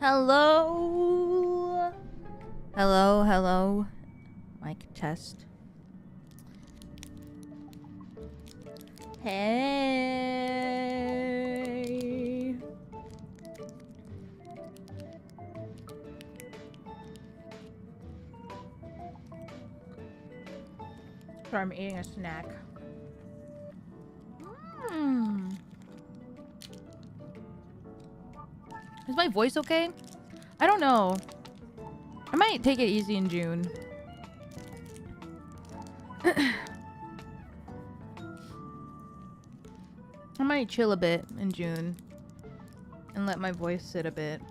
Hello. Hello, hello. Mic test. Hey. Sorry, I'm eating a snack. Is my voice okay? I don't know. I might take it easy in June. I might chill a bit in June and let my voice sit a bit.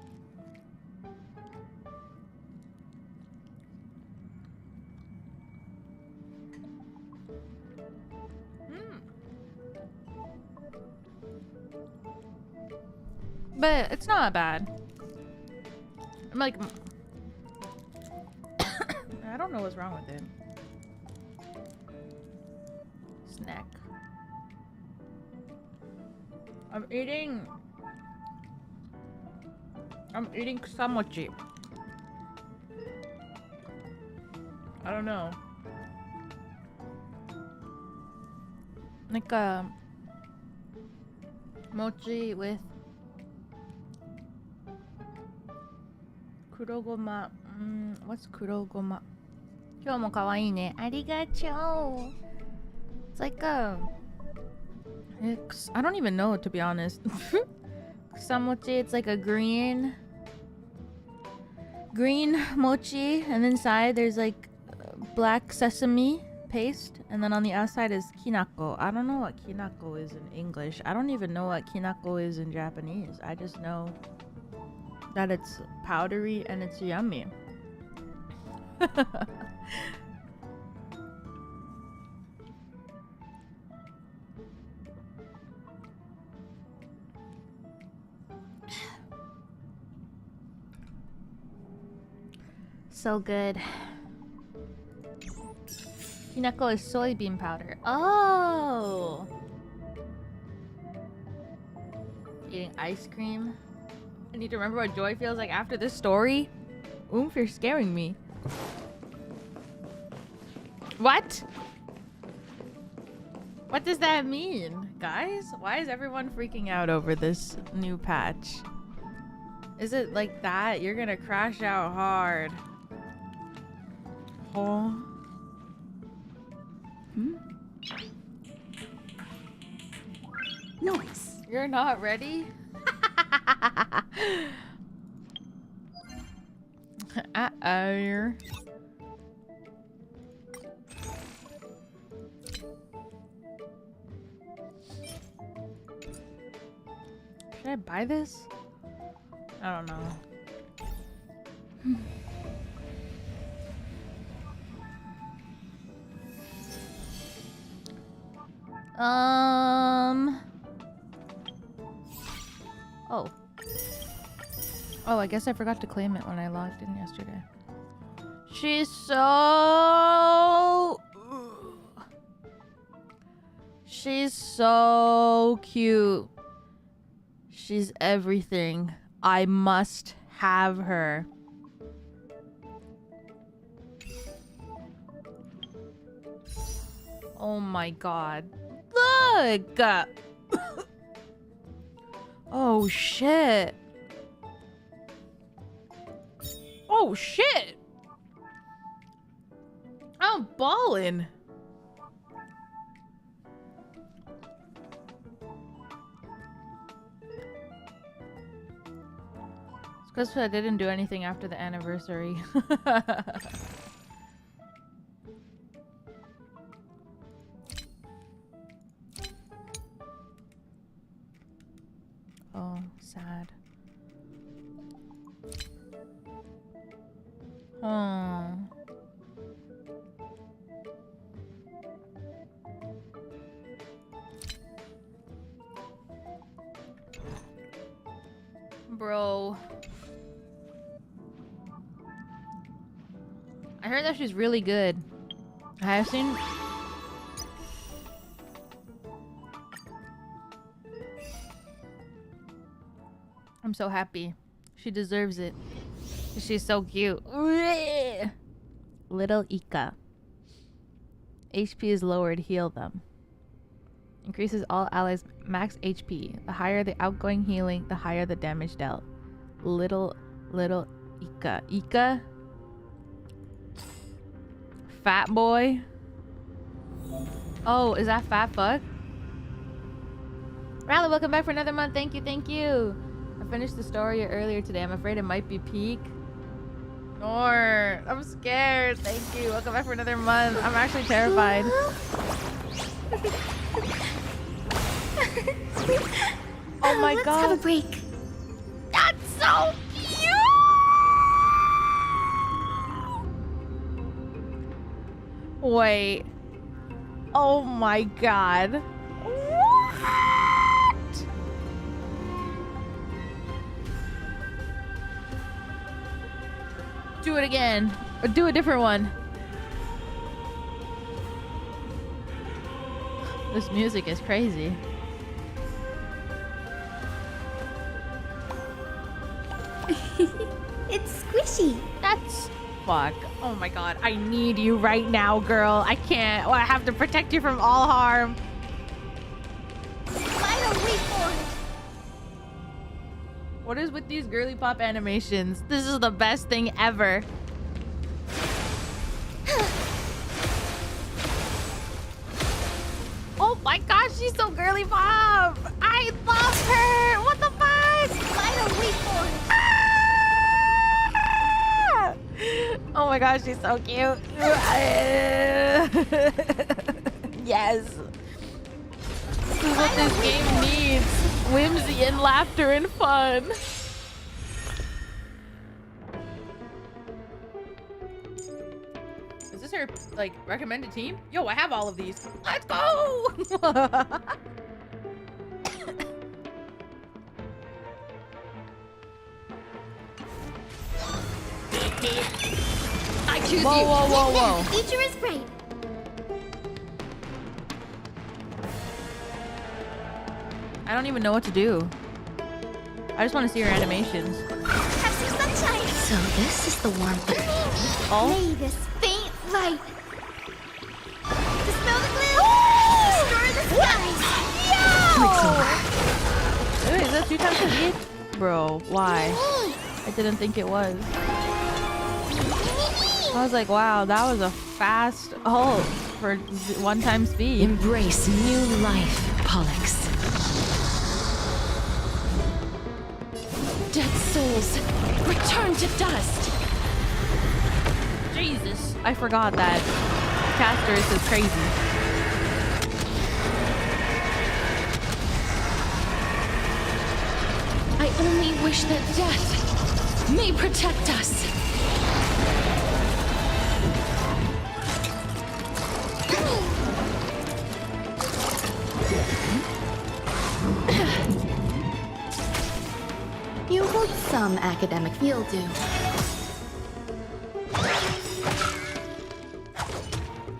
But it's not bad. I'm like, I don't know what's wrong with it. Snack. I'm eating samochi. I don't know. Like mochi with kurogoma. What's kurogoma? 今日も可愛いね。ありがとう. It's like I don't even know, to be honest. Samochi, it's like a green mochi, and inside there's like black sesame paste, and then on the outside is kinako. I don't know what kinako is in English. I don't even know what kinako is in Japanese. I just know that it's powdery and it's yummy. So good. Kinako is soybean powder. Oh! Eating ice cream. I need to remember what joy feels like after this story. Oomph, you're scaring me. What? What does that mean? Guys, why is everyone freaking out over this new patch? Is it like that? You're gonna crash out hard. Oh. Noise. You're not ready? Uh-oh. Should I buy this? I don't know. Oh, I guess I forgot to claim it when I logged in yesterday. She's so cute. She's everything. I must have her. Oh my god. Look! Oh shit. Oh shit. I'm ballin'. It's because I didn't do anything after the anniversary. Oh, sad. Oh. Bro. I heard that she's really good. I have seen... I'm so happy. She deserves it. She's so cute. Little Ika. HP is lowered. Heal them. Increases all allies max HP. The higher the outgoing healing, the higher the damage dealt. Little Ika. Ika? Fat boy? Oh, is that fat fuck? Rally, welcome back for another month. Thank you, thank you. I finished the story earlier today. I'm afraid it might be peak. Nor, I'm scared. Thank you. Welcome back for another month. I'm actually terrified. Oh my god. Let's have a break. That's so cute! Wait. Oh my god. What? Do it again. Or do a different one. This music is crazy. It's squishy. That's... Fuck. Oh my god. I need you right now, girl. I can't. I have to protect you from all harm. Final reform. What is with these girly pop animations? This is the best thing ever. Oh my gosh, she's so girly pop. I love her. What the fuck? Final reform. Oh my gosh, she's so cute. Yes. This is what this game needs. Whimsy and laughter and fun. Is this her, like, recommended team? Yo, I have all of these. Let's go! I choose whoa, you. Whoa, whoa, whoa. Future is great. I don't even know what to do. I just want to see her animations. Have some sunshine. So this is the warmth of Oh. May this faint light dispel the gloom. Restore the skies. Yo! Wait, is that 2 times a week? Bro, why? I didn't think it was. I was like, wow, that was a fast ult for 1 speed. Embrace new life, Pollux. Dead souls, return to dust. Jesus, I forgot that Casterus is crazy. I only wish that death may protect us. You hold some academic. You'll do.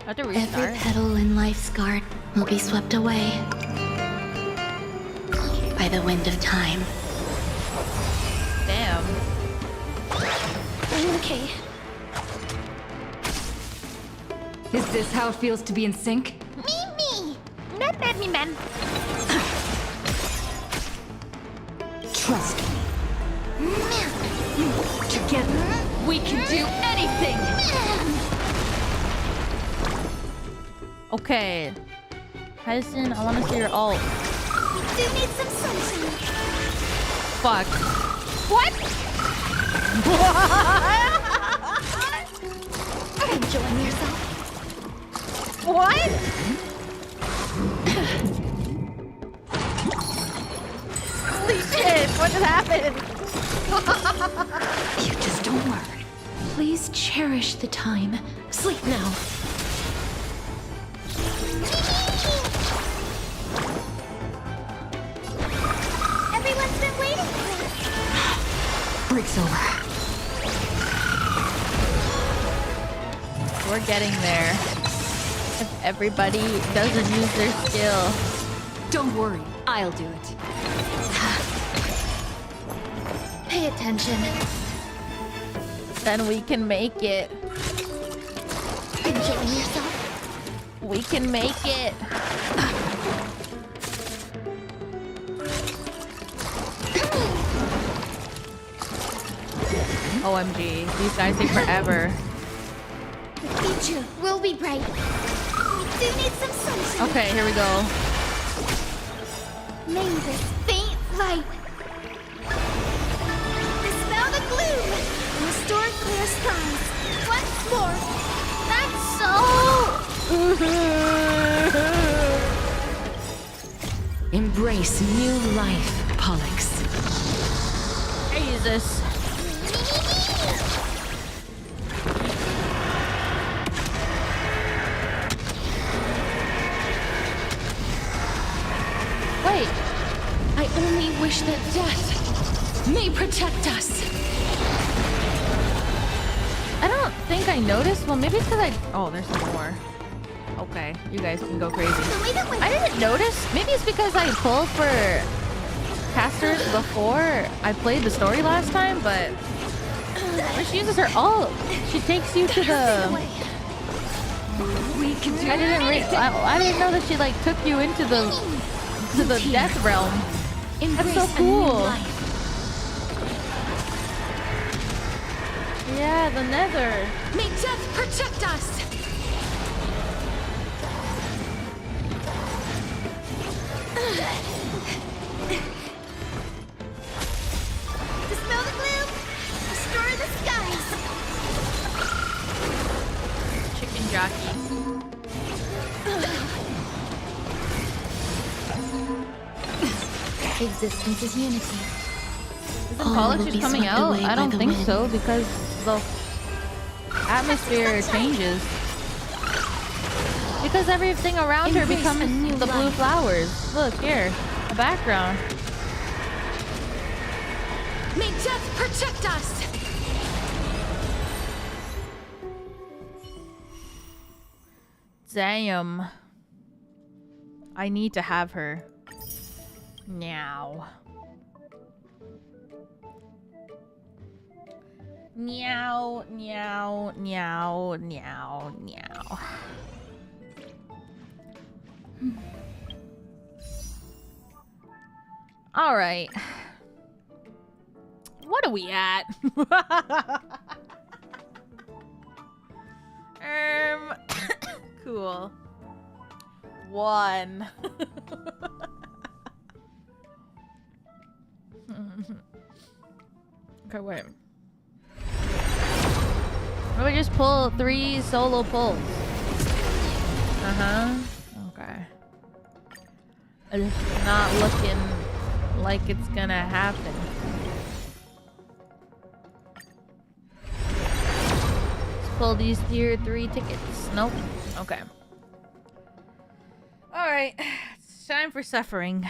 Have to Every restart. petal in life's garden will be swept away by the wind of time. Damn. Okay. Is this how it feels to be in sync? Me. Not bad, me man. Trust me. Together, we can do anything! Okay. Hyacin, I want to see your ult. Do need some sunshine. Fuck. What? Enjoying yourself? What? Holy shit, what just happened? You just don't learn. Please cherish the time. Sleep now. Everyone's been waiting for us. Break's over. We're getting there. If everybody doesn't use their skill. Don't worry, I'll do it. Pay attention. Then we can make it. Enjoying yourself? We can make it. OMG, these guys take forever. The future will be bright. We do need some sunshine. Okay, here we go. Name this faint light. Dispel the gloom. Restore clear skies. Once more. That's so. Embrace new life, Pollux. Jesus. Wait. I only wish that death may protect us. I don't think I noticed. Well, maybe it's because I... Oh, there's some more. Okay, you guys can go crazy. I didn't notice. Maybe it's because I pulled for casters before I played the story last time, but when she uses her ult, she takes you to the... We can do I didn't know that she like took you into the death realm. That's so cool. Yeah, the Nether. May death protect us. Dispel the gloom. Restore the skies. Chicken jockey. Existence is unity. Isn't Pollux coming out? I don't think so because the atmosphere changes. Because everything around her becomes the blue flowers. Look here, the background. May death protect us. Damn. I need to have her. Now. Meow, meow, meow, meow, meow. All right. What are we at? Cool. 1. Okay, wait. Or we just pull 3 solo pulls. Okay. It's not looking like it's gonna happen. Let's pull these tier 3 tickets. Nope. Okay. Alright. It's time for suffering.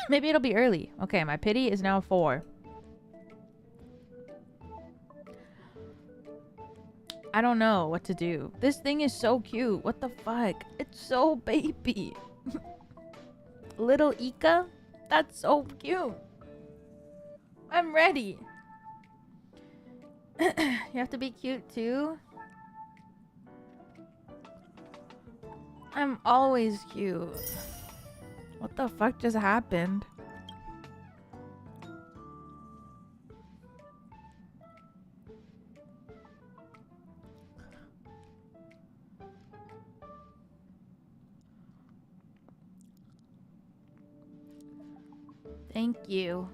Maybe it'll be early. Okay, my pity is now 4. I don't know what to do. This thing is so cute. What the fuck? It's so baby. Little Ika? That's so cute. I'm ready. You have to be cute too? I'm always cute. What the fuck just happened? Thank you.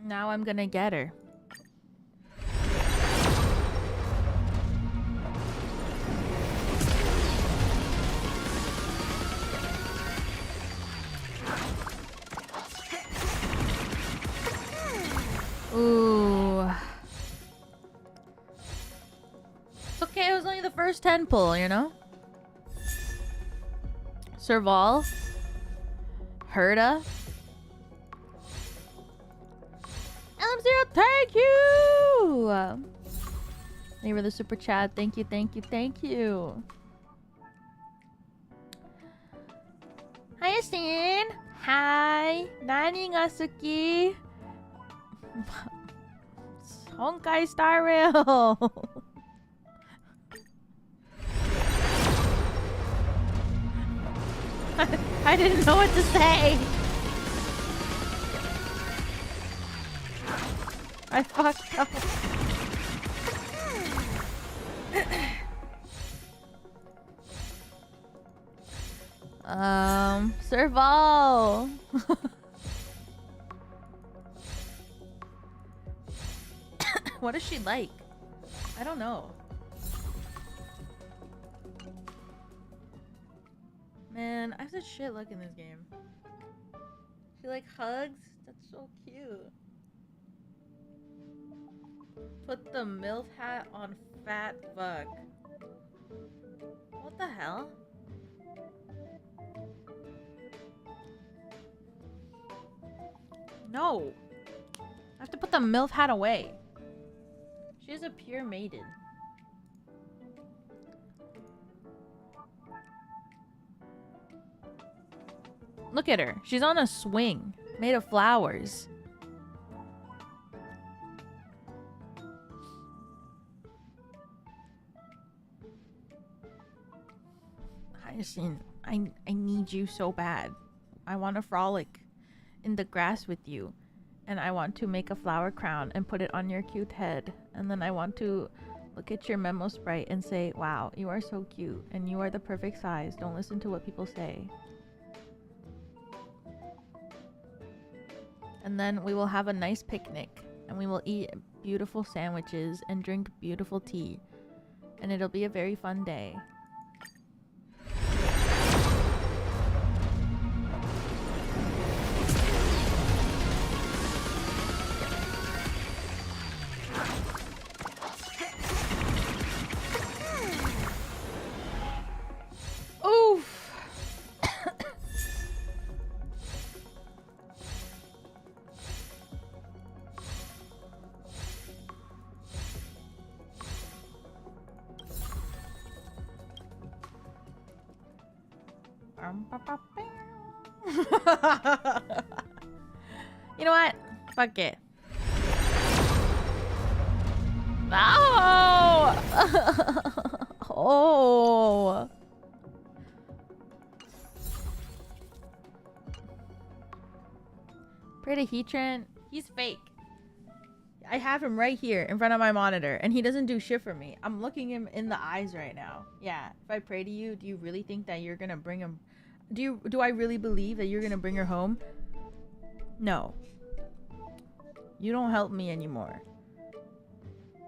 Now I'm gonna get her. Ooh. It's okay, it was only the first 10 pull, you know? Serval. Herda. Thank you! They were the super chat. Thank you, thank you, thank you. HYACINE! Hi! Nani ga suki? HONKAI Star Rail! I didn't know what to say! I fucked up. Serval. What is she like? I don't know. Man, I have such shit luck in this game. She like hugs? That's so cute. Put the MILF hat on fat fuck. What the hell? No. I have to put the MILF hat away. She is a pure maiden. Look at her. She's on a swing made of flowers. HYACINE, I need you so bad. I want to frolic in the grass with you. And I want to make a flower crown and put it on your cute head. And then I want to look at your memo sprite and say, wow, you are so cute. And you are the perfect size. Don't listen to what people say. And then we will have a nice picnic. And we will eat beautiful sandwiches and drink beautiful tea. And it'll be a very fun day. You know what? Fuck it. Oh! Oh! Pretty Heatran. He's fake. I have him right here in front of my monitor, and he doesn't do shit for me. I'm looking him in the eyes right now. Yeah. If I pray to you, do you really think that you're gonna bring him? Do I really believe that you're gonna bring her home? No. You don't help me anymore.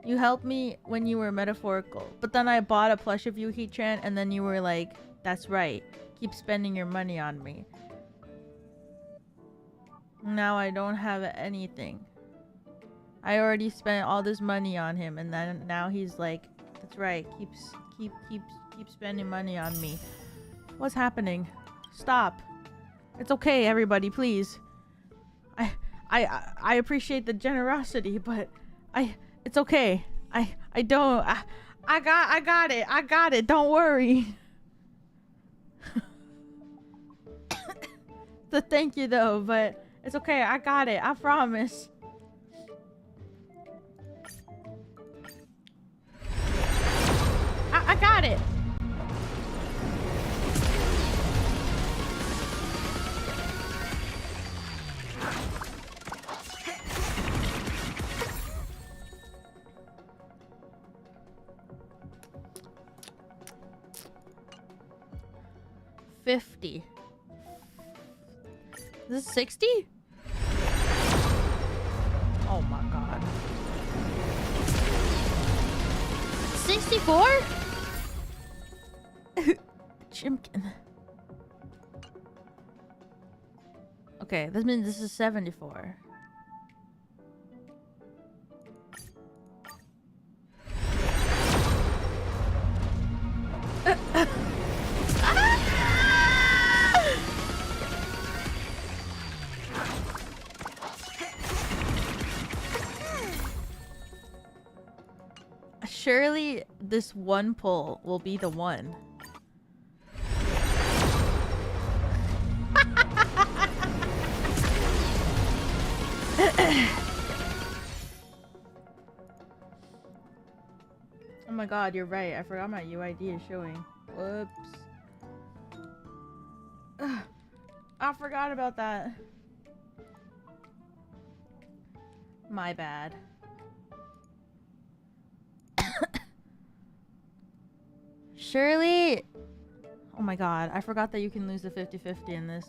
You helped me when you were metaphorical. But then I bought a plush of you, Heatran, and then you were like, that's right. Keep spending your money on me. Now I don't have anything. I already spent all this money on him, and then now he's like, that's right. Keep spending money on me. What's happening? Stop. It's okay, everybody, please. I appreciate the generosity, but it's okay. I got it. Don't worry. So thank you though, but it's okay. I got it. I promise. I got it. $50. Is this 60? Oh my god. 64? Chimkin. Okay, this means this is 74. Surely this one pull will be the one. Oh my god, you're right. I forgot my UID is showing. Whoops. Ugh. I forgot about that. My bad. Surely. Oh my god, I forgot that you can lose the 50-50 in this.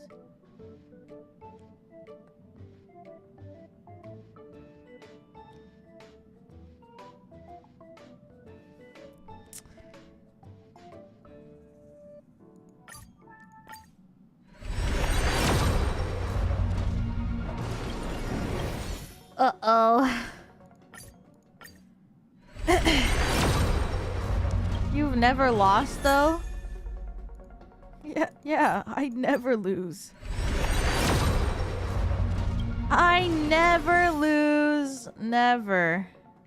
Uh-oh. You've never lost, though? Yeah, I never lose. I never lose. Never.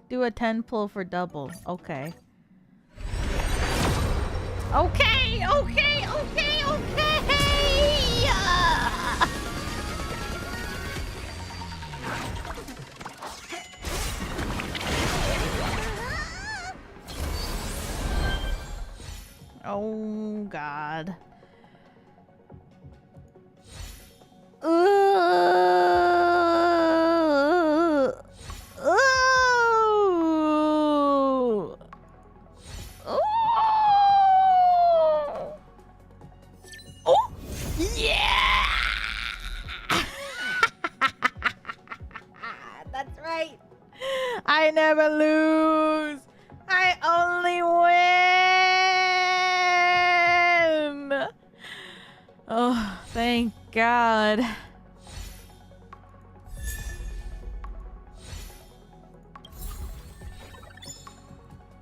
Do a 10 pull for double. Okay. Okay. Oh, God. Yeah! That's right. I never lose. I only win. Oh, thank God.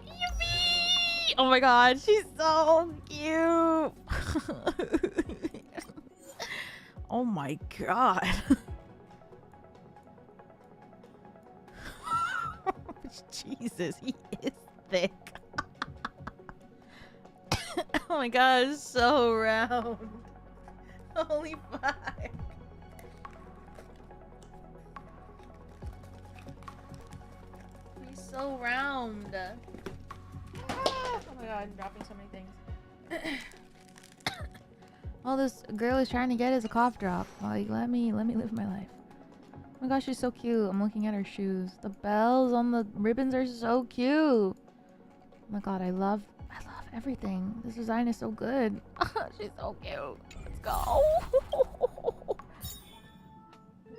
Yippee! Oh my God, she's so cute. Oh my God. Jesus, he is thick. Oh my God, so round. Holy fuck. He's so round. Oh my God, I'm dropping so many things. All this girl is trying to get is a cough drop. Like, let me live my life. Oh my gosh, she's so cute. I'm looking at her shoes. The bells on the ribbons are so cute. Oh my God, I love everything. This design is so good. She's so cute. Let's go.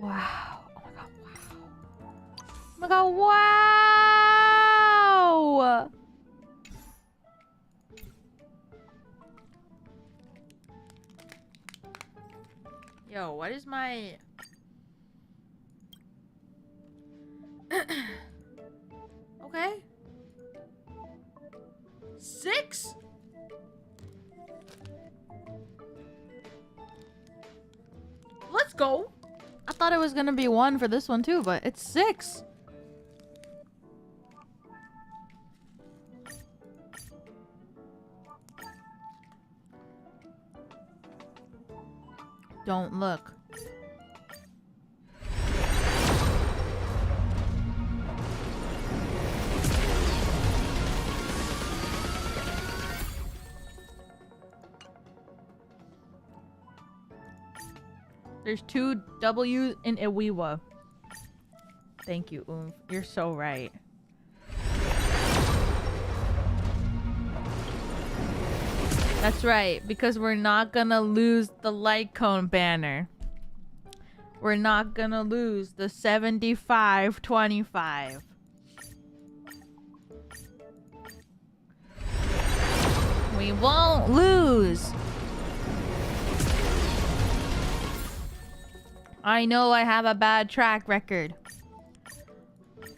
Wow. Oh my God, wow. Oh my God, wow. Yo, what is my... Okay. 6? Let's go. I thought it was gonna be 1 for this one too, but it's 6. Don't look. There's 2 W's in Iwiwa. Thank you, Oomph. You're so right. That's right, because we're not gonna lose the light cone banner. We're not gonna lose the 75-25. We won't lose. I know I have a bad track record,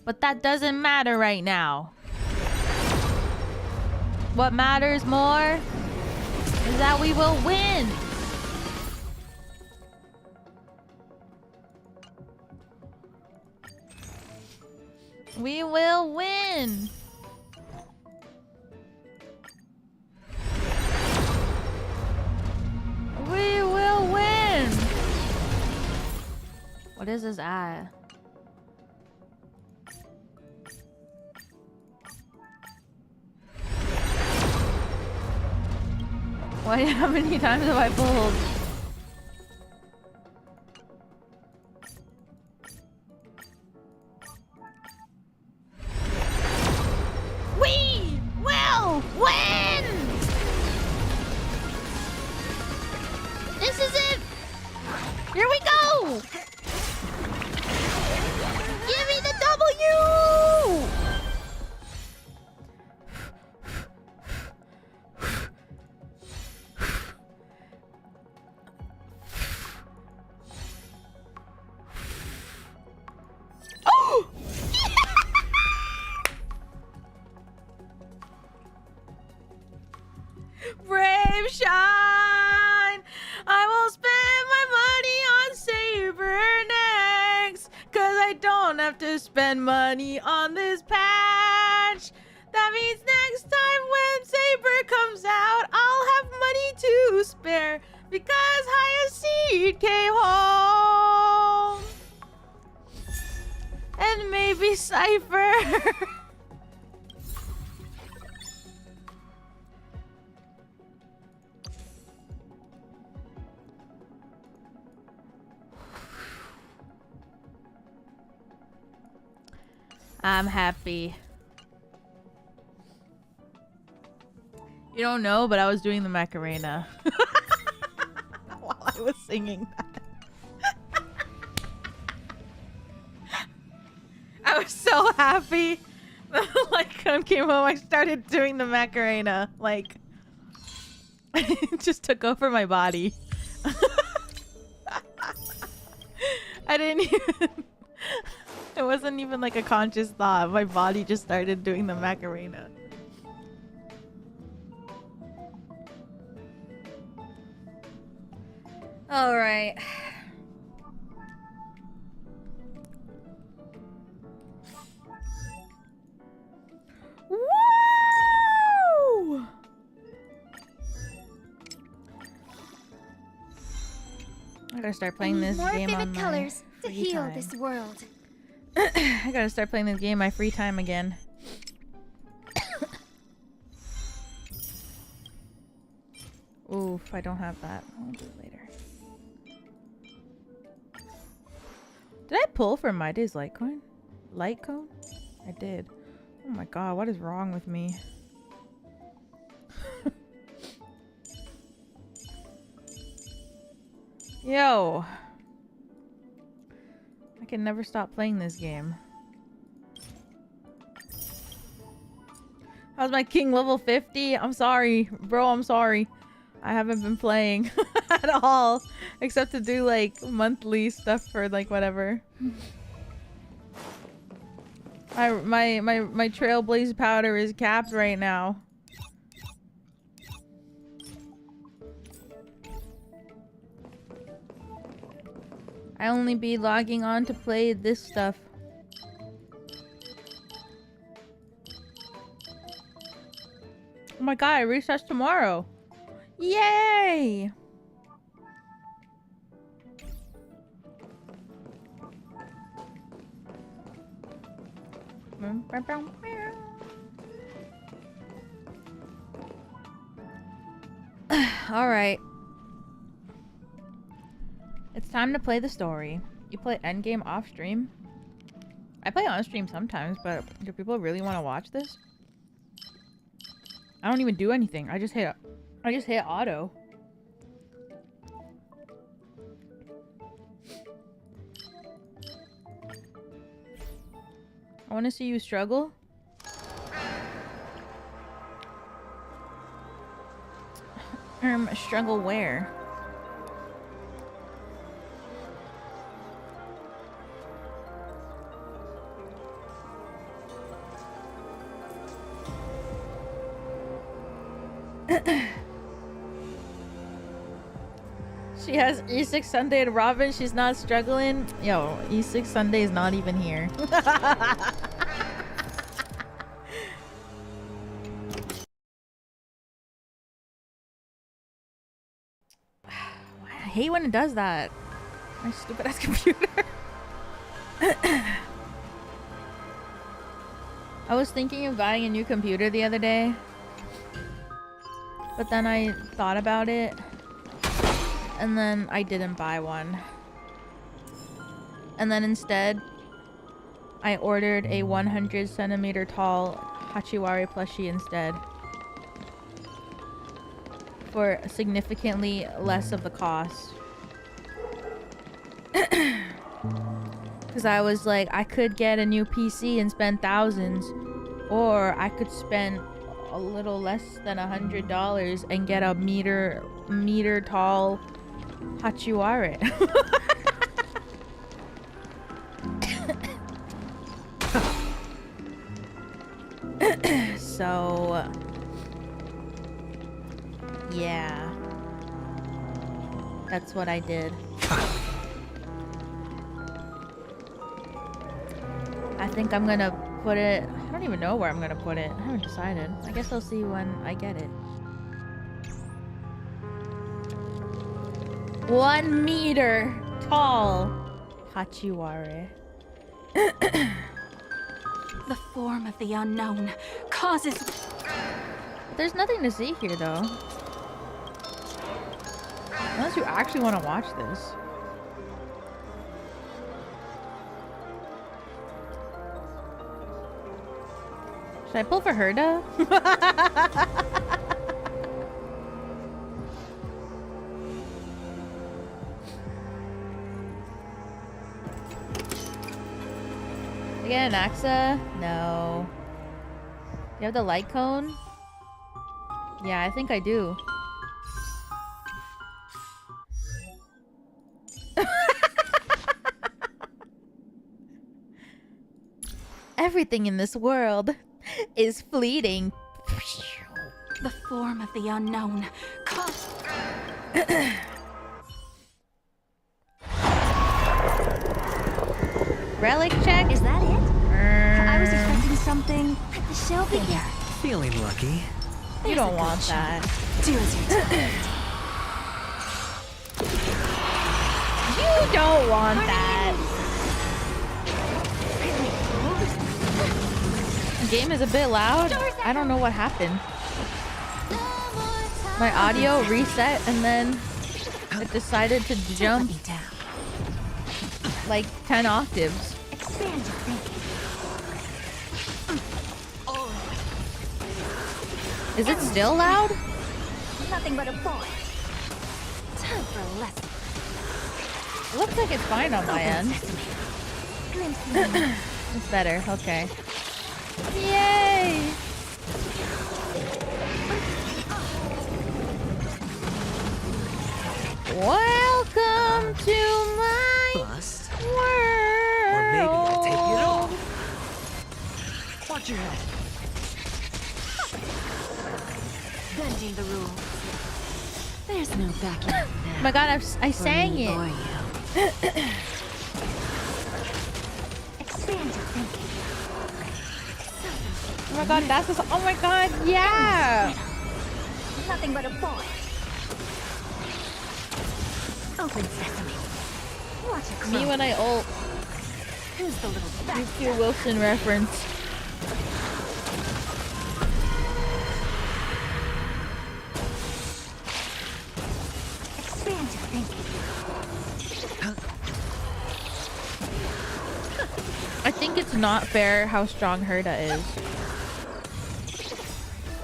but that doesn't matter right now. What matters more is that we will win. We will win. What is this at? Why? How many times have I pulled? We will win! This is it! Here we go! Give me the W! Oh! Brave shine! I will spend my money on Saber next, cause I don't have to spend money on this patch. That means next time when Saber comes out, I'll have money to spare because HYACINE came home. And maybe Cypher. I'm happy. You don't know, but I was doing the Macarena while I was singing that. I was so happy. Like, when I came home, I started doing the Macarena. Like, it just took over my body. I didn't even... It wasn't even like a conscious thought. My body just started doing the Macarena. All right. Woo! I gotta start playing this More game on vivid my colors to free heal time. this world. I gotta start playing this game in my free time again. Oof, I don't have that. I'll do it later. Did I pull for my day's Litecoin? Litecoin? I did. Oh my god, what is wrong with me? Yo! I can never stop playing this game. How's my king level 50? I'm sorry, bro, I'm sorry. I haven't been playing at all. Except to do like monthly stuff for like whatever. My Trailblaze powder is capped right now. I only be logging on to play this stuff. Oh my god, I recess tomorrow. Yay! All right. It's time to play the story. You play endgame off stream? I play on stream sometimes, but do people really want to watch this? I don't even do anything. I just hit auto. I want to see you struggle. Struggle where? She has E6 Sunday and Robin. She's not struggling. Yo, E6 Sunday is not even here. I hate when it does that. My stupid ass computer. I was thinking of buying a new computer the other day, but then I thought about it, and then I didn't buy one. And then instead, I ordered a 100 centimeter tall Hachiwari plushie instead. For significantly less of the cost. Because I was like, I could get a new PC and spend thousands, or I could spend a little less than $100 and get a meter tall Hachiwari. So yeah, that's what I did. I think I'm gonna put it, I don't even know where I'm gonna put it. I haven't decided. I guess I'll see when I get it. 1 meter tall Hachiwari. The form of the unknown causes... There's nothing to see here though. Unless you actually want to watch this. Should I pull for Herda? I get an AXA? No. You have the light cone? Yeah, I think I do. Everything in this world is fleeting. The form of the unknown causes... Relic check? Is that it? I was expecting something at the shelf here. Feeling lucky. You don't want that. Do as you're told. You don't want that. The game is a bit loud. I don't know what happened. My audio reset and then it decided to jump like 10 octaves. Expand your thinking. Is it still loud? Nothing but a boy. Time for a lesson. It looks like it's fine on my end. It's better, okay. Yay! Welcome to my Bust. world. Or maybe I'll take it off. Watch your head. Bending the rules. There's no backing out Oh now. my god, I sang Me it. or you. Expand your thinking. Oh my god, that's just, oh my god, yeah! Nothing but a boy. Open sesame. Watch it Me when I ult. Who's the little Q Wilson reference. Expand your thinking. I think it's not fair how strong Herda is.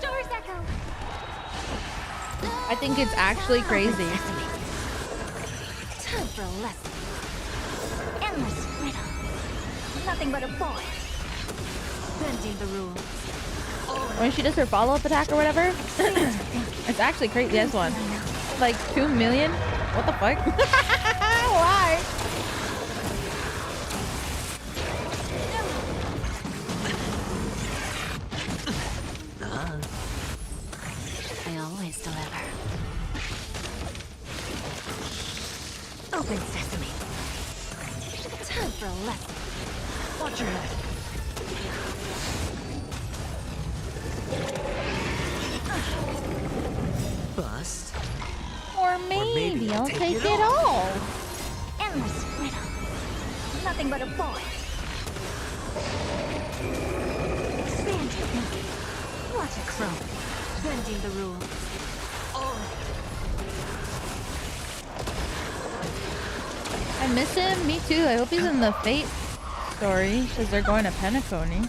Doors echo. I think it's actually crazy. Time for a lesson. Endless riddle. Nothing but a boy. Bending the rules. When she does her follow-up attack or whatever, it's actually crazy. This one, like 2 million. What the fuck? Why? I always deliver. Open sesame. Time for a lesson. Watch your head. Bust. Or maybe I'll take it all. Endless riddle. Nothing but a boy. Expand your thinking. Watch it grow. Bending the rules. I miss him. Me too. I hope he's in the Fate story because they're going to Penacony.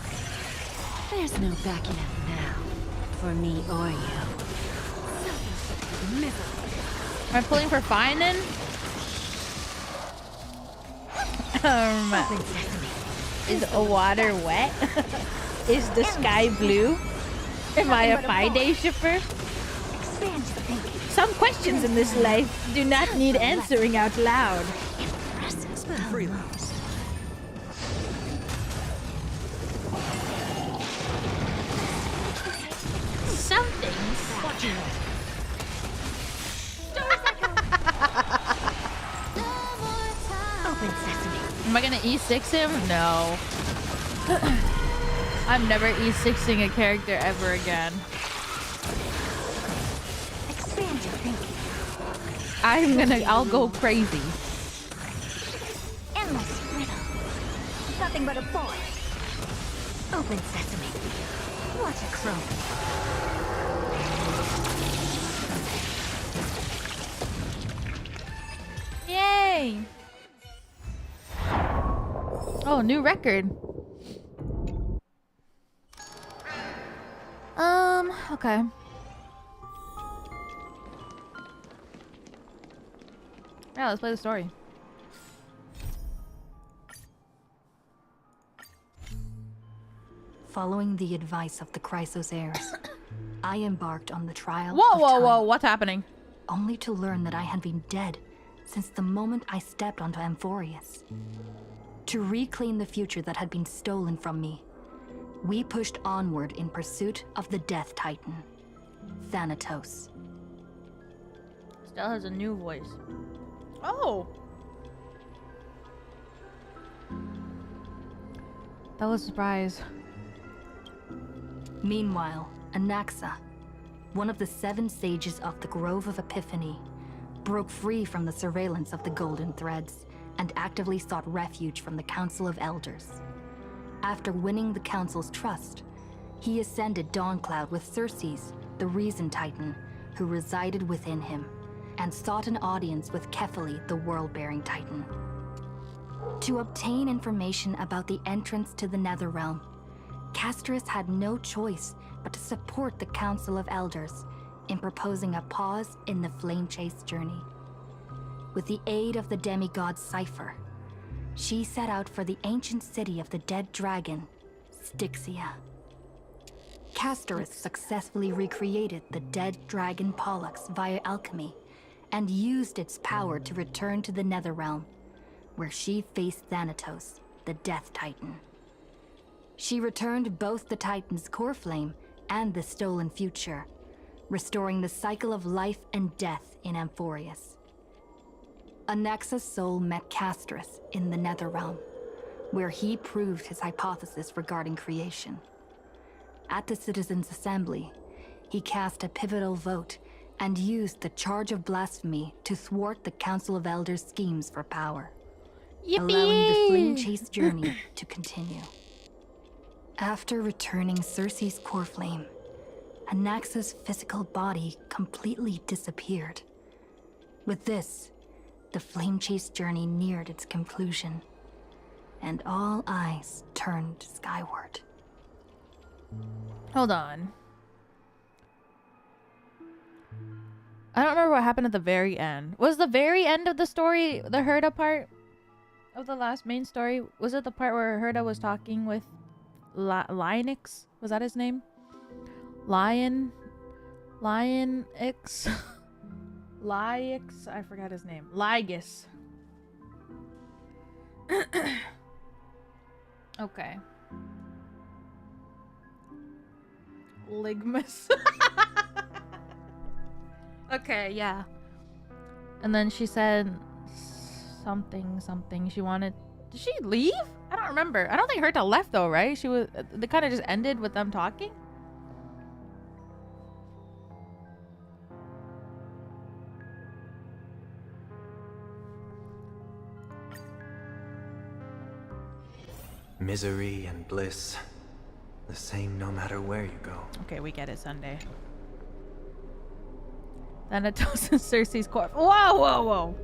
There's no backing up now. For me or you. Am I pulling for Finan? Is the water wet? Is the sky blue? Am I a Fi-Day shipper? Some questions in this life do not need answering out loud. Some things. Open sesame. Am I gonna E6 him? No. I'm never E6ing a character ever again. Expand your thinking. I'll go crazy. Endless riddle. Nothing but a boy. Open sesame. Watch it grow. Yay! Oh, new record. Okay. Yeah, let's play the story. Following the advice of the Chrysos heirs, I embarked on the trial Whoa, of whoa, time, whoa, what's happening? only to learn that I had been dead since the moment I stepped onto Amphorius. To reclaim the future that had been stolen from me, we pushed onward in pursuit of the Death Titan, Thanatos. Still has a new voice. Oh! That was a surprise. Meanwhile, Anaxa, one of the 7 sages of the Grove of Epiphany, broke free from the surveillance of the Golden Threads and actively sought refuge from the Council of Elders. After winning the Council's trust, he ascended Dawncloud with Circes, the Reason Titan, who resided within him, and sought an audience with Kefali, the World-Bearing Titan. To obtain information about the entrance to the Netherrealm, Castorus had no choice but to support the Council of Elders in proposing a pause in the Flame Chase journey. With the aid of the demigod Cypher, she set out for the ancient city of the dead dragon, Styxia. Castorus successfully recreated the dead dragon Pollux via alchemy and used its power to return to the Netherrealm, where she faced Thanatos, the Death Titan. She returned both the Titan's core flame and the stolen future, restoring the cycle of life and death in Amphorius. Anaxa's soul met Castorus in the Netherrealm, where he proved his hypothesis regarding creation. At the Citizens' Assembly, he cast a pivotal vote and used the charge of blasphemy to thwart the Council of Elders' schemes for power, allowing the Flame Chase journey to continue. After returning Circe's core flame, Anaxa's physical body completely disappeared. With this, the Flame Chase journey neared its conclusion, and all eyes turned skyward. Hold on. I don't remember what happened at the very end. Was the very end of the story the Herda part of the last main story? Was it the part where Herda was talking with Lionix? Was that his name? Lionix? Lyix? I forgot his name. Lygus. Okay. Ligmus. Okay, yeah. And then she said something. She wanted. Did she leave? I don't remember. I don't think Herta left though, right? She was. They kind of just ended with them talking. Misery and bliss, the same no matter where you go. Okay, we get it, Sunday. Thanatos and Cersei's core. Whoa, whoa, whoa!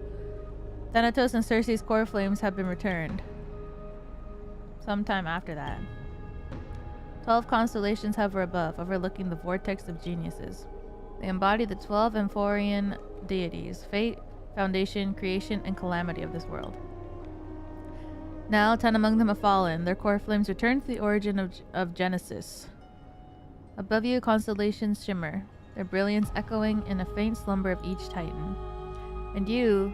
Thanatos and Cersei's core flames have been returned. Sometime after that. 12 constellations hover above, overlooking the vortex of geniuses. They embody the 12 Amphorian deities, fate, foundation, creation, and calamity of this world. Now 10 among them have fallen. Their core flames return to the origin of Genesis. Above you, constellations shimmer, their brilliance echoing in a faint slumber of each titan. And you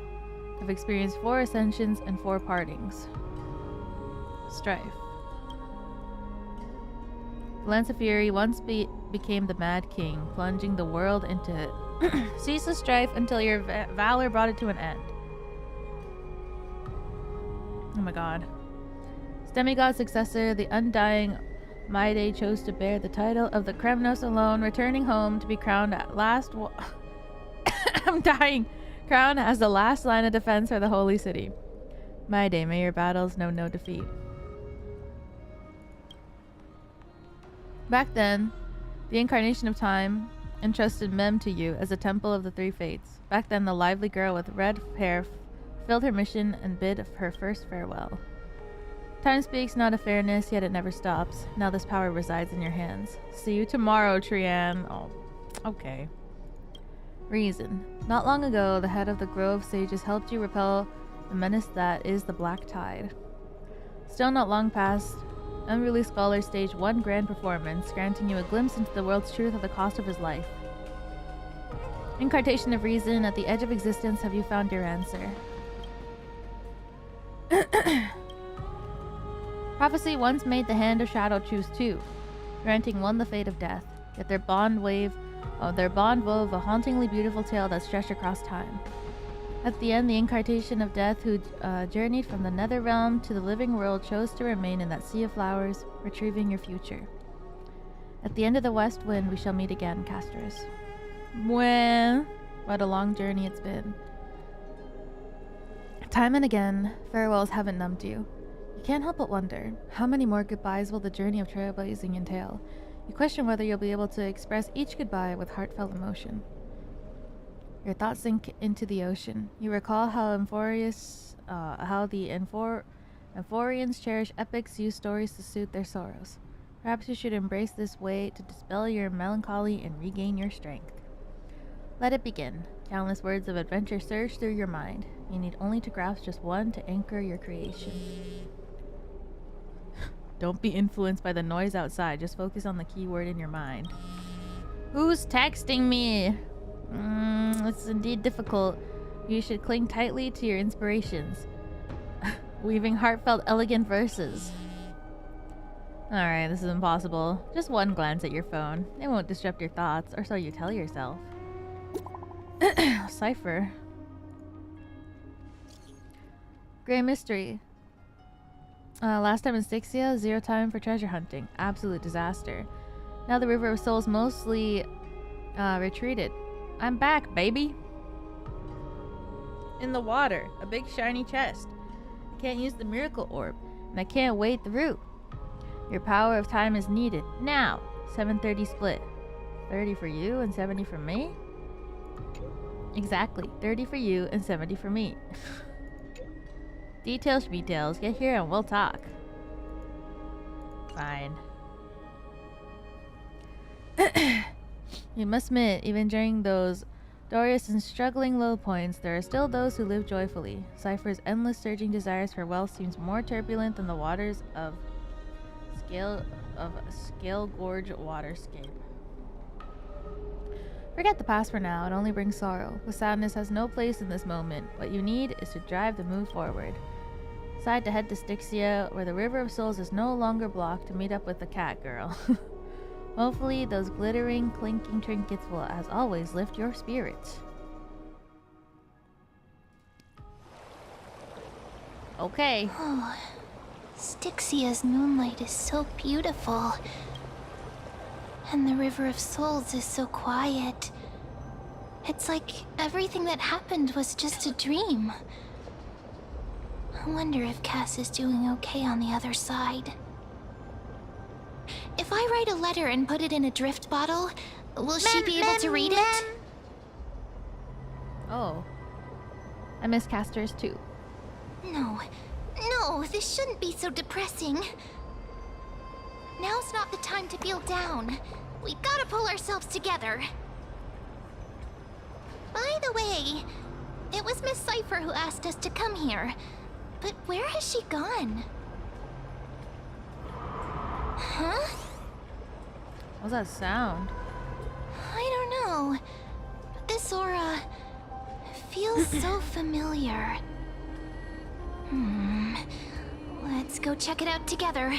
have experienced 4 ascensions and 4 partings. Strife. The Lance of Fury once became the Mad King, plunging the world into ceaseless strife until your valor brought it to an end. Oh my god. Demigod's successor, the undying Maide, chose to bear the title of the Kremnos alone, returning home to be crowned at last. I'm dying. Crowned as the last line of defense for the holy city. Maide, may your battles know no defeat. Back then, the incarnation of time entrusted Mem to you as a temple of the 3 fates. Back then, the lively girl with red hair filled her mission and bid her first farewell. Time speaks not of fairness, yet it never stops. Now this power resides in your hands. See you tomorrow, Trian. Oh, okay. Reason. Not long ago, the head of the Grove Sages helped you repel the menace that is the Black Tide. Still not long past, unruly scholars staged one grand performance, granting you a glimpse into the world's truth at the cost of his life. Incarnation of reason, at the edge of existence, have you found your answer? Prophecy once made the hand of shadow choose 2, granting one the fate of death, yet their bond wove a hauntingly beautiful tale that stretched across time. At the end, the incarnation of death, who journeyed from the nether realm to the living world, chose to remain in that sea of flowers, retrieving your future. At the end of the west wind, we shall meet again, Casters. Well, what a long journey it's been. Time and again, farewells haven't numbed you. You can't help but wonder, how many more goodbyes will the journey of trailblazing entail? You question whether you'll be able to express each goodbye with heartfelt emotion. Your thoughts sink into the ocean. You recall how the Amphorians cherish epics, use stories to soothe their sorrows. Perhaps you should embrace this way to dispel your melancholy and regain your strength. Let it begin. Countless words of adventure surge through your mind. You need only to grasp just one to anchor your creation. Don't be influenced by the noise outside. Just focus on the key word in your mind. Who's texting me? It's indeed difficult. You should cling tightly to your inspirations, weaving heartfelt, elegant verses. Alright, this is impossible. Just one glance at your phone. It won't disrupt your thoughts, or so you tell yourself. Cipher. Grey Mystery. Last time in Styxia, 0 time for treasure hunting. Absolute disaster. Now the River of Souls mostly retreated. I'm back, baby! In the water. A big shiny chest. I can't use the miracle orb, and I can't wait the route. Your power of time is needed. Now! 7:30 split. 30 for you and 70 for me? Exactly. 30 for you and 70 for me. Details, get here and we'll talk. Fine. You must admit, even during those glorious and struggling low points, there are still those who live joyfully. Cypher's endless surging desires for wealth seems more turbulent than the waters of Scale Gorge waterscape. Forget the past for now, it only brings sorrow. The sadness has no place in this moment. What you need is to drive the move forward. Decide to head to Styxia, where the River of Souls is no longer blocked, to meet up with the cat girl. Hopefully, those glittering, clinking trinkets will, as always, lift your spirits. Okay. Oh, Styxia's moonlight is so beautiful. And the River of Souls is so quiet. It's like everything that happened was just a dream. I wonder if Cass is doing okay on the other side. If I write a letter and put it in a drift bottle, will she be able to read it? Oh. I miss casters too. No, this shouldn't be so depressing. Now's not the time to feel down. We gotta pull ourselves together. By the way, it was Miss Cypher who asked us to come here. But where has she gone? Huh? What's that sound? I don't know. But this aura feels so familiar. Let's go check it out together.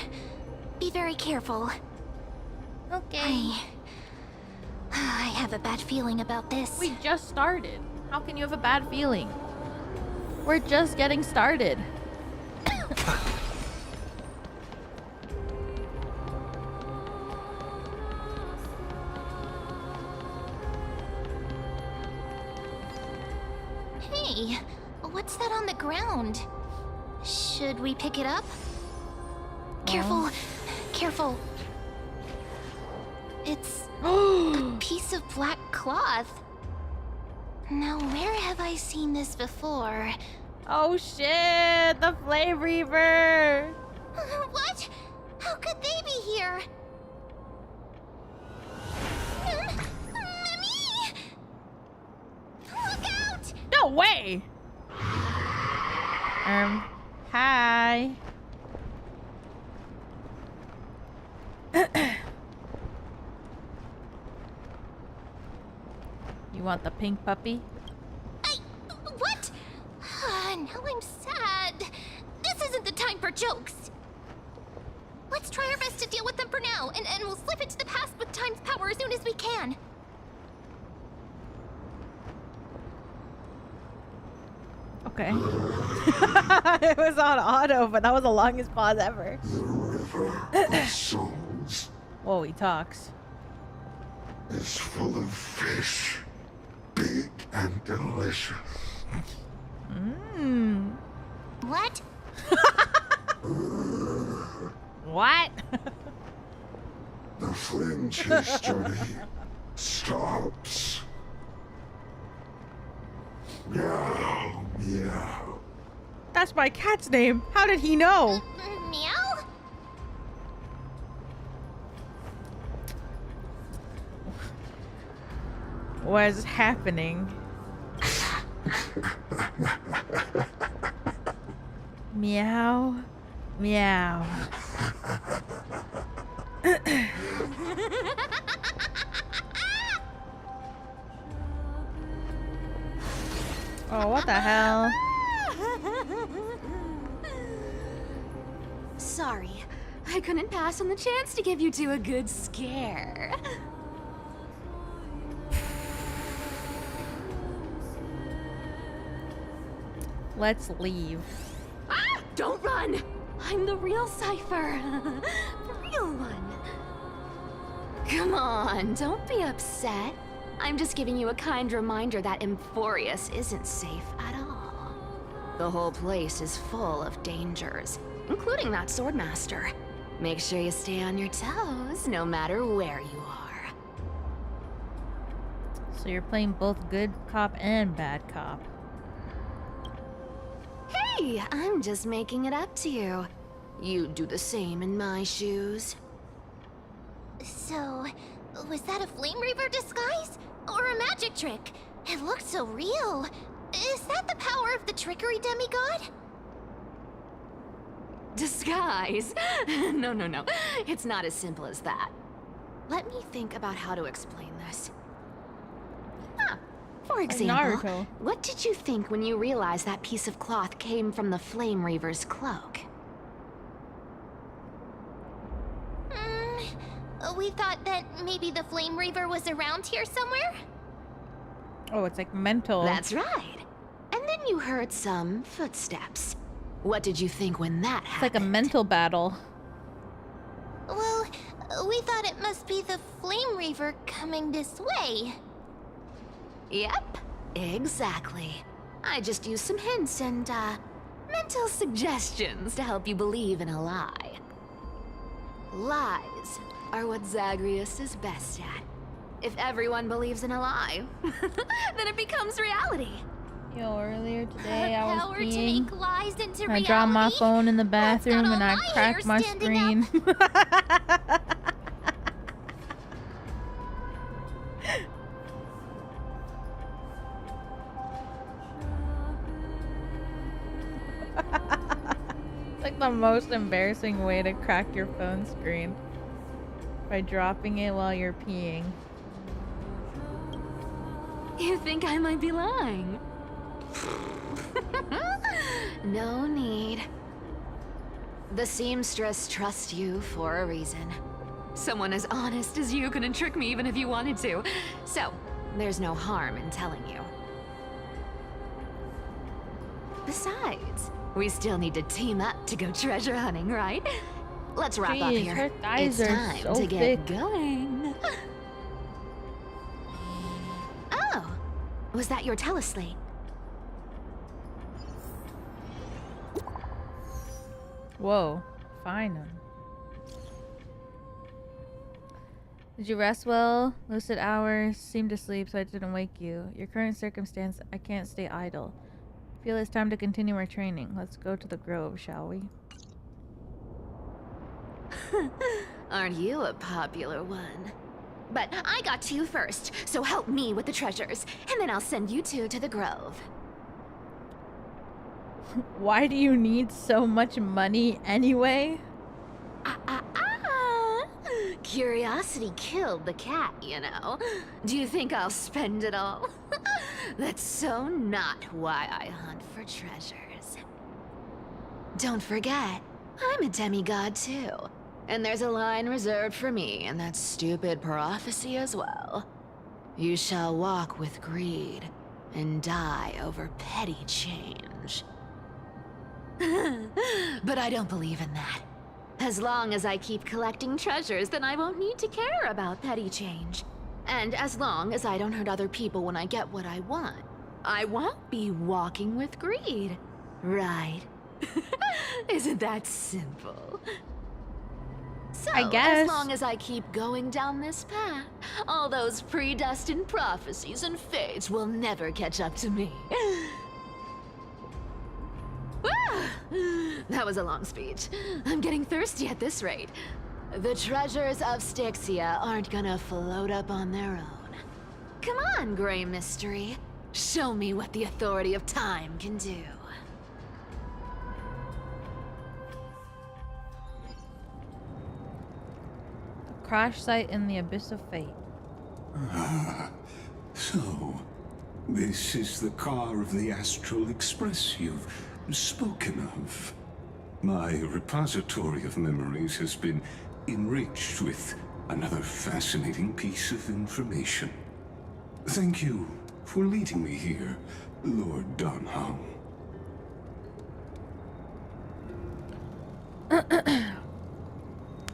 Be very careful. Okay. I have a bad feeling about this. We just started. How can you have a bad feeling? We're just getting started. Hey, what's that on the ground? Should we pick it up? Careful, careful. It's a piece of black cloth. Now, where have I seen this before? Oh shit! The Flame Reaver! What? How could they be here? Mummy! Look out! No way! Hi. You want the pink puppy? What? Now I'm sad. This isn't the time for jokes. Let's try our best to deal with them for now, and we'll slip into the past with time's power as soon as we can. Okay. It was on auto, but that was the longest pause ever. The river of souls Whoa, he talks. is full of fish, big and delicious. What? What? The flinch history stops. Meow, meow. That's my cat's name. How did he know? Meow? What is happening? Meow. Meow. Oh, what the hell? Sorry, I couldn't pass on the chance to give you two a good scare. Let's leave. Ah! Don't run! I'm the real Cypher. The real one. Come on, don't be upset. I'm just giving you a kind reminder that Emphorius isn't safe at all. The whole place is full of dangers, including that Swordmaster. Make sure you stay on your toes, no matter where you are. So you're playing both good cop and bad cop. Hey, I'm just making it up to you. You'd do the same in my shoes. So, was that a Flame Reaver disguise? Or a magic trick? It looked so real. Is that the power of the trickery demigod? Disguise? No. It's not as simple as that. Let me think about how to explain this. For example, Naruto. what did you think when you realized that piece of cloth came from the Flame Reaver's cloak? We thought that maybe the Flame Reaver was around here somewhere? Oh, it's like mental. That's right. And then you heard some footsteps. What did you think when that It's happened? like a mental battle. Well, we thought it must be the Flame Reaver coming this way. Yep, exactly. I just used some hints and, Mental suggestions to help you believe in a lie. Lies are what Zagreus is best at. If everyone believes in a lie, then it becomes reality. Yo, earlier today I was Power to peeing. make lies into I reality. dropped my phone in the bathroom all and I my cracked hairs my standing screen. It's like the most embarrassing way to crack your phone screen. By dropping it while you're peeing. You think I might be lying? No need. The seamstress trusts you for a reason. Someone as honest as you couldn't trick me even if you wanted to. So, there's no harm in telling you. Besides, we still need to team up to go treasure hunting, right? Let's wrap up Jeez, here. her thighs It's are time so to get thick. going. Oh, was that your teleslate? Whoa, fine. Did you rest well? Lucid hours, seemed to sleep, so I didn't wake you. Your current circumstance, I can't stay idle. Feel it's time to continue our training. Let's go to the grove, shall we? Aren't you a popular one? But I got to you first, so help me with the treasures, and then I'll send you two to the grove. Why do you need so much money anyway? Curiosity killed the cat, you know. Do you think I'll spend it all? That's so not why I hunt for treasures. Don't forget, I'm a demigod too. And there's a line reserved for me in that stupid prophecy as well. You shall walk with greed and die over petty change. But I don't believe in that. As long as I keep collecting treasures, then I won't need to care about petty change. And as long as I don't hurt other people when I get what I want, I won't be walking with greed. Right? Isn't that simple? So, I guess. as long as I keep going down this path, all those predestined prophecies and fates will never catch up to me. That was a long speech. I'm getting thirsty at this rate. The treasures of Styxia aren't gonna float up on their own. Come on, Grey Mystery. Show me what the authority of time can do. A crash site in the abyss of fate. So, this is the car of the Astral Express you've spoken of. My repository of memories has been enriched with another fascinating piece of information. Thank you for leading me here, Lord Donhao.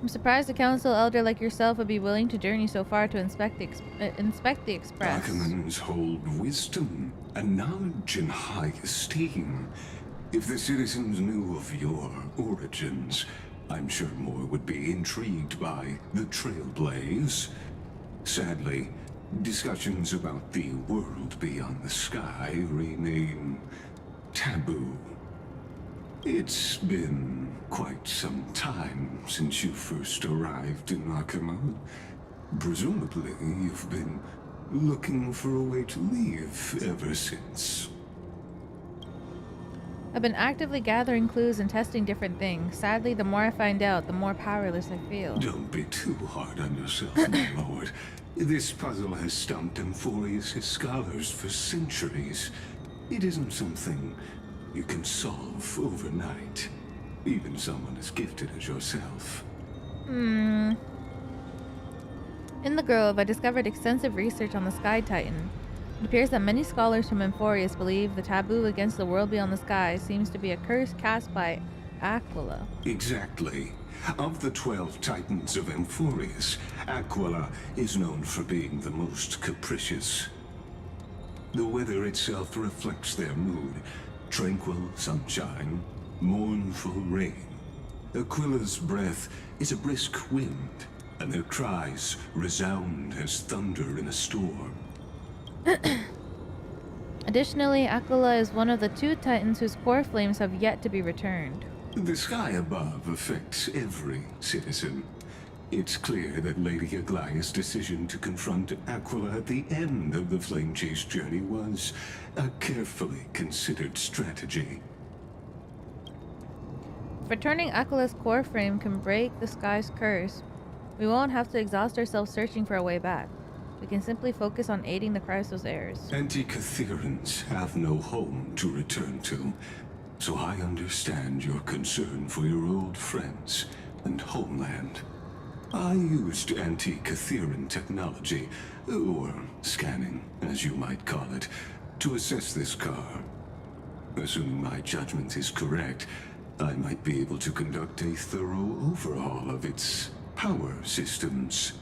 I'm surprised a council elder like yourself would be willing to journey so far to inspect the express. Darkmans hold wisdom and knowledge in high esteem. If the citizens knew of your origins, I'm sure more would be intrigued by the Trailblaze. Sadly, discussions about the world beyond the sky remain taboo. It's been quite some time since you first arrived in Nakama. Presumably, you've been looking for a way to leave ever since. I've been actively gathering clues and testing different things. Sadly, the more I find out, the more powerless I feel. Don't be too hard on yourself, my lord. This puzzle has stumped Emphorius' scholars for centuries. It isn't something you can solve overnight. Even someone as gifted as yourself. In the Grove, I discovered extensive research on the Sky Titan. It appears that many scholars from Emphorius believe the taboo against the world beyond the sky seems to be a curse cast by Aquila. Exactly. Of the 12 Titans of Emphorius, Aquila is known for being the most capricious. The weather itself reflects their mood, tranquil sunshine, mournful rain. Aquila's breath is a brisk wind, and their cries resound as thunder in a storm. Additionally, Aquila is one of the 2 titans whose core flames have yet to be returned. The sky above affects every citizen. It's clear that Lady Aglaya's decision to confront Aquila at the end of the flame chase journey was a carefully considered strategy. If returning Aquila's core frame can break the sky's curse, we won't have to exhaust ourselves searching for a way back. We can simply focus on aiding the Chrysos heirs. Anti-Catherians have no home to return to, so I understand your concern for your old friends and homeland. I used anti-Catherian technology, or scanning, as you might call it, to assess this car. Assuming my judgment is correct, I might be able to conduct a thorough overhaul of its power systems.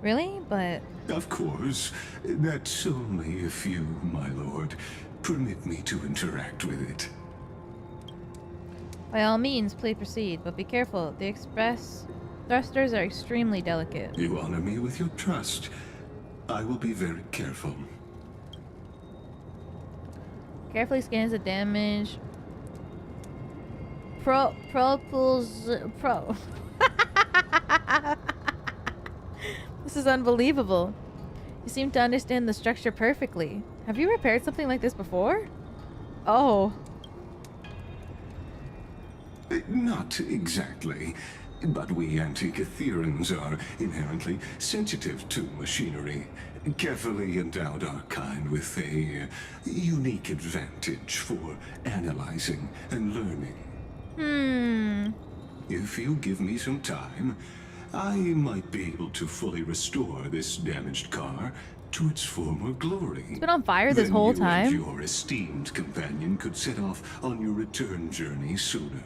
Really? But... Of course. That's only if you, my lord, permit me to interact with it. by all means, please proceed, but be careful. The express thrusters are extremely delicate. You honor me with your trust. I will be very careful. Carefully scans the damage. Pro. This is unbelievable. You seem to understand the structure perfectly. Have you repaired something like this before? Oh. Not exactly. But we Anti-Catherians are inherently sensitive to machinery. Carefully endowed our kind with a unique advantage for analyzing and learning. If you give me some time, I might be able to fully restore this damaged car to its former glory. It's been on fire this whole time. And your esteemed companion could set off on your return journey sooner.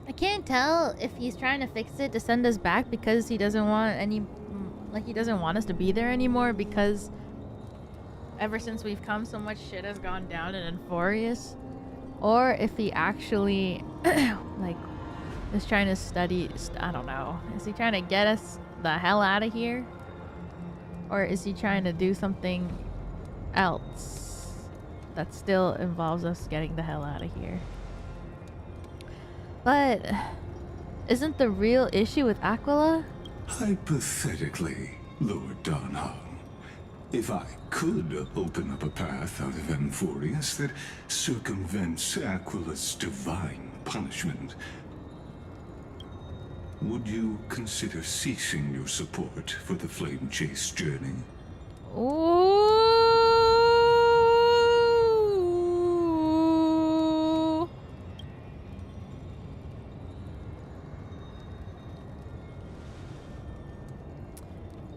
I can't tell if he's trying to fix it to send us back because he doesn't want any, like he doesn't want us to be there anymore, because ever since we've come so much shit has gone down in Enforius, or if he actually like is trying to study, I don't know. Is he trying to get us the hell out of here? Or is he trying to do something else that still involves us getting the hell out of here? But isn't the real issue with Aquila? Hypothetically, Lord Donham, if I could open up a path out of Enforius that circumvents Aquila's divine punishment, would you consider ceasing your support for the Flame Chase journey? Ooh.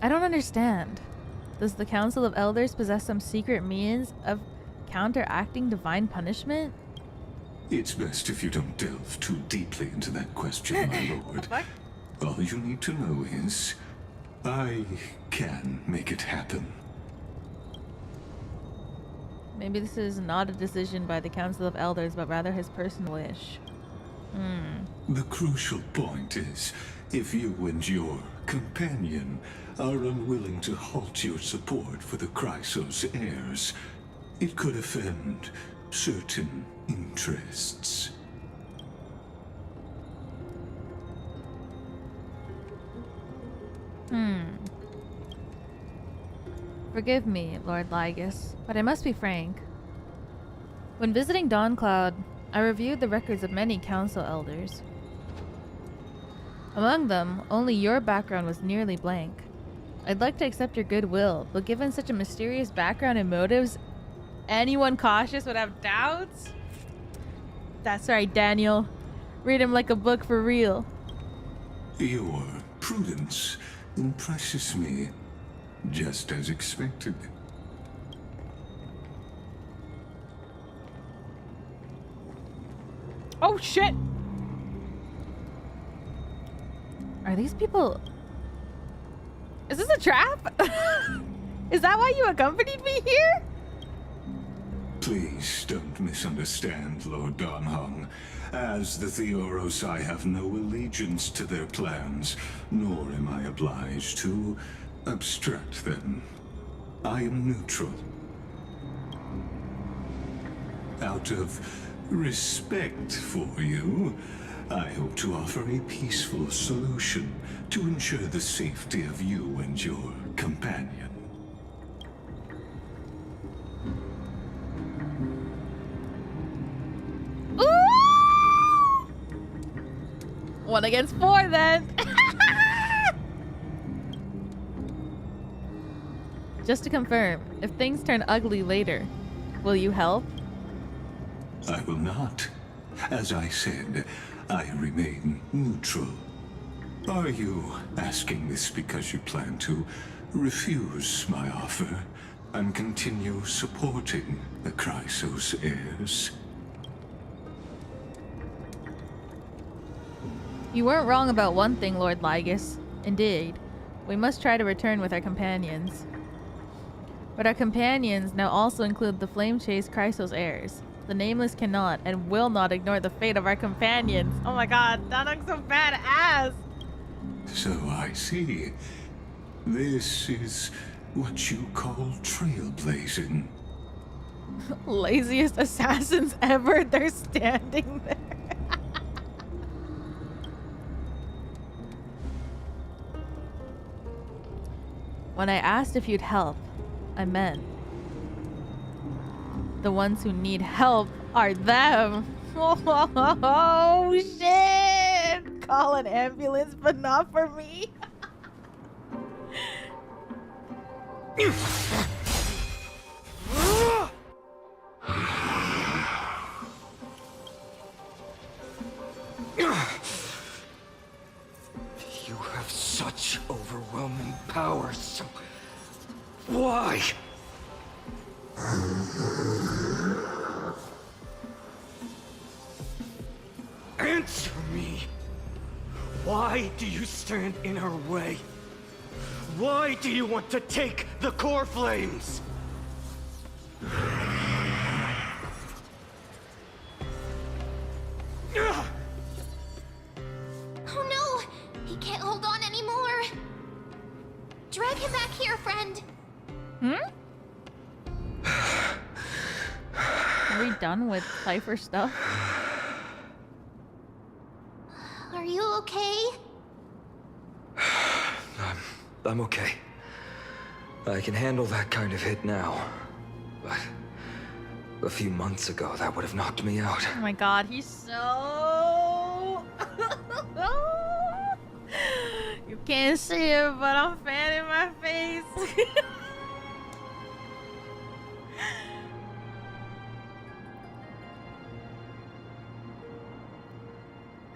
I don't understand. Does the Council of Elders possess some secret means of counteracting divine punishment? It's best if you don't delve too deeply into that question, my lord. All you need to know is, I can make it happen. Maybe this is not a decision by the Council of Elders, but rather his personal wish. The crucial point is, if you and your companion are unwilling to halt your support for the Chrysos heirs, it could offend certain interests. Forgive me, Lord Lygus, but I must be frank. When visiting Dawncloud, I reviewed the records of many council elders. Among them, only your background was nearly blank. I'd like to accept your goodwill, but given such a mysterious background and motives, anyone cautious would have doubts? That's right, Daniel. Read him like a book for real. Your prudence impresses me, just as expected. Oh shit! Are these people... Is this a trap? Is that why you accompanied me here? Please don't misunderstand, Lord Donhong. As the Theoros, I have no allegiance to their plans, nor am I obliged to obstruct them. I am neutral. Out of respect for you, I hope to offer a peaceful solution to ensure the safety of you and your companion. Ooh! 1 against 4 then. Just to confirm, if things turn ugly later, will you help? I will not. As I said, I remain neutral. Are you asking this because you plan to refuse my offer and continue supporting the Chrysos heirs? You weren't wrong about one thing, Lord Lygus. Indeed, we must try to return with our companions. But our companions now also include the flame-chased Chrysos heirs. The Nameless cannot and will not ignore the fate of our companions. Oh my god, Danong's so badass! So I see. This is what you call trailblazing. Laziest assassins ever, they're standing there. When I asked if you'd help, I meant the ones who need help are them. Oh shit! Call an ambulance, but not for me. You have such overwhelming power, so why? Answer me! Why do you stand in her way? Why do you want to take the core flames? Oh no! He can't hold on anymore! Drag him back here, friend! Are we done with Cypher stuff? Are you okay? I'm okay. I can handle that kind of hit now. But a few months ago, that would have knocked me out. Oh my god, he's so... You can't see it, but I'm fanning my face.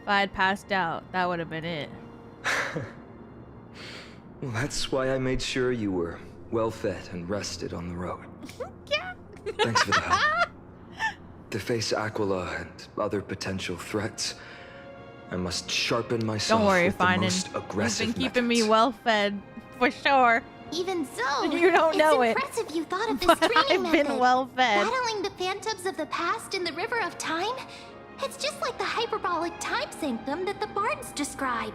If I had passed out, that would have been it. Well, that's why I made sure you were well fed and rested on the road. Yeah. Thanks for the help. To face Aquila and other potential threats, I must sharpen myself Don't worry, with the Finan. most You've aggressive been keeping me methods. well fed, for sure. Even so, You don't know it. it's impressive you thought of this But training I've method. been well fed. Battling the phantoms of the past in the River of Time? It's just like the hyperbolic time sanctum that the bards describe.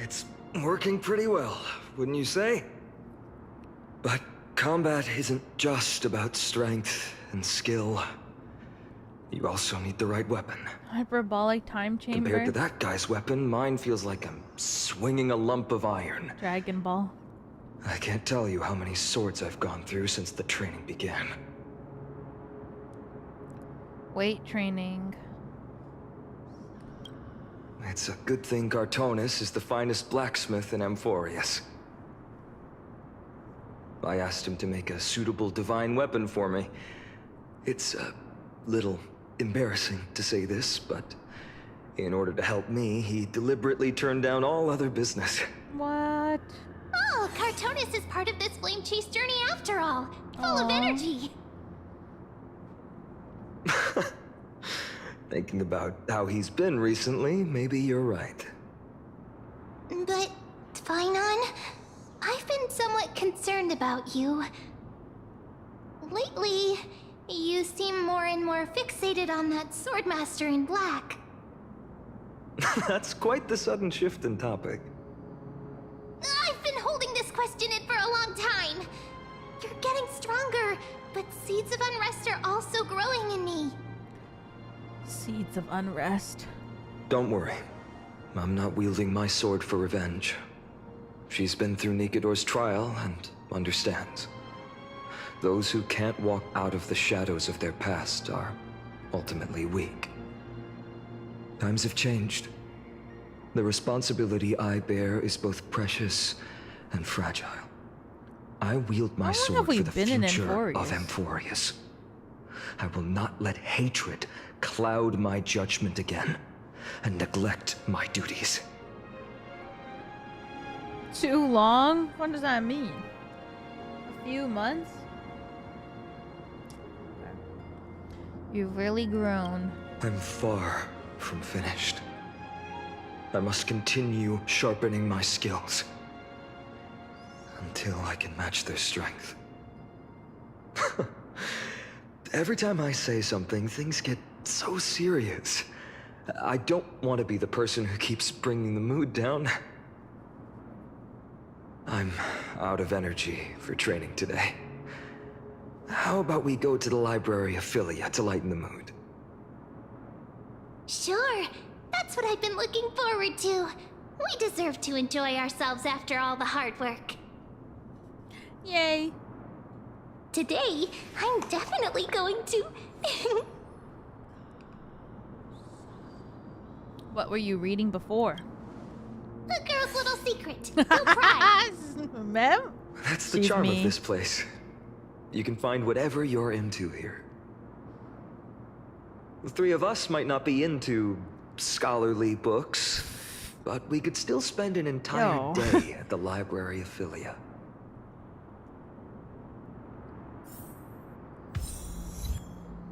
It's working pretty well, wouldn't you say? But combat isn't just about strength and skill. You also need the right weapon. Hyperbolic time chamber. Compared to that guy's weapon, mine feels like I'm swinging a lump of iron. Dragon Ball. I can't tell you how many swords I've gone through since the training began. Weight training. It's a good thing Cartonis is the finest blacksmith in Amphorius. I asked him to make a suitable divine weapon for me. It's a little embarrassing to say this, but in order to help me, he deliberately turned down all other business. What? Oh, Cartonis is part of this flame chase journey after all. Full of Aw. energy. Thinking about how he's been recently, maybe you're right. But, Finan, I've been somewhat concerned about you. lately, you seem more and more fixated on that swordmaster in black. That's quite the sudden shift in topic. I've been holding this question in for a long time. You're getting stronger, but seeds of unrest are also growing in me. Seeds of unrest. Don't worry. I'm not wielding my sword for revenge. She's been through Nikidor's trial and understands. Those who can't walk out of the shadows of their past are ultimately weak. Times have changed. The responsibility I bear is both precious and fragile. I wield my sword for the future of Amphorius. I will not let hatred cloud my judgment again and neglect my duties. Too long? What does that mean? A few months? You've really grown. I'm far from finished. I must continue sharpening my skills until I can match their strength. Every time I say something, things get so serious. I don't want to be the person who keeps bringing the mood down. I'm out of energy for training today. How about we go to the library of Philia to lighten the mood? Sure, that's what I've been looking forward to. We deserve to enjoy ourselves after all the hard work. Yay! Today, I'm definitely going to... What were you reading before? A girl's little secret. Don't cry. Ma'am? That's the charm of this place. You can find whatever you're into here. The three of us might not be into scholarly books, but we could still spend an entire day at the library of Philia.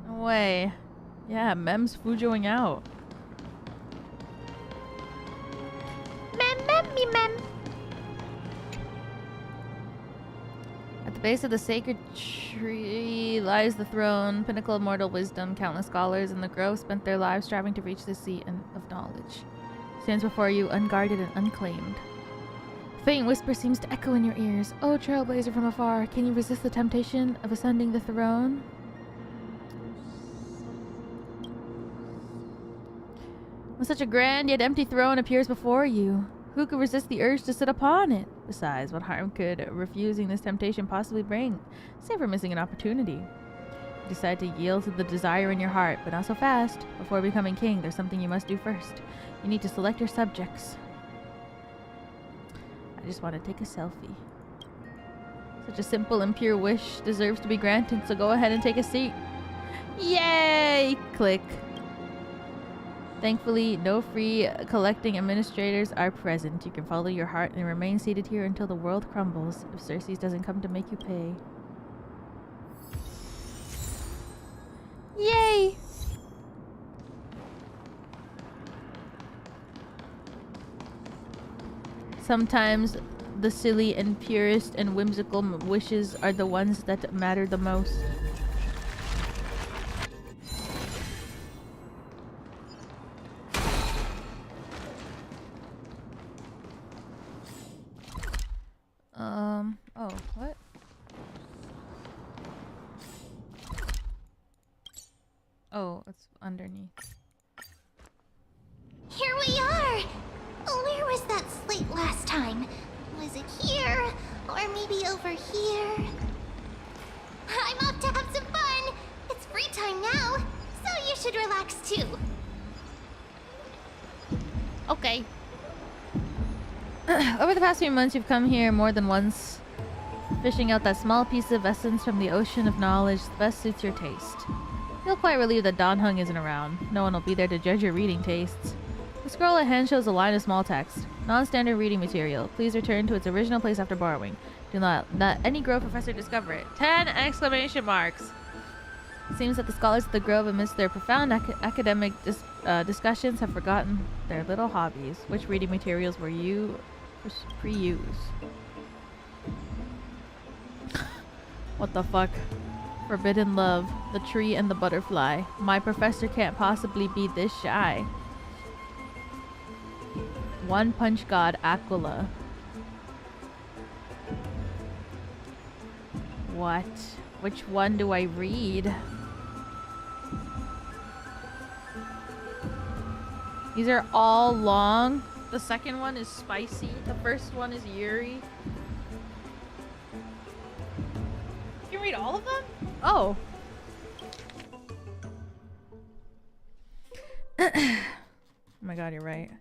No way. Yeah, Mem's fujoing out. Mem. At the base of the sacred tree lies the throne, pinnacle of mortal wisdom. Countless scholars in the grove spent their lives striving to reach the seat of knowledge. Stands before you, unguarded and unclaimed. Faint whisper seems to echo in your ears. Oh, trailblazer from afar, can you resist the temptation of ascending the throne? When such a grand yet empty throne appears before you, who could resist the urge to sit upon it? Besides, what harm could refusing this temptation possibly bring, save for missing an opportunity? You decide to yield to the desire in your heart, but not so fast. Before becoming king, there's something you must do first. You need to select your subjects. I just want to take a selfie. Such a simple and pure wish deserves to be granted, so go ahead and take a seat. Yay! Click. Thankfully, no free collecting administrators are present. You can follow your heart and remain seated here until the world crumbles, if Circe doesn't come to make you pay. Yay! Sometimes the silly and purest and whimsical wishes are the ones that matter the most. Oh, what? Oh, it's underneath. Here we are! Where was that slate last time? Was it here? Or maybe over here? I'm off to have some fun! It's free time now, so you should relax too. Okay. Over the past few months, you've come here more than once, fishing out that small piece of essence from the ocean of knowledge that best suits your taste. Feel quite relieved that Don Hung isn't around. No one will be there to judge your reading tastes. The scroll at hand shows a line of small text. Non-standard reading material. Please return to its original place after borrowing. Do not let any Grove professor discover it. 10 exclamation marks! It seems that the scholars of the Grove, amidst their profound academic discussions, have forgotten their little hobbies. Which reading materials were you pre-use? What the fuck? Forbidden love, the tree and the butterfly. My professor can't possibly be this shy. One Punch God Aquila. What? Which one do I read? These are all long. The second one is spicy. The first one is Yuri. You can read all of them? Oh. Oh my god, you're right.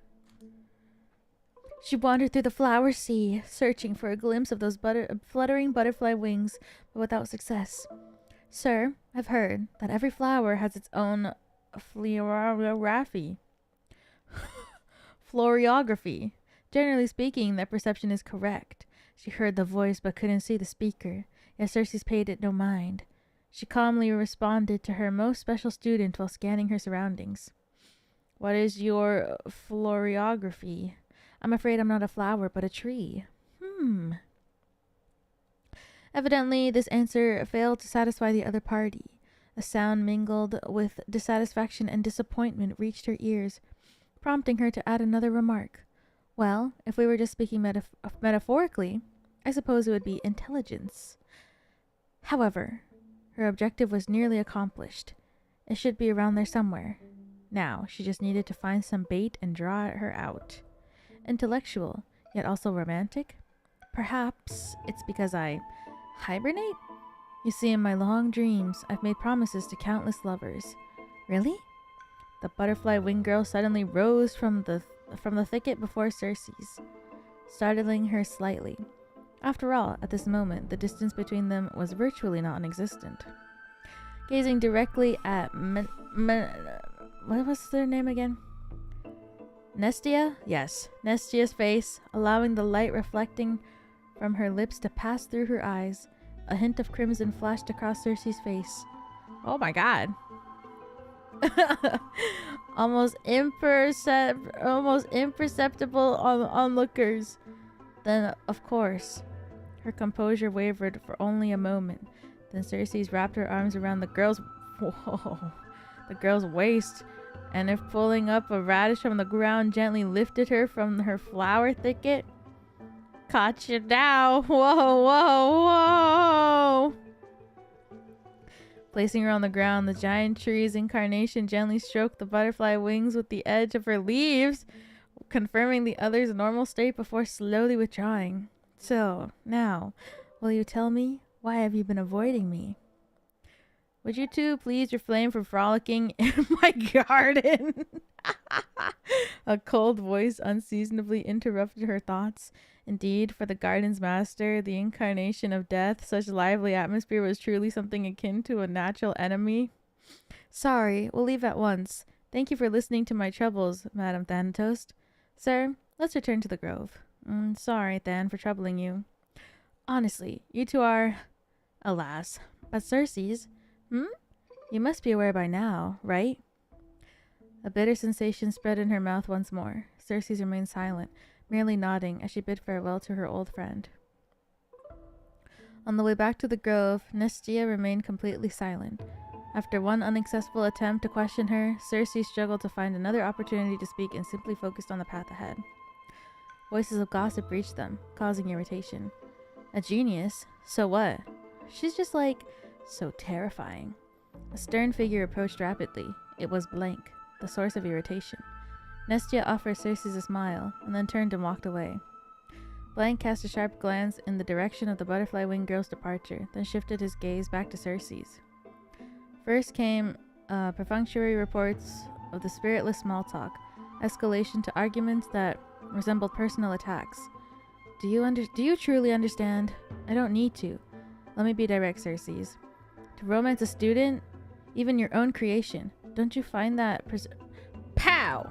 She wandered through the flower sea, searching for a glimpse of those fluttering butterfly wings, but without success. Sir, I've heard that every flower has its own floriography. Generally speaking, that perception is correct. She heard the voice but couldn't see the speaker, yet Cersei paid it no mind. She calmly responded to her most special student while scanning her surroundings. What is your floriography? I'm afraid I'm not a flower, but a tree. Evidently, this answer failed to satisfy the other party. A sound mingled with dissatisfaction and disappointment reached her ears, prompting her to add another remark. Well, if we were just speaking metaphorically, I suppose it would be intelligence. However, her objective was nearly accomplished. It should be around there somewhere. Now, she just needed to find some bait and draw her out. Intellectual, yet also romantic? Perhaps it's because I hibernate? You see, in my long dreams, I've made promises to countless lovers. Really? The butterfly wing girl suddenly rose from the thicket before Cersei's, startling her slightly. After all, at this moment, the distance between them was virtually non-existent. Gazing directly at what was their name again? Nestia? Yes, Nestia's face, allowing the light reflecting from her lips to pass through her eyes. A hint of crimson flashed across Cersei's face. Oh my god. almost imperceptible on onlookers. Then, of course, her composure wavered for only a moment. Then Cersei wrapped her arms around the girl's waist, and if pulling up a radish from the ground, gently lifted her from her flower thicket. Caught you now. Whoa, whoa, whoa. Placing her on the ground, the giant tree's incarnation gently stroked the butterfly wings with the edge of her leaves, confirming the other's normal state before slowly withdrawing. So, now, will you tell me, why have you been avoiding me? Would you two please refrain from frolicking in my garden? A cold voice unseasonably interrupted her thoughts. Indeed, for the garden's master, the incarnation of death, such lively atmosphere was truly something akin to a natural enemy. Sorry, we'll leave at once. Thank you for listening to my troubles, Madame Thanatos. Sir, let's return to the grove. Sorry, Than, for troubling you. Honestly, you two are... Alas. But Cersei's... You must be aware by now, right? A bitter sensation spread in her mouth once more. Cersei remained silent, merely nodding as she bid farewell to her old friend. On the way back to the grove, Nestia remained completely silent. After one unsuccessful attempt to question her, Cersei struggled to find another opportunity to speak and simply focused on the path ahead. Voices of gossip reached them, causing irritation. A genius? So what? She's just like... so terrifying. A stern figure approached rapidly. It was Blank, the source of irritation. Nestia offered Cersei a smile, and then turned and walked away. Blank cast a sharp glance in the direction of the butterfly wing girl's departure, then shifted his gaze back to Cersei's. First came perfunctory reports of the spiritless small talk, escalation to arguments that resembled personal attacks. Do you truly understand? I don't need to. Let me be direct, Cersei. To romance a student, even your own creation, don't you find that Pow!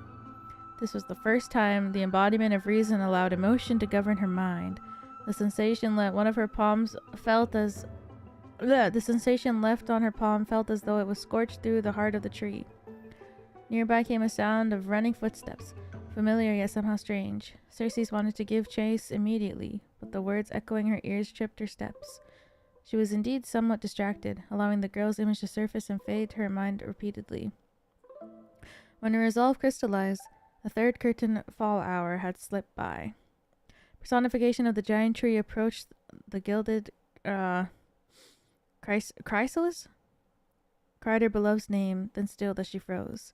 This was the first time the embodiment of reason allowed emotion to govern her mind. The sensation left on her palm felt as though it was scorched through the heart of the tree. Nearby came a sound of running footsteps, familiar yet somehow strange. Cersei wanted to give chase immediately, but the words echoing her ears tripped her steps. She was indeed somewhat distracted, allowing the girl's image to surface and fade to her mind repeatedly. When her resolve crystallized, a third curtain fall hour had slipped by. Personification of the giant tree approached the gilded chrysalis? Cried her beloved's name, then stilled as she froze.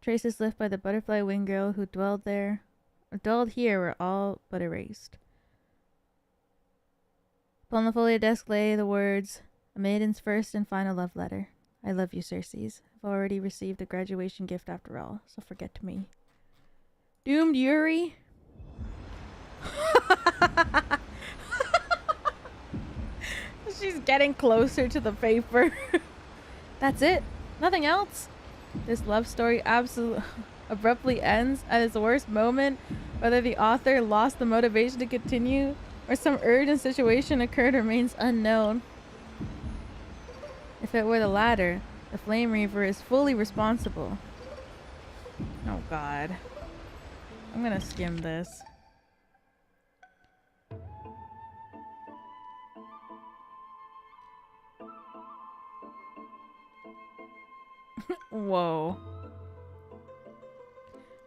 Traces left by the butterfly winged girl who dwelled here were all but erased. Upon the folio desk lay the words, "A maiden's first and final love letter. I love you, Circes. I've already received a graduation gift after all, so forget me." Doomed Yuri? She's getting closer to the paper. That's it? Nothing else? This love story abruptly ends at its worst moment, whether the author lost the motivation to continue or some urgent situation occurred remains unknown. If it were the latter, the Flame Reaver is fully responsible. Oh god. I'm gonna skim this. Whoa.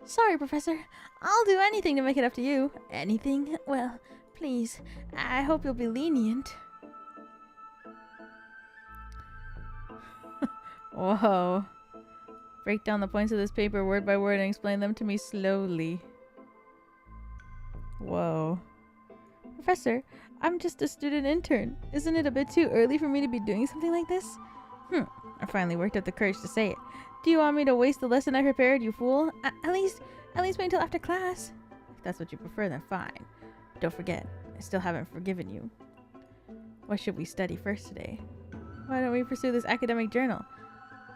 Sorry, Professor. I'll do anything to make it up to you. Anything? Well, please. I hope you'll be lenient. Whoa. Break down the points of this paper word by word and explain them to me slowly. Whoa. Professor, I'm just a student intern. Isn't it a bit too early for me to be doing something like this? I finally worked up the courage to say it. Do you want me to waste the lesson I prepared, you fool? At least wait until after class. If that's what you prefer, then fine. Don't forget, I still haven't forgiven you. What should we study first today? Why don't we pursue this academic journal?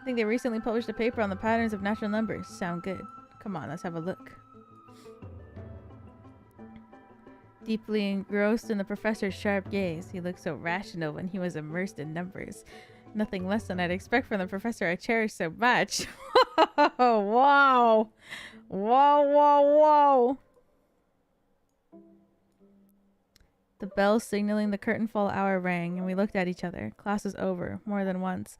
I think they recently published a paper on the patterns of natural numbers. Sound good. Come on, let's have a look. Deeply engrossed in the professor's sharp gaze, he looked so rational when he was immersed in numbers. Nothing less than I'd expect from the professor I cherish so much. Wow! Whoa! The bell signaling the curtain fall hour rang, and we looked at each other. Class was over, more than once.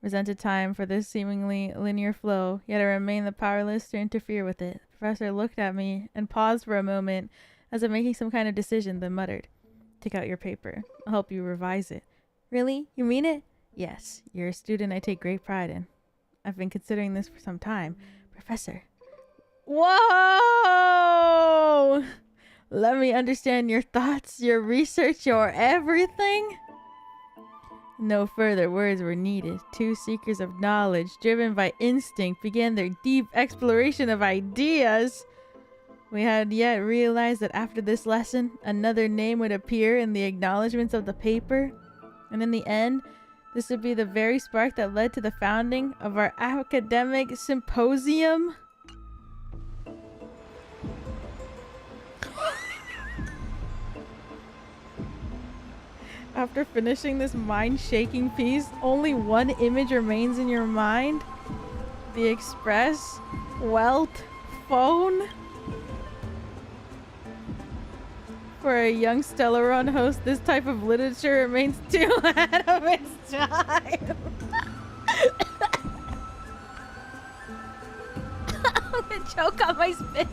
Resented time for this seemingly linear flow, yet I remained powerless to interfere with it. The professor looked at me and paused for a moment, as if making some kind of decision, then muttered, "Take out your paper. I'll help you revise it." Really? You mean it? Yes, you're a student I take great pride in. I've been considering this for some time. Professor. Whoa! Let me understand your thoughts, your research, your everything. No further words were needed. Two seekers of knowledge, driven by instinct, began their deep exploration of ideas. We had yet realized that after this lesson, another name would appear in the acknowledgments of the paper. And in the end, this would be the very spark that led to the founding of our academic symposium. After finishing this mind-shaking piece, only one image remains in your mind. The Express Welt phone. For a young Stellaron host, this type of literature remains too ahead of its time. I'm gonna choke on my spit.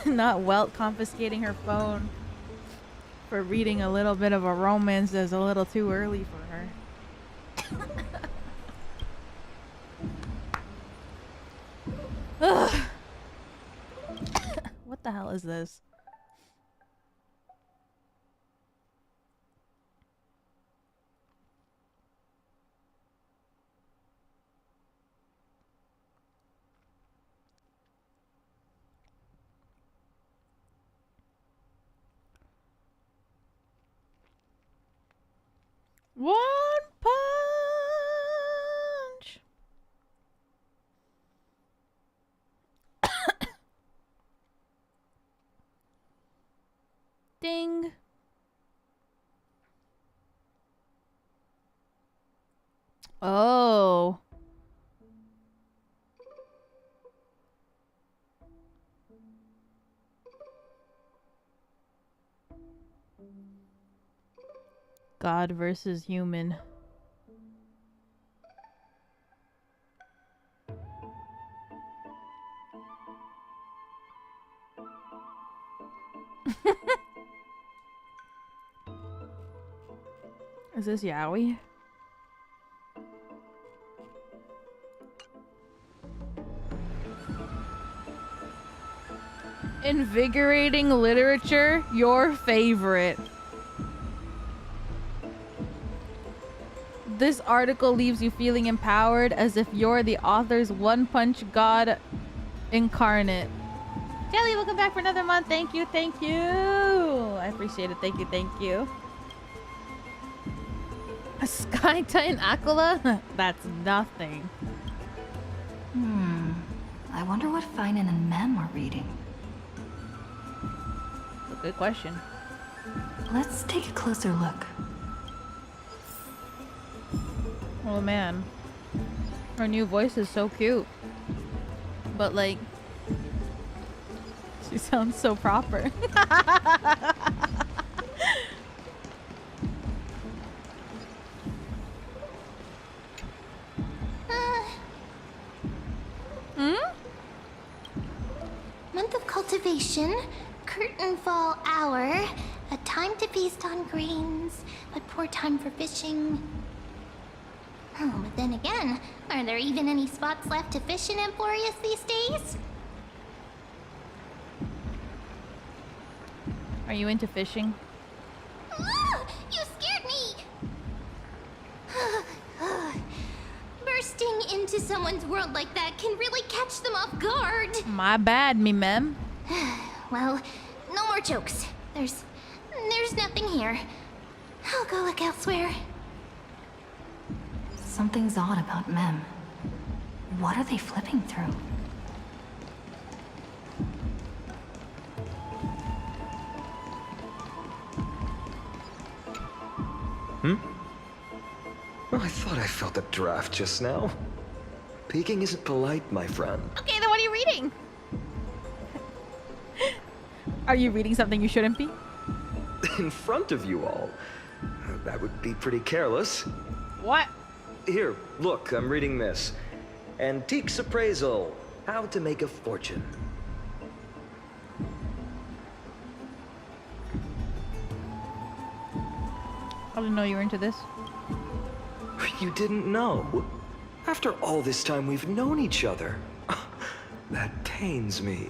Not Welt confiscating her phone for reading a little bit of a romance is a little too early for her. Ugh. What the hell is this? One punch. Ding. Oh. God versus human. Is this yaoi? Invigorating literature, your favorite. This article leaves you feeling empowered as if you're the author's one-punch god incarnate. Kelly, welcome back for another month. Thank you, thank you. I appreciate it. Thank you, thank you. A Sky Titan Aquila? That's nothing. I wonder what Finana and Mem are reading. That's a good question. Let's take a closer look. Oh man. Her new voice is so cute. But like, she sounds so proper. Month of cultivation, curtain fall hour, a time to feast on grains, but poor time for fishing. Oh, but then again, are there even any spots left to fish in Emporius these days? Are you into fishing? Ah, you scared me! Bursting into someone's world like that can really catch them off guard. My bad, me mem. Well, no more jokes. There's nothing here. I'll go look elsewhere. Something's odd about Mem. What are they flipping through? Oh, I thought I felt a draft just now. Peeking isn't polite, my friend. Okay, then what are you reading? Are you reading something you shouldn't be? In front of you all. That would be pretty careless. What? Here, look, I'm reading this. Antiques Appraisal. How to Make a Fortune. I didn't know you were into this. You didn't know? After all this time we've known each other. That pains me.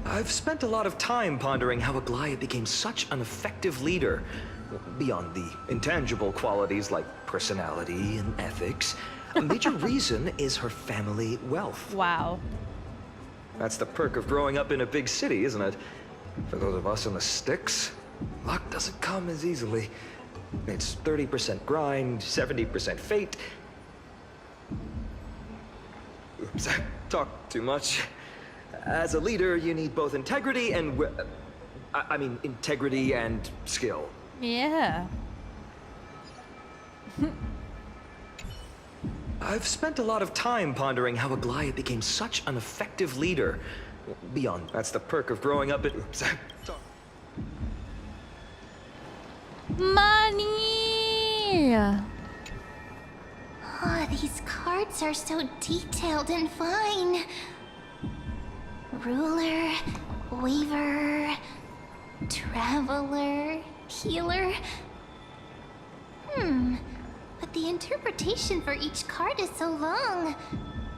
I've spent a lot of time pondering how Aglaia became such an effective leader. Beyond the intangible qualities like personality and ethics, a major reason is her family wealth. Wow. That's the perk of growing up in a big city, isn't it? For those of us in the sticks, luck doesn't come as easily. It's 30% grind, 70% fate. Oops, I talked too much. As a leader, you need both integrity and integrity and skill. Yeah. I've spent a lot of time pondering how Aglaia became such an effective leader. Beyond, that's the perk of growing up in... Oops, I talked... Money! Oh, these cards are so detailed and fine. Ruler, weaver, traveler, healer. But the interpretation for each card is so long.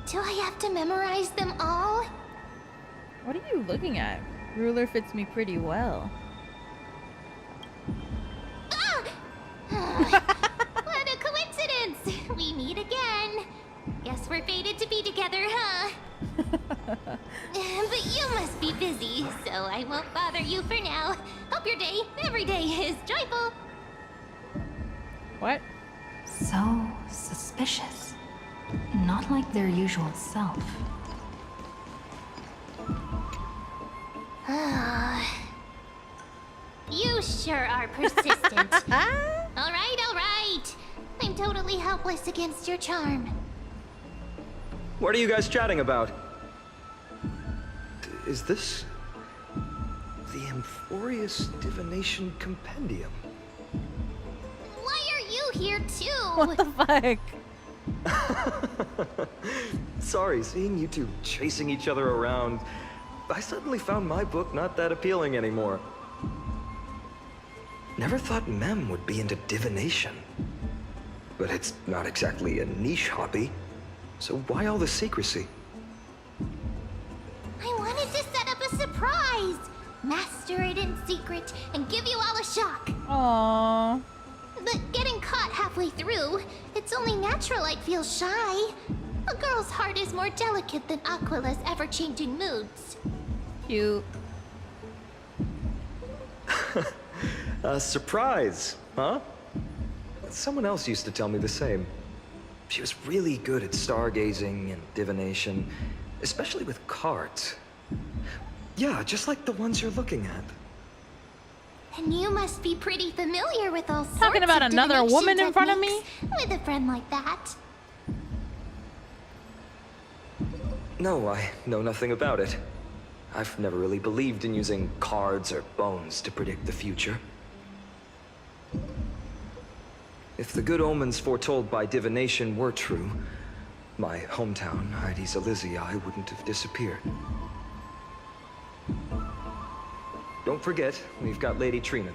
Do I have to memorize them all? What are you looking at? Ruler fits me pretty well. What a coincidence! We meet again. Guess we're fated to be together, huh? But you must be busy, so I won't bother you for now. Hope your day, every day, is joyful. What? So suspicious. Not like their usual self. You sure are persistent. All right. I'm totally helpless against your charm. What are you guys chatting about? Is this... the Amphorius Divination Compendium? here too. What the fuck? Sorry, seeing you two chasing each other around, I suddenly found my book not that appealing anymore. Never thought Mem would be into divination. But it's not exactly a niche hobby, so why all the secrecy? I wanted to set up a surprise. Master it in secret and give you all a shock. Aww. But getting caught halfway through, it's only natural I'd feel shy. A girl's heart is more delicate than Aquila's ever-changing moods. Cute. A surprise, huh? Someone else used to tell me the same. She was really good at stargazing and divination, especially with cards. Yeah, just like the ones you're looking at. And you must be pretty familiar with all sorts Talking about of another divination woman in front of me? techniques with a friend like that. No, I know nothing about it. I've never really believed in using cards or bones to predict the future. If the good omens foretold by divination were true, my hometown, NIJISANJI, wouldn't have disappeared. Don't forget, we've got Lady Trina.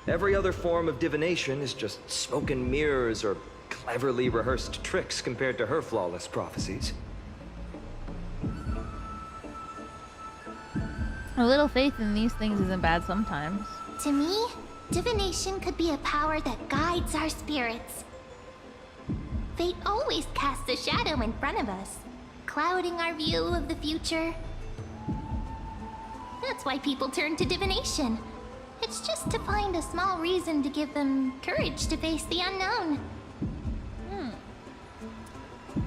Every other form of divination is just smoke and mirrors or cleverly rehearsed tricks compared to her flawless prophecies. A little faith in these things isn't bad sometimes. To me, divination could be a power that guides our spirits. Fate always casts a shadow in front of us, clouding our view of the future. That's why people turn to divination. It's just to find a small reason to give them courage to face the unknown.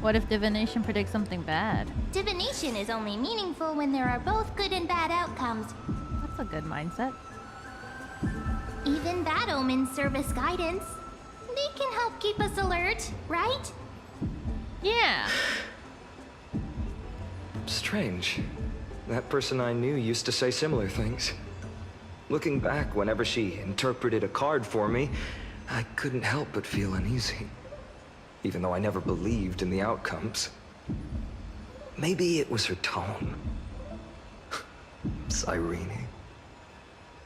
What if divination predicts something bad? Divination is only meaningful when there are both good and bad outcomes. That's a good mindset. Even bad omens serve as guidance. They can help keep us alert, right? Yeah. Strange. That person I knew used to say similar things. Looking back, whenever she interpreted a card for me, I couldn't help but feel uneasy. Even though I never believed in the outcomes. Maybe it was her tone. Cyrene.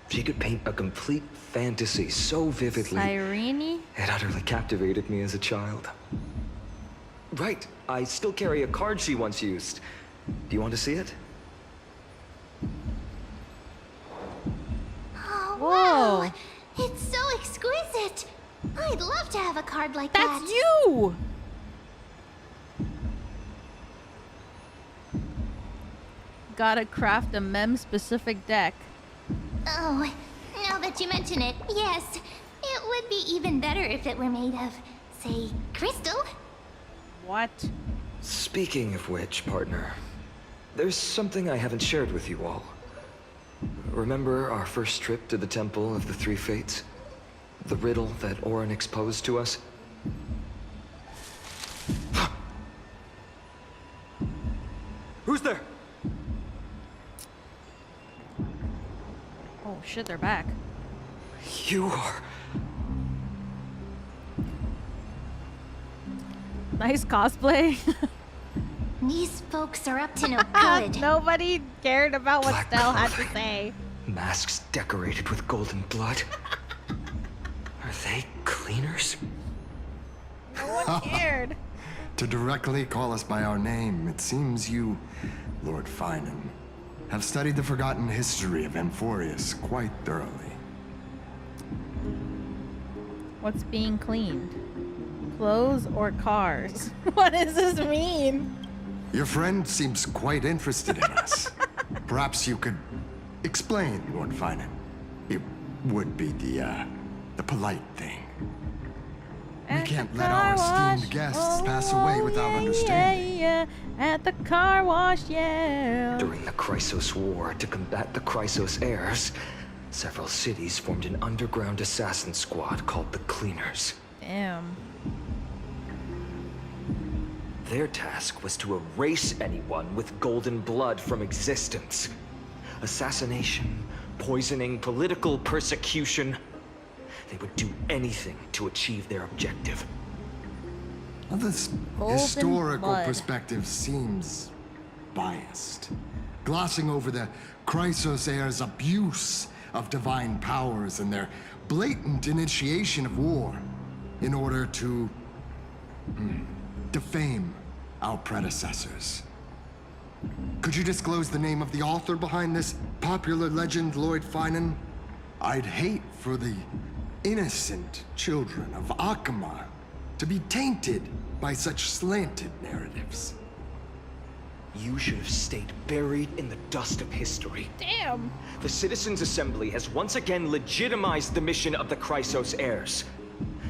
She could paint a complete fantasy so vividly. Cyrene? It utterly captivated me as a child. Right, I still carry a card she once used. Do you want to see it? Oh, Whoa. wow! It's so exquisite! I'd love to have a card like that. That's you! Gotta craft a mem-specific deck. Oh, now that you mention it, yes. It would be even better if it were made of, say, crystal. What? Speaking of which, partner, there's something I haven't shared with you all. Remember our first trip to the Temple of the Three Fates? The riddle that Orin exposed to us? Who's there? Oh shit, they're back. You are... Nice cosplay. These folks are up to no good. Nobody cared about what Black Stell had to clothing. say. Masks decorated with golden blood. Are they cleaners? No one cared. To directly call us by our name, it seems you, Lord Finan, have studied the forgotten history of Amphorius quite thoroughly. What's being cleaned? Clothes or cars? What does this mean? Your friend seems quite interested in us. Perhaps you could explain, Lord Finan. It would be the polite thing. We can't let our esteemed guests pass away without understanding. Yeah, at the car wash, yeah. During the Chrysos War, to combat the Chrysos heirs, several cities formed an underground assassin squad called the Cleaners. Damn. Their task was to erase anyone with golden blood from existence. Assassination, poisoning, political persecution. They would do anything to achieve their objective. Well, this Golden historical blood. perspective seems biased, glossing over the Chrysos heirs' abuse of divine powers and their blatant initiation of war in order to defame our predecessors. Could you disclose the name of the author behind this popular legend, Lord Finan? I'd hate for the innocent children of Akama to be tainted by such slanted narratives. You should have stayed buried in the dust of history. Damn. The Citizens' Assembly has once again legitimized the mission of the Chrysos heirs.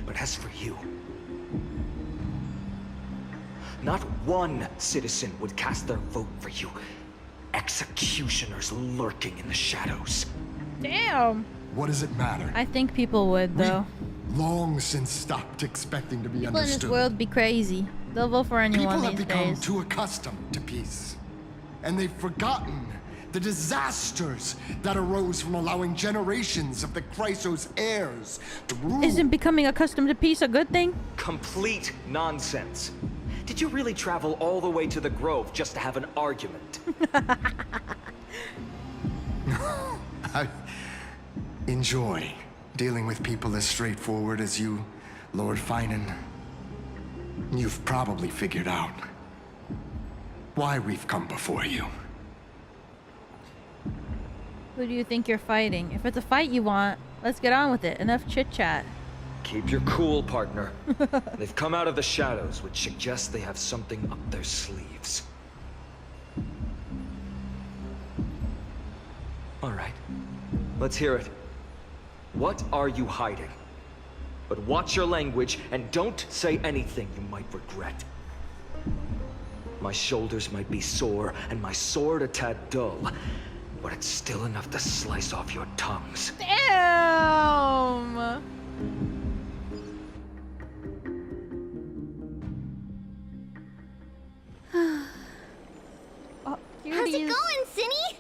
But as for you, not one citizen would cast their vote for you. Executioners lurking in the shadows. Damn. What does it matter? I think people would, though. Long since stopped expecting to be People in understood. this world be crazy. They'll vote for People anyone have these become days. too accustomed to peace, and they've forgotten the disasters that arose from allowing generations of the Chrysos heirs to rule. Isn't becoming accustomed to peace a good thing? Complete nonsense. Did you really travel all the way to the Grove just to have an argument? I enjoy dealing with people as straightforward as you, Lord Finan. You've probably figured out why we've come before you. Who do you think you're fighting? If it's a fight you want, let's get on with it. Enough chit-chat. Keep your cool, partner. They've come out of the shadows, which suggests they have something up their sleeves. All right, let's hear it. What are you hiding? But watch your language and don't say anything you might regret. My shoulders might be sore and my sword a tad dull, but it's still enough to slice off your tongues. Damn! Oh, How's it cuties. going, Cinny?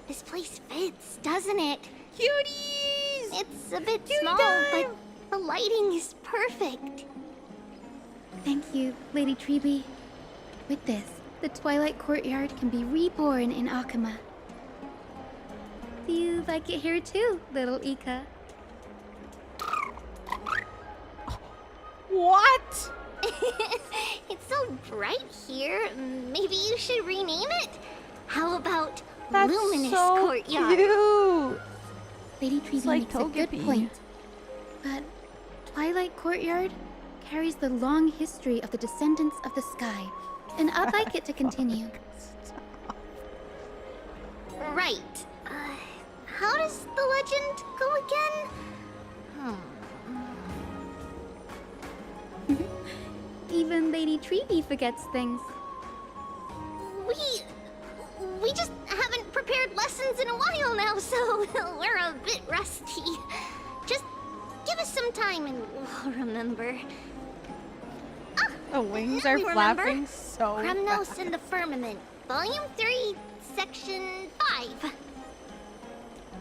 This place fits, doesn't it? Cuties! It's a bit Cutie small, time! but the lighting is perfect. Thank you, Lady Treeby. With this, the Twilight Courtyard can be reborn in Akama. Do you like it here too, little Ika? What? It's so bright here. Maybe you should rename it? How about That's Luminous so Courtyard? cute. Lady Treeby like makes a good Togepi. point. But Twilight Courtyard carries the long history of the descendants of the sky, and I'd like it to continue. Right. How does the legend go again? Even Lady Treeby forgets things. We just haven't prepared lessons in a while now, so we're a bit rusty. Just give us some time and we'll remember. The wings Now are we remember. flapping so Kremnos fast. and the Firmament, Volume 3, Section 5.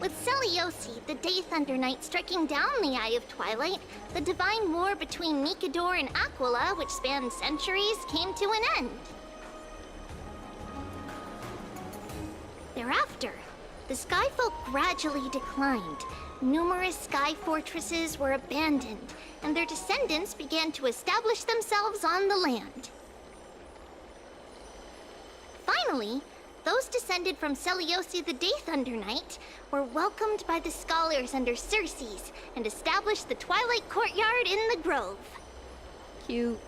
With Seliosi, the Day Thunder Knight, striking down the Eye of Twilight, the divine war between Mikador and Aquila, which spanned centuries, came to an end. Thereafter, the Skyfolk gradually declined. Numerous sky fortresses were abandoned, and their descendants began to establish themselves on the land. Finally, those descended from Seliosi the Day Thunder Knight were welcomed by the scholars under Circes and established the Twilight Courtyard in the Grove. Cute.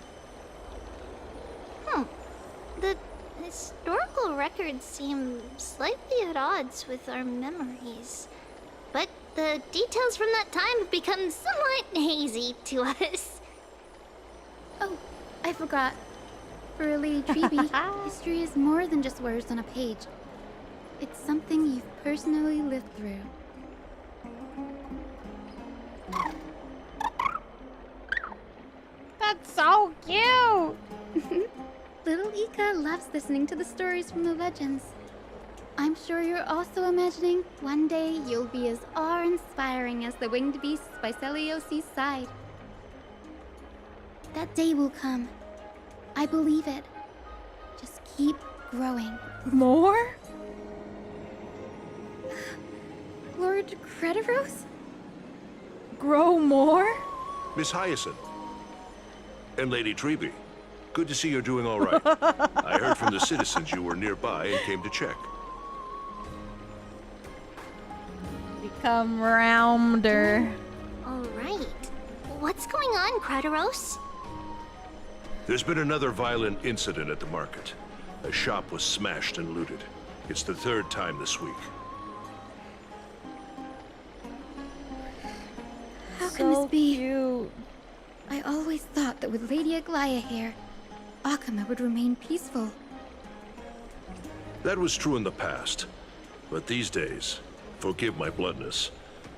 The historical records seem slightly at odds with our memories, but the details from that time have become somewhat hazy to us. Oh, I forgot. For Lady Treeby, history is more than just words on a page. It's something you've personally lived through. That's so cute. Little Ika loves listening to the stories from the legends. I'm sure you're also imagining one day you'll be as awe-inspiring as the winged beasts by Celiosi's side. That day will come. I believe it. Just keep growing. More? Lord Crediros? Grow more? Miss Hyacin. And Lady Treby. Good to see you're doing all right. I heard from the citizens you were nearby and came to check. Become rounder. All right. What's going on, Crediros? There's been another violent incident at the market. A shop was smashed and looted. It's the third time this week. How can this be? Cute. I always thought that with Lady Aglaya here, Akuma would remain peaceful. That was true in the past. But these days, forgive my bluntness,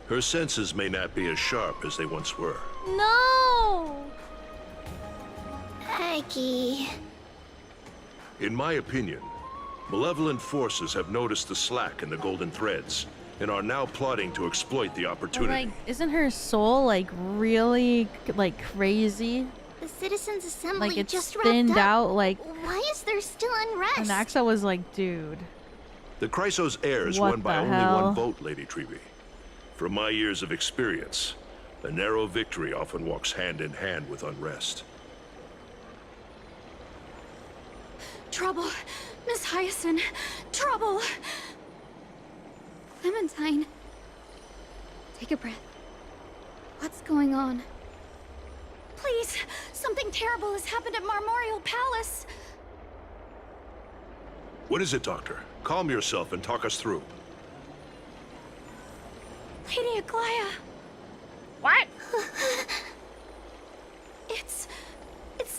her senses may not be as sharp as they once were. No! Aggie. In my opinion, malevolent forces have noticed the slack in the golden threads and are now plotting to exploit the But, opportunity. like, isn't her soul like really like crazy? The Citizens Assembly Like it's just thinned wrapped up. out like. Why is there still unrest? And Axa was like, dude. The Chrysos heirs What won by the only hell? one vote, Lady Treby. From my years of experience, a narrow victory often walks hand in hand with unrest. Trouble! Miss Hyacin! Trouble! Clementine. Take a breath. What's going on? Please! Something terrible has happened at Marmorial Palace! What is it, Doctor? Calm yourself and talk us through. Lady Aglaya! What? It's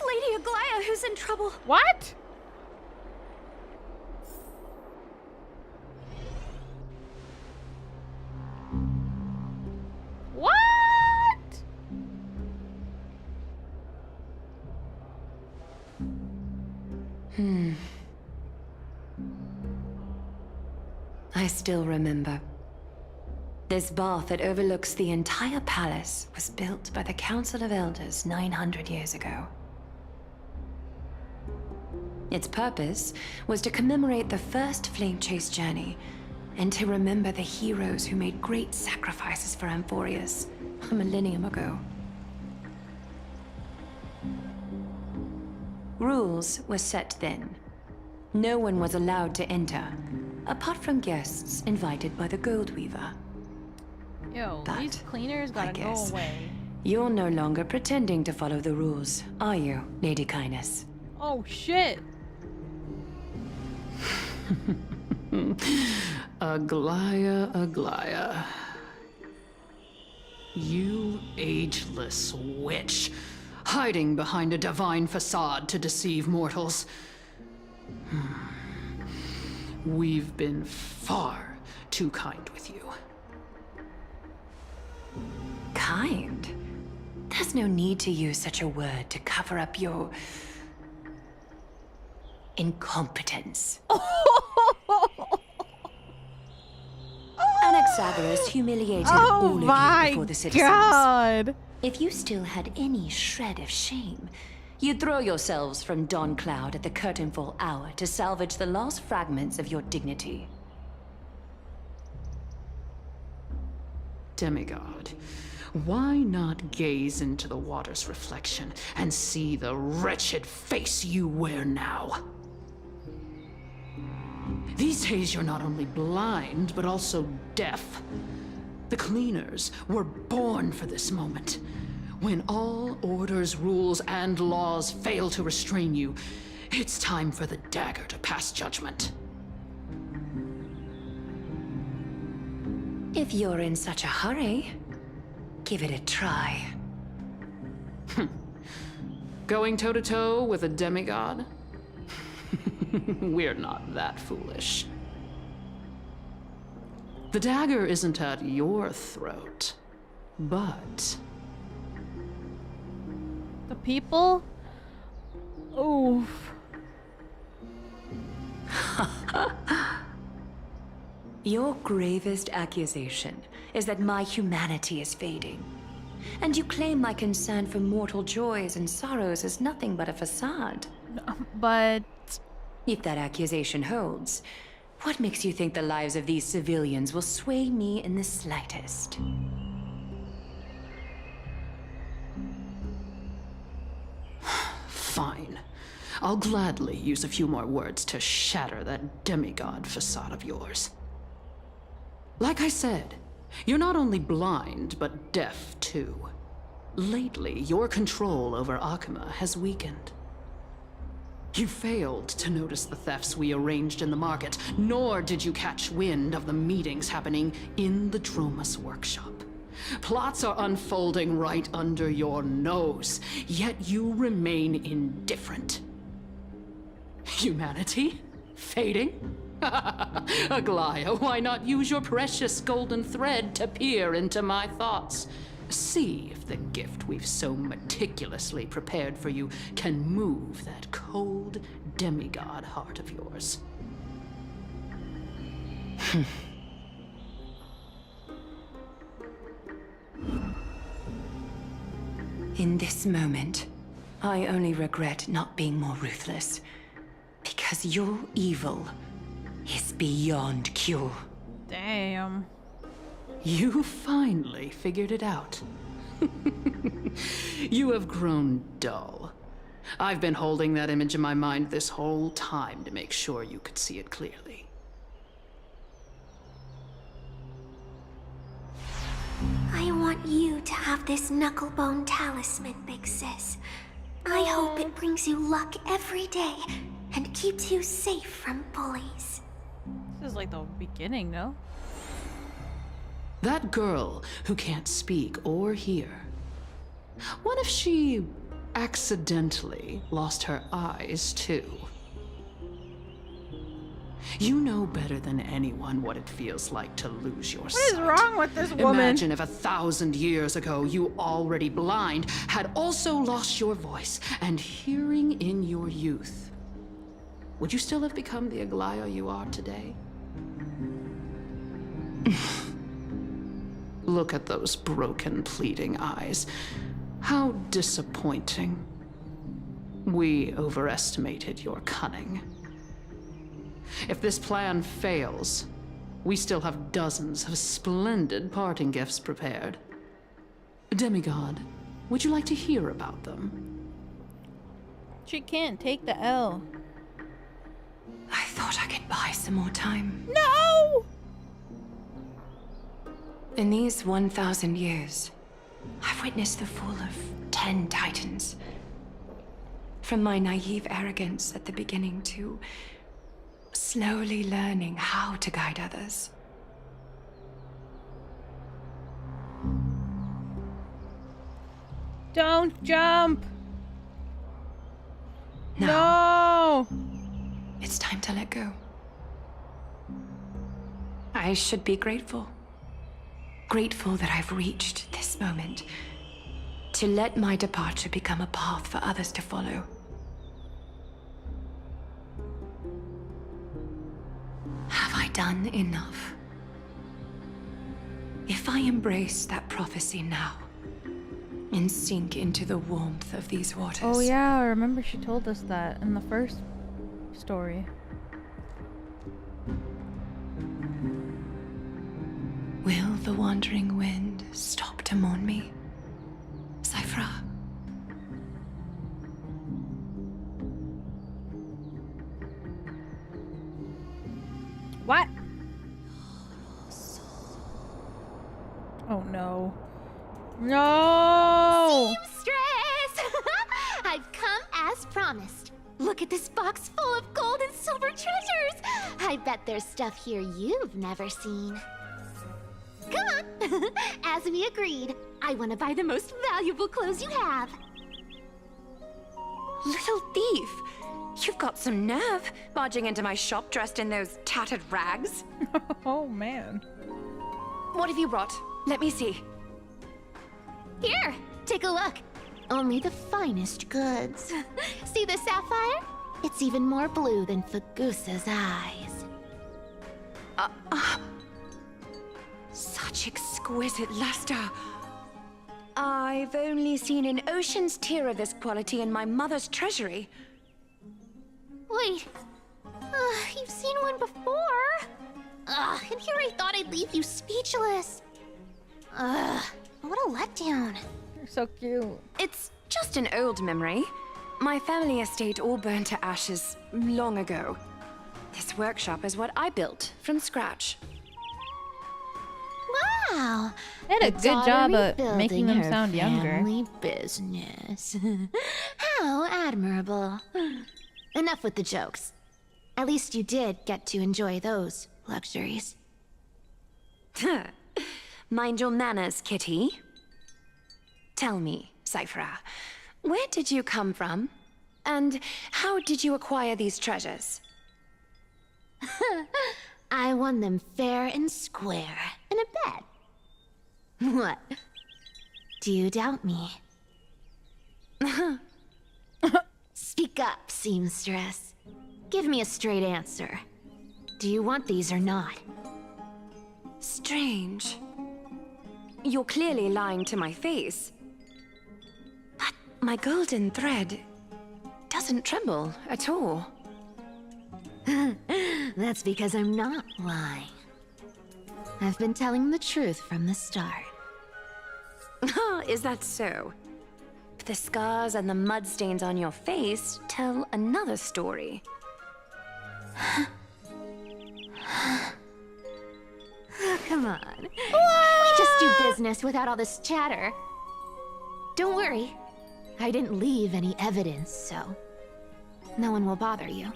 Lady Aglaya who's in trouble. What? What? I still remember. This bath that overlooks the entire palace was built by the Council of Elders 900 years ago. Its purpose was to commemorate the first flame chase journey and to remember the heroes who made great sacrifices for Amphorius a millennium ago. Rules were set then. No one was allowed to enter, apart from guests invited by the Gold Weaver. Yo, But, these cleaners I gotta go guess, away. You're no longer pretending to follow the rules, are you, Lady Kindness? Oh shit. Aglaya, Aglaya. You ageless witch, hiding behind a divine facade to deceive mortals. We've been far too kind with you. Kind? There's no need to use such a word to cover up your incompetence. Anaxagoras humiliated all of you before the citizens. God. If you still had any shred of shame, you'd throw yourselves from Dawn Cloud at the curtainfall hour to salvage the last fragments of your dignity. Demigod, why not gaze into the water's reflection and see the wretched face you wear now? These days you're not only blind, but also deaf. The cleaners were born for this moment. When all orders, rules, and laws fail to restrain you, it's time for the dagger to pass judgment. If you're in such a hurry, give it a try. Going toe-to-toe with a demigod? We're not that foolish. The dagger isn't at your throat, but... The people? Oof. Your gravest accusation is that my humanity is fading. And you claim my concern for mortal joys and sorrows is nothing but a facade. But... If that accusation holds, what makes you think the lives of these civilians will sway me in the slightest? Fine. I'll gladly use a few more words to shatter that demigod facade of yours. Like I said, you're not only blind, but deaf too. Lately, your control over Akuma has weakened. You failed to notice the thefts we arranged in the market, nor did you catch wind of the meetings happening in the Droma's workshop. Plots are unfolding right under your nose, yet you remain indifferent. Humanity? Fading? Aglaya, why not use your precious golden thread to peer into my thoughts? See if the gift we've so meticulously prepared for you can move that cold demigod heart of yours. In this moment, I only regret not being more ruthless. Because your evil is beyond cure. Damn. You finally figured it out. You have grown dull. I've been holding that image in my mind this whole time to make sure you could see it clearly. I want you to have this knucklebone talisman, Big Sis. I hope it brings you luck every day and keeps you safe from bullies. This is like the beginning, no? That girl who can't speak or hear. What if she accidentally lost her eyes too? You know better than anyone what it feels like to lose your sight. What is wrong with this woman? Imagine if 1,000 years ago you, already blind, had also lost your voice and hearing in your youth. Would you still have become the Aglaya you are today? Look at those broken, pleading eyes. How disappointing. We overestimated your cunning. If this plan fails, we still have dozens of splendid parting gifts prepared. Demigod, would you like to hear about them? She can't take the L. I thought I could buy some more time. No! In these 1,000 years, I've witnessed the fall of 10 titans. From my naive arrogance at the beginning to slowly learning how to guide others. Don't jump! Now, No! it's time to let go. I should be grateful. Grateful that I've reached this moment. To let my departure become a path for others to follow. Have I done enough? If I embrace that prophecy now, and sink into the warmth of these waters. Oh yeah, I remember she told us that in the first story. Will the wandering wind stop to mourn me, Cyphra? What? Oh no. No! Seamstress! I've come as promised. Look at this box full of gold and silver treasures. I bet there's stuff here you've never seen. Come on. As we agreed, I want to buy the most valuable clothes you have. Little thief! You've got some nerve, barging into my shop dressed in those tattered rags. Oh man. What have you brought? Let me see. Here, take a look. Only the finest goods. See the sapphire? It's even more blue than Fagusa's eyes. such exquisite luster. I've only seen an ocean's tier of this quality in my mother's treasury. Wait, you've seen one before? And here I thought I'd leave you speechless. What a letdown. You're so cute. It's just an old memory. My family estate all burned to ashes long ago. This workshop is what I built from scratch. Wow. They had a good job at making them her sound younger. family business. How admirable. Enough with the jokes. At least you did get to enjoy those luxuries. Mind your manners, kitty. Tell me, Cyphera, where did you come from? And how did you acquire these treasures? I won them fair and square in a bet. What? Do you doubt me? Speak up, seamstress. Give me a straight answer. Do you want these or not? Strange. You're clearly lying to my face. But my golden thread doesn't tremble at all. That's because I'm not lying. I've been telling the truth from the start. Is that so? But the scars and the mud stains on your face tell another story. Come on. We just do business without all this chatter. Don't worry. I didn't leave any evidence, so no one will bother you.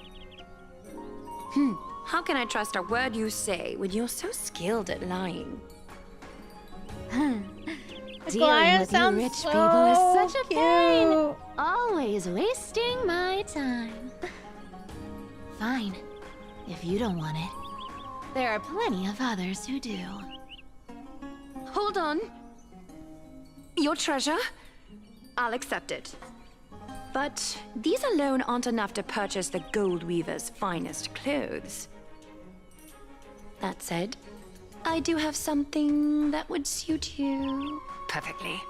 How can I trust a word you say when you're so skilled at lying? Dealing with you rich people is such a pain. cute. Always wasting my time. Fine. If you don't want it, there are plenty of others who do. Hold on. Your treasure? I'll accept it. But these alone aren't enough to purchase the Gold Weaver's finest clothes. That said, I do have something that would suit you perfectly.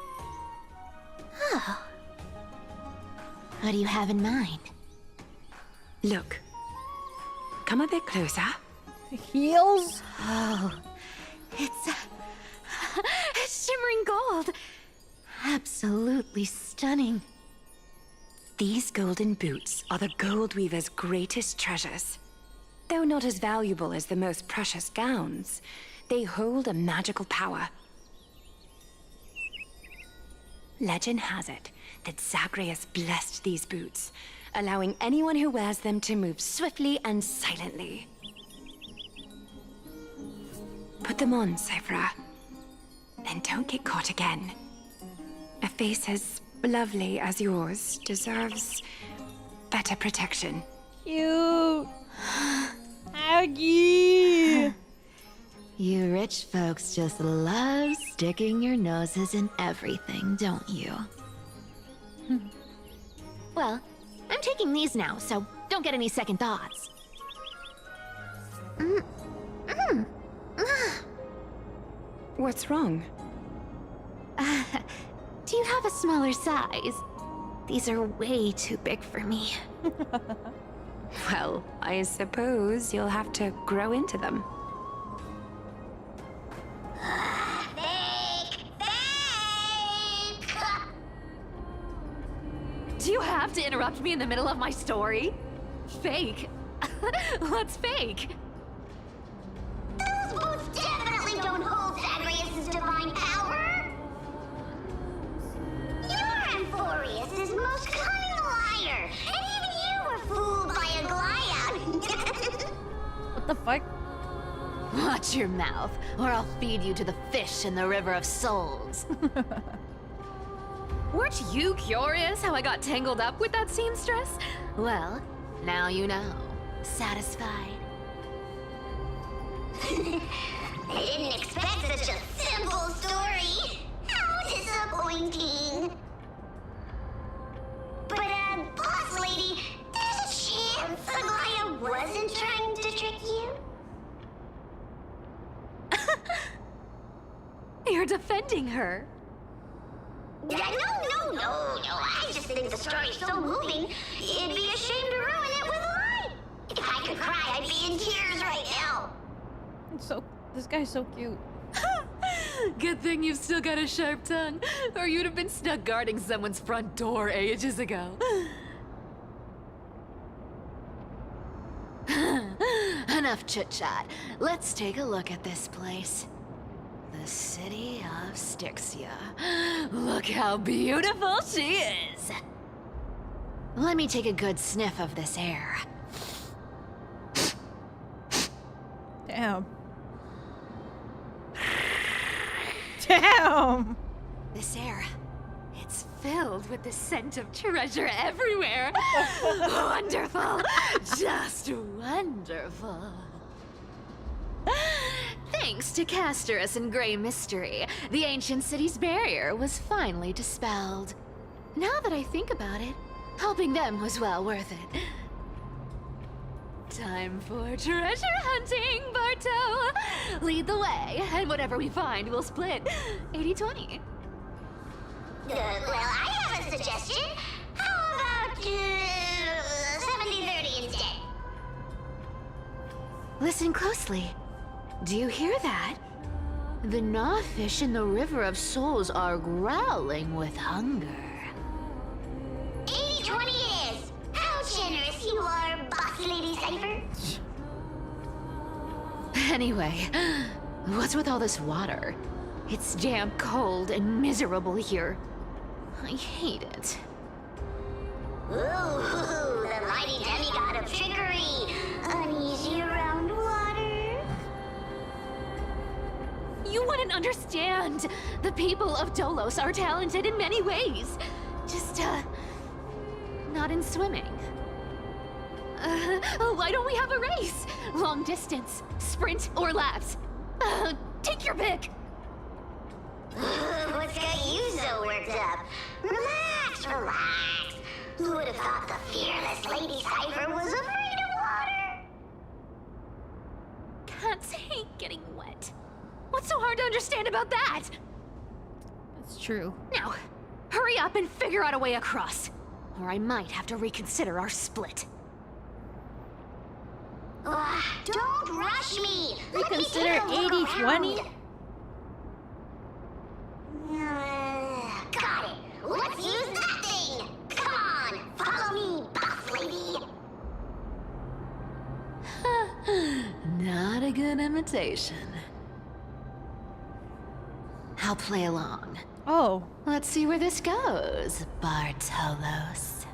Oh. What do you have in mind? Look. Come a bit closer. Heels? Oh, it's shimmering gold. Absolutely stunning. These golden boots are the Gold Weaver's greatest treasures. Though not as valuable as the most precious gowns, they hold a magical power. Legend has it that Zagreus blessed these boots, allowing anyone who wears them to move swiftly and silently. Put them on, Cyphera. Then don't get caught again. A face as lovely as yours deserves better protection. Cute. Aggie. You rich folks just love sticking your noses in everything, don't you? Well, I'm taking these now, so don't get any second thoughts. What's wrong? Do you have a smaller size? These are way too big for me. Well, I suppose you'll have to grow into them. Do you have to interrupt me in the middle of my story? Fake? What's fake? Those boots definitely don't hold Zagreus' divine power! Your Amphorius is the most cunning liar, and even you were fooled by a Glyout! What the fuck? Watch your mouth, or I'll feed you to the fish in the River of Souls. Weren't you curious how I got tangled up with that seamstress? Well, now you know. Satisfied? I didn't expect such a simple story! How disappointing! But, boss lady, there's a chance Aglaya wasn't trying to trick you? You're defending her. No. I just think the story's so moving. It'd be a shame to ruin it with light. If I could cry, I'd be in tears right now. This guy's so cute. Good thing you've still got a sharp tongue, or you'd have been stuck guarding someone's front door ages ago. Enough chit-chat. Let's take a look at this place. The city of Styxia. Look how beautiful she is! Let me take a good sniff of this air. Damn. Damn! This air, it's filled with the scent of treasure everywhere. Wonderful! Just wonderful. Thanks to Castorus and Grey Mystery, the ancient city's barrier was finally dispelled. Now that I think about it, helping them was well worth it. Time for treasure hunting, Barto! Lead the way, and whatever we find, we'll split 80-20. Well, I have a suggestion. How about 70-30 instead? Listen closely. Do you hear that? The gnawfish in the River of Souls are growling with hunger. 80-20 it is. How generous you are, Boss Lady Cypher. Anyway, what's with all this water? It's damp, cold, and miserable here. I hate it. Ooh, the mighty demigod of trickery. Uneasy around water. You wouldn't understand. The people of Dolos are talented in many ways. Just, not in swimming. Why don't we have a race? Long distance, sprint, or laps? Take your pick. What's got you so worked up? Relax. Who would have thought the fearless Lady Cypher was afraid of water? Cats hate getting wet. What's so hard to understand about that? It's true. Now, hurry up and figure out a way across. Or I might have to reconsider our split. Don't rush me! Reconsider 80-20? Got it! Let's use that thing! Come on! Follow me, boss lady! Not a good imitation. I'll play along. Oh. Let's see where this goes, Bartolos.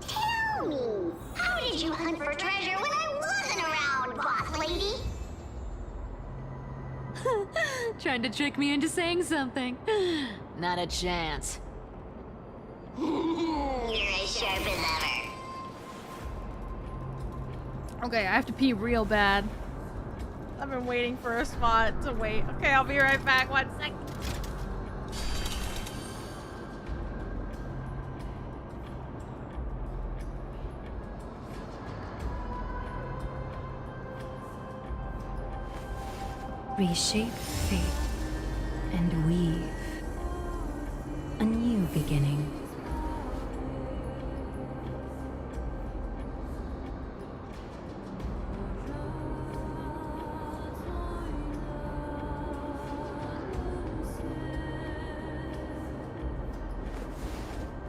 Tell me, how did you hunt for treasure when I wasn't around, boss lady? Trying to trick me into saying something. Not a chance. You're as sharp as ever. Okay, I have to pee real bad. I've been waiting for a spot to wait. Okay, I'll be right back. 1 sec. Reshape fate and weave a new beginning.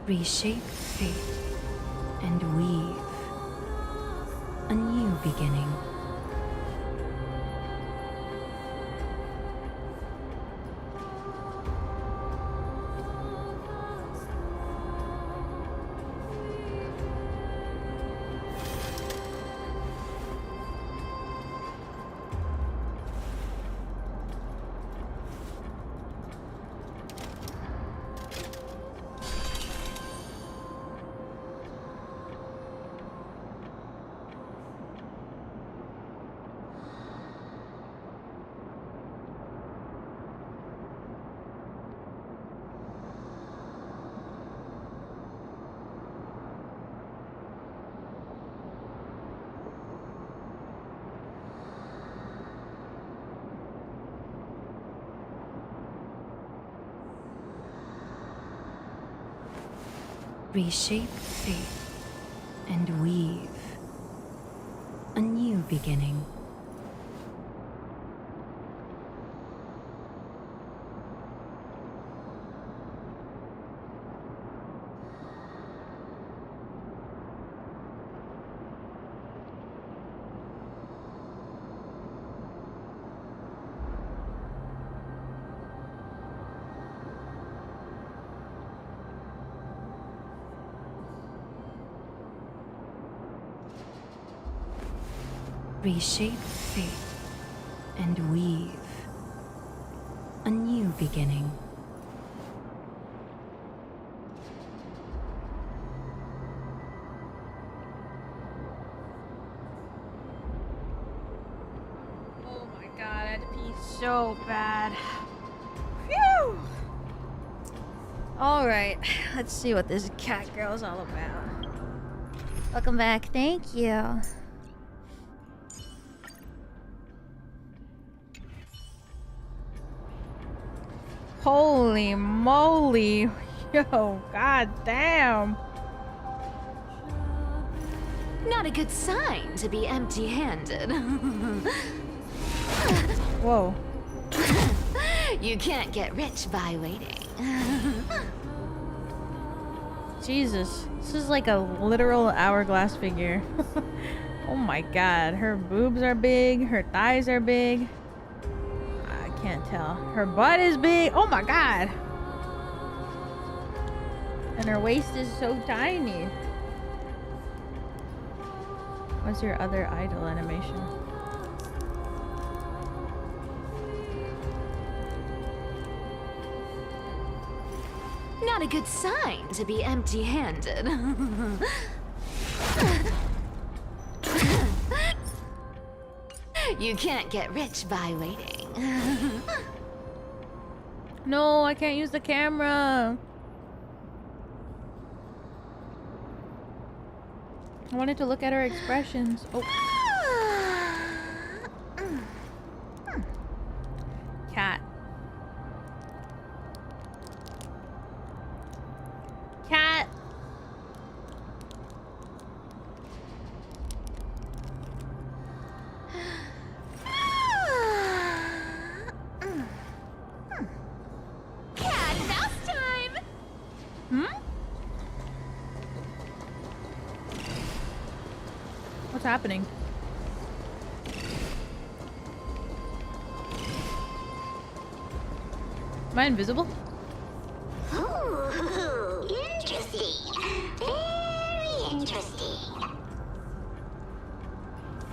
Reshape fate and weave a new beginning. Reshape fate and weave a new beginning. Reshape fate and weave a new beginning. Oh my god, I had to pee so bad. Phew! Alright, let's see what this cat girl's all about. Welcome back, thank you. Holy moly. Yo, god damn. Not a good sign to be empty-handed. Whoa. You can't get rich by waiting. Jesus. This is like a literal hourglass figure. Oh my god. Her boobs are big. Her thighs are big. I can't tell. Her butt is big. Oh my god. And her waist is so tiny. What's your other idol animation? Not a good sign to be empty-handed. You can't get rich by waiting. No, I can't use the camera. I wanted to look at her expressions. Oh. Cat. Cat. Cat mouse time! What's happening? Am I invisible? Ooh, interesting. Very interesting.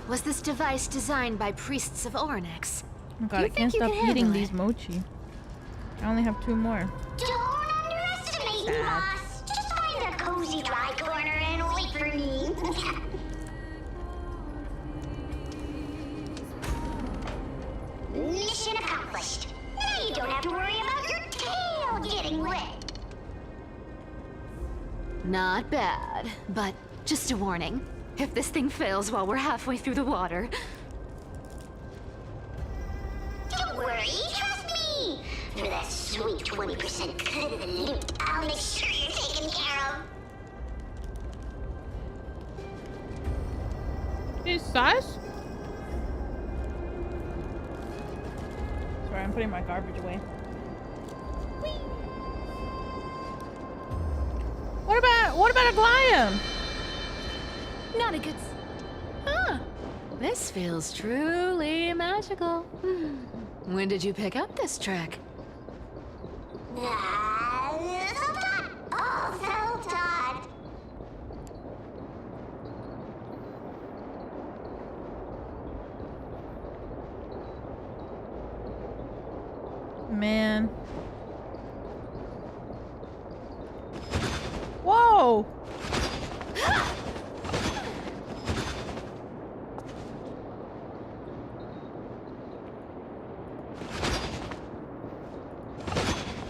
Was this device designed by priests of Ornyx? Oh god, I can't stop eating these mochi. I only have 2 more. Don't underestimate me, boss. Just find a cozy dry corner and wait for me. Mission accomplished. Now you don't have to worry about your tail getting wet. Not bad, but just a warning. If this thing fails while we're halfway through the water... Don't worry, trust me. For that sweet 20% cut of the loot, I'll make sure you're taken care of. Is sus? Sorry, I'm putting my garbage away. Whee! What about a Glyam? Not a good... Huh. This feels truly magical. When did you pick up this trick? Self-taught. All self-taught. Man. Whoa!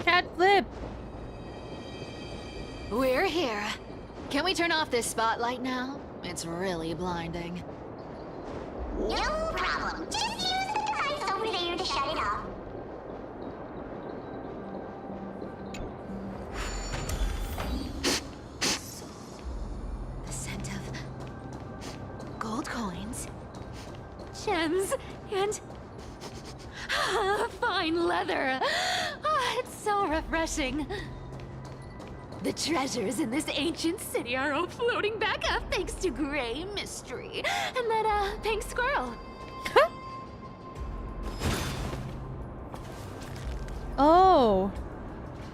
Cat flip! We're here. Can we turn off this spotlight now? It's really blinding. No problem. Just use the device over there to shut it off. gems and fine leather. It's so refreshing. The treasures in this ancient city are all floating back up thanks to Gray Mystery and that pink squirrel. Oh,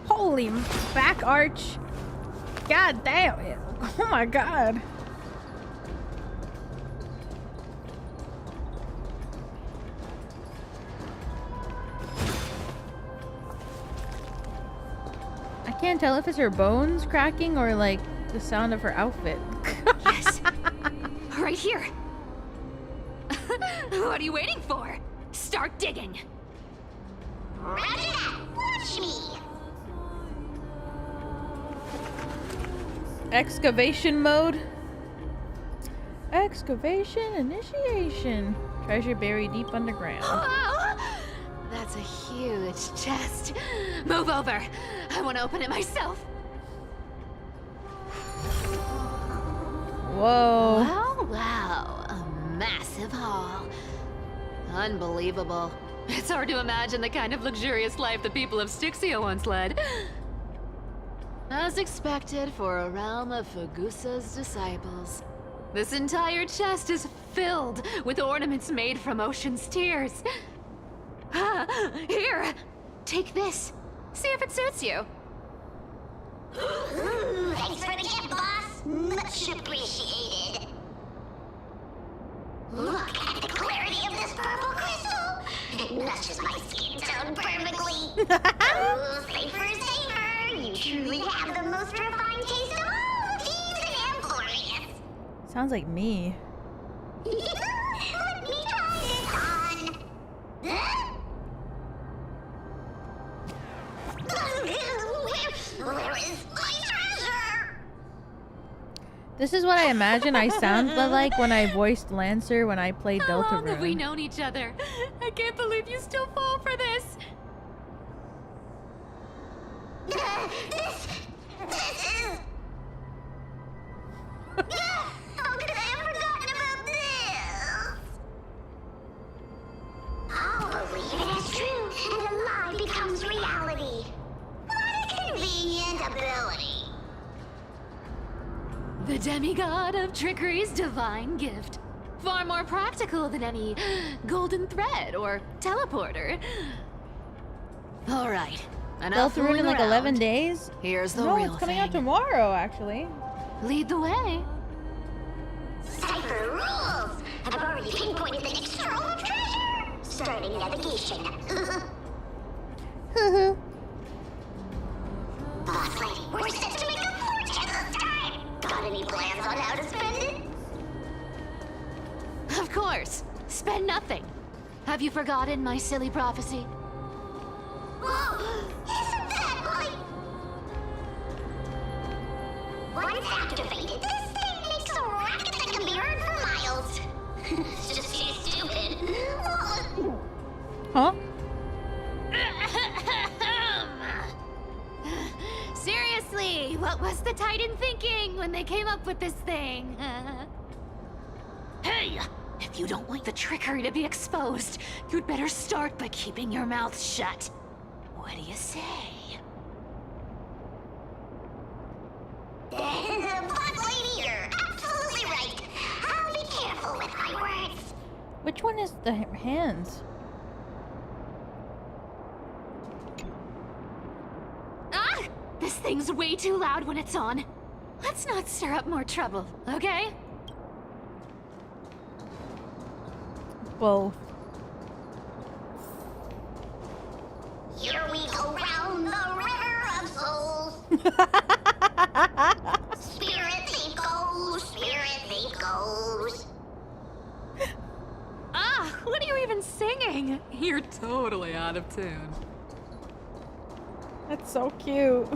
holy back arch. God damn it. Oh my god. I can't tell if it's her bones cracking or like the sound of her outfit. Yes. Right here. What are you waiting for? Start digging. Roger that! Watch me! Excavation mode. Excavation initiation. Treasure buried deep underground. Wow! That's a huge chest. Move over. I want to open it myself. Whoa. Wow, wow. A massive haul. Unbelievable. It's hard to imagine the kind of luxurious life the people of Styxia once led. As expected for a realm of Fugusa's disciples. This entire chest is filled with ornaments made from ocean's tears. Here, take this. See if it suits you. Ooh, thanks for the gift, boss. Much appreciated. Look at the clarity of this purple crystal. It matches my skin tone perfectly. Oh, safer, safer. You truly have the most refined taste of all thieves and employees. Sounds like me. Let me try this on. Where is my treasure? This is what I imagine I sound like when I voiced Lancer when I played Deltarune. How long have we known each other? I can't believe you still fall for this. This is... How could I have forgotten about this? I'll believe it is true, and a lie becomes reality. What a convenient ability. The demigod of trickery's divine gift. Far more practical than any golden thread or teleporter. All right. Enough Deltarune fooling in like around. 11 days? Here's the no, real it's coming thing. out tomorrow, actually. Lead the way. Cypher rules! I've already pinpointed the next trove of treasure! Starting navigation. Boss lady, we're set to make a fortune this time! Got any plans on how to spend it? Of course. Spend nothing. Have you forgotten my silly prophecy? Whoa! Isn't that like... Once activated, this thing makes a racket that can be heard for miles. It's just too stupid. Huh? Seriously, what was the Titan thinking when they came up with this thing? Hey! If you don't want the trickery to be exposed, you'd better start by keeping your mouth shut. What do you say? Boss lady, you're absolutely right. I'll be careful with my words. Which one is the hands? Ah! This thing's way too loud when it's on. Let's not stir up more trouble, okay? Both. Here we go round the river of souls. Spirit thief goes, spirit thief goes. Ah! What are you even singing? You're totally out of tune. That's so cute.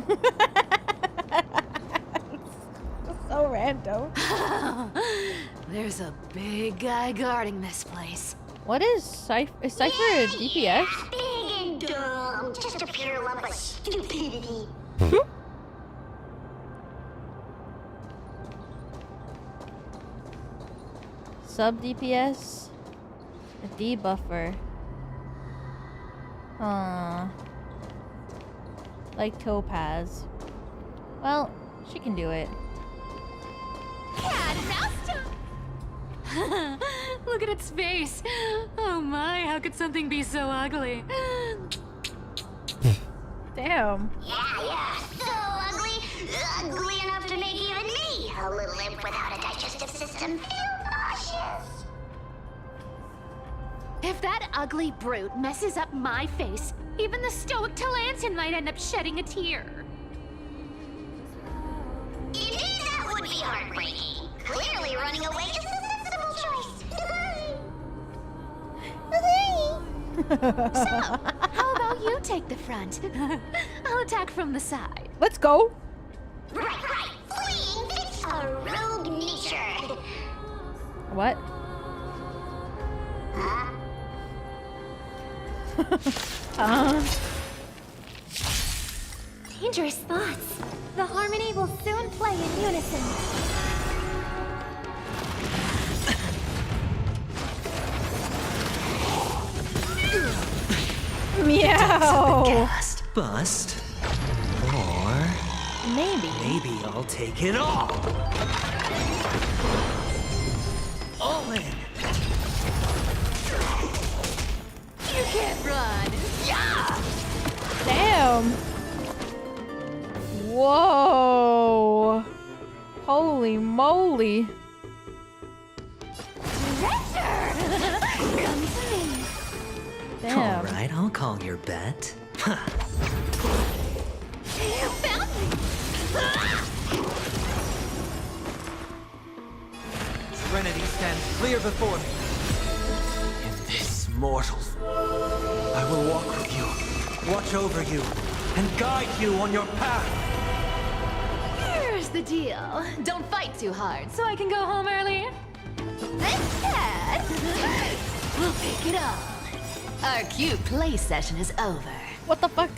It's so random. There's a big guy guarding this place. What is Cypher? Is Cypher a DPS? Big and dumb, just a pure lump of stupidity. Sub DPS? A debuffer. Like Topaz. Well, she can do it. Cat master! Look at its face. Oh my, how could something be so ugly? Damn. Yeah, so ugly. Ugly enough to make even me, a little imp without a digestive system, feel nauseous. If that ugly brute messes up my face, even the stoic Talantin might end up shedding a tear. Indeed, that would be heartbreaking. Clearly, running away is the sensible choice. So, how about you take the front? I'll attack from the side. Let's go. Right. Fleeing fits a rogue nature. What? Dangerous thoughts. The harmony will soon play in unison. Meow. Bust. Or maybe I'll take it all. All in. You can't run. Yeah! Damn. Whoa. Holy moly. Come to me. Damn. All right, I'll call your bet. You found me. Serenity stands clear before me. In this mortal, I will walk with you, watch over you, and guide you on your path. Here's the deal. Don't fight too hard so I can go home early. This cat will pick it up. Our cute play session is over. What the fuck?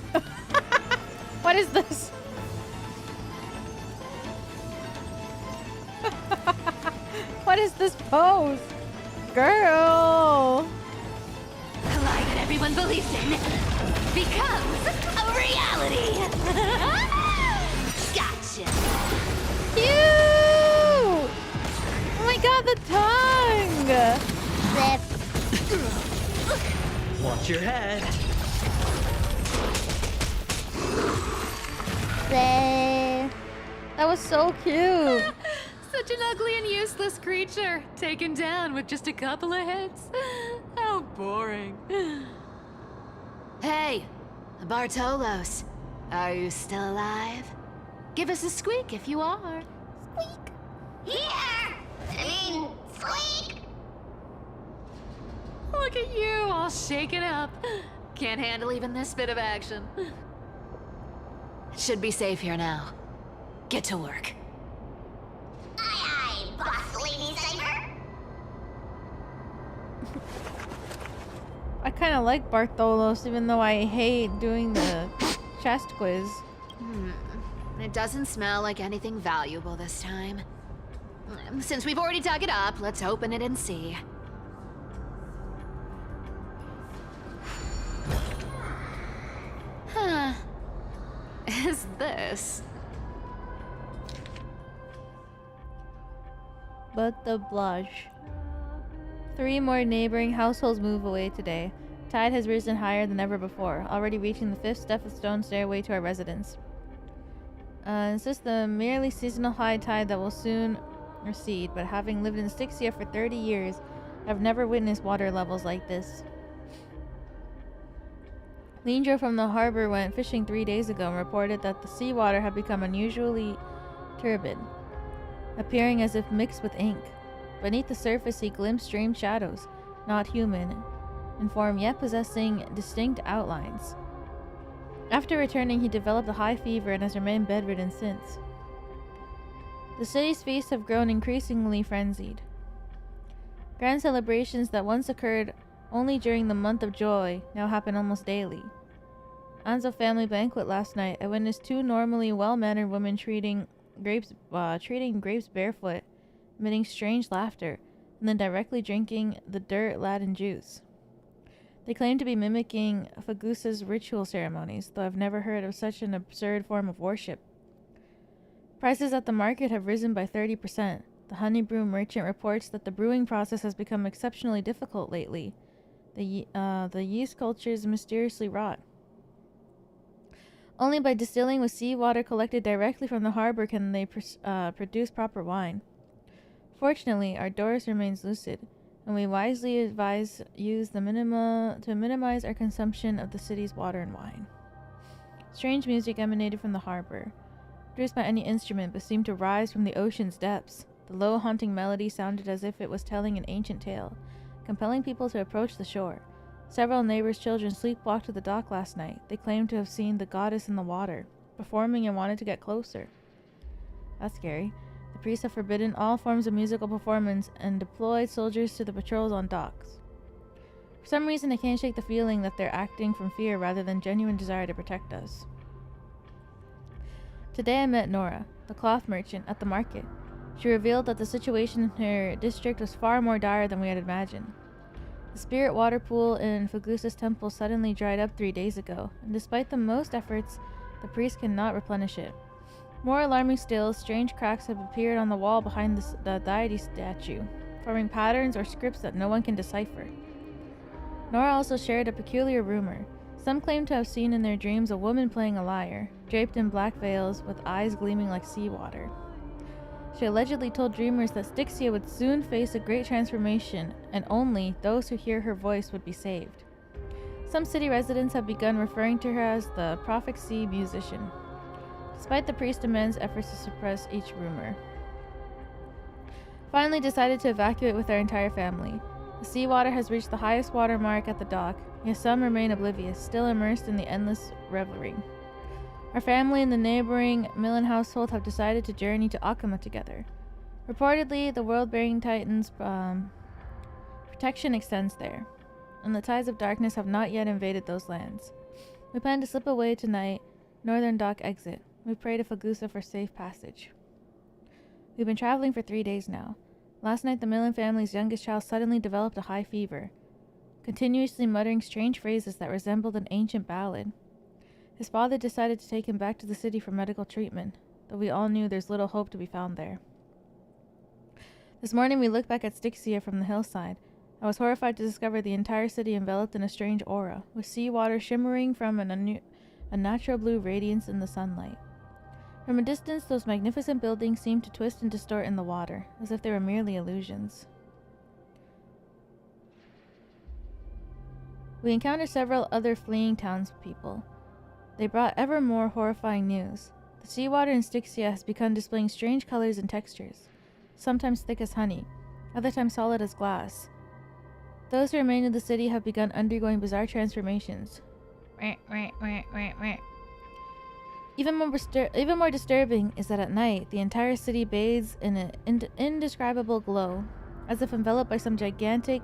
What is this? What is this pose? Girl! The lie that everyone believes in becomes a reality. Gotcha. Cute! Oh my god, the tongue! Watch your head. That was so cute. Such an ugly and useless creature, taken down with just a couple of hits. How boring. Hey, Bartolos, are you still alive? Give us a squeak if you are. Squeak! Look at you, all shaken up. Can't handle even this bit of action. It should be safe here now. Get to work. Aye, boss lady Cypher. I kind of like Bartholos, even though I hate doing the chest quiz. It doesn't smell like anything valuable this time. Since we've already dug it up, let's open it and see. Huh. Is this? But the blush. 3 more neighboring households move away today. Tide has risen higher than ever before, already reaching the 5th step of stone stairway to our residence. Insists the merely seasonal high tide that will soon recede, but having lived in Styxia for 30 years, I've never witnessed water levels like this. Lindro from the harbor went fishing 3 days ago and reported that the seawater had become unusually turbid, appearing as if mixed with ink. Beneath the surface he glimpsed strange shadows, not human in form yet possessing distinct outlines. After returning, he developed a high fever and has remained bedridden since. The city's feasts have grown increasingly frenzied. Grand celebrations that once occurred only during the month of joy now happen almost daily. Anzo family banquet last night. I witnessed 2 normally well-mannered women treating grapes barefoot, emitting strange laughter. and then directly drinking the dirt-laden juice. They claim to be mimicking Fagusa's ritual ceremonies, though I've never heard of such an absurd form of worship. Prices at the market have risen by 30%. The honey brew merchant reports that the brewing process has become exceptionally difficult lately. The yeast culture is mysteriously rot. Only by distilling with seawater collected directly from the harbor can they produce proper wine. Fortunately, our Doris remains lucid, and we wisely advise use the to minimize our consumption of the city's water and wine. Strange music emanated from the harbor, produced by any instrument, but seemed to rise from the ocean's depths. The low, haunting melody sounded as if it was telling an ancient tale, compelling people to approach the shore. Several neighbors' children sleepwalked to the dock last night. They claimed to have seen the goddess in the water, performing and wanted to get closer. That's scary. The priests have forbidden all forms of musical performance and deployed soldiers to the patrols on docks. For some reason, I can't shake the feeling that they're acting from fear rather than genuine desire to protect us. Today I met Nora, the cloth merchant, at the market. She revealed that the situation in her district was far more dire than we had imagined. The spirit water pool in Fagusa's temple suddenly dried up 3 days ago, and despite the most efforts, the priest cannot replenish it. More alarming still, strange cracks have appeared on the wall behind the deity statue, forming patterns or scripts that no one can decipher. Nora also shared a peculiar rumor. Some claim to have seen in their dreams a woman playing a lyre, draped in black veils with eyes gleaming like seawater. She allegedly told dreamers that Styxia would soon face a great transformation, and only those who hear her voice would be saved. Some city residents have begun referring to her as the Prophet Sea musician, despite the priest's immense efforts to suppress each rumor. Finally decided to evacuate with our entire family. The seawater has reached the highest water mark at the dock, yet some remain oblivious, still immersed in the endless revelry. Our family and the neighboring Millen household have decided to journey to Akama together. Reportedly, the world-bearing Titan's protection extends there, and the tides of darkness have not yet invaded those lands. We plan to slip away tonight, northern dock exit. We pray to Fagusa for safe passage. We've been traveling for 3 days now. Last night, the Millen family's youngest child suddenly developed a high fever, continuously muttering strange phrases that resembled an ancient ballad. His father decided to take him back to the city for medical treatment, though we all knew there's little hope to be found there. This morning we looked back at Styxia from the hillside. I was horrified to discover the entire city enveloped in a strange aura, with seawater shimmering from a natural blue radiance in the sunlight. From a distance, those magnificent buildings seemed to twist and distort in the water, as if they were merely illusions. We encountered several other fleeing townspeople. They brought ever more horrifying news. The seawater in Styxia has begun displaying strange colors and textures, sometimes thick as honey, other times solid as glass. Those who remain in the city have begun undergoing bizarre transformations. Even more disturbing is that at night, the entire city bathes in an indescribable glow, as if enveloped by some gigantic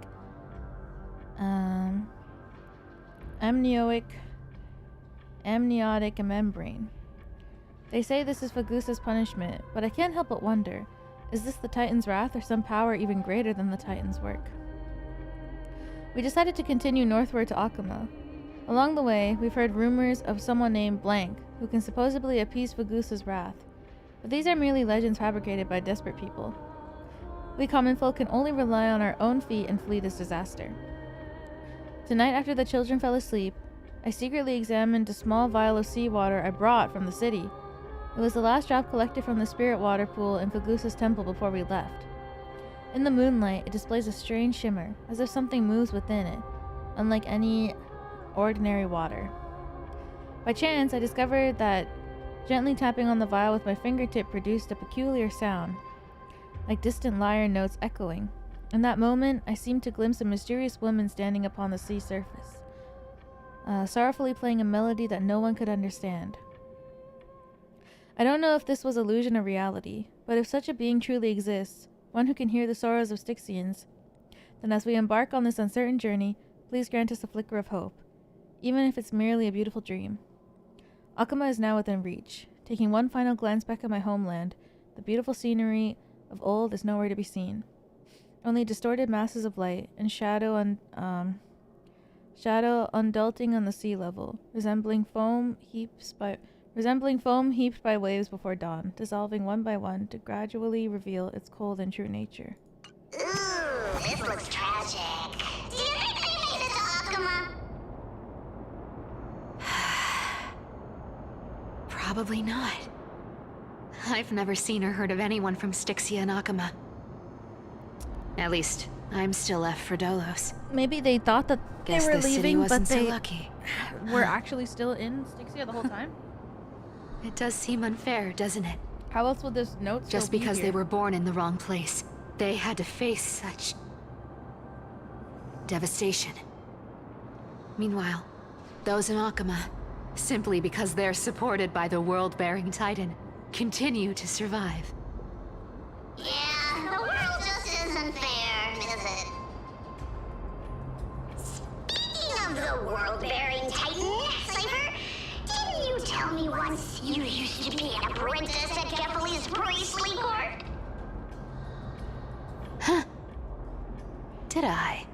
amniotic membrane. They say this is Fagusa's punishment, but I can't help but wonder, is this the Titan's wrath or some power even greater than the Titan's work? We decided to continue northward to Akama. Along the way, we've heard rumors of someone named Blank, who can supposedly appease Fagusa's wrath, but these are merely legends fabricated by desperate people. We common folk can only rely on our own feet and flee this disaster. Tonight, after the children fell asleep, I secretly examined a small vial of seawater I brought from the city. It was the last drop collected from the spirit water pool in Fagusa's temple before we left. In the moonlight, it displays a strange shimmer, as if something moves within it, unlike any ordinary water. By chance, I discovered that gently tapping on the vial with my fingertip produced a peculiar sound, like distant lyre notes echoing. In that moment, I seemed to glimpse a mysterious woman standing upon the sea surface, sorrowfully playing a melody that no one could understand. I don't know if this was illusion or reality, but if such a being truly exists, one who can hear the sorrows of Styxians, then as we embark on this uncertain journey, please grant us a flicker of hope, even if it's merely a beautiful dream. Akama is now within reach. Taking one final glance back at my homeland, the beautiful scenery of old is nowhere to be seen. Only distorted masses of light and shadow undulating on the sea level, resembling foam heaped by waves before dawn, dissolving one by one to gradually reveal its cold and true nature. Ooh, this looks tragic. Do you think they made it to Akuma? Probably not. I've never seen or heard of anyone from Styxia and Akuma. At least, I'm still left for Dolos. Maybe they thought that Guess they were the city leaving, wasn't but so they lucky. were actually still in Styxia the whole time. It does seem unfair, doesn't it? How else would this note still Just be because here? they were born in the wrong place, they had to face such devastation. Meanwhile, those in Akuma, simply because they're supported by the world-bearing Titan, continue to survive. Yeah, the world just isn't fair, is it? Speaking of the world-bearing Titan, Cypher, didn't you tell me once you used to be an apprentice at Kefali's priestly court? Huh. Did I?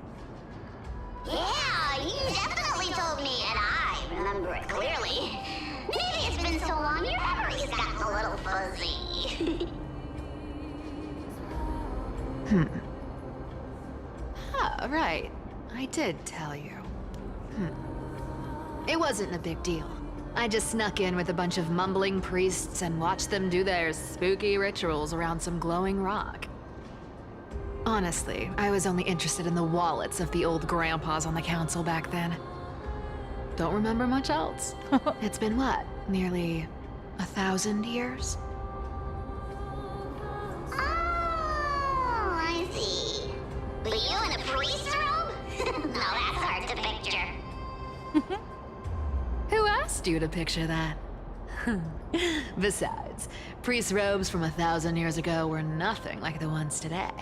Yeah, you definitely told me, and I remember it clearly. Maybe it's been so long, your memory's gotten a little fuzzy. Ah, right. I did tell you. It wasn't a big deal. I just snuck in with a bunch of mumbling priests and watched them do their spooky rituals around some glowing rock. Honestly, I was only interested in the wallets of the old grandpas on the council back then. Don't remember much else. It's been what? Nearly 1,000 years? Oh, I see. But you in a priest robe? Now that's hard to picture. Who asked you to picture that? Besides, priest robes from 1,000 years ago were nothing like the ones today.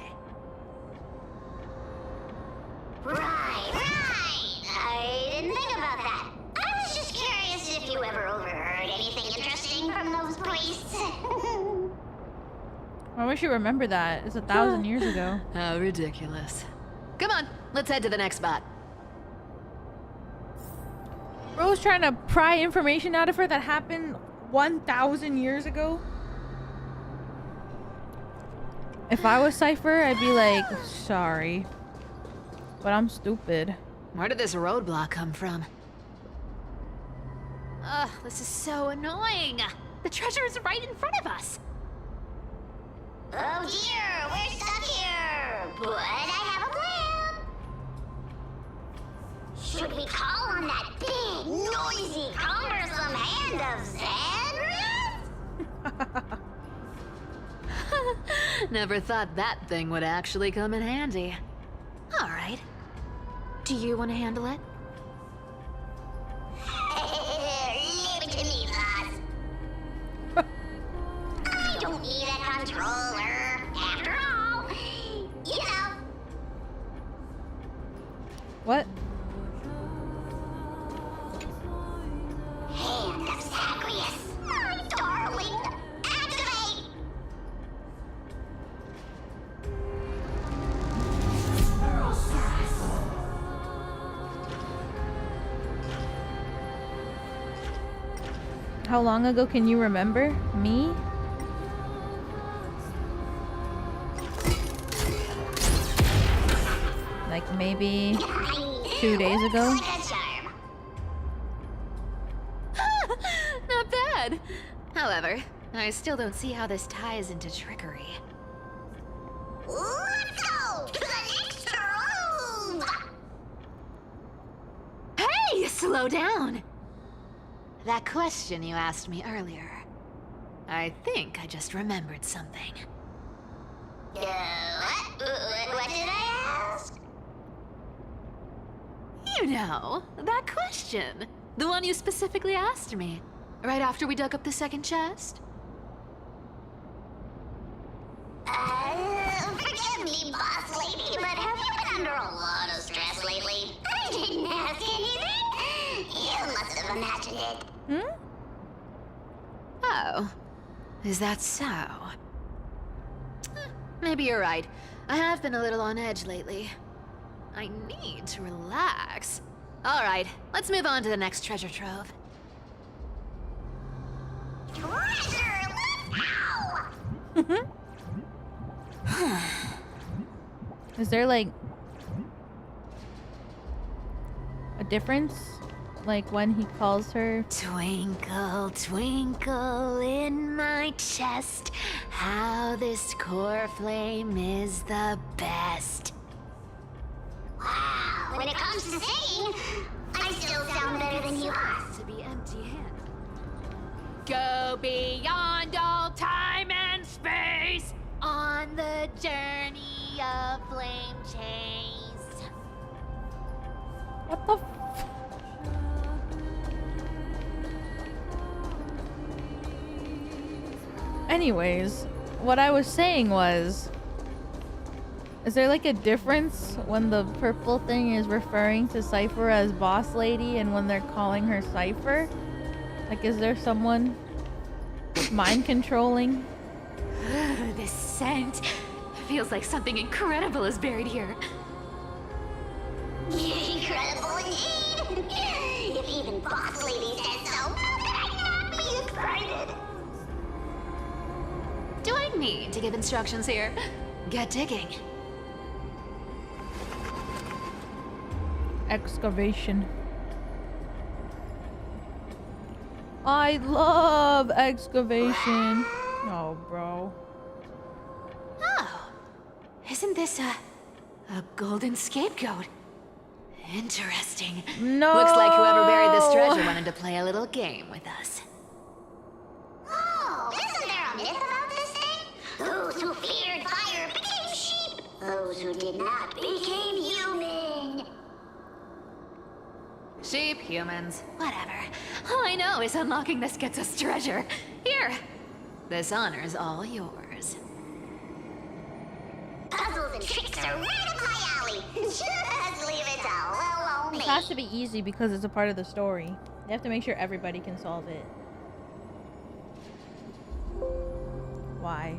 Right. I didn't think about that. I was just curious if you ever overheard anything interesting from those priests. I wish you remember that. It's 1,000 years ago. How ridiculous. Come on, let's head to the next spot. Bro's trying to pry information out of her that happened 1,000 years ago. If I was Cypher, I'd be like, sorry, but I'm stupid. Where did this roadblock come from? Ugh, this is so annoying. The treasure is right in front of us. Oh dear, we're stuck here. But I have a plan. Should we call on that big, noisy, cumbersome hand of Xanrith? Never thought that thing would actually come in handy. All right. Do you want to handle it? Leave it to me, Laz. I don't need a controller. After all, you know. What? Hand of Zagreus. My darling. Activate! How long ago can you remember? Me? Like maybe 2 days ago? Not bad. However, I still don't see how this ties into trickery. Let's go to the next room! Hey, slow down! That question you asked me earlier. I think I just remembered something. What did I ask? You know, that question. The one you specifically asked me. Right after we dug up the second chest. Forgive me, boss lady, but have you been under a lot of stress lately? I didn't ask anything. You must have imagined it. Oh. Is that so? maybe you're right. I have been a little on edge lately. I need to relax. Alright, let's move on to the next treasure trove. Treasure, let's go! Is there like a difference? Like when he calls her? Twinkle, twinkle in my chest, how this core flame is the best. Wow, when it comes to singing, I still sound better than you are. To be empty-handed. Go beyond all time and space On the journey of flame chase. What the Anyways, what I was saying was, is there like a difference when the purple thing is referring to Cypher as boss lady and when they're calling her Cypher? Like, is there someone mind controlling? This scent feels like something incredible is buried here. Incredible indeed! If even Boss Lady says so, how could I not be excited? Do I need to give instructions here? Get digging. Excavation. I love excavation. Oh, bro. Oh, isn't this a golden scapegoat? Interesting. No. Looks like whoever buried this treasure wanted to play a little game with us. Oh, isn't there a myth about this thing? Those who feared fire became sheep. Those who did not became human. Sheep, humans, whatever. All I know is unlocking this gets us treasure. Here, this honor's all yours. Puzzles and tricks are right up my alley. Just leave it all alone. It has to be easy because it's a part of the story. You have to make sure everybody can solve it. Why?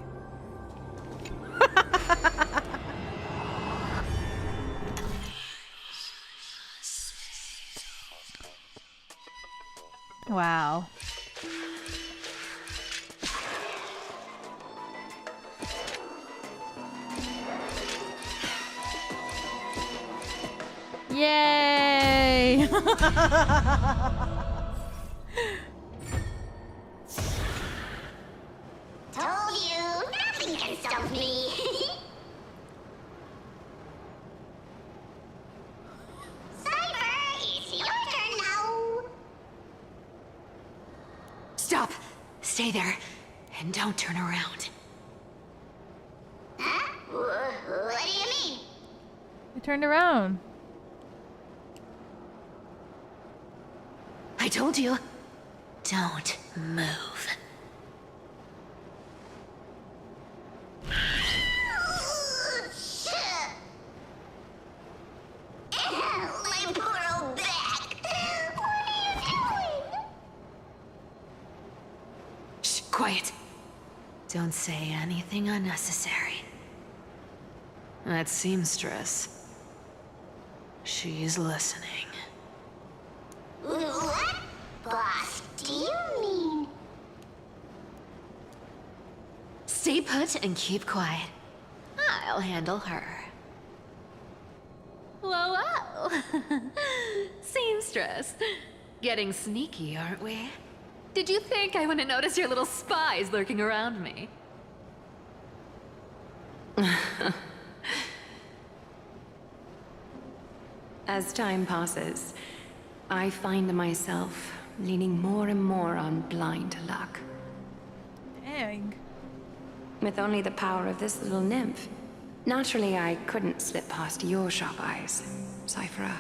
Wow. Yay! Told you, nothing can stop me. Cypher, it's your turn now. Stop! Stay there, and don't turn around. Huh? What do you mean? I turned around. I told you, don't move. My poor old back. What are you doing? Shh, quiet. Don't say anything unnecessary. That seamstress. She's listening. What? Boss, do you mean? Stay put and keep quiet. I'll handle her. Whoa, whoa! Seamstress. Getting sneaky, aren't we? Did you think I wouldn't notice your little spies lurking around me? As time passes, I find myself leaning more and more on blind luck. Dang. With only the power of this little nymph, naturally I couldn't slip past your sharp eyes, Cypher.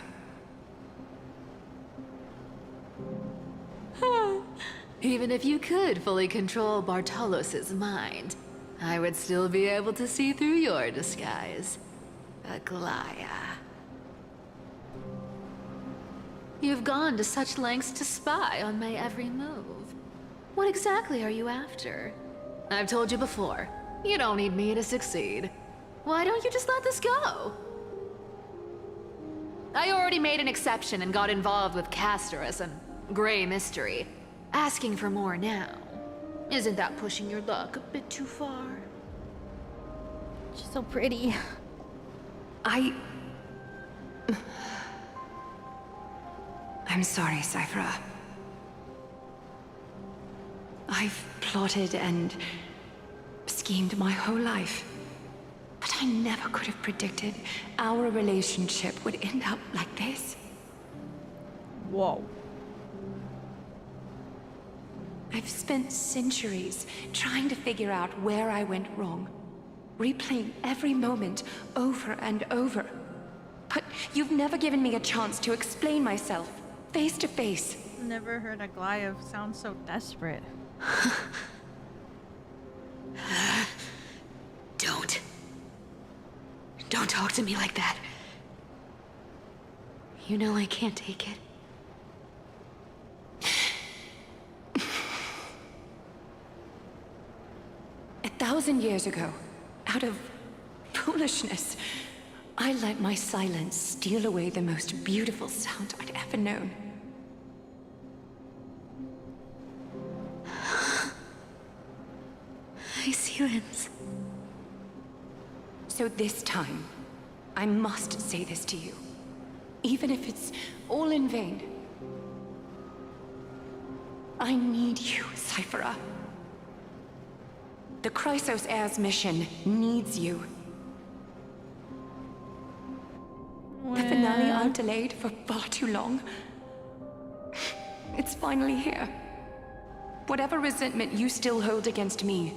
Even if you could fully control Bartolos's mind, I would still be able to see through your disguise. Aglaya. You've gone to such lengths to spy on my every move. What exactly are you after? I've told you before, You don't need me to succeed. Why don't you just let this go? I already made an exception and got involved with Castor as a gray mystery. Asking for more now. Isn't that pushing your luck a bit too far? She's so pretty. I'm sorry, Cyphera. I've plotted and schemed my whole life. But I never could have predicted our relationship would end up like this. Whoa. I've spent centuries trying to figure out where I went wrong, replaying every moment over and over. But you've never given me a chance to explain myself, face to face. Never heard a Goliath sound so desperate. Don't talk to me like that. You know I can't take it. 1,000 years ago, out of foolishness, I let my silence steal away the most beautiful sound I'd ever known. HYACINE. So this time, I must say this to you, even if it's all in vain. I need you, Cyphera. The Chrysos Heir's mission needs you. The finale I've delayed for far too long. It's finally here. Whatever resentment you still hold against me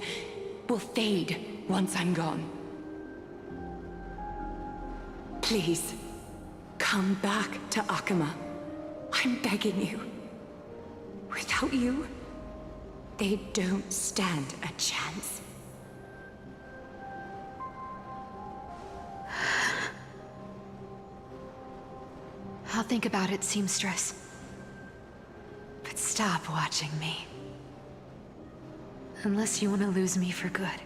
will fade once I'm gone. Please, come back to Akuma. I'm begging you. Without you, they don't stand a chance. I'll think about it, seamstress. But stop watching me. Unless you want to lose me for good.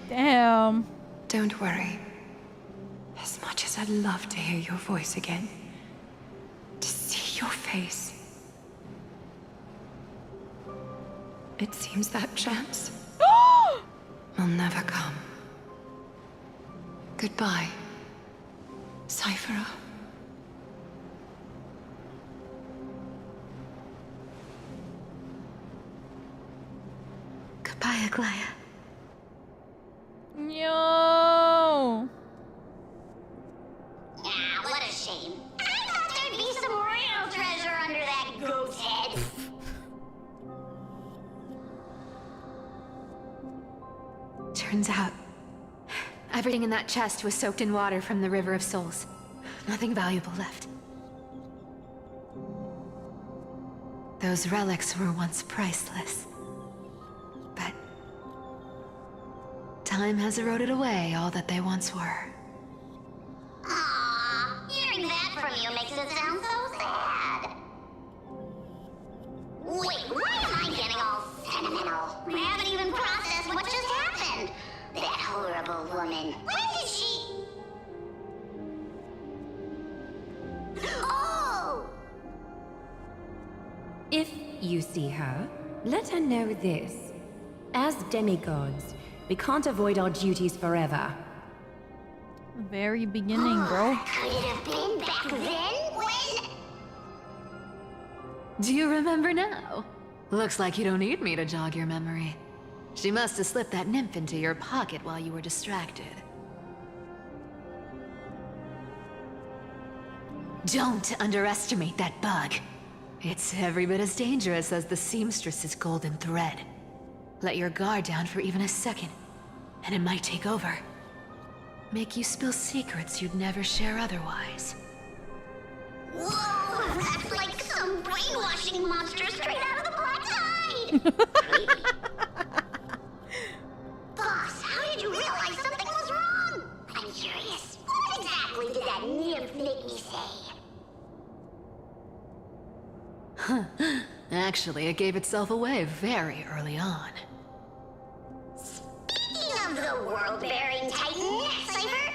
Damn. Don't worry. As much as I'd love to hear your voice again, to see your face, it seems that chance will never come. Goodbye, Cyphera. Goodbye, Aglaya. No. Ah, what a shame. I thought there'd be some real treasure under that goat's head. Turns out, everything in that chest was soaked in water from the River of Souls. Nothing valuable left. Those relics were once priceless. But time has eroded away all that they once were. Aww, hearing that from you makes it sound so sad. Wait, why am I getting all sentimental? I haven't even processed what just happened. That horrible woman. When did she... Oh! If you see her, let her know this. As demigods, we can't avoid our duties forever. Very beginning, bro. Could it have been back then? When... Do you remember now? Looks like you don't need me to jog your memory. She must have slipped that nymph into your pocket while you were distracted. Don't underestimate that bug. It's every bit as dangerous as the seamstress's golden thread. Let your guard down for even a second, and it might take over. Make you spill secrets you'd never share otherwise. Whoa, that's like some brainwashing monster straight out of the Black Tide! Boss, how did you realize something was wrong? I'm curious, what exactly did that nymph make me say? Huh. Actually, it gave itself away very early on. the world-bearing titan, Cypher?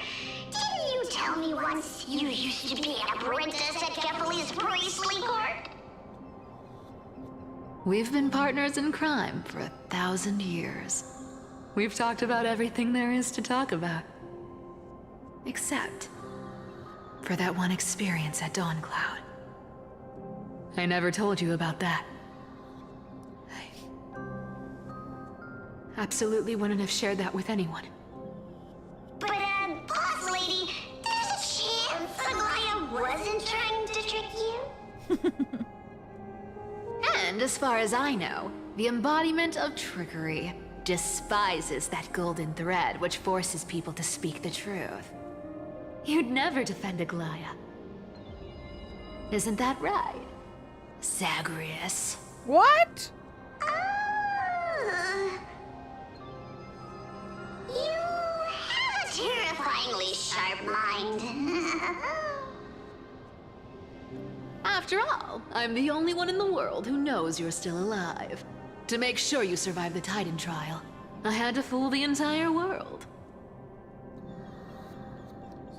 Didn't you tell me once you used to be an apprentice at Kefali's priestly court? We've been partners in crime for 1,000 years. We've talked about everything there is to talk about. Except for that one experience at Dawncloud. I never told you about that. I absolutely wouldn't have shared that with anyone. But, boss lady, there's a chance Aglaia wasn't trying to trick you? And as far as I know, the embodiment of trickery despises that golden thread which forces people to speak the truth. You'd never defend Aglaia. Isn't that right, Zagreus? What? You have a terrifyingly sharp mind. After all, I'm the only one in the world who knows you're still alive. To make sure you survive the Titan trial, I had to fool the entire world.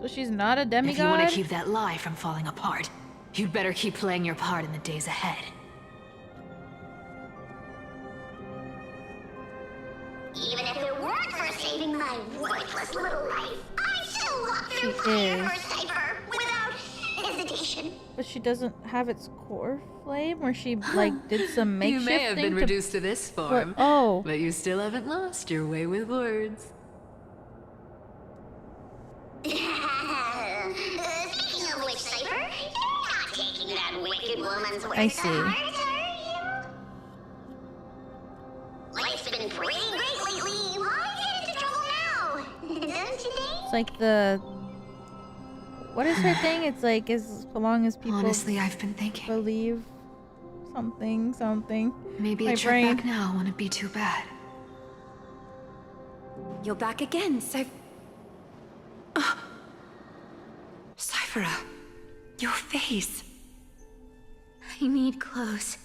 So she's not a demigod? If you want to keep that lie from falling apart, you'd better keep playing your part in the days ahead. Even if it weren't for saving my worthless little life, I'd still walk through She fire is. for Cypher without hesitation. But she doesn't have its core flame, or she like did some makeshifting. You may have been reduced to this form, but you still haven't lost your way with words. Speaking of which, Cypher, you're not taking that wicked woman's word I to see. heart, are you? Life's been pretty great lately. Why get into trouble now? Don't you think? It's like the. What is her thing? It's like as long as people. Honestly, I've been thinking. Believe something. Maybe My a trip brain. back now wouldn't be too bad. You're back again, Cyphera, your face. I need clothes.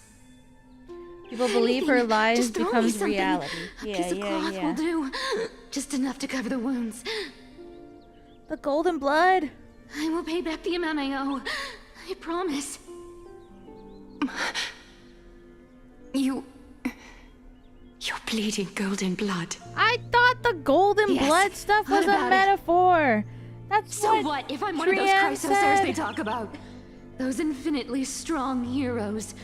People believe her Anything, lies just throw me becomes something. reality. A Yeah, piece of yeah, cloth yeah. will do. Just enough to cover the wounds. The golden blood. I will pay back the amount I owe. I promise. You're bleeding golden blood. I thought the golden Yes. blood stuff was What a about it? metaphor. That's So what if I'm one of those Trian Chrysosers said. they talk about? Those infinitely strong heroes,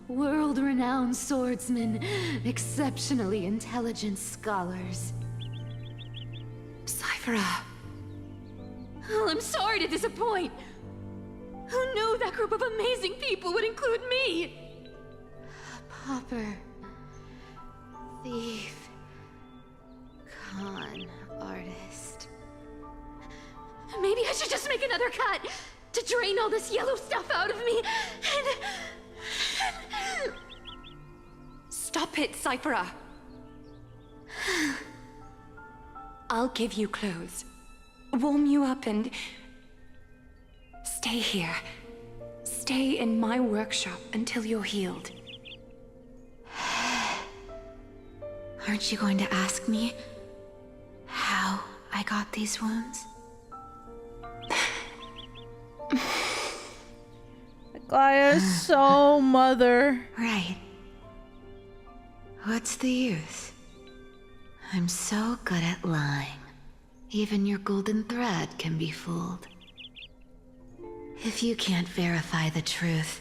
world-renowned swordsmen, exceptionally intelligent scholars. Cyphera. Oh, I'm sorry to disappoint. Who knew that group of amazing people would include me? A pauper, thief, con artist. Maybe I should just make another cut to drain all this yellow stuff out of me and... Stop it, Cyphera. I'll give you clothes. Warm you up and... Stay here. Stay in my workshop until you're healed. aren't you going to ask me how I got these wounds? Gaia's so mother. Right. What's the use? I'm so good at lying. Even your golden thread can be fooled. If you can't verify the truth,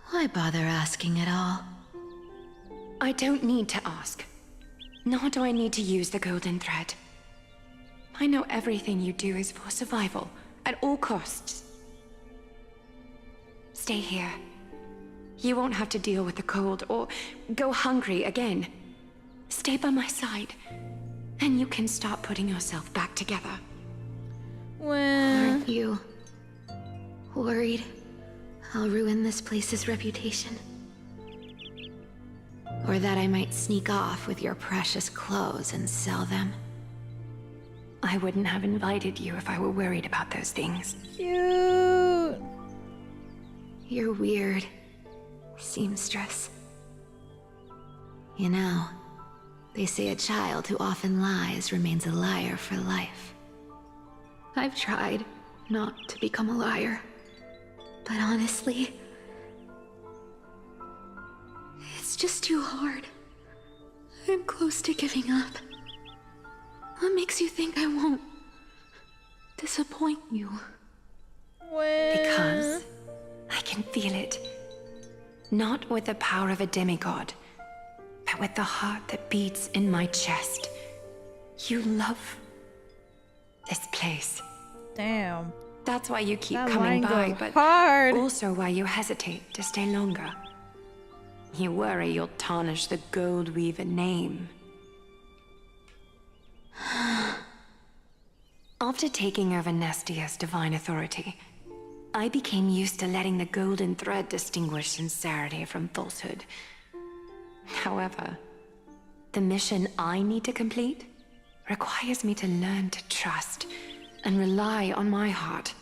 why bother asking at all? I don't need to ask. Nor do I need to use the golden thread. I know everything you do is for survival, at all costs. Stay here. You won't have to deal with the cold or go hungry again. Stay by my side, and you can start putting yourself back together. Aren't you worried I'll ruin this place's reputation? Or that I might sneak off with your precious clothes and sell them? I wouldn't have invited you if I were worried about those things. Cute. You're weird, seamstress. You know, They say a child who often lies remains a liar for life. I've tried not to become a liar, but honestly, it's just too hard. I'm close to giving up. What makes you think I won't disappoint you? Because I can feel it. Not with the power of a demigod, but with the heart that beats in my chest. You love this place. Damn. That's why you keep That coming line by, goes but hard. also why you hesitate to stay longer. You worry you'll tarnish the Gold Weaver name. After taking over Nestia's divine authority, I became used to letting the golden thread distinguish sincerity from falsehood. However, the mission I need to complete requires me to learn to trust and rely on my heart.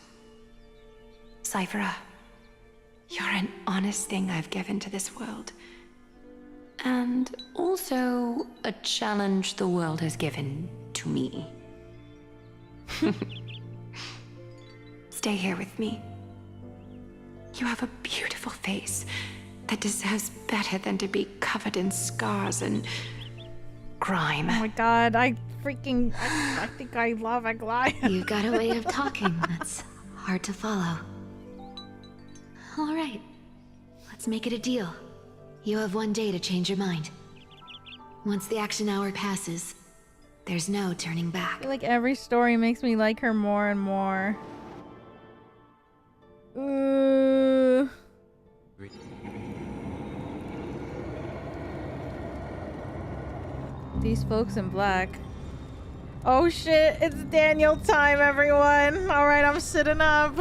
Cyphera, you're an honest thing I've given to this world. And also a challenge the world has given to me. Stay here with me. You have a beautiful face that deserves better than to be covered in scars and grime. Oh my god, I think I love Aglaia. You've got a way of talking that's hard to follow. All right, let's make it a deal. You have 1 day to change your mind. Once the action hour passes, there's no turning I back. feel like every story makes me like her more and more. These folks in black. Oh shit, it's Daniel time, everyone. Alright, I'm sitting up.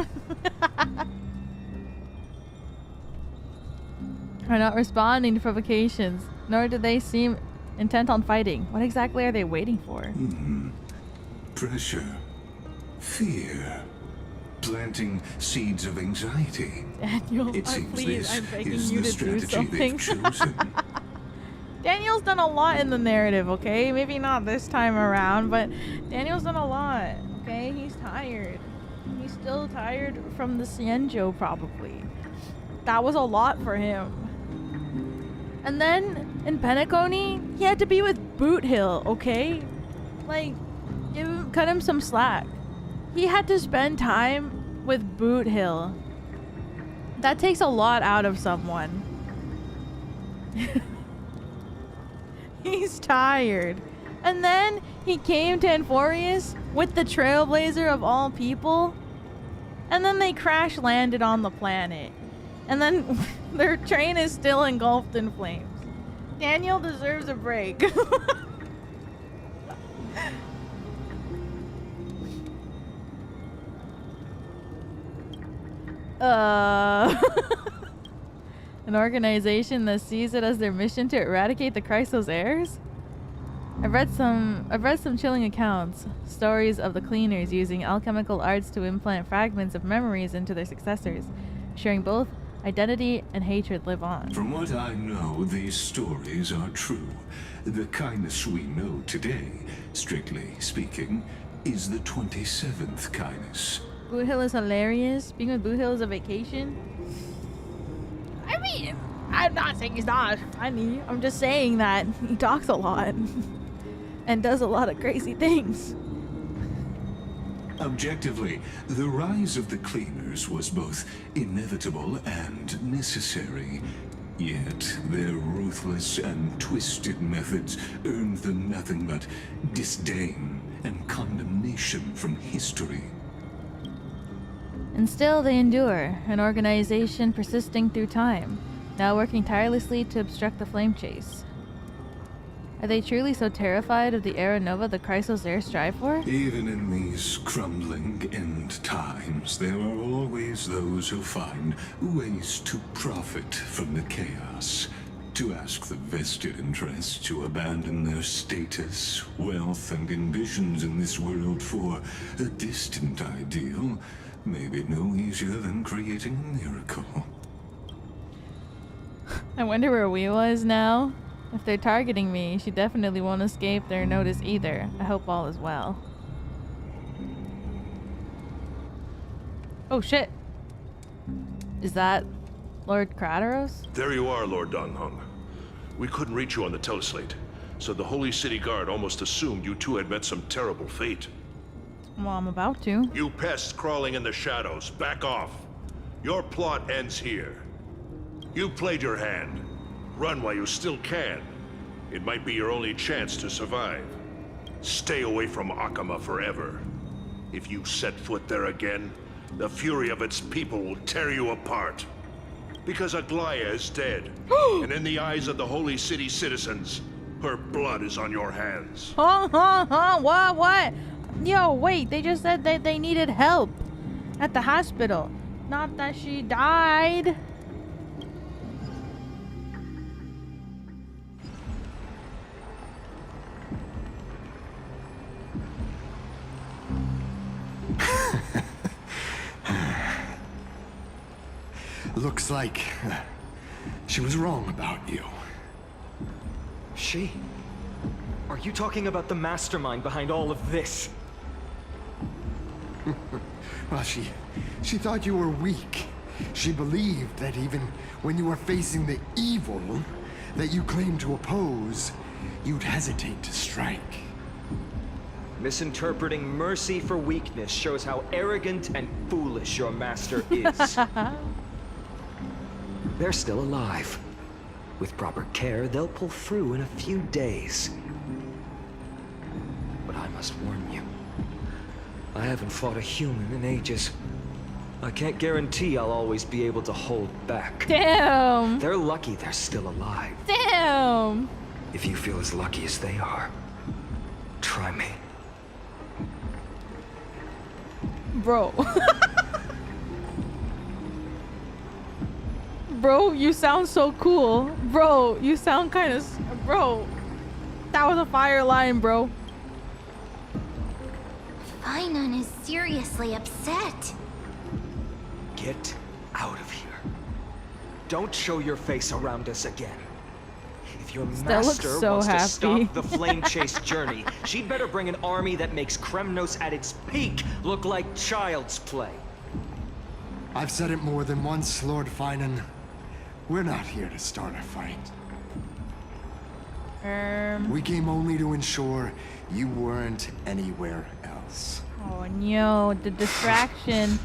Are not responding to provocations, nor do they seem intent on fighting. What exactly are they waiting for? Pressure. Fear. Planting seeds of anxiety. Daniel, It seems please, this I'm begging is you the to do strategy they've something. chosen. Daniel's done a lot in the narrative, okay? Maybe not this time around, but Daniel's done a lot, okay? He's tired. He's still tired from the Cienjo, probably. That was a lot for him. And then, in Penacony, he had to be with Boot Hill, okay? Like, cut him some slack. He had to spend time with Boot Hill. That takes a lot out of someone. He's tired. And then he came to Enforius with the Trailblazer of all people. And then they crash landed on the planet. And then their train is still engulfed in flames. Daniel deserves a break. An organization that sees it as their mission to eradicate the Chrysos heirs? I've read some chilling accounts, stories of the cleaners using alchemical arts to implant fragments of memories into their successors, ensuring both identity and hatred live on. From what I know, these stories are true. The kindness we know today, strictly speaking, is the 27th kindness. Boot Hill is hilarious. Being with Boot Hill is a vacation. I mean, I'm not saying he's not funny. I'm just saying that he talks a lot and does a lot of crazy things. Objectively, the rise of the cleaners was both inevitable and necessary. Yet, their ruthless and twisted methods earned them nothing but disdain and condemnation from history. And still they endure, an organization persisting through time, now working tirelessly to obstruct the flame chase. Are they truly so terrified of the Era Nova the Chrysos heirs strive for? Even in these crumbling end times, there are always those who find ways to profit from the chaos, to ask the vested interests to abandon their status, wealth, and ambitions in this world for a distant ideal may be no easier than creating a miracle. I wonder where we was now. If they're targeting me, she definitely won't escape their notice either. I hope all is well. Oh shit. Is that Lord Kratos? There you are, Lord Donghung. We couldn't reach you on the teleslate, so the Holy City Guard almost assumed you two had met some terrible fate. Well, I'm about to. You pests crawling in the shadows, back off. Your plot ends here. You played your hand. Run while you still can. It might be your only chance to survive. Stay away from Akama forever. If you set foot there again, the fury of its people will tear you apart. Because Aglaya is dead, and in the eyes of the Holy City citizens, her blood is on your hands. What? Yo, wait, they just said that they needed help at the hospital. Not that she died. Looks like she was wrong about you. She? Are you talking about the mastermind behind all of this? Well, she thought you were weak. She believed that even when you were facing the evil that you claimed to oppose, you'd hesitate to strike. Misinterpreting mercy for weakness shows how arrogant and foolish your master is. They're still alive. With proper care, they'll pull through in a few days. But I must warn you. I haven't fought a human in ages. I can't guarantee I'll always be able to hold back. Damn! They're lucky they're still alive. Damn! If you feel as lucky as they are, try me. Bro. Bro, you sound so cool. Bro, you sound kind of... Bro. That was a fire line, bro. Finana is seriously upset. Get out of here. Don't show your face around us again. If your master wants to stop the flame chase journey, she'd better bring an army that makes Kremnos at its peak look like child's play. I've said it more than once, Lord Finan. We're not here to start a fight. We came only to ensure you weren't anywhere else. Oh no, the distraction.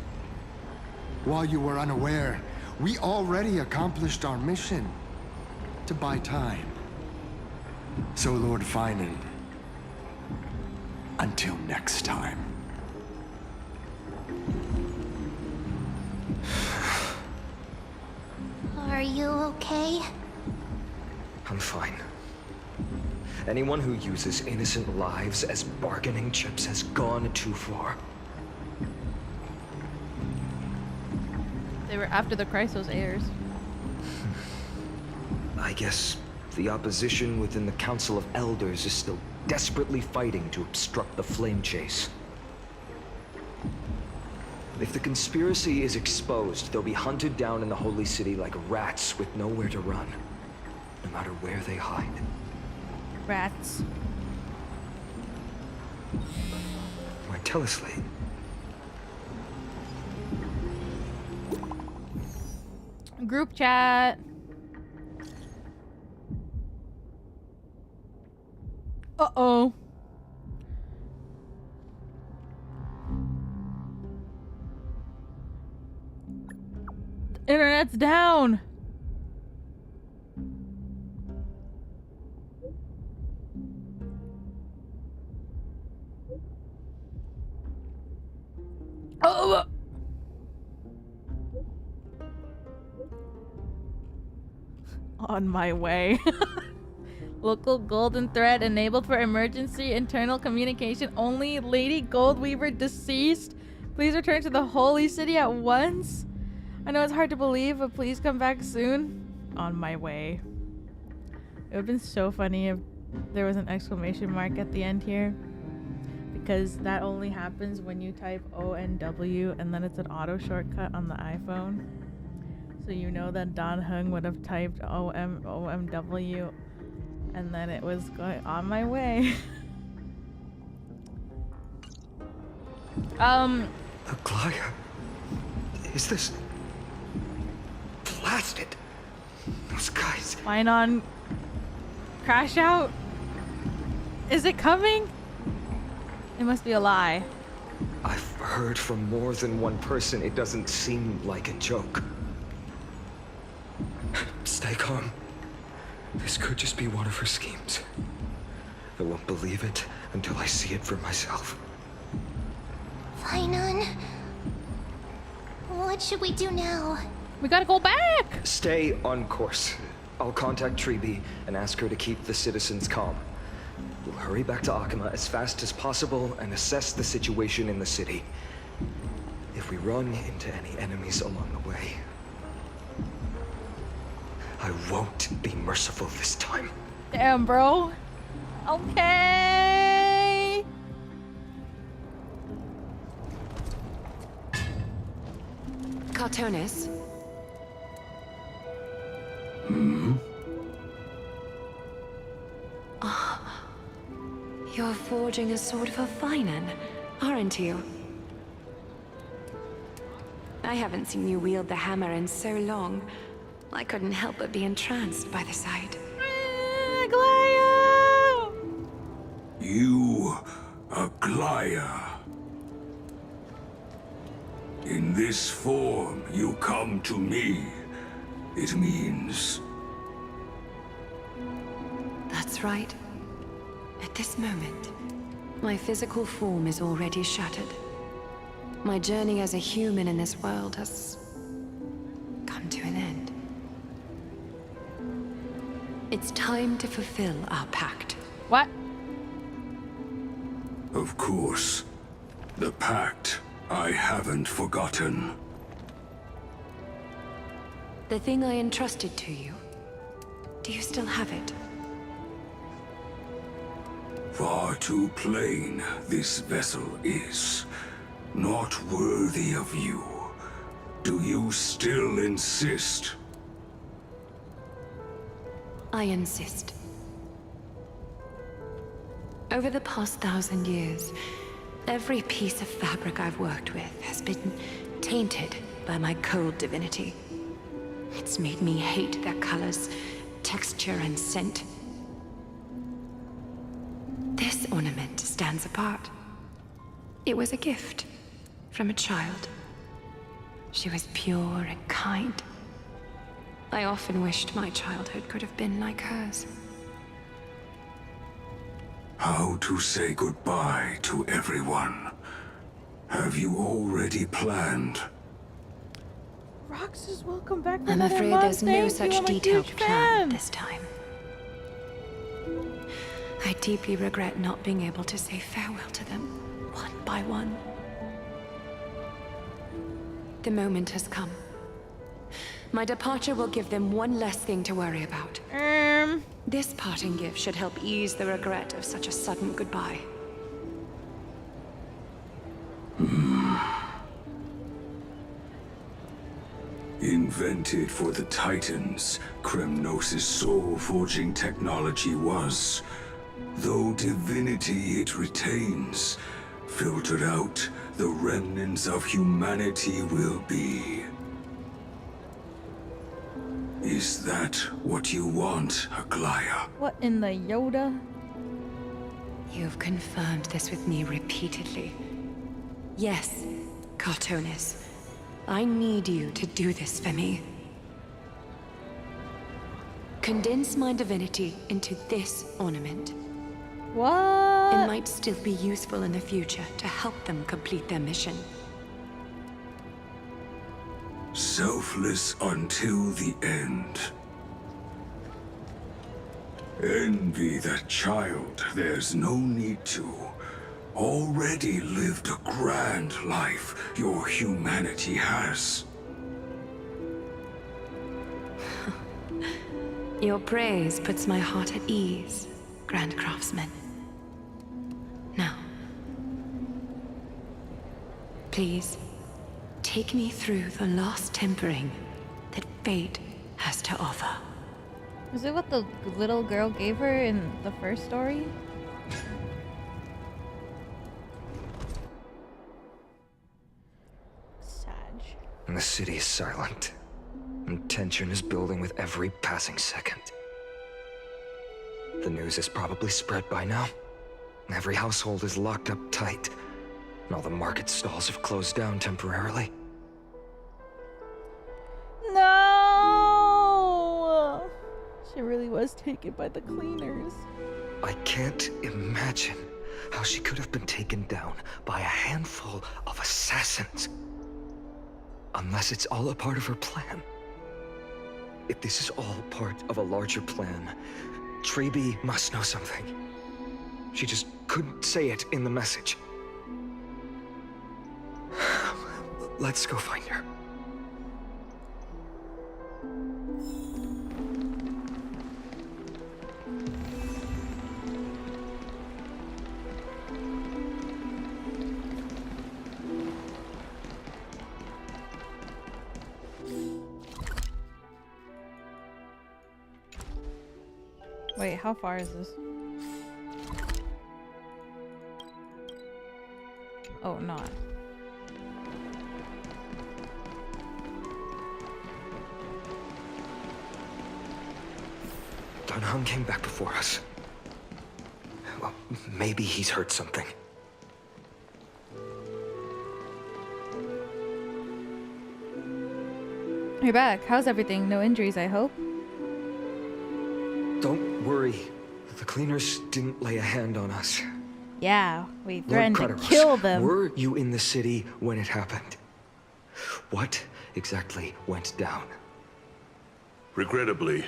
While you were unaware, we already accomplished our mission to buy time. So, Lord Finan, until next time. Are you okay? I'm fine. Anyone who uses innocent lives as bargaining chips has gone too far. They were after the Chrysos heirs. I guess the opposition within the Council of Elders is still desperately fighting to obstruct the flame chase. If the conspiracy is exposed, they'll be hunted down in the Holy City like rats with nowhere to run, no matter where they hide. Rats. My teleslate. Group chat. Uh-oh. The internet's down. Oh. On my way. Local golden thread enabled for emergency internal communication only. Lady Goldweaver deceased. Please return to the Holy City at once. I know it's hard to believe, but please come back soon. On my way. It would have been so funny if there was an exclamation mark at the end here. Because that only happens when you type ONW and then it's an auto shortcut on the iPhone. So you know that Don Hung would have typed OMW And then it was going on my way. Aglaya, is this blasted? Those guys. Fine on. Crash out. Is it coming? It must be a lie. I've heard from more than one person. It doesn't seem like a joke. Stay calm. This could just be one of her schemes. I won't believe it until I see it for myself. Finan, what should we do now? We gotta go back! Stay on course. I'll contact Treeby and ask her to keep the citizens calm. We'll hurry back to Akuma as fast as possible and assess the situation in the city. If we run into any enemies along the way, I won't be merciful this time. Damn, bro. Okay. Cartonis? You're forging a sword for Finan, aren't you? I haven't seen you wield the hammer in so long. I couldn't help but be entranced by the sight. Aglaya! You, Aglaya. In this form, you come to me. It means... That's right. At this moment, my physical form is already shattered. My journey as a human in this world has come to an end. It's time to fulfill our pact. What? Of course. The pact I haven't forgotten. The thing I entrusted to you, do you still have it? Far too plain this vessel is. Not worthy of you. Do you still insist? I insist. Over the past 1,000 years, every piece of fabric I've worked with has been tainted by my cold divinity. It's made me hate their colors, texture, and scent. This ornament stands apart. It was a gift from a child. She was pure and kind. I often wished my childhood could have been like hers. How to say goodbye to everyone? Have you already planned? Roxas, welcome back. I'm afraid there's no such detailed plan this time. I deeply regret not being able to say farewell to them, one by one. The moment has come. My departure will give them one less thing to worry about. This parting gift should help ease the regret of such a sudden goodbye. Invented for the Titans, Kremnos' soul-forging technology was. Though divinity it retains, filtered out, the remnants of humanity will be. Is that what you want, Aglaya? What in the Yoda? You've confirmed this with me repeatedly. Yes, Cartonis. I need you to do this for me. Condense my divinity into this ornament. What? It might still be useful in the future to help them complete their mission. Selfless until the end. Envy that child, there's no need to. Already lived a grand life your humanity has. Your praise puts my heart at ease, Grand Craftsman. Now, please, take me through the last tempering that fate has to offer. Is it what the little girl gave her in the first story? And the city is silent, and tension is building with every passing second. The news is probably spread by now. Every household is locked up tight, and all the market stalls have closed down temporarily. No! She really was taken by the cleaners. I can't imagine how she could have been taken down by a handful of assassins. Unless it's all a part of her plan. If this is all part of a larger plan, Treby must know something. She just couldn't say it in the message. Let's go find her. Wait, how far is this? Oh, not. Dunhung came back before us. Well, maybe he's heard something. You're back. How's everything? No injuries, I hope? Don't worry. The cleaners didn't lay a hand on us. Yeah, we threatened to Lord kill them. Were you in the city when it happened? What exactly went down? Regrettably,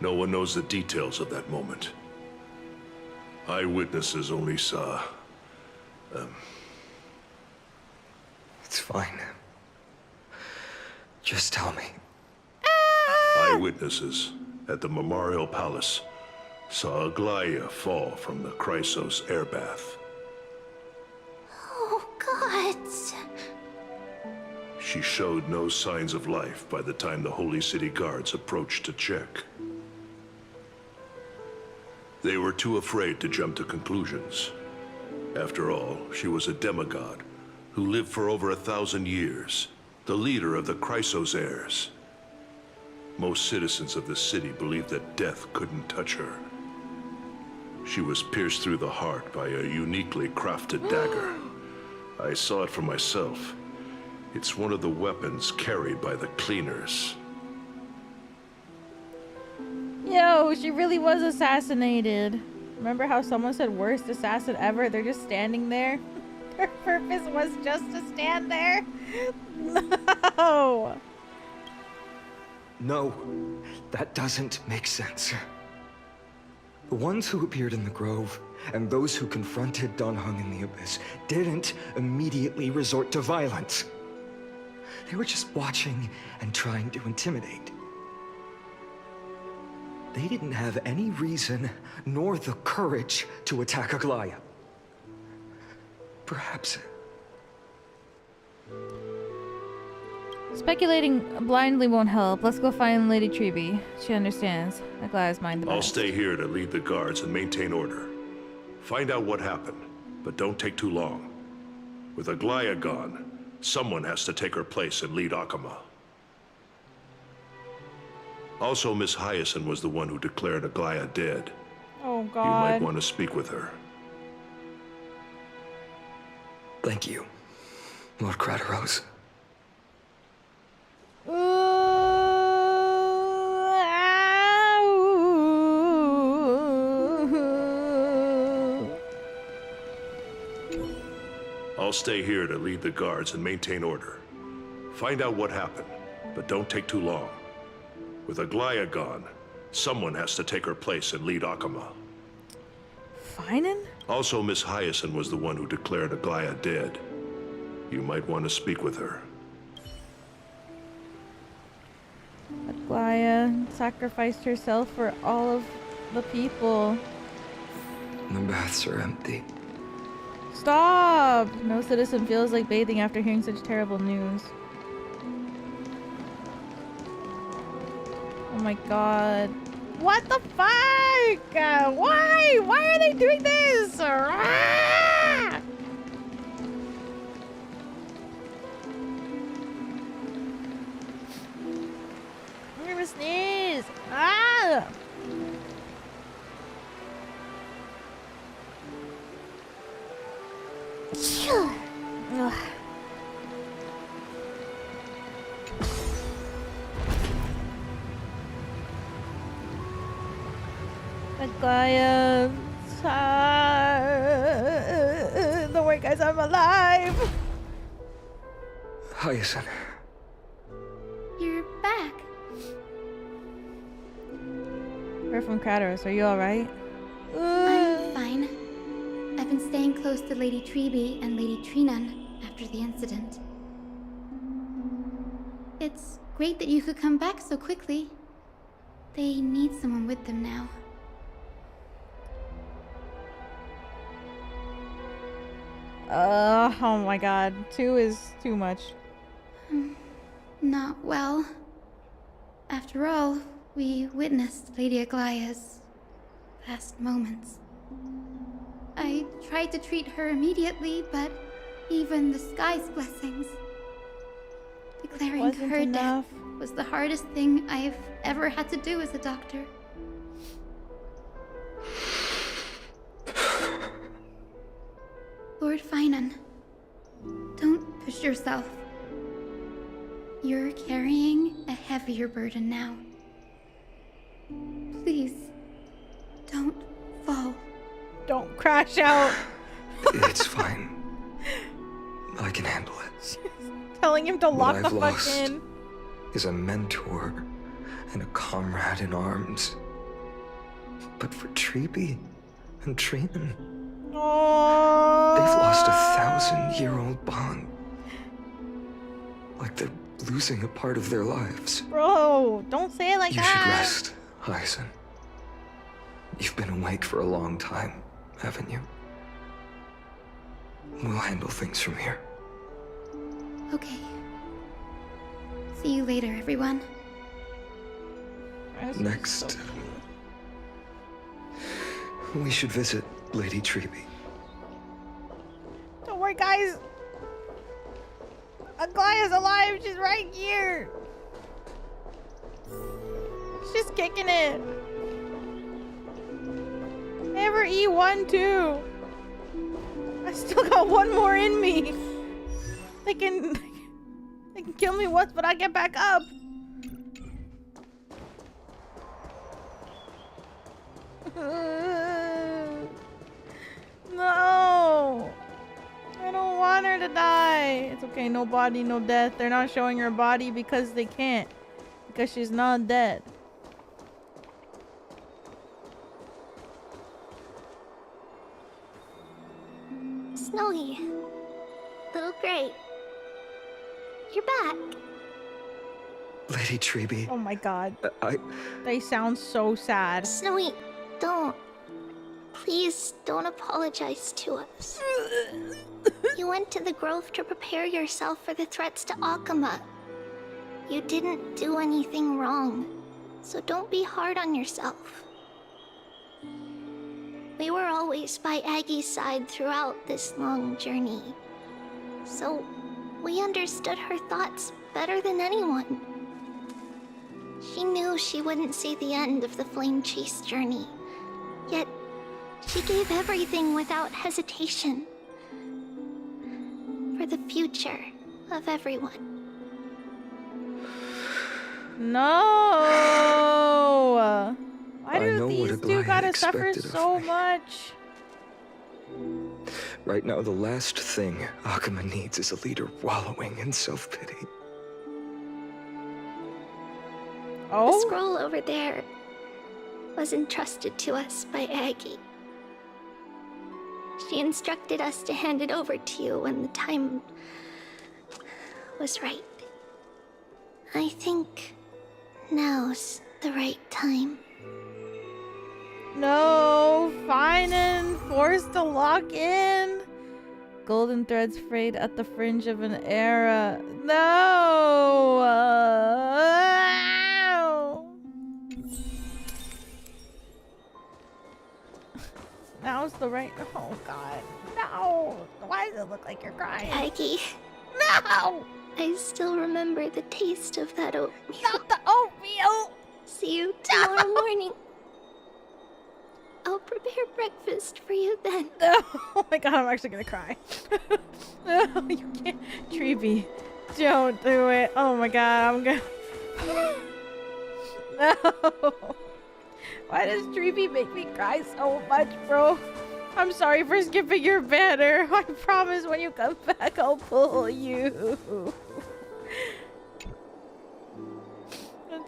no one knows the details of that moment. Eyewitnesses only saw... It's fine. Just tell me. Eyewitnesses at the Memorial Palace saw Aglaya fall from the Chrysos airbath. Oh, God. She showed no signs of life by the time the Holy City guards approached to check. They were too afraid to jump to conclusions. After all, she was a demigod who lived for over 1,000 years, the leader of the Chrysos heirs. Most citizens of the city believed that death couldn't touch her. She was pierced through the heart by a uniquely crafted dagger. I saw it for myself. It's one of the weapons carried by the cleaners. Yo, she really was assassinated. Remember how someone said worst assassin ever? They're just standing there. Their purpose was just to stand there? No! No, that doesn't make sense. The ones who appeared in the Grove and those who confronted Dunhung in the Abyss didn't immediately resort to violence. They were just watching and trying to intimidate. They didn't have any reason nor the courage to attack Aglaya. Perhaps... Speculating blindly won't help. Let's go find Lady Treby. She understands. Aglaya's mind the best. I'll stay here to lead the guards and maintain order. Find out what happened, but don't take too long. With Aglaya gone, someone has to take her place and lead Akama. Also, Miss Hyacin was the one who declared Aglaya dead. Oh, God. You might want to speak with her. Thank you, Lord Crateros. I'll stay here to lead the guards and maintain order. Find out what happened, but don't take too long. With Aglaya gone, someone has to take her place and lead Akama. Finan? Also, Miss Hyacin was the one who declared Aglaya dead. You might want to speak with her. Aglaya sacrificed herself for all of the people. The baths are empty. Stop! No citizen feels like bathing after hearing such terrible news. Oh my God. What the fuck? Why? Why are they doing this? Ah! I'm gonna sneeze. Ah! Ugh. Gaia, don't worry, guys, I'm alive. Hyacine. You're back. We're from Kratos. Are you alright? I'm fine. I've been staying close to Lady Treeby and Lady Trinan after the incident. It's great that you could come back so quickly. They need someone with them now. Oh my god. 2 is too much. Not well. After all, we witnessed Lady Aglaya's last moments. I tried to treat her immediately, but even the sky's blessings. Declaring Wasn't her enough. death was the hardest thing I've ever had to do as a doctor. Lord Finan, don't push yourself. You're carrying a heavier burden now. Please, don't fall. Don't crash out. It's fine. I can handle it. She's telling him to What lock I've the fuck lost in. is a mentor and a comrade in arms. But for Treeby and Trinan, Oh. they've lost a 1,000-year-old bond. Like they're losing a part of their lives. Bro, don't say it like You that. should rest, Hyacine. You've been awake for a long time, haven't you? We'll handle things from here. Okay. See you later, everyone. Next, we should visit Lady Treeby. Don't worry, guys. Aglaya's alive. She's right here. She's kicking it. Ever E1 too. I still got one more in me. They can kill me once, but I get back up. No. I don't want her to die. It's okay, no body, no death. They're not showing her body because they can't. Because she's not dead. Snowy. Little Gray. You're back. Lady Treeby. Oh my god. I... They sound so sad. Snowy, don't. Please don't apologize to us. You went to the grove to prepare yourself for the threats to Akuma. You didn't do anything wrong, so don't be hard on yourself. We were always by Aggie's side throughout this long journey, so we understood her thoughts better than anyone. She knew she wouldn't see the end of the Flame Chase journey, yet she gave everything without hesitation. For the future of everyone. No! Why do know what these two Aglaya gotta suffer expected of so me. much? Right now, the last thing Akuma needs is a leader wallowing in self-pity. Oh? The scroll over there was entrusted to us by Aggie. She instructed us to hand it over to you when the time was right. I think now's the right time. No, Finan forced to lock in. Golden threads frayed at the fringe of an era. No. Now's the right. Oh God, no! Why does it look like you're crying? Peggy. No! I still remember the taste of that oatmeal. Not the oatmeal! See you tomorrow morning. I'll prepare breakfast for you then. No! Oh my God, I'm actually gonna cry. No, you can't. Treeby, don't do it. Oh my God, I'm gonna. No! Why does Treeby make me cry so much, bro? I'm sorry for skipping your banner. I promise when you come back, I'll pull you.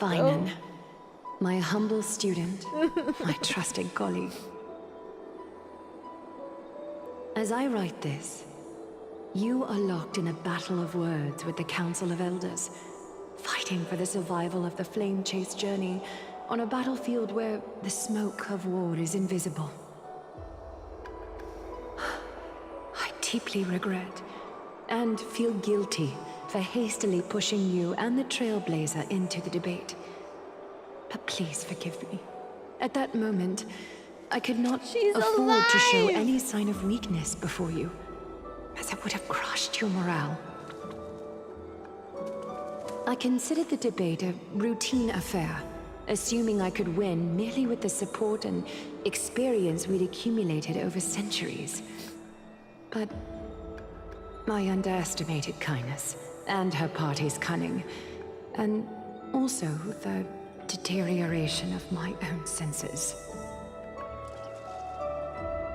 Finan, my humble student, my trusted colleague. As I write this, you are locked in a battle of words with the Council of Elders, fighting for the survival of the flame-chased journey on a battlefield where the smoke of war is invisible. I deeply regret and feel guilty for hastily pushing you and the Trailblazer into the debate. But please forgive me. At that moment, I could not afford to show any sign of weakness before you, as it would have crushed your morale. I considered the debate a routine affair, assuming I could win merely with the support and experience we'd accumulated over centuries. But I underestimated kindness and her party's cunning, and also the deterioration of my own senses.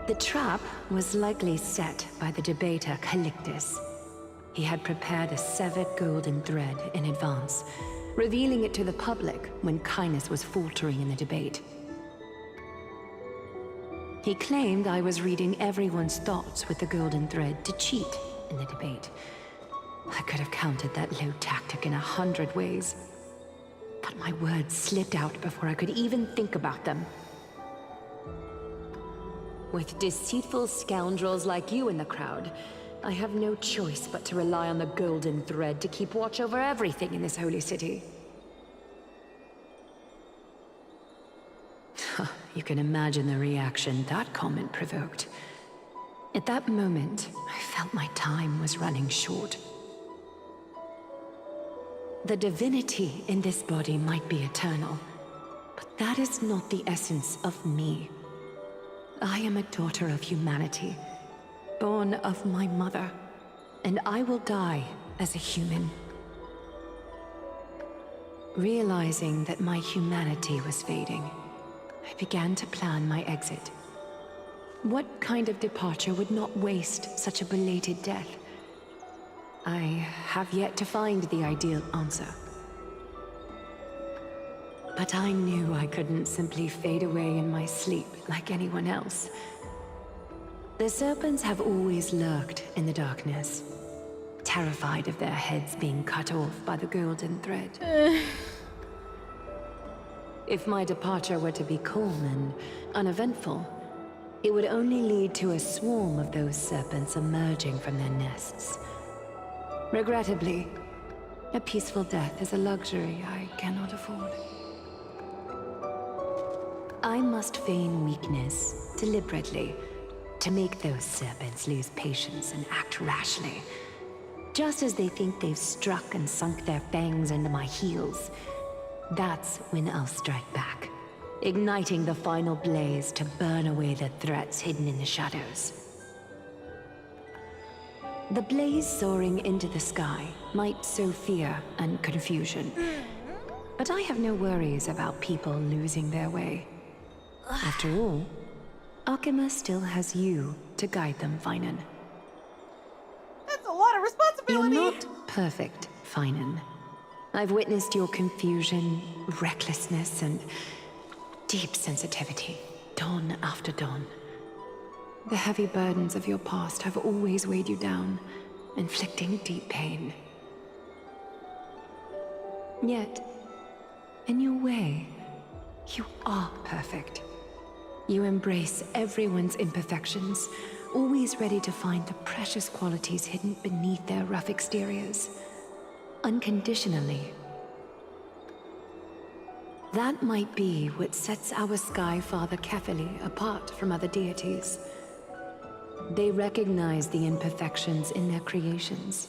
The trap was likely set by the debater Calictus. He had prepared a severed golden thread in advance, revealing it to the public when kindness was faltering in the debate. He claimed I was reading everyone's thoughts with the golden thread to cheat in the debate. I could have countered that low tactic in 100 ways, but my words slipped out before I could even think about them. With deceitful scoundrels like you in the crowd, I have no choice but to rely on the golden thread to keep watch over everything in this holy city. You can imagine the reaction that comment provoked. At that moment, I felt my time was running short. The divinity in this body might be eternal, but that is not the essence of me. I am a daughter of humanity, born of my mother, and I will die as a human. Realizing that my humanity was fading, I began to plan my exit. What kind of departure would not waste such a belated death? I have yet to find the ideal answer. But I knew I couldn't simply fade away in my sleep like anyone else. The serpents have always lurked in the darkness, terrified of their heads being cut off by the golden thread. If my departure were to be calm and uneventful, it would only lead to a swarm of those serpents emerging from their nests. Regrettably, a peaceful death is a luxury I cannot afford. I must feign weakness deliberately to make those serpents lose patience and act rashly. Just as they think they've struck and sunk their fangs into my heels, that's when I'll strike back, igniting the final blaze to burn away the threats hidden in the shadows. The blaze soaring into the sky might sow fear and confusion, but I have no worries about people losing their way. After all, Akima still has you to guide them, Finan. That's a lot of responsibility! You're not perfect, Finan. I've witnessed your confusion, recklessness, and deep sensitivity, dawn after dawn. The heavy burdens of your past have always weighed you down, inflicting deep pain. Yet, in your way, you are perfect. You embrace everyone's imperfections, always ready to find the precious qualities hidden beneath their rough exteriors. Unconditionally. That might be what sets our Sky Father Kefili apart from other deities. They recognize the imperfections in their creations,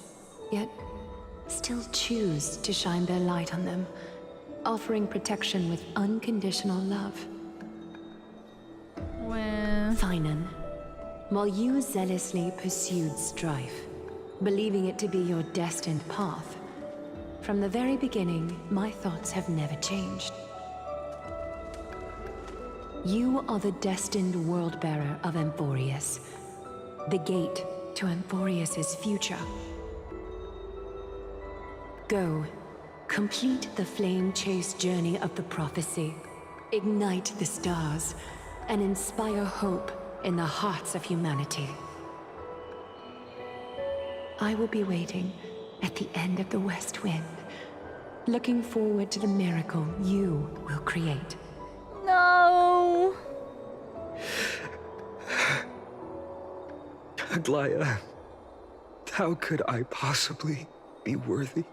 yet still choose to shine their light on them, offering protection with unconditional love. Well... Finan, while you zealously pursued strife, believing it to be your destined path, from the very beginning, my thoughts have never changed. You are the destined world-bearer of Amphorius, the gate to Amphorius's future. Go, complete the flame-chase journey of the prophecy, ignite the stars, and inspire hope in the hearts of humanity. I will be waiting at the end of the West Wind, looking forward to the miracle you will create. No! Aglaya, how could I possibly be worthy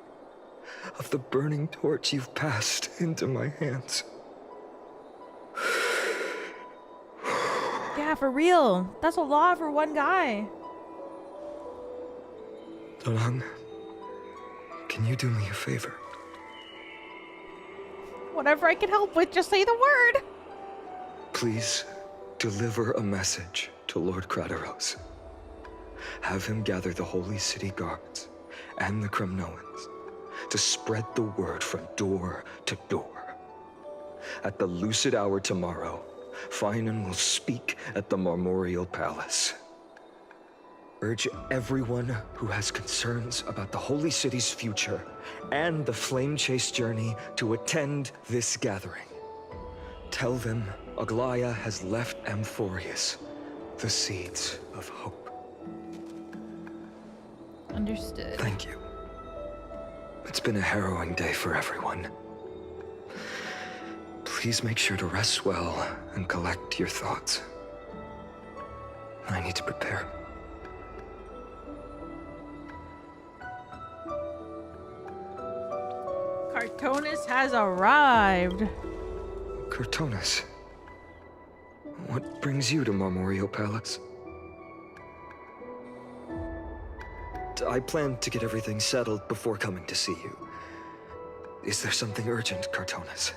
of the burning torch you've passed into my hands? Yeah, for real. That's a lot for one guy. Donang, can you do me a favor? Whatever I can help with, just say the word. Please deliver a message to Lord Krateros. Have him gather the Holy City guards and the Kremnoans to spread the word from door to door. At the lucid hour tomorrow, Finan will speak at the Marmorial Palace. Urge everyone who has concerns about the Holy City's future and the Flame Chase journey to attend this gathering. Tell them Aglaya has left Amphorius the seeds of hope. Understood. Thank you. It's been a harrowing day for everyone. Please make sure to rest well and collect your thoughts. I need to prepare. Cartonis has arrived. Cartonis, what brings you to Marmorial Palace? I plan to get everything settled before coming to see you. Is there something urgent, Cartonis?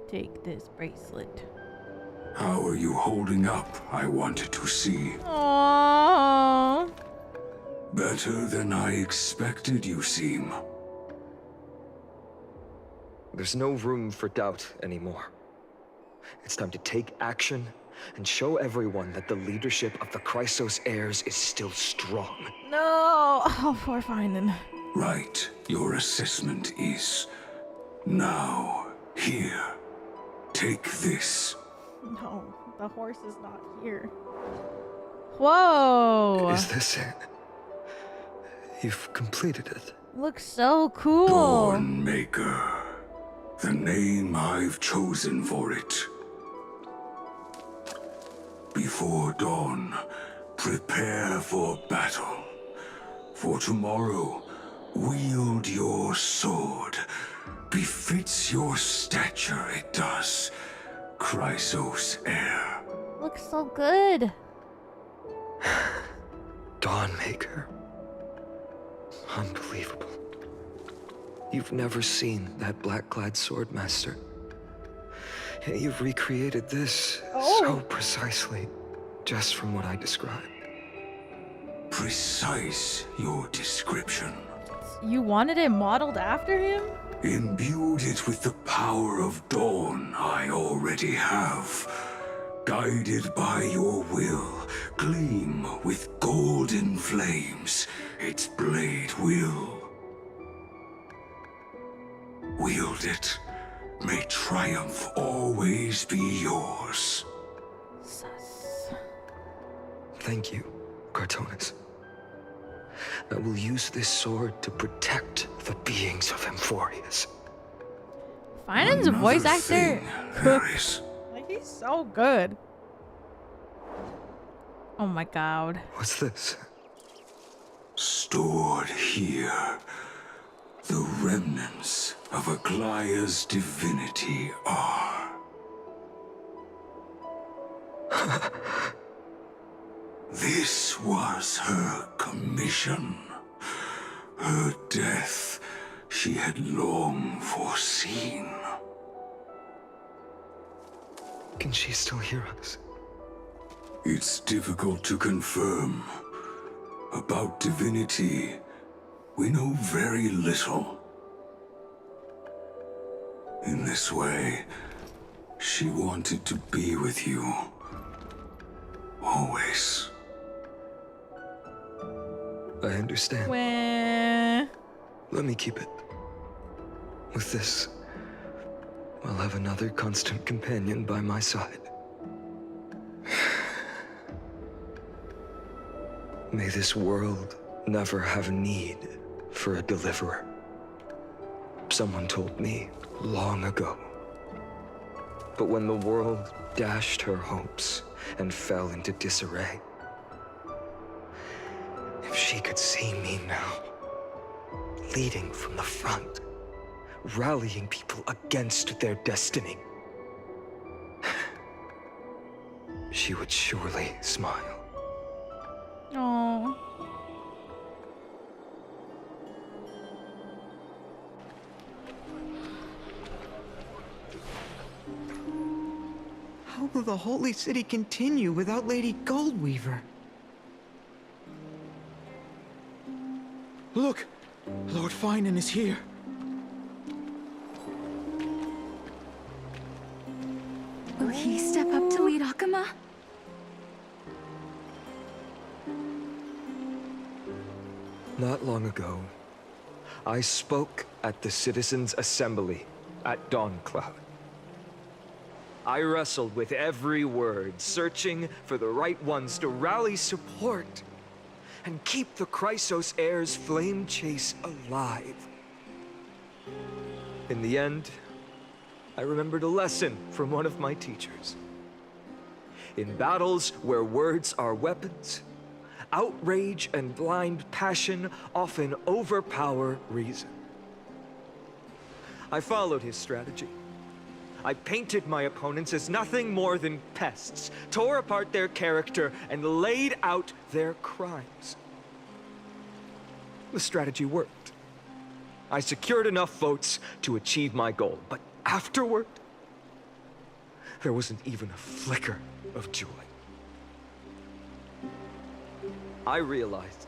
Take this bracelet. How are you holding up, I wanted to see. Aww. Better than I expected, you seem. There's no room for doubt anymore. It's time to take action and show everyone that the leadership of the Chrysos heirs is still strong. No! Oh, poor Finan. Right. Your assessment is... Now, here. Take this. No, the horse is not here. Whoa! Is this it? You've completed it. Looks so cool. Dawnmaker. The name I've chosen for it. Before dawn, prepare for battle. For tomorrow, wield your sword. Befits your stature, it does. Chrysos heir. Looks so good. Dawnmaker. Unbelievable. You've never seen that black-clad sword master. Yet you've recreated this so precisely, just from what I described. Precise, your description. You wanted it modeled after him? Imbued it with the power of dawn I already have. Guided by your will, gleam with golden flames, its blade will. Wield it. May triumph always be yours. Thank you, Cartonis. I will use this sword to protect the beings of Amphorius. Finan's a voice actor. Paris. Like, he's so good. Oh my god. What's this? Stored here. The remnants of Aglaya's divinity are. This was her commission. Her death she had long foreseen. Can she still hear us? It's difficult to confirm. About divinity, we know very little. In this way, she wanted to be with you. Always. I understand. Wah. Let me keep it. With this, I'll have another constant companion by my side. May this world never have need for a deliverer. Someone told me long ago. But when the world dashed her hopes and fell into disarray, if she could see me now, leading from the front, rallying people against their destiny, she would surely smile. Oh. How will the Holy City continue without Lady Goldweaver? Look! Lord Finan is here. Will he step up to lead Akama? Not long ago, I spoke at the Citizens' Assembly at Dawncloud. I wrestled with every word, searching for the right ones to rally support and keep the Chrysos heir's flame chase alive. In the end, I remembered a lesson from one of my teachers. In battles where words are weapons, outrage and blind passion often overpower reason. I followed his strategy. I painted my opponents as nothing more than pests, tore apart their character, and laid out their crimes. The strategy worked. I secured enough votes to achieve my goal, but afterward, there wasn't even a flicker of joy. I realized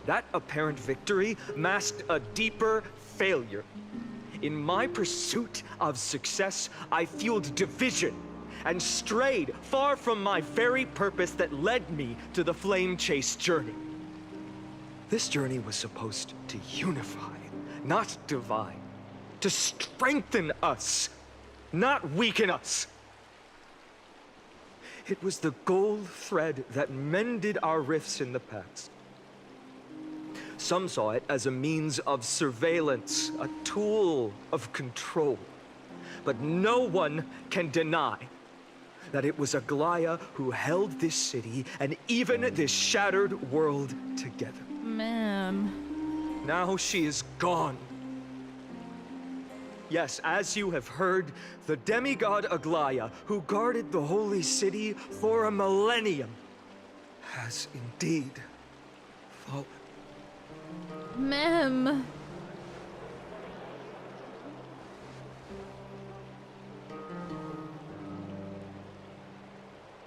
that apparent victory masked a deeper failure. In my pursuit of success, I fueled division and strayed far from my very purpose that led me to the flame chase journey. This journey was supposed to unify, not divide, to strengthen us, not weaken us. It was the gold thread that mended our rifts in the past. Some saw it as a means of surveillance, a tool of control. But no one can deny that it was Aglaya who held this city and even this shattered world together. Man. Now she is gone. Yes, as you have heard, the demigod Aglaya, who guarded the holy city for a millennium, has indeed fallen. Mem.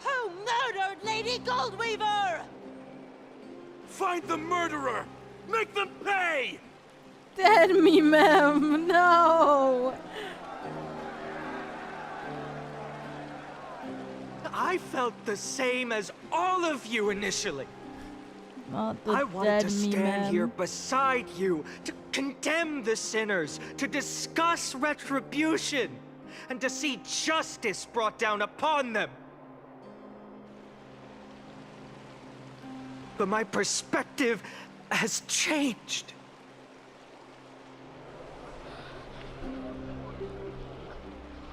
Who murdered Lady Goldweaver? Find the murderer! Make them pay! Dead me, Mem. No. I felt the same as all of you initially. Not the I wanted to dead me, stand Mem. here beside you, to condemn the sinners, to discuss retribution, and to see justice brought down upon them. But my perspective has changed.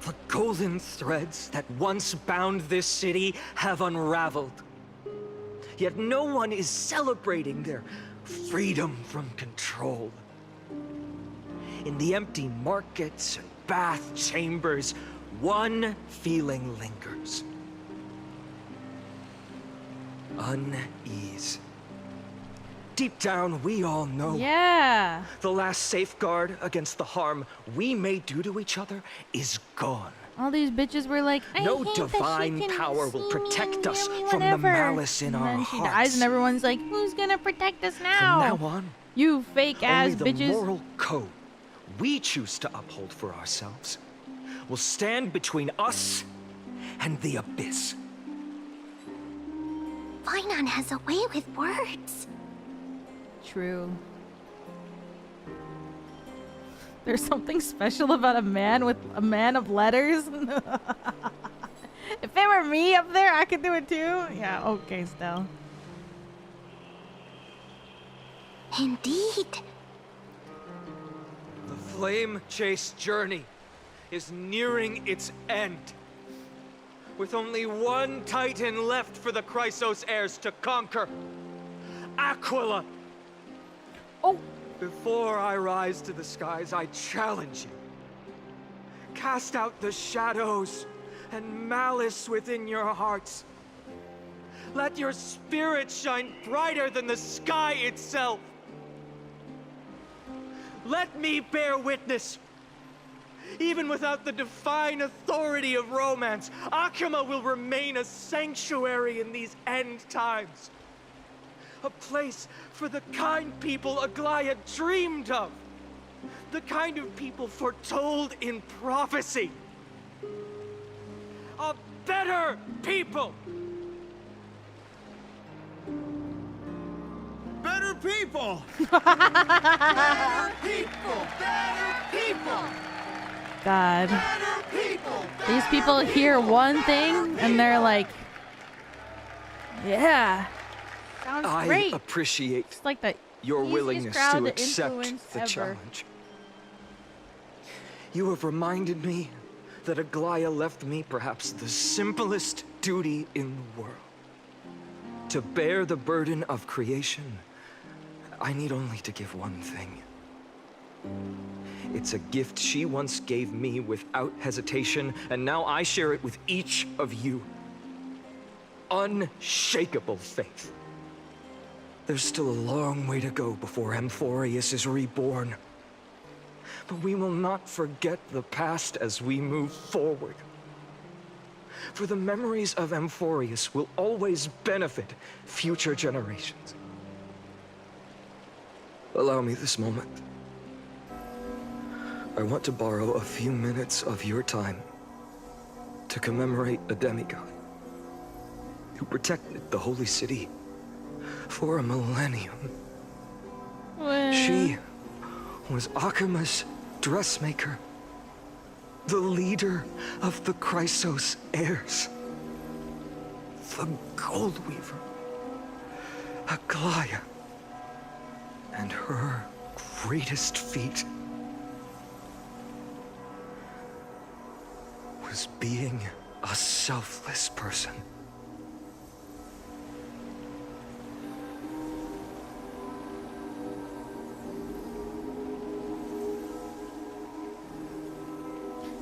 The golden threads that once bound this city have unraveled. Yet no one is celebrating their freedom from control. In the empty markets and bath chambers, one feeling lingers. Unease. Deep down, we all know. Yeah. The last safeguard against the harm we may do to each other is gone. All these bitches were like, no divine power will protect us from the malice in our hearts. And then she dies, and everyone's like, "Who's gonna protect us now?" From now on, you fake ass only the bitches. moral code we choose to uphold for ourselves will stand between us and the abyss. Finana has a way with words. True. There's something special about a man of letters. If it were me up there, I could do it too. Yeah, okay, Stell. Indeed. The flame-chased journey is nearing its end. With only one Titan left for the Chrysos heirs to conquer. Aquila! Oh! Before I rise to the skies, I challenge you. Cast out the shadows and malice within your hearts. Let your spirit shine brighter than the sky itself. Let me bear witness. Even without the divine authority of romance, Akuma will remain a sanctuary in these end times. A place for the kind people Aglaya dreamed of. The kind of people foretold in prophecy. A better people! Better people! Better people! Better people! God. These people hear one thing and they're like, yeah. Sounds great. I appreciate it's like the your willingness crowd to accept the challenge. You have reminded me that Aglaya left me perhaps the simplest duty in the world. To bear the burden of creation, I need only to give one thing. It's a gift she once gave me without hesitation, and now I share it with each of you. Unshakable faith. There's still a long way to go before Amphorius is reborn. But we will not forget the past as we move forward. For the memories of Amphorius will always benefit future generations. Allow me this moment. I want to borrow a few minutes of your time to commemorate a demigod who protected the holy city for a millennium. She was Akuma's dressmaker, the leader of the Chrysos heirs, the Gold Weaver, Aglaya, and her greatest feat was being a selfless person.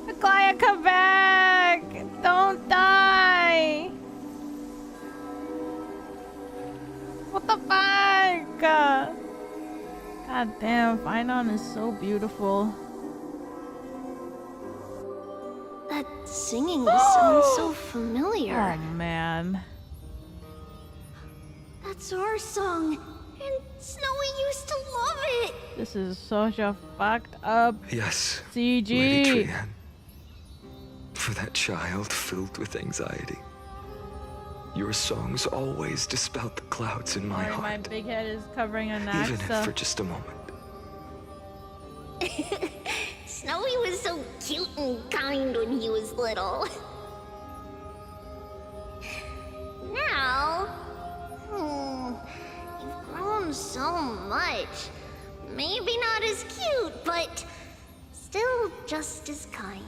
Aglaya, come back! Don't die! What the fuck? God damn, Finana is so beautiful. That singing sounds so familiar. Oh man. That's our song, and Snowy used to love it. This is such a fucked up Yes, CG. Lady Trian. For that child filled with anxiety. Your songs always dispelled the clouds in my Sorry, heart. my big head is covering a knife. Even if for just a moment. Snowy was so cute and kind when he was little. Now, you've grown so much. Maybe not as cute, but still just as kind.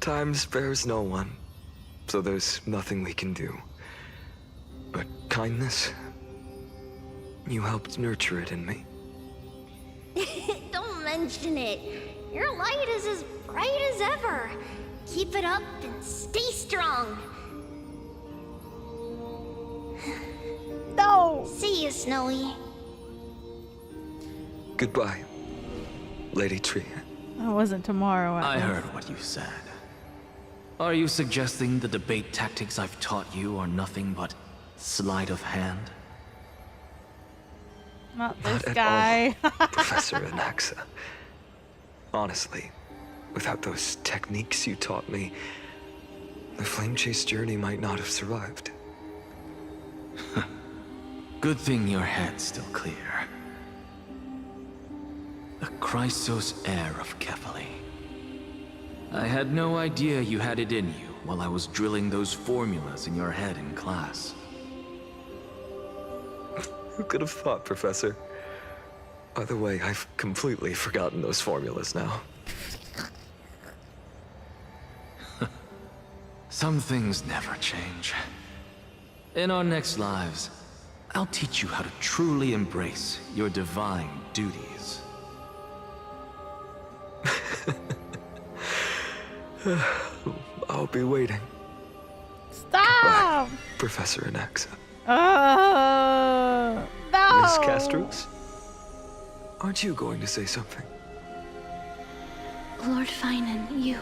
Time spares no one, so there's nothing we can do. But kindness, You helped nurture it in me. Don't mention it. Your light is as bright as ever. Keep it up and stay strong. No! See you, Snowy. Goodbye, Lady Tree. That wasn't tomorrow. I heard what you said. Are you suggesting the debate tactics I've taught you are nothing but sleight of hand? Not Not this at guy. all, Professor Anaxa. Honestly, without those techniques you taught me, the flame chase journey might not have survived. Good thing your head's still clear. The Chrysos heir of Kefali. I had no idea you had it in you while I was drilling those formulas in your head in class. Who could have thought, Professor? By the way, I've completely forgotten those formulas now. Some things never change. In our next lives, I'll teach you how to truly embrace your divine duties. I'll be waiting. Stop! Goodbye, Professor Anaxa. No! Miss Castros? Aren't you going to say something? Lord Finan, you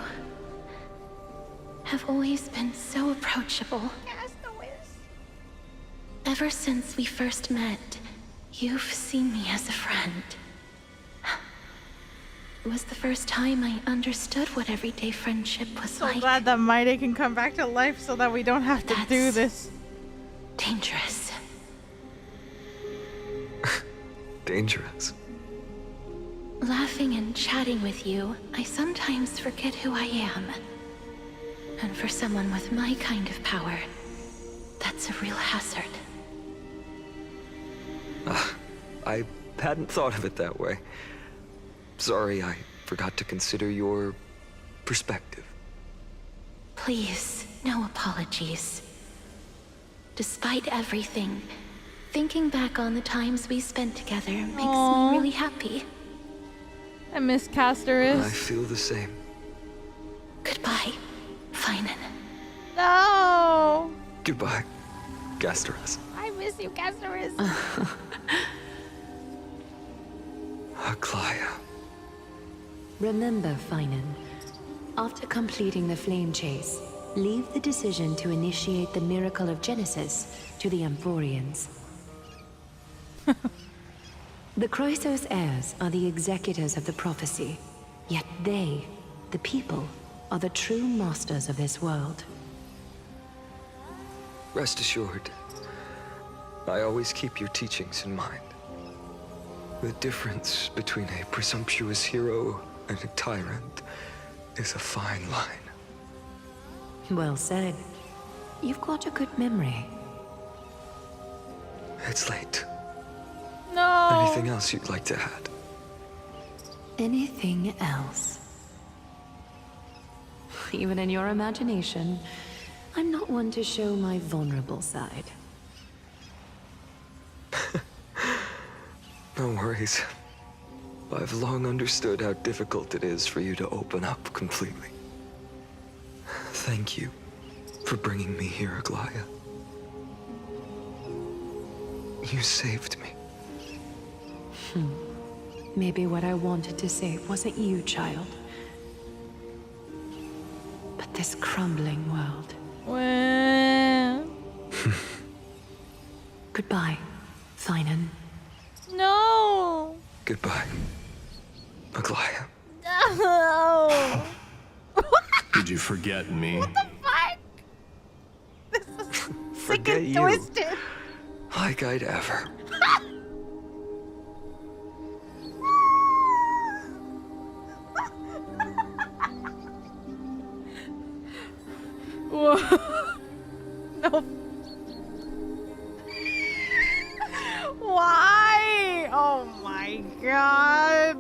have always been so approachable. Ever since we first met, you've seen me as a friend. It was the first time I understood what everyday friendship was So like. glad that Maide can come back to life so that we don't have to do this. Dangerous. Dangerous. Laughing and chatting with you, I sometimes forget who I am. And for someone with my kind of power, that's a real hazard. I hadn't thought of it that way. Sorry, I forgot to consider your perspective. Please, no apologies. Despite everything, thinking back on the times we spent together makes Aww. me really happy. I miss Castoris. I feel the same. Goodbye, Finan. No! Goodbye, Gasteras. I miss you, Castoris. Aglaya. Remember, Finan, after completing the flame chase, leave the decision to initiate the miracle of Genesis to the Amphorians. The Chrysos heirs are the executors of the prophecy, yet they, the people, are the true masters of this world. Rest assured, I always keep your teachings in mind. The difference between a presumptuous hero and a tyrant is a fine line. Well said. You've got a good memory. It's late. No! Anything else you'd like to add? Anything else? Even in your imagination, I'm not one to show my vulnerable side. No worries. I've long understood how difficult it is for you to open up completely. Thank you for bringing me here, Aglaya. You saved me. Maybe what I wanted to say wasn't you, child. But this crumbling world. Well... Goodbye, Finan. No! Goodbye, Aglaya. No! Did you forget me? What the fuck? This is sick Forget and you. twisted. Like I'd ever. Whoa. No. Why? Oh my god.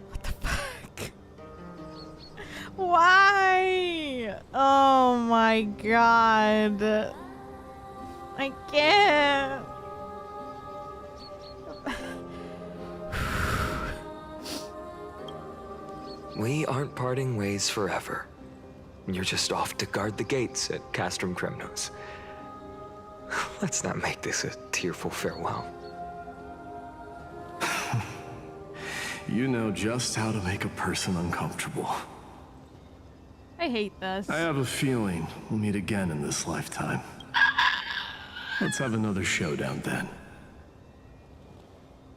What the fuck? Why? Oh my god. I can't. We aren't parting ways forever. You're just off to guard the gates at Castrum Kremnos. Let's not make this a tearful farewell. You know just how to make a person uncomfortable. I hate this. I have a feeling we'll meet again in this lifetime. Let's have another showdown then.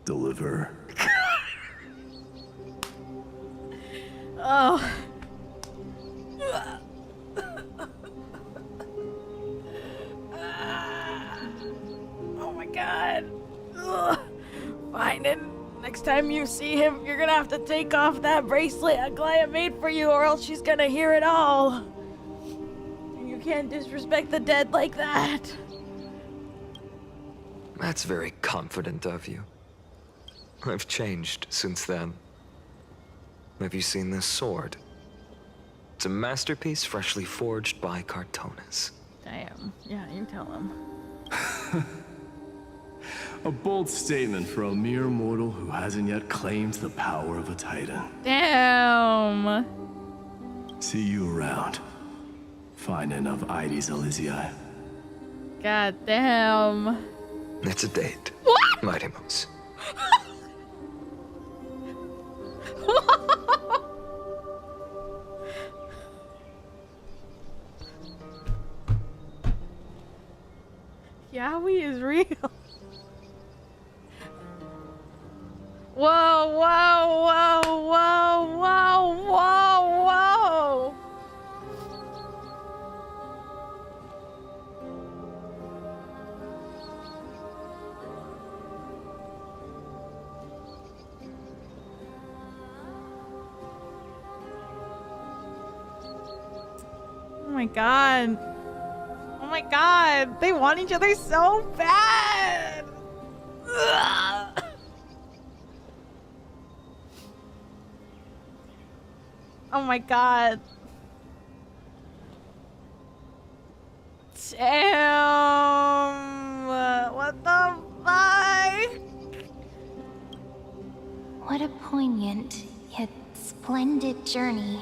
Deliver. Oh. Oh my god. Ugh. Fine, and next time you see him, you're gonna have to take off that bracelet Aglaya made for you, or else she's gonna hear it all. You can't disrespect the dead like that. That's very confident of you. I've changed since then. Have you seen this sword? It's a masterpiece freshly forged by Cartonis. Damn. Yeah, you tell him. A bold statement for a mere mortal who hasn't yet claimed the power of a titan. Damn. See you around. Finnan of Ides Elysiae. God damn. It's a date. What? Mighty Mouse. Yowie is real. Whoa, whoa, whoa, whoa, whoa, whoa, whoa. Oh my god. Oh my god. They want each other so bad. Ugh. Oh my god. Damn. What the fuck? What a poignant, yet splendid journey.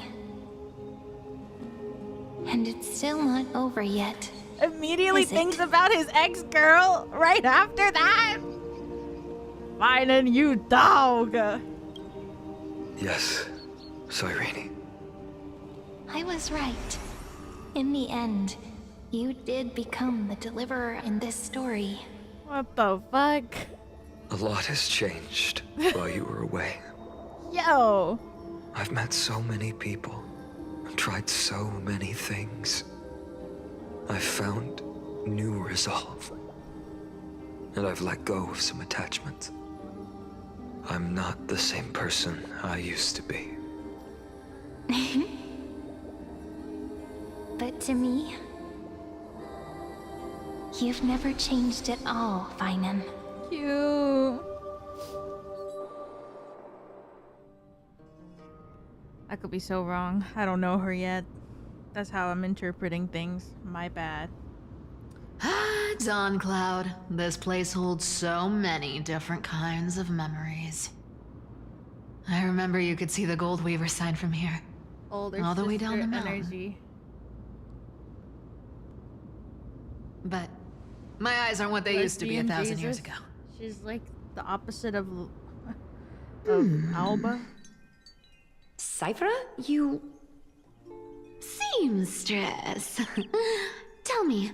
And it's still not over yet. Immediately thinks about his ex-girl right after that? Fine, and you dog. Yes, Cyrene. I was right. In the end, you did become the deliverer in this story. What the fuck? A lot has changed while you were away. Yo. I've met so many people, tried so many things. I've found new resolve. And I've let go of some attachments. I'm not the same person I used to be. But to me, you've never changed at all, Finnan. Cute. I could be so wrong. I don't know her yet. That's how I'm interpreting things. My bad. Dawn Cloud. This place holds so many different kinds of memories. I remember you could see the Gold Weaver sign from here. Older all the way down the sister mountain. energy. But my eyes aren't what they used to be 1,000 years ago. She's like the opposite of Alba. Cyphra, you... Seamstress. Tell me,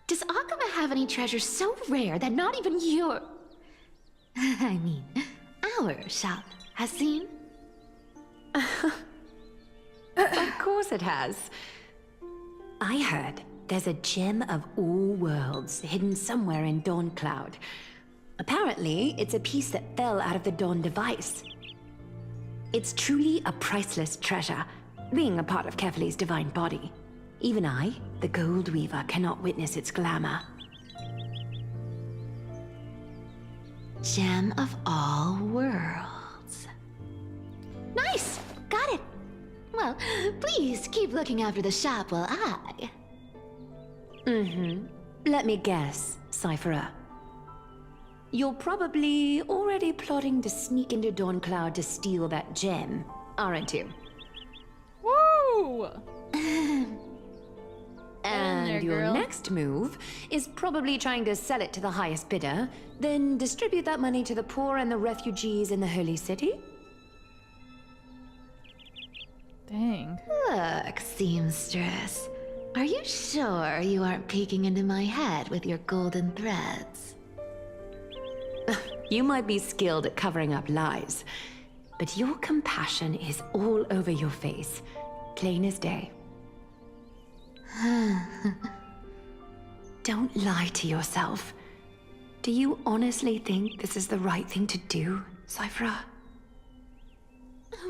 does Akuma have any treasures so rare that not even your... I mean, our shop has seen? Of course it has. I heard there's a gem of all worlds hidden somewhere in Dawn Cloud. Apparently, it's a piece that fell out of the Dawn device. It's truly a priceless treasure, being a part of Kefali's divine body. Even I, the Gold Weaver, cannot witness its glamour. Gem of all worlds. Nice! Got it! Well, please keep looking after the shop while I... Let me guess, Cypherer. You're probably already plotting to sneak into Dawncloud to steal that gem, aren't you? Woo! And your next move is probably trying to sell it to the highest bidder, then distribute that money to the poor and the refugees in the Holy City? Dang. Look, seamstress. Are you sure you aren't peeking into my head with your golden threads? You might be skilled at covering up lies, but your compassion is all over your face, plain as day. Don't lie to yourself. Do you honestly think this is the right thing to do, Cypherer?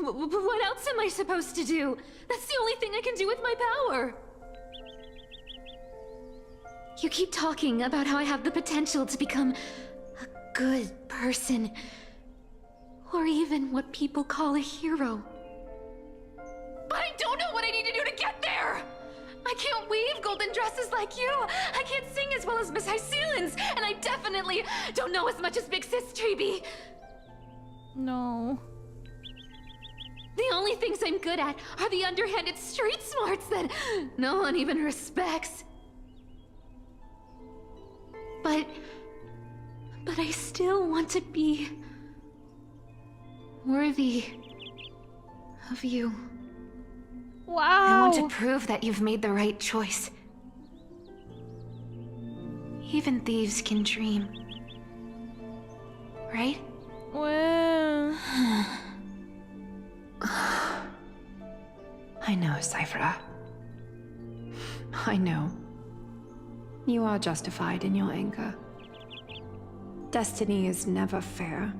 What else am I supposed to do? That's the only thing I can do with my power. You keep talking about how I have the potential to become a good person, or even what people call a hero. But I don't know what I need to do to get there! I can't weave golden dresses like you! I can't sing as well as Miss HYACINE, and I definitely don't know as much as Big Sis Treeby! No. The only things I'm good at are the underhanded street smarts that no one even respects. But I still want to be worthy of you. Wow. I want to prove that you've made the right choice. Even thieves can dream. Right? Well... I know, Cypherer. I know. You are justified in your anger. Destiny is never fair.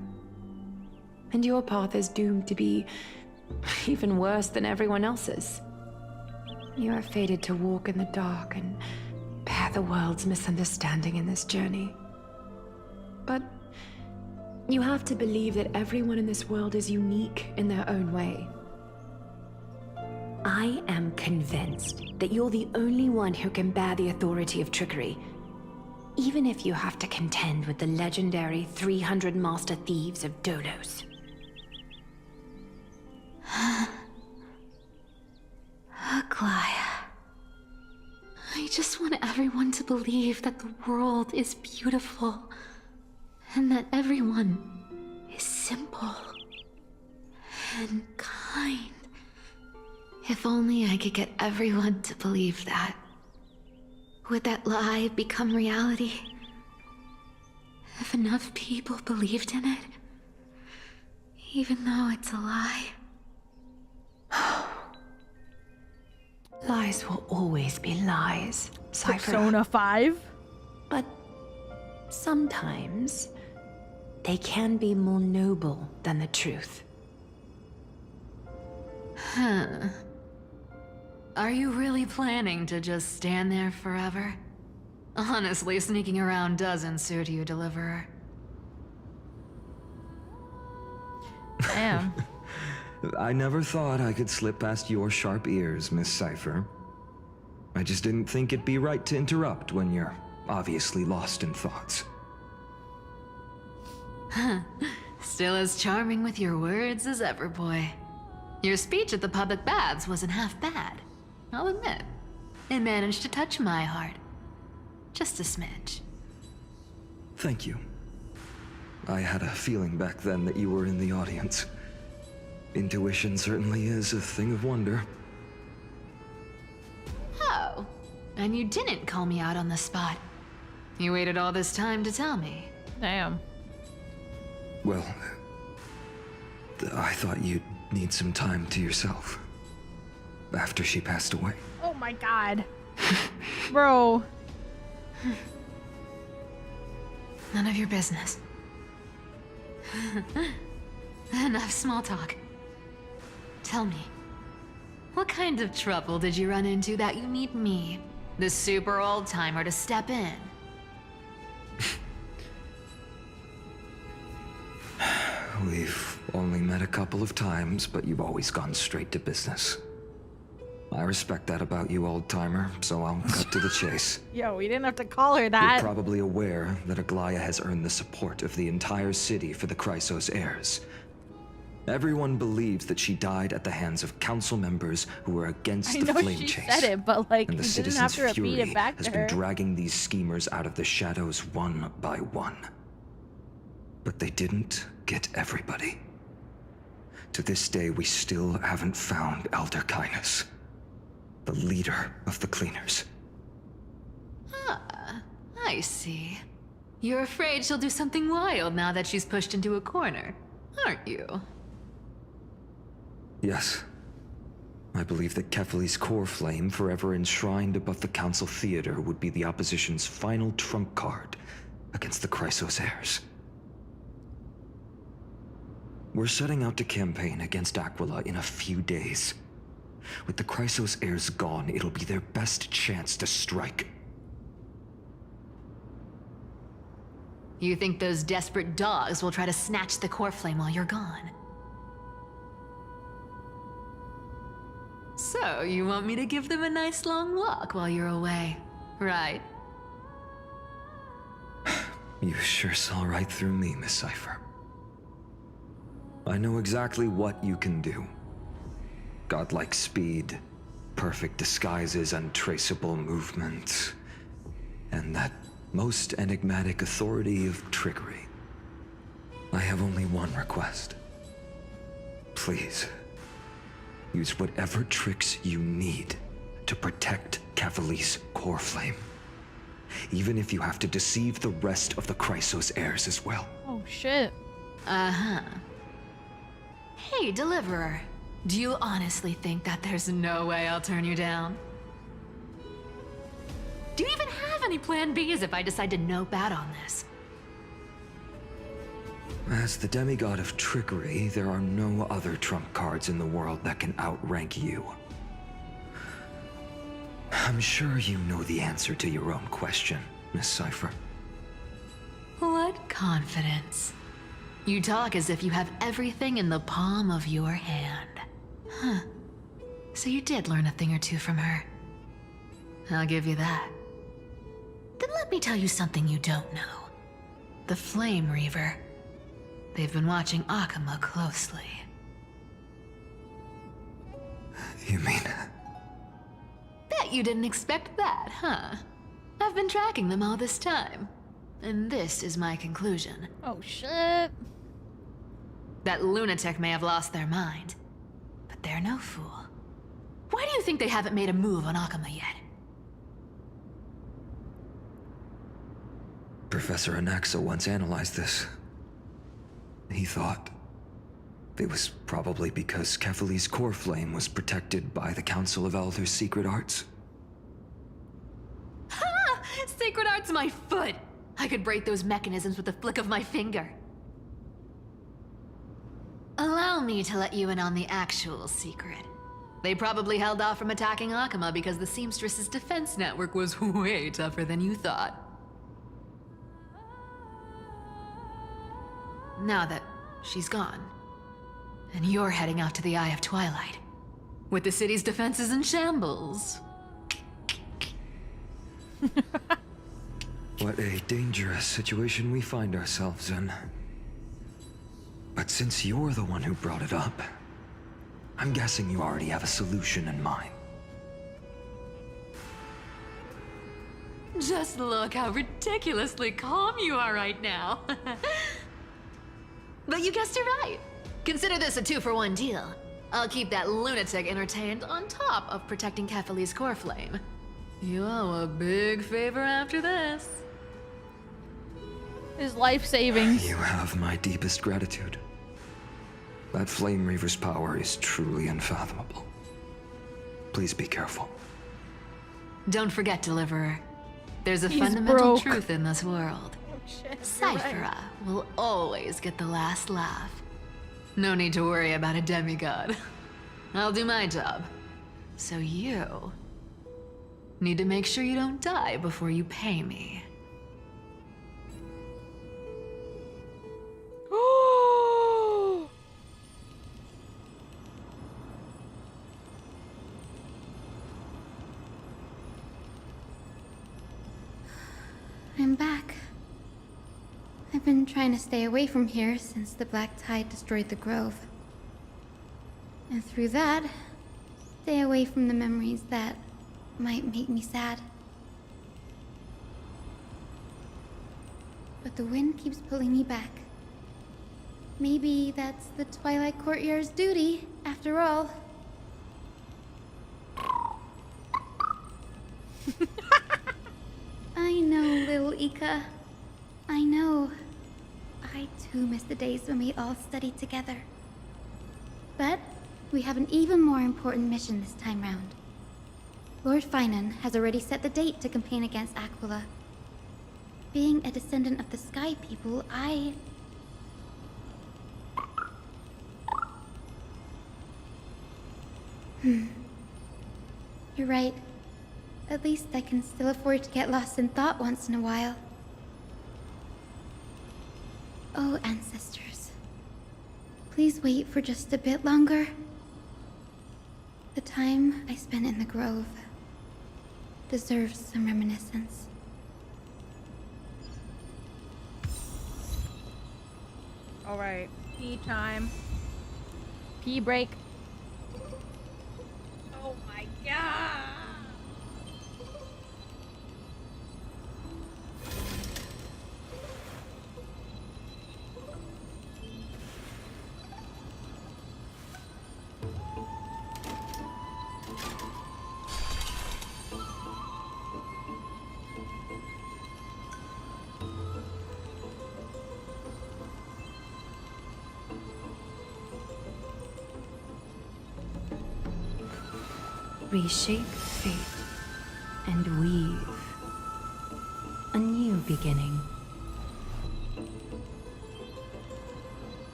And your path is doomed to be even worse than everyone else's. You are fated to walk in the dark and bear the world's misunderstanding in this journey. But you have to believe that everyone in this world is unique in their own way. I am convinced that you're the only one who can bear the authority of trickery, even if you have to contend with the legendary 300 master thieves of Dolos. Aglaya. I just want everyone to believe that the world is beautiful, and that everyone is simple and kind. If only I could get everyone to believe that. Would that lie become reality? If enough people believed in it, even though it's a lie. Lies will always be lies, Cypherer. Persona 5? But sometimes they can be more noble than the truth. Huh. Are you really planning to just stand there forever? Honestly, sneaking around doesn't suit you, Deliverer. Damn. I never thought I could slip past your sharp ears, Miss Cypher. I just didn't think it'd be right to interrupt when you're obviously lost in thoughts. Still as charming with your words as ever, boy. Your speech at the public baths wasn't half bad. I'll admit. It managed to touch my heart. Just a smidge. Thank you. I had a feeling back then that you were in the audience. Intuition certainly is a thing of wonder. Oh, and you didn't call me out on the spot. You waited all this time to tell me. Damn. Well, I thought you'd need some time to yourself. After she passed away. Oh my god. Bro. None of your business. Enough small talk. Tell me, what kind of trouble did you run into that you need me, the super old-timer, to step in? We've only met a couple of times, but you've always gone straight to business. I respect that about you, old-timer, so I'll cut to the chase. Yo, we didn't have to call her that. You're probably aware that Aglaya has earned the support of the entire city for the Chrysos heirs. Everyone believes that she died at the hands of council members who were against the flame she chase. said it, but like, And the you didn't have citizens' to repeat fury it back has to been her. dragging these schemers out of the shadows one by one. But they didn't get everybody. To this day, we still haven't found Elder Kindness, the leader of the cleaners. Ah, I see. You're afraid she'll do something wild now that she's pushed into a corner, aren't you? Yes. I believe that Kefali's core flame, forever enshrined above the council theater, would be the opposition's final trump card against the Chrysos heirs. We're setting out to campaign against Aquila in a few days. With the Chrysos heirs gone, it'll be their best chance to strike. You think those desperate dogs will try to snatch the core flame while you're gone? So, you want me to give them a nice long walk while you're away, right? You sure saw right through me, Miss Cypher. I know exactly what you can do. Godlike speed, perfect disguises, untraceable movement, and that most enigmatic authority of trickery. I have only one request. Please, use whatever tricks you need to protect Kefali's core flame. Even if you have to deceive the rest of the Chrysos heirs as well. Oh shit. Uh-huh. Hey, Deliverer. Do you honestly think that there's no way I'll turn you down? Do you even have any plan Bs if I decide to nope out on this? As the demigod of trickery, there are no other trump cards in the world that can outrank you. I'm sure you know the answer to your own question, Miss Cypher. What confidence. You talk as if you have everything in the palm of your hand. Huh. So you did learn a thing or two from her. I'll give you that. Then let me tell you something you don't know. The Flame Reaver. They've been watching Akuma closely. You mean... Bet you didn't expect that, huh? I've been tracking them all this time. And this is my conclusion. Oh shit. That lunatic may have lost their mind. But they're no fool. Why do you think they haven't made a move on Akuma yet? Professor Anaxa once analyzed this. He thought it was probably because Kefali's core flame was protected by the Council of Elders' secret arts. Ha! Secret art's my foot! I could break those mechanisms with a flick of my finger. Allow me to let you in on the actual secret. They probably held off from attacking Akuma because the Seamstress's defense network was way tougher than you thought. Now that she's gone, and you're heading out to the Eye of Twilight, with the city's defenses in shambles. What a dangerous situation we find ourselves in. But since you're the one who brought it up, I'm guessing you already have a solution in mind. Just look how ridiculously calm you are right now. But you guessed it right. Consider this a 2-for-1 deal. I'll keep that lunatic entertained on top of protecting Kefali's core flame. You owe a big favor after this. His life savings. You have my deepest gratitude. That Flame Reaver's power is truly unfathomable. Please be careful. Don't forget, Deliverer. There's a He's fundamental broke. truth in this world. Shit, Cyphera will always get the last laugh. No need to worry about a demigod. I'll do my job. So you need to make sure you don't die before you pay me. I'm back. I've been trying to stay away from here since the black tide destroyed the grove. And through that, stay away from the memories that might make me sad. But the wind keeps pulling me back. Maybe that's the Twilight Courtyard's duty, after all. I know, little Ika. I know. I too miss the days when we all studied together. But we have an even more important mission this time round. Lord Finan has already set the date to campaign against Aquila. Being a descendant of the Sky People, You're right. At least I can still afford to get lost in thought once in a while. Oh, ancestors. Please wait for just a bit longer. The time I spent in the grove deserves some reminiscence. Alright, pee time. Pee break. Oh my god! Reshape fate and weave a new beginning.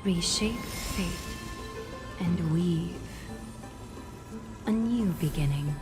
Reshape fate and weave a new beginning.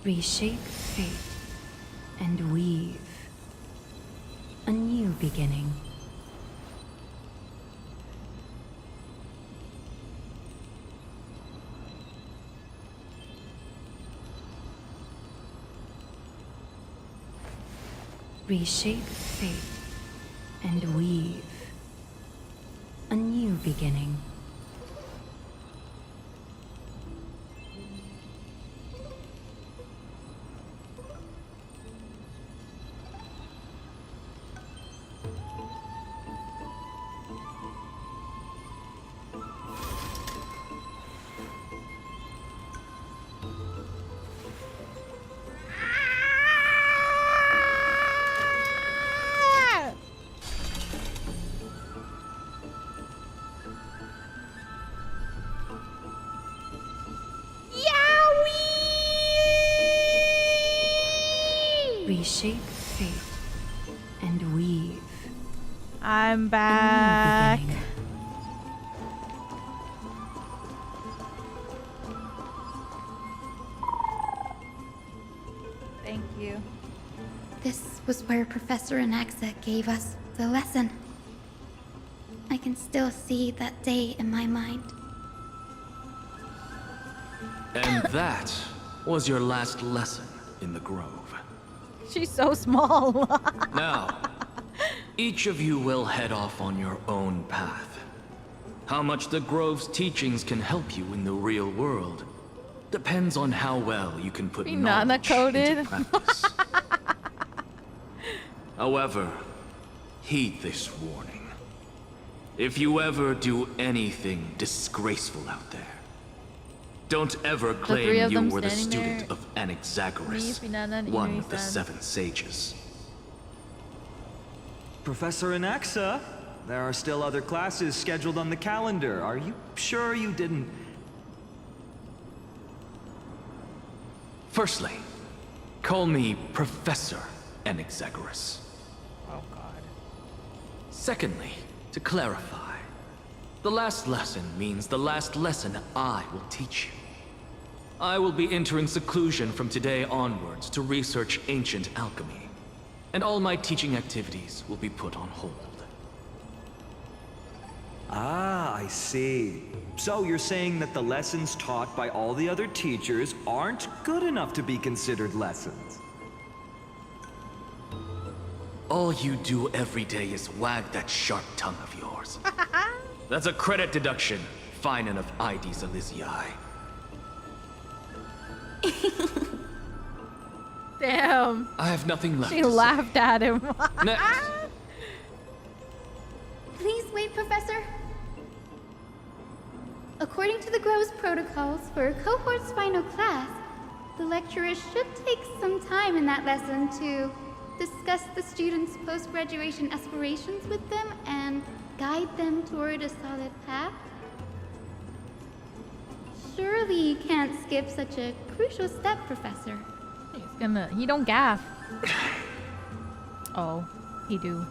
Reshape fate and weave a new beginning. Reshape fate and weave a new beginning. Reshape fate and weave. I'm back. Thank you. This was where Professor Anaxa gave us the lesson. I can still see that day in my mind. And that was your last lesson in the grove. She's so small. Now, each of you will head off on your own path. How much the Grove's teachings can help you in the real world depends on how well you can put Finana knowledge coded. into practice. However, heed this warning. If you ever do anything disgraceful out there, don't ever claim you were the student of Anaxagoras, one of the 7 sages. Professor Anaxa, there are still other classes scheduled on the calendar. Are you sure you didn't... Firstly, call me Professor Anaxagoras. Oh god. Secondly, to clarify, the last lesson means the last lesson I will teach you. I will be entering seclusion from today onwards to research ancient alchemy, and all my teaching activities will be put on hold. Ah, I see. So you're saying that the lessons taught by all the other teachers aren't good enough to be considered lessons? All you do every day is wag that sharp tongue of yours. That's a credit deduction, Finana of IDs Elysiae. Damn. I have nothing left. She laughed at him. Please wait, Professor. According to the Grove's protocols for a cohort's final class, the lecturer should take some time in that lesson to discuss the students' post-graduation aspirations with them and guide them toward a solid path. Surely you can't skip such a crucial step, Professor. He don't gaff. Oh, he do.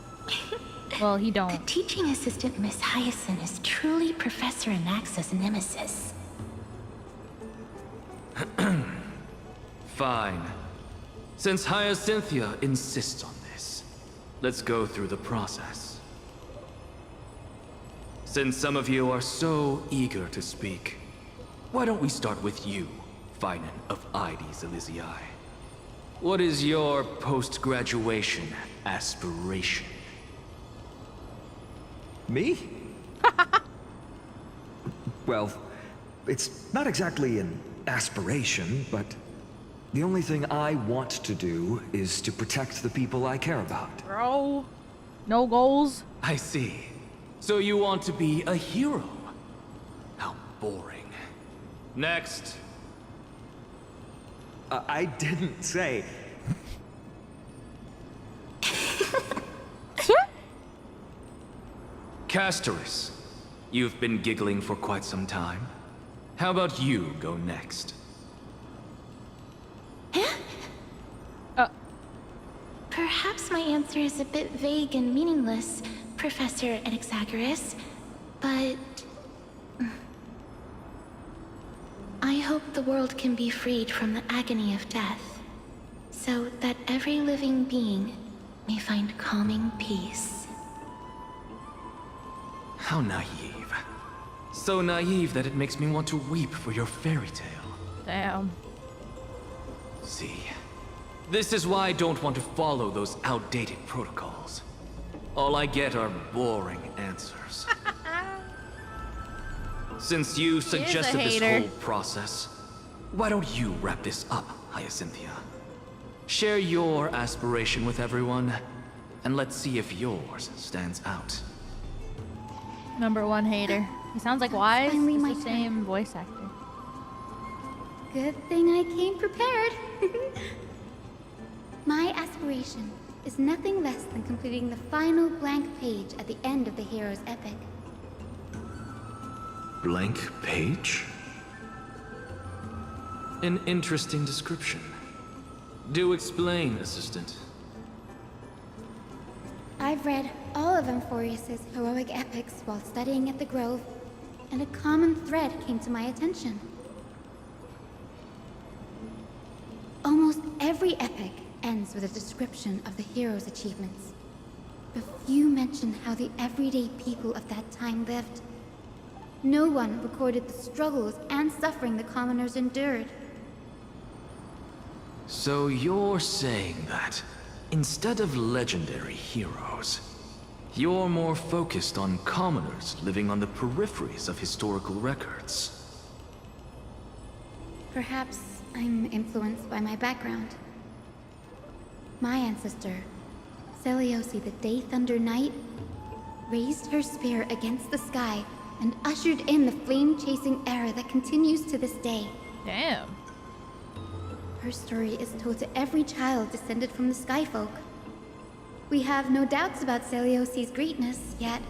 Well, he don't. The teaching assistant, Miss Hyacin, is truly Professor Anaxa's nemesis. Fine. Since Hyacinthia insists on this, let's go through the process. Since some of you are so eager to speak, why don't we start with you, Finana of IDs Elysiae? What is your post-graduation aspiration? Me? Well, it's not exactly an aspiration, but the only thing I want to do is to protect the people I care about. Bro, no goals. I see. So you want to be a hero? How boring. Next. I didn't say... Castorus, you've been giggling for quite some time. How about you go next? Perhaps my answer is a bit vague and meaningless, Professor Anaxagoras, but... I hope the world can be freed from the agony of death, so that every living being may find calming peace. How naive. So naive that it makes me want to weep for your fairy tale. Damn. See, this is why I don't want to follow those outdated protocols. All I get are boring answers. Since you suggested this whole process, why don't you wrap this up, Hyacinthia? Share your aspiration with everyone, and let's see if yours stands out. #1 hater. He sounds like Wise. Finally He's my the same voice actor. Good thing I came prepared. My aspiration is nothing less than completing the final blank page at the end of the hero's epic. Blank page? An interesting description. Do explain, assistant. I've read all of Amphorius's heroic epics while studying at the Grove, and a common thread came to my attention. Almost every epic ends with a description of the hero's achievements. But few mention how the everyday people of that time lived. No one recorded the struggles and suffering the commoners endured. So you're saying that, instead of legendary heroes, you're more focused on commoners living on the peripheries of historical records. Perhaps I'm influenced by my background. My ancestor, Seliosi the Day Thunder Knight, raised her spear against the sky and ushered in the flame-chasing era that continues to this day. Damn. Her story is told to every child descended from the Skyfolk. We have no doubts about Seliosi's greatness, yet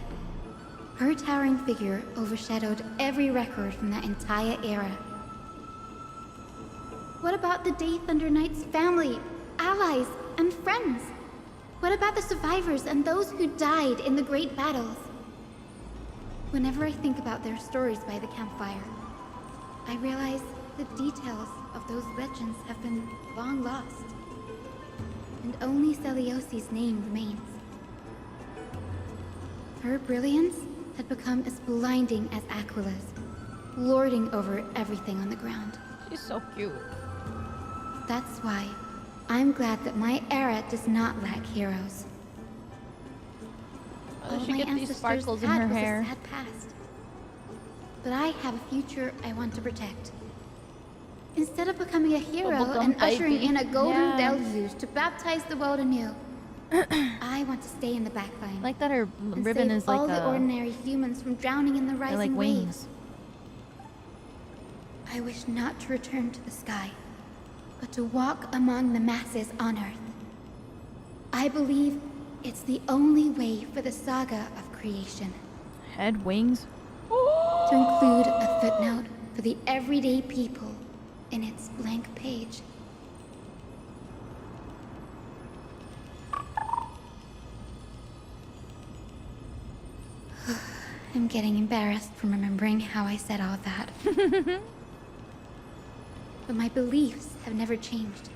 her towering figure overshadowed every record from that entire era. What about the Day Thunder Knight's family, allies, and friends? What about the survivors and those who died in the great battles? Whenever I think about their stories by the campfire, I realize the details of those legends have been long lost. And only Seliosi's name remains. Her brilliance had become as blinding as Aquila's, lording over everything on the ground. She's so cute. That's why I'm glad that my era does not lack heroes. How All does she my get these ancestors sparkles in had her was hair? a sad past. But I have a future I want to protect. Instead of becoming a hero Bubblegum and ushering baby. in a golden Yeah. deluge to baptize the world anew, I want to stay in the backline. Like that her and ribbon save is like all the a... ordinary humans from drowning in the they're rising like waves. wings. I wish not to return to the sky, but to walk among the masses on Earth. I believe it's the only way for the saga of creation. Head, wings? To include a footnote for the everyday people in its blank page. I'm getting embarrassed from remembering how I said all that. But my beliefs have never changed.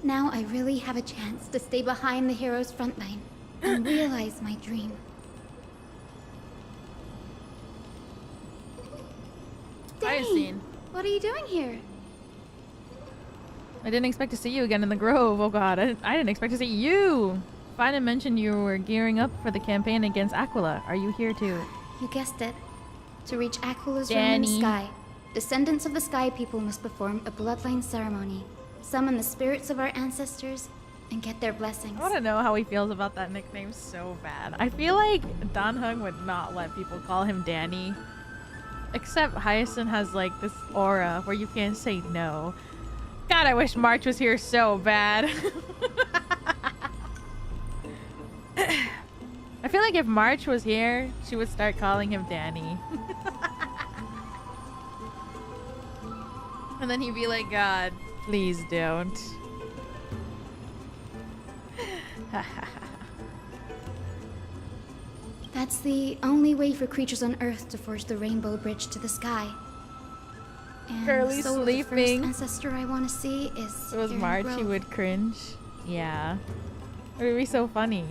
Now I really have a chance to stay behind the hero's front line and realize my dream. Hyacine. What are you doing here? I didn't expect to see you again in the Grove. Oh god, I didn't expect to see you! Finna mentioned you were gearing up for the campaign against Aquila. Are you here too? You guessed it. To reach Aquila's realm in the Danny. sky, descendants of the Sky People must perform a bloodline ceremony, summon the spirits of our ancestors, and get their blessings. I want to know how he feels about that nickname so bad. I feel like Dan Hung would not let people call him Danny. Except Hyacine has like this aura where you can't say no. God, I wish March was here so bad. I feel like if March was here, she would start calling him Danny. And then he'd be like, God, please don't. That's the only way for creatures on Earth to forge the rainbow bridge to the sky. And Curly's so the first sleeping. ancestor I want to see is If it was here in March, Grove. he would cringe. Yeah. It would be so funny.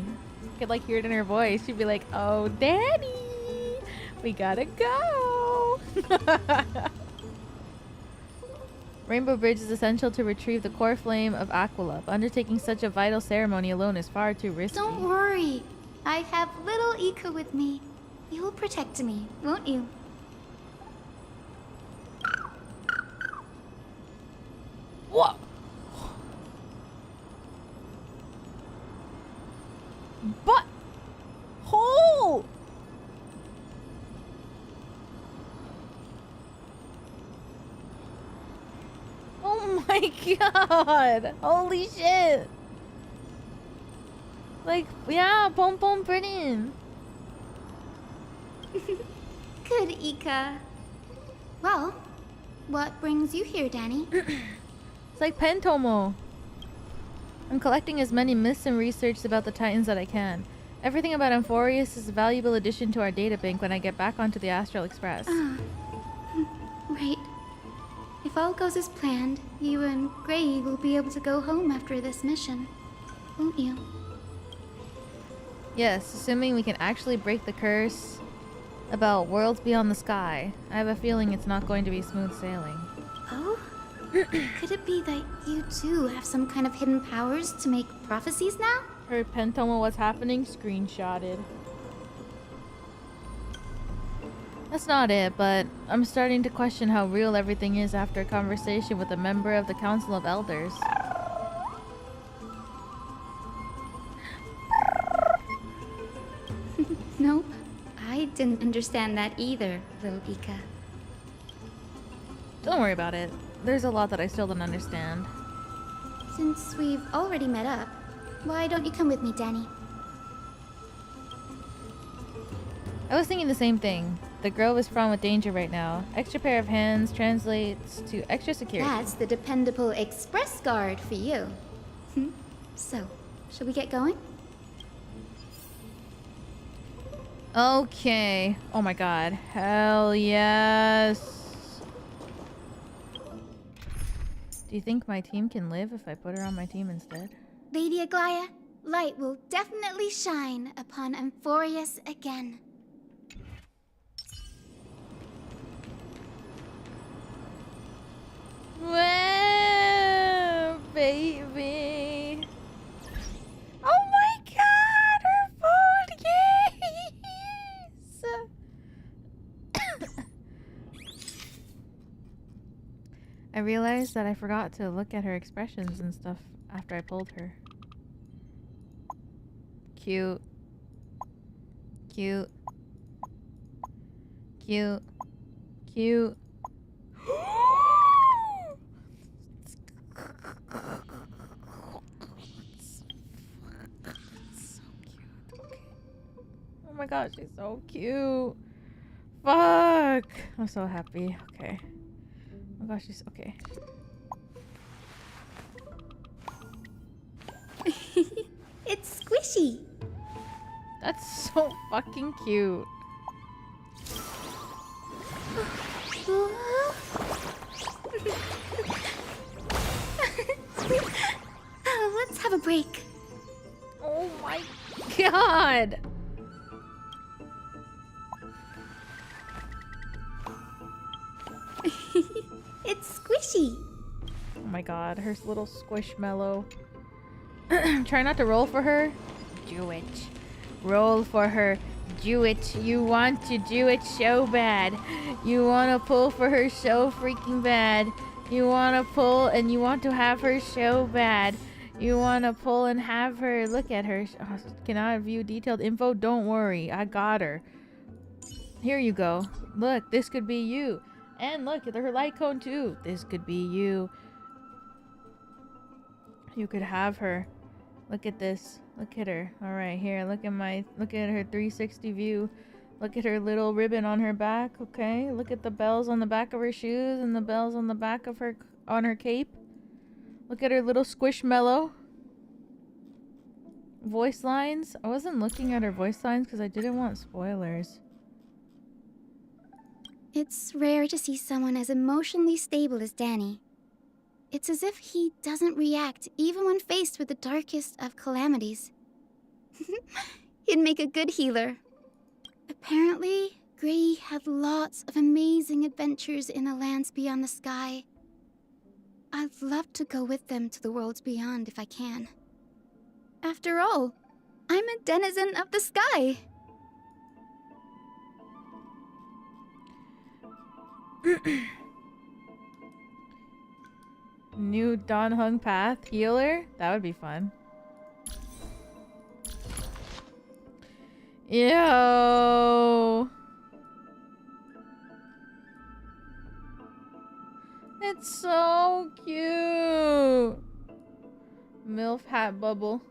You could like hear it in her voice. She'd be like, oh, Danny, we gotta go. Rainbow Bridge is essential to retrieve the core flame of Aquila. But undertaking such a vital ceremony alone is far too risky. Don't worry. I have little Ika with me. You will protect me, won't you? What? But hole. Oh my god! Holy shit! Like, yeah, pom pom pretty. Good, Ika. Well, what brings you here, Danny? It's like Pentomo. I'm collecting as many myths and research about the Titans that I can. Everything about Amphorius is a valuable addition to our databank when I get back onto the Astral Express. Right. If all goes as planned, you and Gray will be able to go home after this mission, won't you? Yes, assuming we can actually break the curse about worlds beyond the sky. I have a feeling it's not going to be smooth sailing. Oh? Could it be that you too have some kind of hidden powers to make prophecies now? Heard Pentomo what's happening? Screenshotted. That's not it, but I'm starting to question how real everything is after a conversation with a member of the Council of Elders. Nope. I didn't understand that either, little Ika. Don't worry about it. There's a lot that I still don't understand. Since we've already met up, why don't you come with me, Danny? I was thinking the same thing. The grove is fraught with danger right now. Extra pair of hands translates to extra security. That's the dependable express guard for you. So, shall we get going? Okay. Oh my god. Hell yes. Do you think my team can live if I put her on my team instead? Lady Aglaya, light will definitely shine upon Amphorius again. Wow, baby. Oh my god, her phone case. I realized that I forgot to look at her expressions and stuff after I pulled her. Cute. Cute. Cute. Cute. Oh my gosh, she's so cute. Fuck. I'm so happy. Okay. Oh my gosh, she's okay. It's squishy. That's so fucking cute. Let's have a break. Oh my god. It's squishy. Oh my god, her little squishmallow. Try not to roll for her. Do it. Roll for her. Do it. You want to do it so bad. You want to pull for her so freaking bad. You want to pull and you want to have her so bad. You want to pull and have her. Look at her. Oh, cannot view detailed info? Don't worry. I got her. Here you go. Look, this could be you. And look at her light cone too. This could be you. You could have her. Look at this. Look at her. All right, here. Look at her 360 view. Look at her little ribbon on her back. Okay. Look at the bells on the back of her shoes and the bells on the back of her on her cape. Look at her little squishmallow. Voice lines. I wasn't looking at her voice lines because I didn't want spoilers. It's rare to see someone as emotionally stable as Danny. It's as if he doesn't react even when faced with the darkest of calamities. He'd make a good healer. Apparently, Gray had lots of amazing adventures in the lands beyond the sky. I'd love to go with them to the worlds beyond if I can. After all, I'm a denizen of the sky. New Don Hung Path healer? That would be fun. Yo. It's so cute. MILF hat bubble.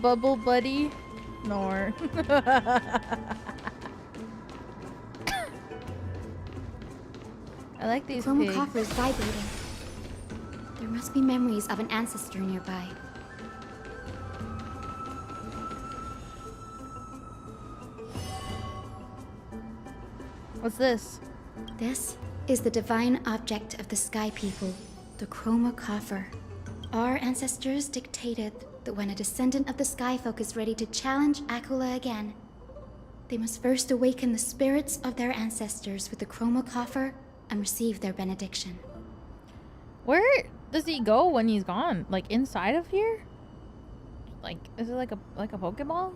Bubble buddy? Nor. I like these Pomu pigs. coffer is vibrating. There must be memories of an ancestor nearby. What's this? This is the divine object of the Sky People, the Chroma Coffer. Our ancestors dictated that when a descendant of the Sky Folk is ready to challenge Aquila again, they must first awaken the spirits of their ancestors with the Chroma Coffer and receive their benediction. Where does he go when he's gone? Like inside of here? Like, is it like a Pokeball?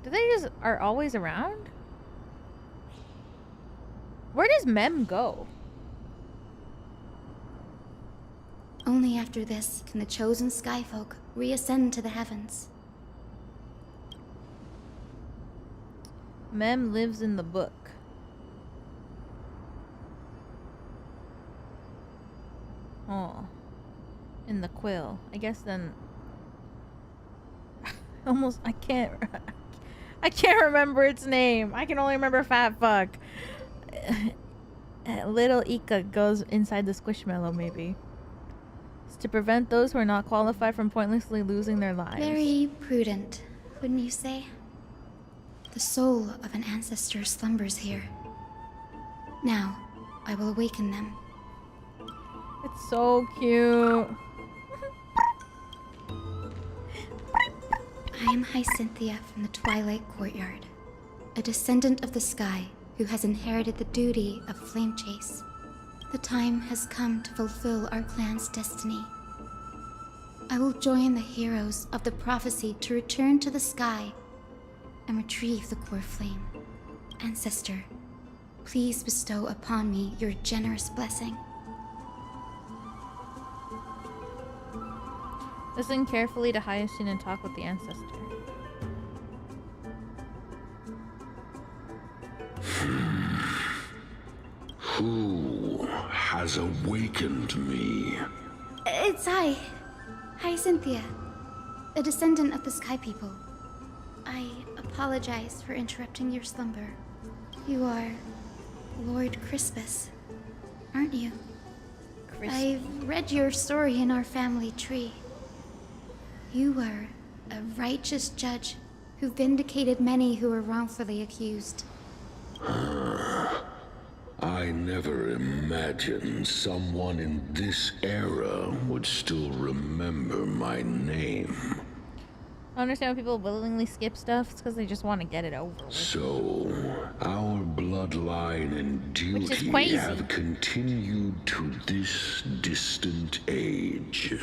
Do they just are always around? Where does Mem go? Only after this can the chosen skyfolk reascend to the heavens. Mem lives in the book. Oh. In the quill. I guess then... Almost... I can't remember its name. I can only remember Fat Fuck. Little Ika goes inside the Squishmallow, maybe. It's to prevent those who are not qualified from pointlessly losing their lives. Very prudent, wouldn't you say? The soul of an ancestor slumbers here. Now, I will awaken them. It's so cute. I am Hyacinthia from the Twilight Courtyard, a descendant of the sky who has inherited the duty of flame chase. The time has come to fulfill our clan's destiny. I will join the heroes of the prophecy to return to the sky and retrieve the core flame. Ancestor, please bestow upon me your generous blessing. Listen carefully to Hyacine and talk with the ancestor. Who has awakened me? It's I, Hyacinthia, a descendant of the Sky People. I apologize for interrupting your slumber. You are Lord Crispus, aren't you? I've read your story in our family tree. You were a righteous judge who vindicated many who were wrongfully accused. I never imagined someone in this era would still remember my name. I understand when people willingly skip stuff. It's because they just want to get it over with. So, our bloodline and duty have continued to this distant age.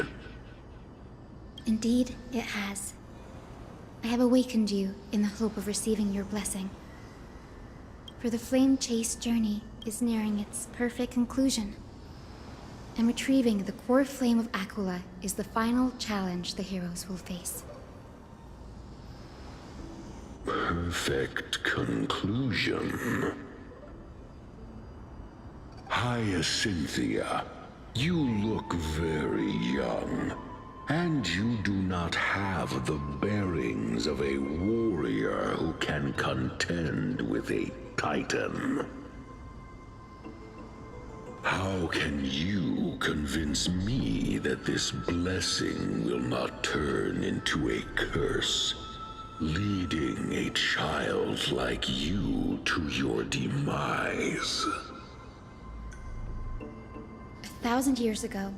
Indeed, it has. I have awakened you in the hope of receiving your blessing. For the flame chase journey is nearing its perfect conclusion. And retrieving the core flame of Aquila is the final challenge the heroes will face. Perfect conclusion. Hyacinthia, you look very young. And you do not have the bearings of a warrior who can contend with a titan. How can you convince me that this blessing will not turn into a curse, leading a child like you to your demise? 1,000 years ago,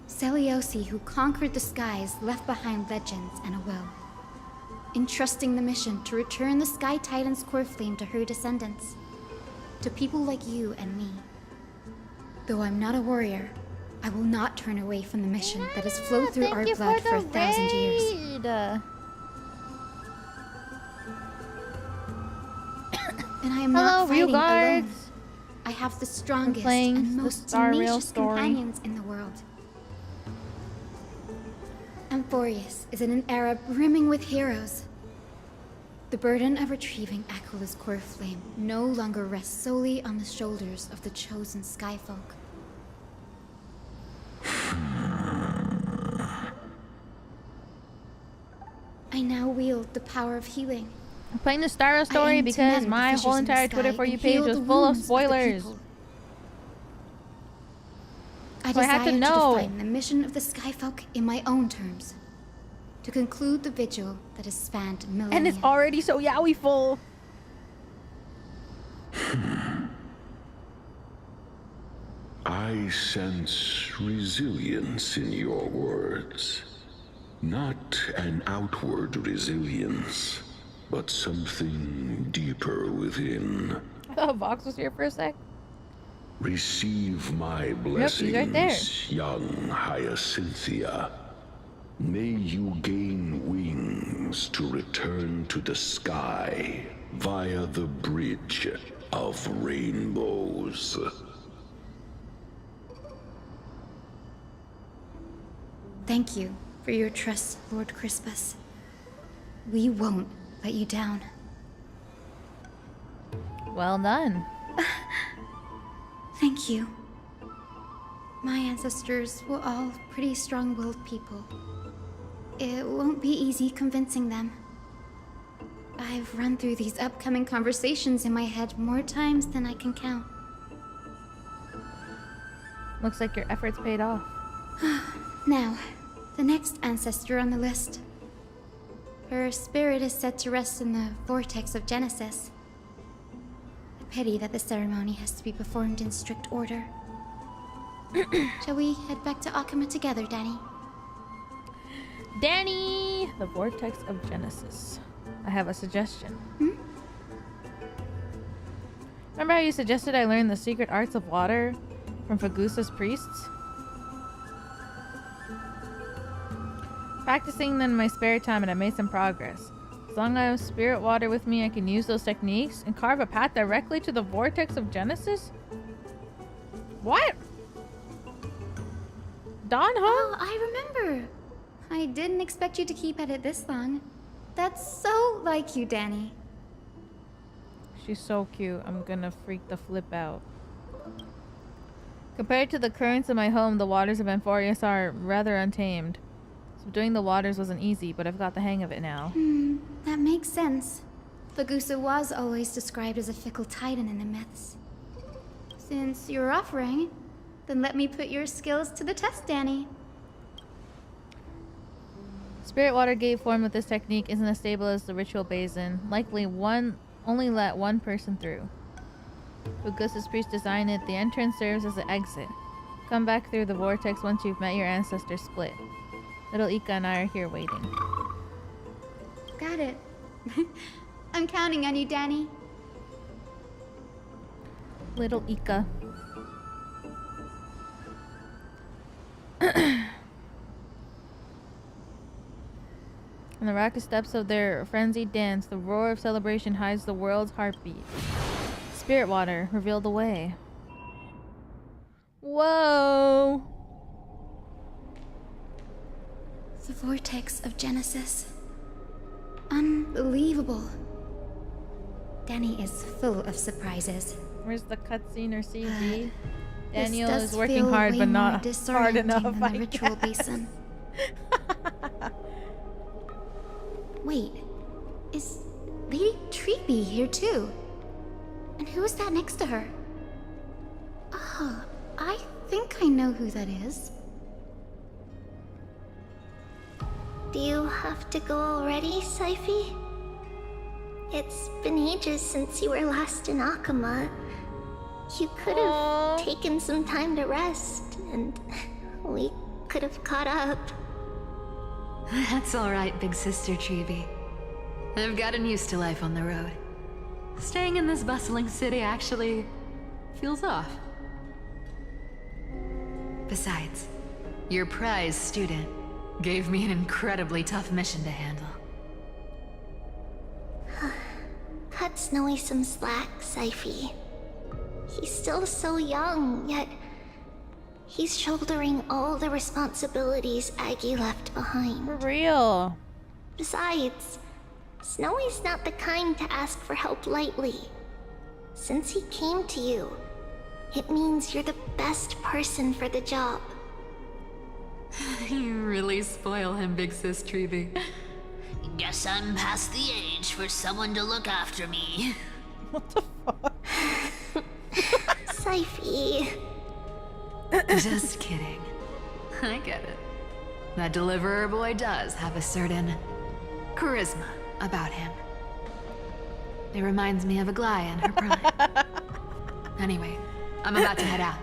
Seliosi, who conquered the skies, left behind legends and a will, entrusting the mission to return the Sky Titan's core flame to her descendants, to people like you and me. Though I'm not a warrior, I will not turn away from the mission that has flowed through our blood for 1,000 years. And I am not fighting alone. I have the strongest and most tenacious companions in the world. Amphorius is in an era brimming with heroes. The burden of retrieving Aquila's core flame no longer rests solely on the shoulders of the chosen skyfolk. I now wield the power of healing. I'm playing the Star story because my whole entire Twitter For You page was full of spoilers. I desire to define the mission of the Skyfolk in my own terms. To conclude the vigil that has spanned millennia. And it's already so yaoi full. I sense resilience in your words. Not an outward resilience, but something deeper within. I thought Vox was here for a sec. Receive my he's blessings, right there. young Hyacinthia. May you gain wings to return to the sky via the bridge of rainbows. Thank you for your trust, Lord Crispus. We won't let you down. Well done. Thank you. My ancestors were all pretty strong-willed people. It won't be easy convincing them. I've run through these upcoming conversations in my head more times than I can count. Looks like your efforts paid off. Now, the next ancestor on the list. Her spirit is said to rest in the vortex of Genesis. A pity that the ceremony has to be performed in strict order. Shall we head back to Akuma together, Danny? Danny! The vortex of Genesis. I have a suggestion. Remember how you suggested I learn the secret arts of water from Fagusa's priests? Practicing them in my spare time and I made some progress. As long as I have spirit water with me, I can use those techniques and carve a path directly to the vortex of Genesis? What? Don, huh? Oh, I remember. I didn't expect you to keep at it this long. That's so like you, Danny. She's so cute. I'm gonna freak the flip out. Compared to the currents of my home, the waters of Amphorius are rather untamed. Subduing the waters wasn't easy, but I've got the hang of it now. That makes sense. Fagusa was always described as a fickle titan in the myths. Since you're offering, then let me put your skills to the test, Danny. Spirit water gate formed with this technique isn't as stable as the ritual basin. Likely only let one person through. Fagusa's priest designed it. The entrance serves as an exit. Come back through the vortex once you've met your ancestor split. Little Ika and I are here waiting. Got it. I'm counting on you, Danny. Little Ika. On the raucous steps of their frenzied dance, the roar of celebration hides the world's heartbeat. Spirit water, reveal the way. Whoa! The vortex of Genesis. Unbelievable. Danny is full of surprises. Where's the cutscene or CG? Daniel This is does working feel hard, way but more not hard disorienting enough. than the I ritual guess. basin. Wait, is Lady Treeby here too? And who is that next to her? Oh, I think I know who that is. Do you have to go already, Syphie? It's been ages since you were last in Akuma. You could have taken some time to rest, and we could have caught up. That's alright, big sister Treeby. I've gotten used to life on the road. Staying in this bustling city actually feels off. Besides, your prize student gave me an incredibly tough mission to handle. Cut Snowy some slack, Syphie. He's still so young, yet he's shouldering all the responsibilities Aggie left behind. For real. Besides, Snowy's not the kind to ask for help lightly. Since he came to you, it means you're the best person for the job. You really spoil him, big sis Treeby. Guess I'm past the age for someone to look after me. Syphie. Just kidding. I get it. That deliverer boy does have a certain charisma about him. It reminds me of Aglaia in her prime. Anyway, I'm about to head out.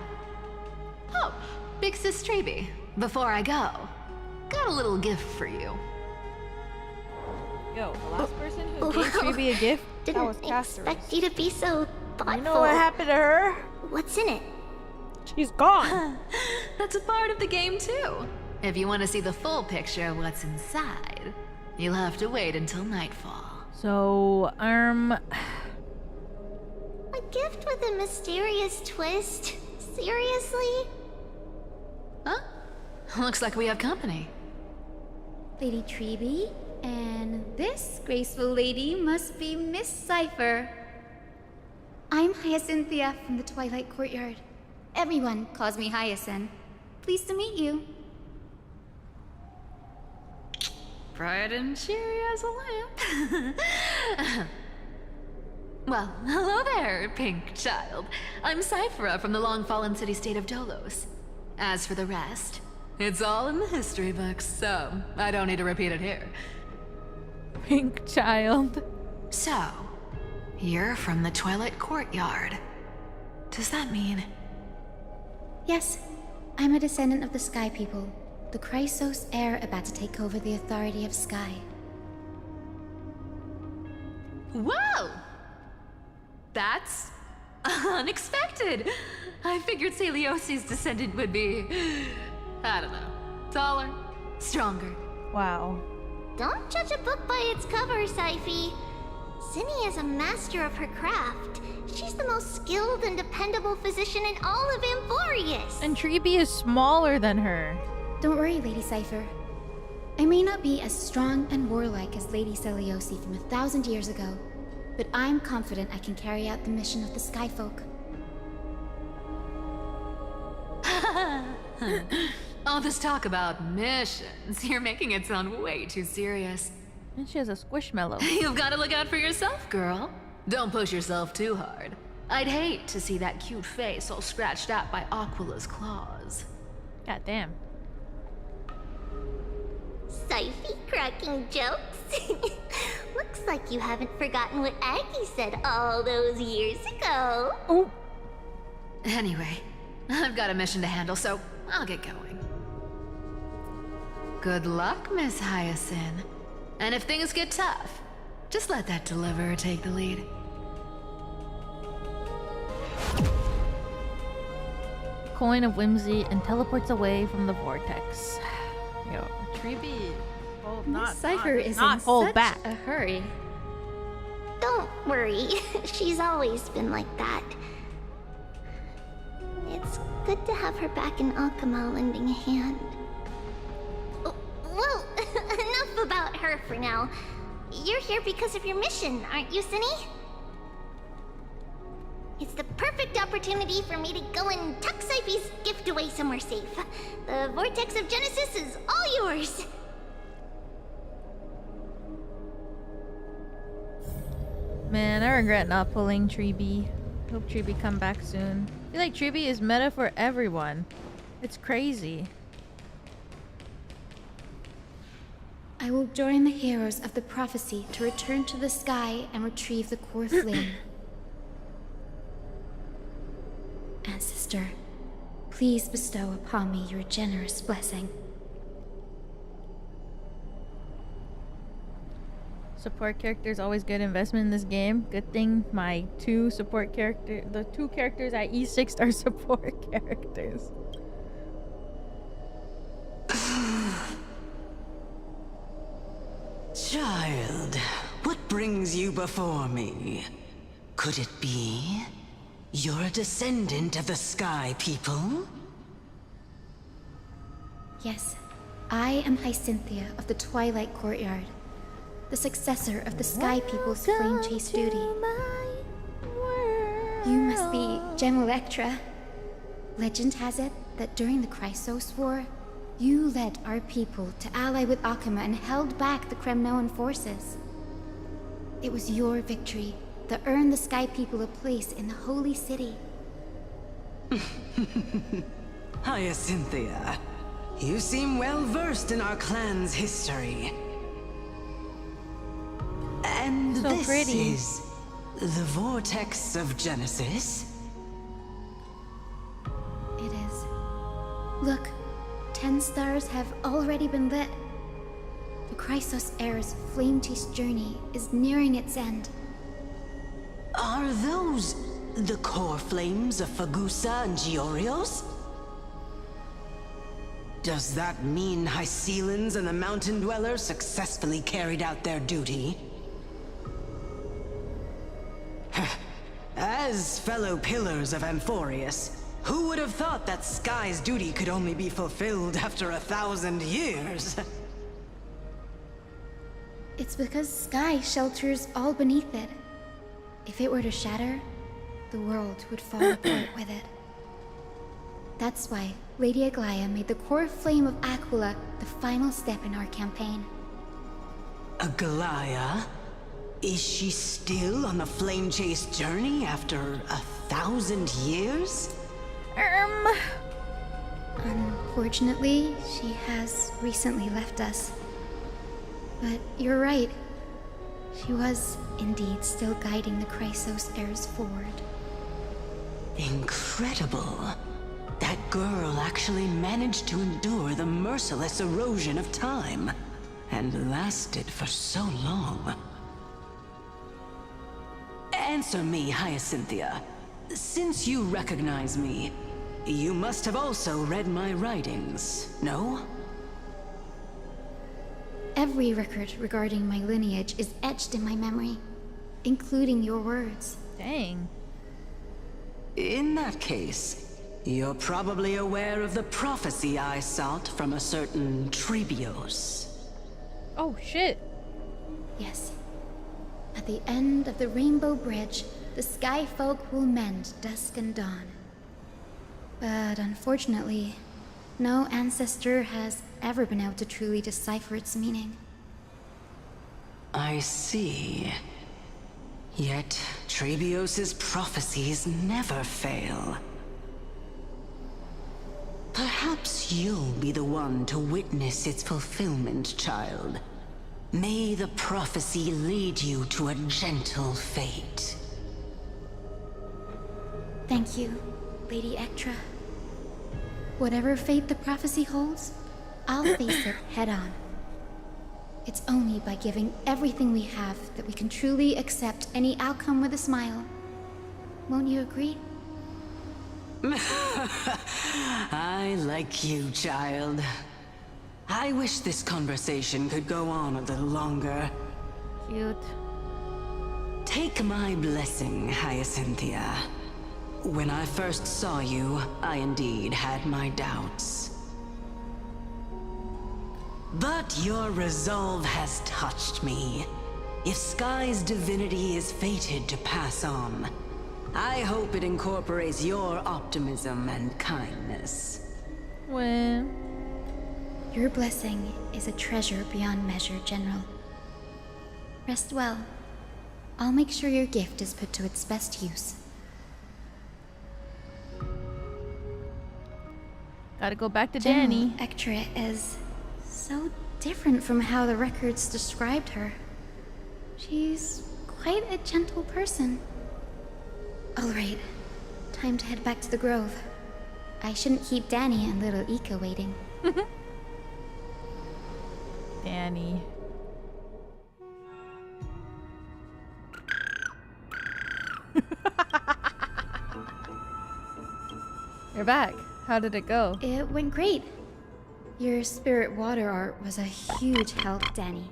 Oh, big sis Treeby, before I go, got a little gift for you. Yo, the last person who gave Treeby a gift, that was Didn't Caster's. expect you to be so thoughtful. You know what happened to her? What's in it? She's gone. That's a part of the game too. If you want to see the full picture of what's inside, you'll have to wait until nightfall. So, A gift with a mysterious twist? Seriously? Huh? Looks like we have company. Lady Treby, and this graceful lady must be Miss Cypher. I'm Hyacinthia from the Twilight Courtyard. Everyone calls me Hyacinth. Pleased to meet you. Bright and cheery as a lamp. Well, hello there, pink child. I'm Cyphera from the long-fallen city-state of Dolos. As for the rest, it's all in the history books, so I don't need to repeat it here. Pink child. So, you're from the Twilight Courtyard. Does that mean... Yes, I'm a descendant of the Sky People, the Chrysos heir about to take over the authority of Sky. Whoa! That's unexpected. I figured Celiosi's descendant would be, I don't know, taller, stronger. Wow. Don't judge a book by its cover, Syphy. Zinni is a master of her craft. She's the most skilled and dependable physician in all of Amphorius. And Treby is smaller than her. Don't worry, Lady Cypher. I may not be as strong and warlike as Lady Celiosi from 1,000 years ago, but I'm confident I can carry out the mission of the Skyfolk. All this talk about missions, you're making it sound way too serious. And she has a squishmallow. You've got to look out for yourself, girl. Don't push yourself too hard. I'd hate to see that cute face all scratched out by Aquila's claws. God damn. Syphy cracking jokes? Looks like you haven't forgotten what Aggie said all those years ago. Oh. Anyway, I've got a mission to handle, so I'll get going. Good luck, Miss Hyacinth. And if things get tough, just let that deliverer take the lead. Coin of whimsy and teleports away from the vortex. Yo, Treby. Oh, Miss Cypher is not in hold such back. a hurry. Don't worry, she's always been like that. It's good to have her back in Akama lending a hand. Well, enough about her for now. You're here because of your mission, aren't you, Zinni? It's the perfect opportunity for me to go and tuck Syphy's gift away somewhere safe. The Vortex of Genesis is all yours. Man, I regret not pulling Treby. Hope Treby come back soon. I feel like Treby is meta for everyone. It's crazy. I will join the heroes of the prophecy to return to the sky and retrieve the core flame. Ancestor, please bestow upon me your generous blessing. Support characters always good investment in this game. Good thing my the two characters at E6 are support characters. Child, what brings you before me? Could it be you're a descendant of the Sky People? Yes, I am Hyacinthia of the Twilight Courtyard, the successor of the Sky People's Flame Chase duty. You must be Gem Electra. Legend has it that during the Chrysos War, you led our people to ally with Akama and held back the Kremnoan forces. It was your victory that earned the Sky People a place in the Holy City. Hyacinthia, you seem well versed in our clan's history. And So this pretty. is the Vortex of Genesis? It is. Look, 10 stars have already been lit. The Chrysos heir's flame-chased journey is nearing its end. Are those The core flames of Fagusa and Giorios? Does that mean Hycelins and the Mountain Dwellers successfully carried out their duty? As fellow pillars of Amphorius, who would have thought that Sky's duty could only be fulfilled after 1,000 years? It's because Sky shelters all beneath it. If it were to shatter, the world would fall apart with it. That's why Lady Aglaia made the core flame of Aquila the final step in our campaign. Aglaia? Is she still on the flame chase journey after 1,000 years? Unfortunately, she has recently left us. But you're right. She was indeed still guiding the Chrysos heirs forward. Incredible. That girl actually managed to endure the merciless erosion of time, and lasted for so long. Answer me, Hyacinthia. Since you recognize me, you must have also read my writings, no? Every record regarding my lineage is etched in my memory, including your words. Dang. In that case, you're probably aware of the prophecy I sought from a certain Trebios. Oh, shit. Yes. At the end of the Rainbow Bridge, the Sky Folk will mend dusk and dawn. But unfortunately, no ancestor has ever been able to truly decipher its meaning. I see. Yet, Trebios's prophecies never fail. Perhaps you'll be the one to witness its fulfillment, child. May the prophecy lead you to a gentle fate. Thank you, Lady Ectra. Whatever fate the prophecy holds, I'll face it head-on. It's only by giving everything we have that we can truly accept any outcome with a smile. Won't you agree? I like you, child. I wish this conversation could go on a little longer. Cute. Take my blessing, Hyacinthia. When I first saw you, I indeed had my doubts. But your resolve has touched me. If Sky's divinity is fated to pass on, I hope it incorporates your optimism and kindness. Well, your blessing is a treasure beyond measure, General. Rest well. I'll make sure your gift is put to its best use. Gotta go back to General Danny. Ectra is so different from how the records described her. She's quite a gentle person. All right, time to head back to the grove. I shouldn't keep Danny and little Ika waiting. Danny. You're back. How did it go? It went great. Your spirit water art was a huge help, Danny.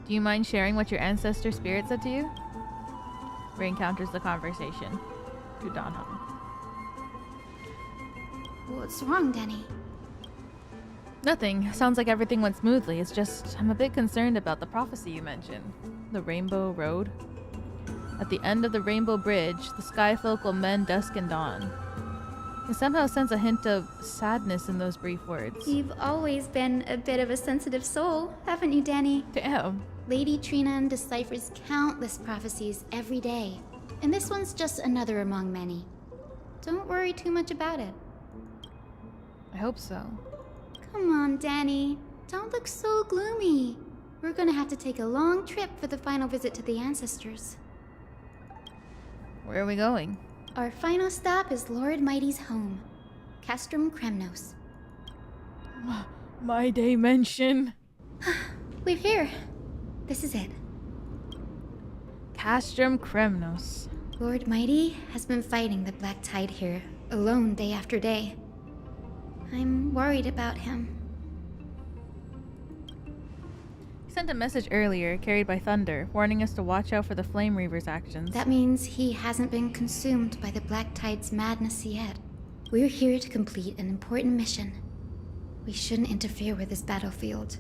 Do you mind sharing what your ancestor spirit said to you? Re-encounters the conversation. To Donham. What's wrong, Danny? Nothing. Sounds like everything went smoothly. It's just, I'm a bit concerned about the prophecy you mentioned. The Rainbow Road. At the end of the Rainbow Bridge, the sky folk will mend dusk and dawn. I somehow sense a hint of sadness in those brief words. You've always been a bit of a sensitive soul, haven't you, Danny? Damn. Lady Trinan deciphers countless prophecies every day, and this one's just another among many. Don't worry too much about it. I hope so. Come on, Danny. Don't look so gloomy. We're gonna have to take a long trip for the final visit to the ancestors. Where are we going? Our final stop is Lord Mighty's home, Castrum Kremnos. My dimension. We're here. This is it. Castrum Kremnos. Lord Mighty has been fighting the Black Tide here, alone day after day. I'm worried about him. He sent a message earlier, carried by thunder, warning us to watch out for the Flame Reaver's actions. That means he hasn't been consumed by the Black Tide's madness yet. We're here to complete an important mission. We shouldn't interfere with this battlefield.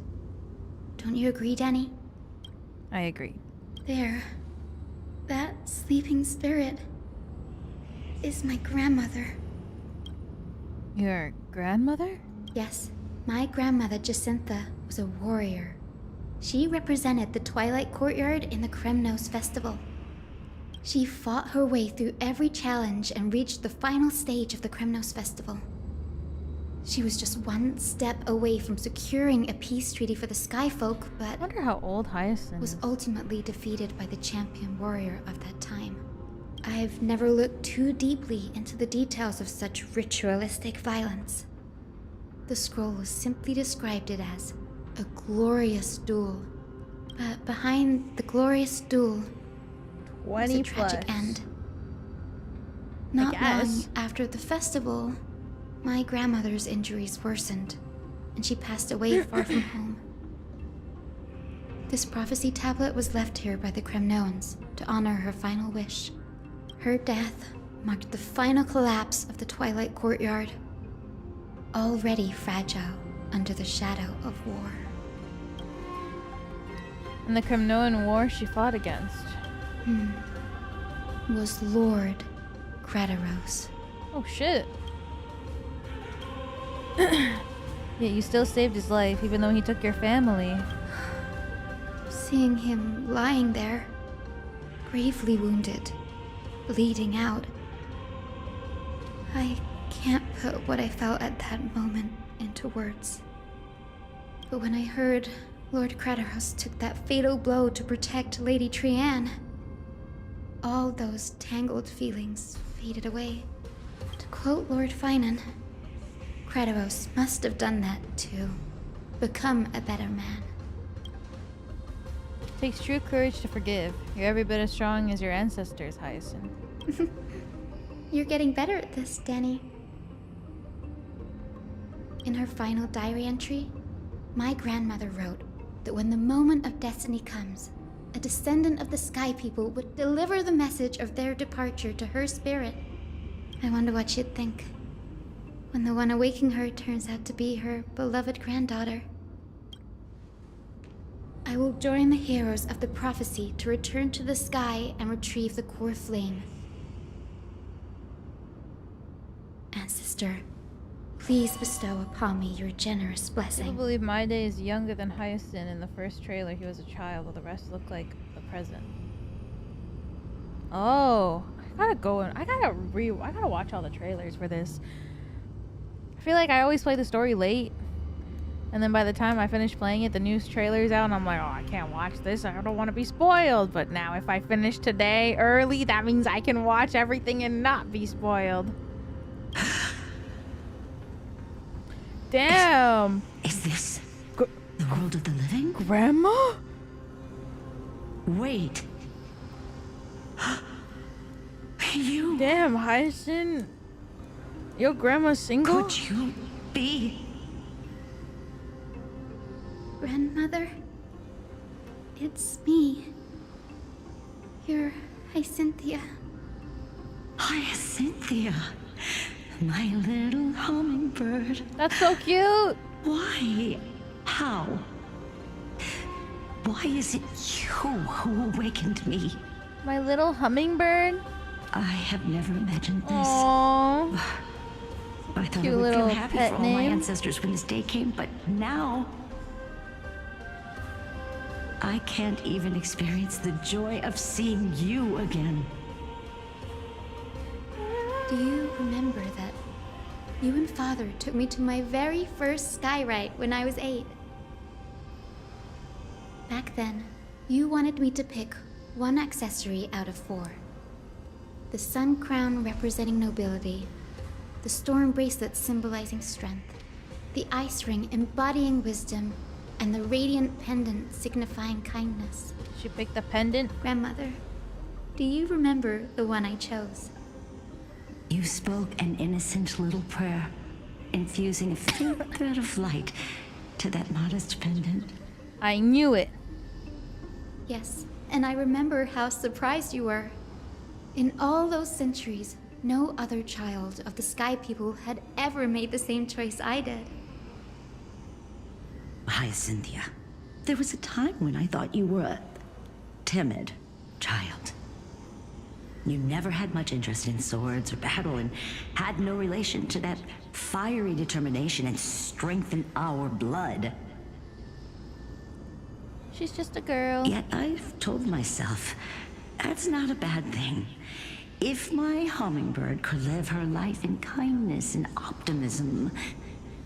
Don't you agree, Danny? I agree. There. That sleeping spirit is my grandmother. Your grandmother? Yes. My grandmother, Jacintha, was a warrior. She represented the Twilight Courtyard in the Kremnos Festival. She fought her way through every challenge and reached the final stage of the Kremnos Festival. She was just one step away from securing a peace treaty for the Skyfolk, but I wonder how old Hyacin was ultimately defeated by the champion warrior of that time. I've never looked too deeply into the details of such ritualistic violence. The scroll simply described it as a glorious duel. But behind the glorious duel was a tragic end. Not long after the festival, my grandmother's injuries worsened, and she passed away far from home. This prophecy tablet was left here by the Kremnoans to honor her final wish. Her death marked the final collapse of the Twilight Courtyard, already fragile under the shadow of war. And the Kremnoan war she fought against Was Lord Krataros. Oh shit. Yet you still saved his life, even though he took your family. Seeing him lying there, gravely wounded, bleeding out, I can't put what I felt at that moment into words. But when I heard Lord Krataros took that fatal blow to protect Lady Trianne, all those tangled feelings faded away. To quote Lord Finan, Krataros must have done that to become a better man. It takes true courage to forgive. You're every bit as strong as your ancestors, Hyacin. You're getting better at this, Danny. In her final diary entry, my grandmother wrote that when the moment of destiny comes, a descendant of the Sky People would deliver the message of their departure to her spirit. I wonder what she'd think when the one awaking her turns out to be her beloved granddaughter. I will join the heroes of the prophecy to return to the sky and retrieve the core flame. Ancestor, please bestow upon me your generous blessing. People believe my day is younger than Hyacin. In the first trailer, he was a child, while the rest look like the present. Oh, I gotta go and I gotta watch all the trailers for this. I feel like I always play the story late, and then by the time I finish playing it, the news trailer's out, and I'm like, oh, I can't watch this. I don't want to be spoiled. But now, if I finish today early, that means I can watch everything and not be spoiled. Damn. Is this the world of the living? Grandma? Wait. You. Damn, Hyacin. Your grandma's single? Could you be? Grandmother? It's me. You're Hyacinthia. Hyacinthia. My little hummingbird. That's so cute. Why? How? Why is it you who awakened me? My little hummingbird? I have never imagined this. Aww. I thought Cute I would feel little happy pet for all my name. ancestors when this day came, but now I can't even experience the joy of seeing you again. Do you remember that you and Father took me to my very first skyride when I was 8? Back then, you wanted me to pick one accessory out of 4. The sun crown representing nobility, the storm bracelet symbolizing strength, the ice ring embodying wisdom, and the radiant pendant signifying kindness. She picked the pendant? Grandmother, Do you remember the one I chose? You spoke an innocent little prayer, infusing a faint thread of light to that modest pendant. I knew it. Yes, and I remember how surprised you were. In all those centuries, no other child of the Sky People had ever made the same choice I did. Hyacinthia, there was a time when I thought you were a timid child. You never had much interest in swords or battle and had no relation to that fiery determination and strength in our blood. She's just a girl. Yet I've told myself, that's not a bad thing. If my hummingbird could live her life in kindness and optimism,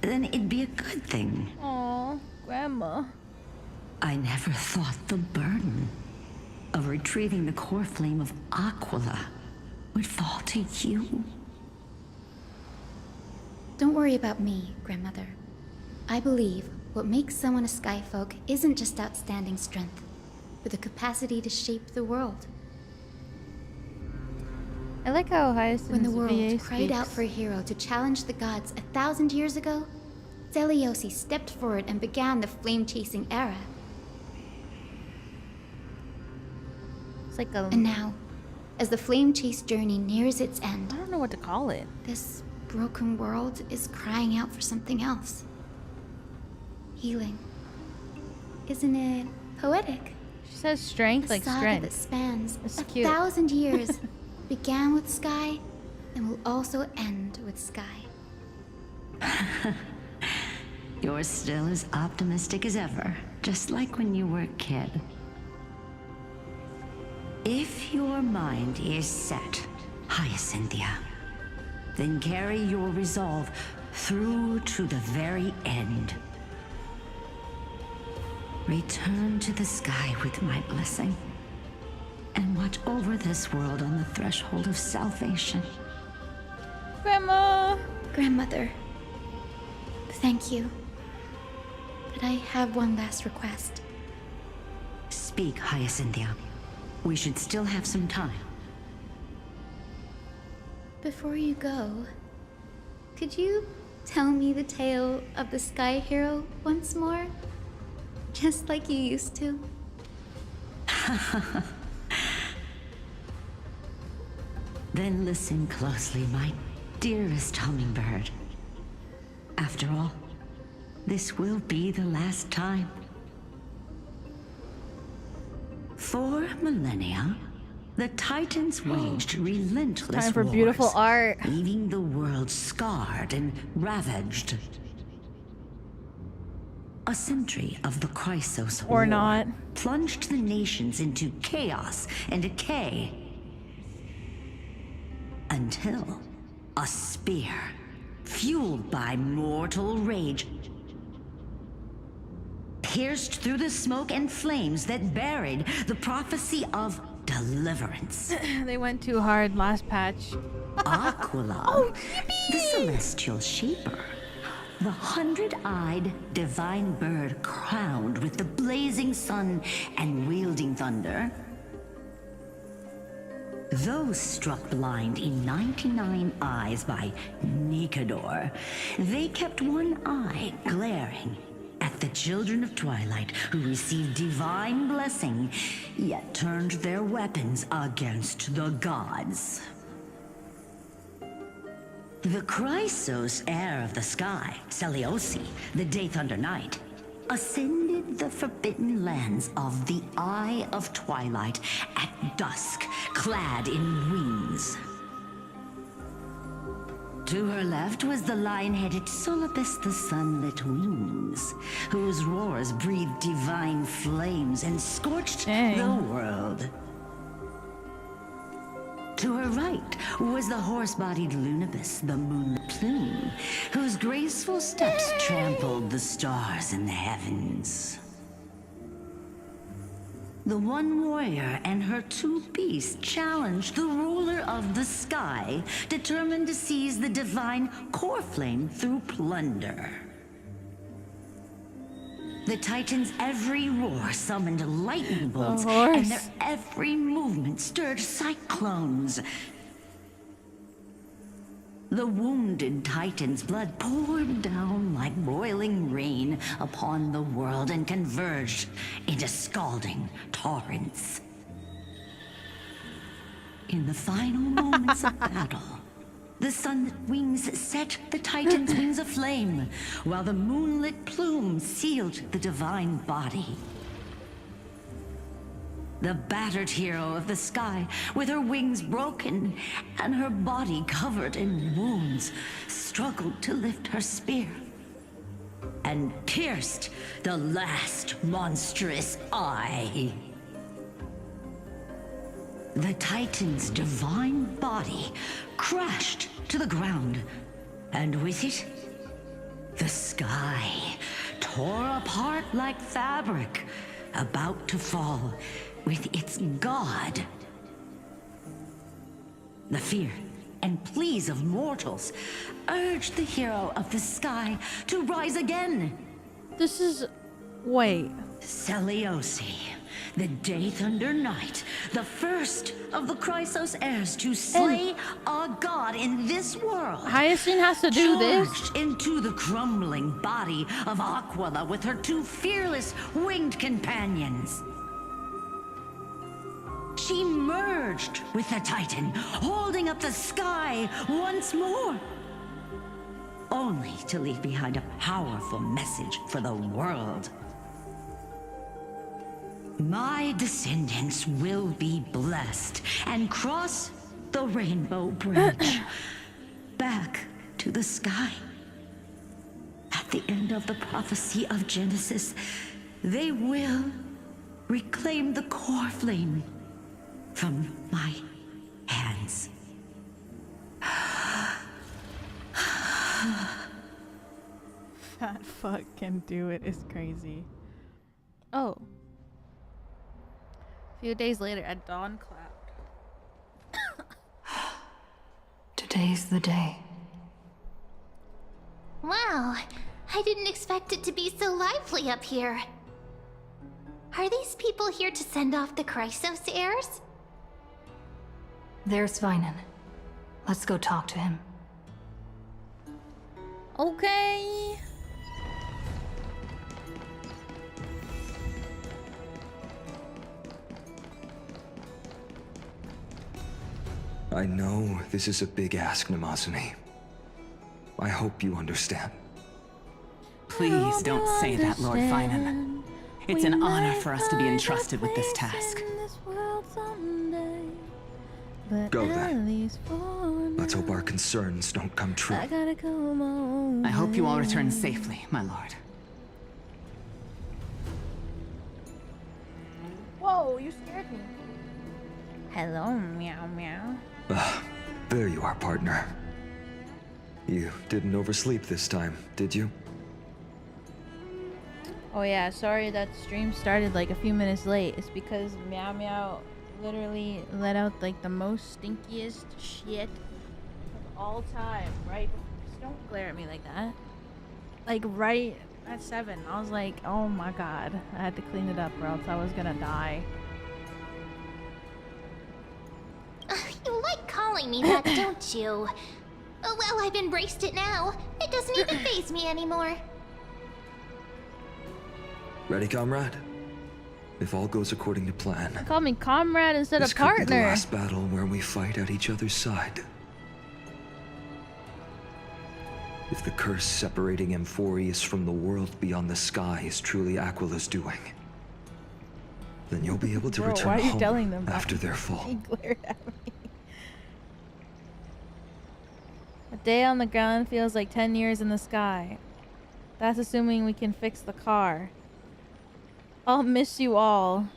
then it'd be a good thing. Aw, Grandma. I never thought the burden of retrieving the core flame of Aquila would fall to you. Don't worry about me, Grandmother. I believe what makes someone a Skyfolk isn't just outstanding strength, but the capacity to shape the world. I like how Hyacinth's When the world VA cried out for a hero to challenge the gods 1,000 years ago, Zeliosi stepped forward and began the flame-chasing era. It's like a... And now, as the flame chase journey nears its end, I don't know what to call it. This broken world is crying out for something else. Healing. Isn't it poetic? She says strength like saga strength. That spans It's 1,000 years, began with Sky, and will also end with Sky. You're still as optimistic as ever, just like when you were a kid. If your mind is set, Hyacinthia, then carry your resolve through to the very end. Return to the sky with my blessing, and watch over this world on the threshold of salvation. Grandma! Grandmother, thank you. But I have one last request. Speak, Hyacinthia. We should still have some time. Before you go, could you tell me the tale of the Sky Hero once more? Just like you used to. Then listen closely, my dearest hummingbird. After all, this will be the last time. For millennia, the Titans waged relentless Time for beautiful wars, art. leaving the world scarred and ravaged. A century of the Chrysos Or War not. plunged the nations into chaos and decay. Until a spear, fueled by mortal rage, pierced through the smoke and flames that buried the prophecy of deliverance. They went too hard last patch. Aquila, the celestial shaper, the 100-eyed divine bird crowned with the blazing sun and wielding thunder. Those struck blind in 99 eyes by Nikador, they kept one eye glaring at the children of Twilight who received divine blessing, yet turned their weapons against the gods. The Chrysos heir of the sky, Seliosi, the Day Thunder Knight, ascended the forbidden lands of the Eye of Twilight at dusk, clad in wings. To her left was the lion-headed Solibus the Sunlit Wings, whose roars breathed divine flames and scorched the world. To her right was the horse-bodied Lunibus, the Moonlit Plume, whose graceful steps trampled the stars in the heavens. The one warrior and her two beasts challenged the ruler of the sky, determined to seize the divine core flame through plunder. The Titan's every roar summoned lightning bolts, horse. and their every movement stirred cyclones. The wounded Titan's blood poured down like boiling rain upon the world and converged into scalding torrents. In the final moments of battle, the sunlit wings set the Titan's wings aflame, while the moonlit plume sealed the divine body. The battered hero of the sky, with her wings broken and her body covered in wounds, struggled to lift her spear and pierced the last monstrous eye. The Titan's divine body crashed to the ground, and with it, the sky tore apart like fabric, about to fall with its god. The fear and pleas of mortals urged the hero of the sky to rise again. This is... wait. Seliosi, the Day Thunder Knight, the first of the Chrysos heirs to slay a god in this world. HYACINE has to do this? Charged into the crumbling body of Aquila with her two fearless winged companions. She merged with the Titan, holding up the sky once more, only to leave behind a powerful message for the world. My descendants will be blessed and cross the Rainbow Bridge back to the sky. At the end of the prophecy of Genesis, they will reclaim the core flame from my hands. That fuck can do it is crazy. Oh. A few days later at Dawn Cloud. Today's the day. Wow, I didn't expect it to be so lively up here. Are these people here to send off the Chrysos heirs? There's Finana. Let's go talk to him. Okay. I know this is a big ask, Namazuni. I hope you understand. Please don't say that, Lord Finana. It's an honor for us to be entrusted with this task. Go then. Let's hope our concerns don't come true. I hope you all return safely, my lord. Whoa, you scared me. Hello, meow meow. There you are, partner. You didn't oversleep this time, did you? Oh yeah, sorry that stream started like a few minutes late. It's because Meow Meow literally let out like the most stinkiest shit of all time, right? Just don't glare at me like that. Like right at 7, I was like, oh my god, I had to clean it up or else I was gonna die. You like calling me that, don't you? Oh, well, I've embraced it now. It doesn't even faze me anymore. Ready, comrade? If all goes according to plan, Call me comrade instead this of could be the partner. last battle where we fight at each other's side. If the curse separating Amphorius from the world beyond the sky is truly Aquila's doing, then you'll be able to Bro, return why are you home telling them that? after their fall. He glared at me. A day on the ground feels like 10 years in the sky. That's assuming we can fix the car. I'll miss you all.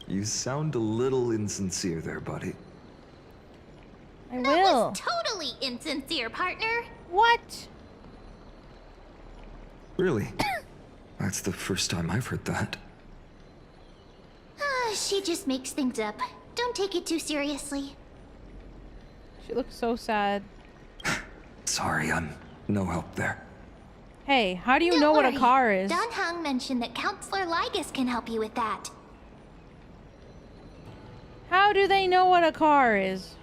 You sound a little insincere there, buddy. I will. That was totally insincere, partner. What? Really? That's the first time I've heard that. She just makes things up. Don't take it too seriously. She looks so sad. Sorry, I'm no help there. Hey, how do you Don't know worry. what a car is? Don Hung mentioned that Counselor Ligus can help you with that. How do they know what a car is?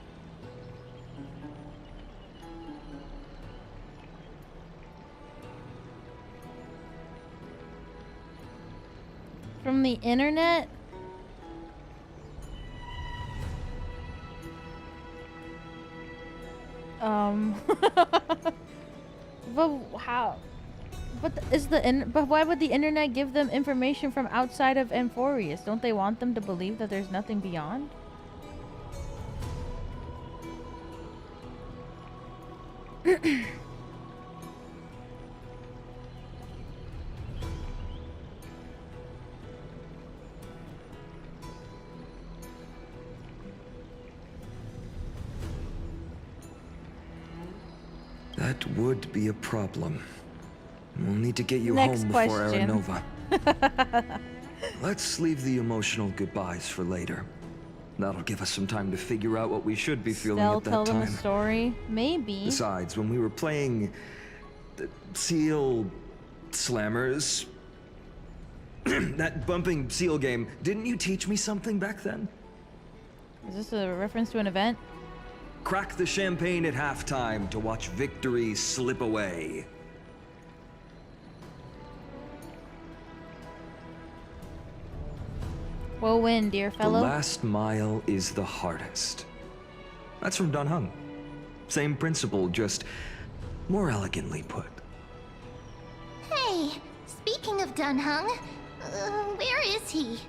From the internet? But how? But why would the internet give them information from outside of Amphorius? Don't they want them to believe that there's nothing beyond? That would be a problem. We'll need to get you Next home before question. Aranova. Let's leave the emotional goodbyes for later. That'll give us some time to figure out what we should be feeling They'll at that tell them a time. story? Maybe. Besides, when we were playing the Seal Slammers, that bumping seal game, didn't you teach me something back then? Is this a reference to an event? Crack the champagne at halftime to watch victory slip away. We'll win, dear fellow. The last mile is the hardest. That's from Don Hung. Same principle, just more elegantly put. Hey, speaking of Don Hung, where is he?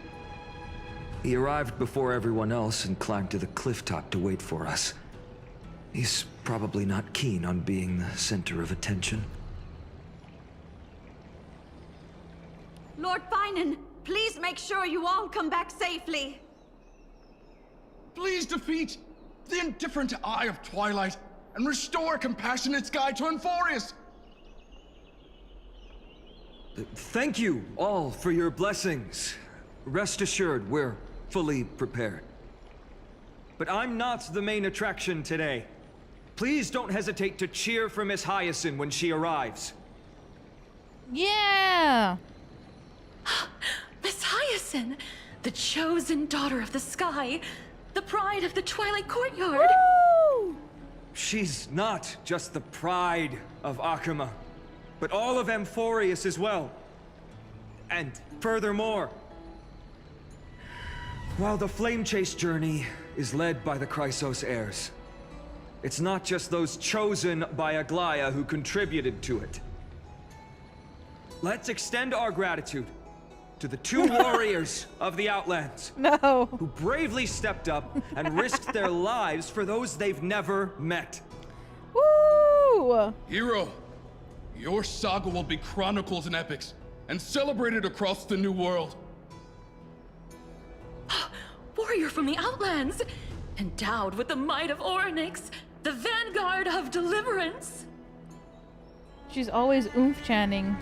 He arrived before everyone else and climbed to the cliff top to wait for us. He's probably not keen on being the center of attention. Lord Finan, please make sure you all come back safely. Please defeat the indifferent Eye of Twilight and restore a compassionate sky to Amphorius. Thank you all for your blessings. Rest assured, we're fully prepared. But I'm not the main attraction today. Please don't hesitate to cheer for Miss Hyacin when she arrives. Yeah! Miss Hyacin, the chosen daughter of the sky, the pride of the Twilight Courtyard. Woo! She's not just the pride of Akuma, but all of Amphorius as well. And furthermore, while the Flame Chase journey is led by the Chrysos heirs, it's not just those chosen by Aglaya who contributed to it. Let's extend our gratitude to the two warriors of the Outlands. No. Who bravely stepped up and risked their lives for those they've never met. Woo! Hero, your saga will be chronicles and epics, and celebrated across the New World. Warrior from the Outlands, endowed with the might of Orynyx, the vanguard of deliverance. She's always oomph chanting.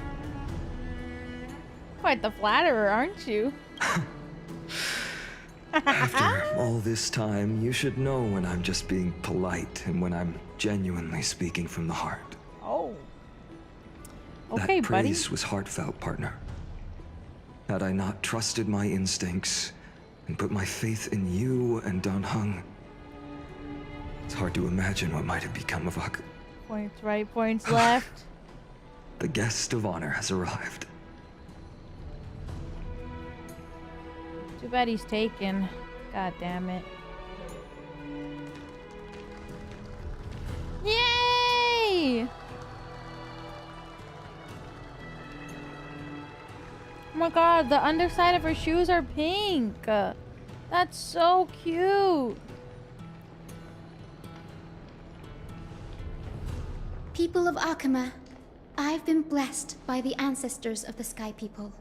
Quite the flatterer, aren't you? After all this time, you should know when I'm just being polite and when I'm genuinely speaking from the heart. Oh. Okay, that buddy. praise was heartfelt, partner. Had I not trusted my instincts and put my faith in you and Don Hung, it's hard to imagine what might have become of Ak. Points right, points left. The guest of honor has arrived. Too bad he's taken. God damn it. Yay! Oh my god, the underside of her shoes are pink. That's so cute. People of Akuma, I've been blessed by the ancestors of the Sky People.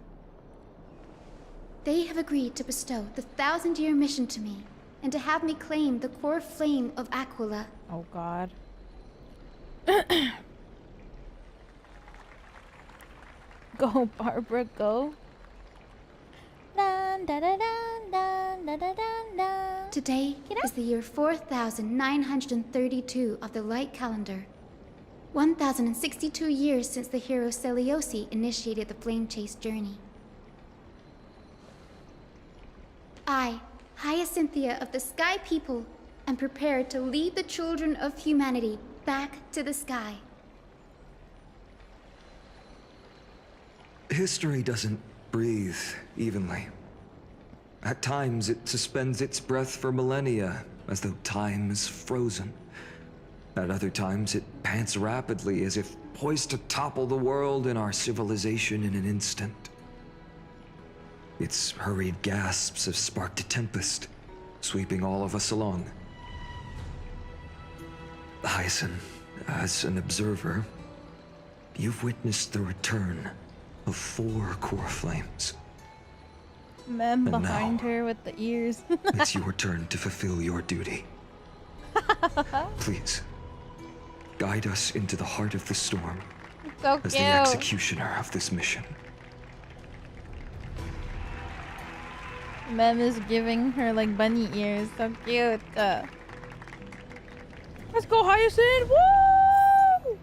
They have agreed to bestow the 1,000-year mission to me, and to have me claim the core flame of Aquila. Oh god. Go, Barbara, go. Today is the year 4,932 of the light calendar. 1,062 years since the hero Seliosi initiated the flame chase journey. I, Hyacinthia of the Sky People, am prepared to lead the children of humanity back to the sky. History doesn't breathe evenly. At times, it suspends its breath for millennia, as though time is frozen. At other times, it pants rapidly, as if poised to topple the world and our civilization in an instant. Its hurried gasps have sparked a tempest, sweeping all of us along. Hyacin, as an observer, you've witnessed the return of 4 core flames. Man And behind now, her with the ears. it's your turn to fulfill your duty. Please, guide us into the heart of the storm So as the cute. executioner of this mission. Mem is giving her like bunny ears. So cute. Let's go, Hyacinth! Woo!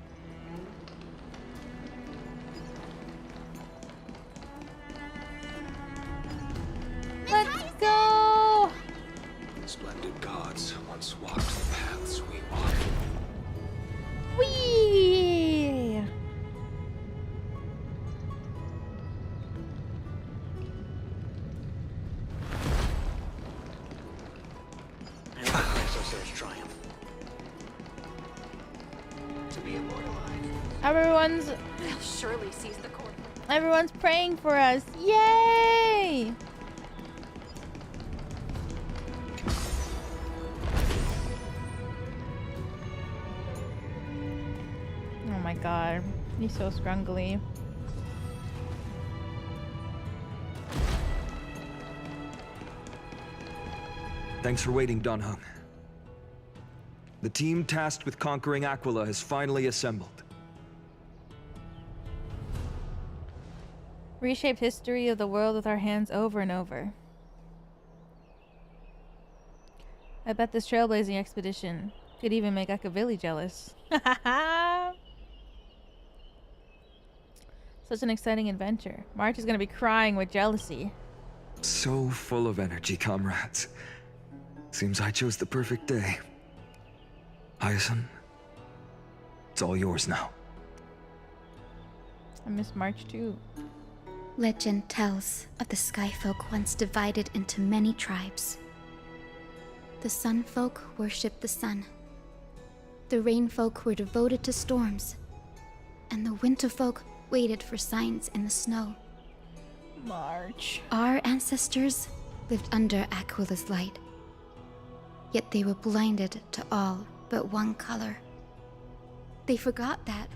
Let's go! Splendid gods once walked the paths we walk. Whee! Triumph. To be immortalized. Everyone's They'll surely seize the core. everyone's praying for us. Yay! Oh my god. He's so scrungly. Thanks for waiting, Donhung. The team tasked with conquering Aquila has finally assembled. Reshaped history of the world with our hands over and over. I bet this trailblazing expedition could even make Akavili jealous. Such an exciting adventure. March is gonna be crying with jealousy. So full of energy, comrades. Seems I chose the perfect day. Hyacin, it's all yours now. I miss March too. Legend tells of the Sky Folk once divided into many tribes. The Sun Folk worshipped the sun. The Rain Folk were devoted to storms. And the Winter Folk waited for signs in the snow. March. Our ancestors lived under Aquila's light. Yet they were blinded to all but one color. They forgot that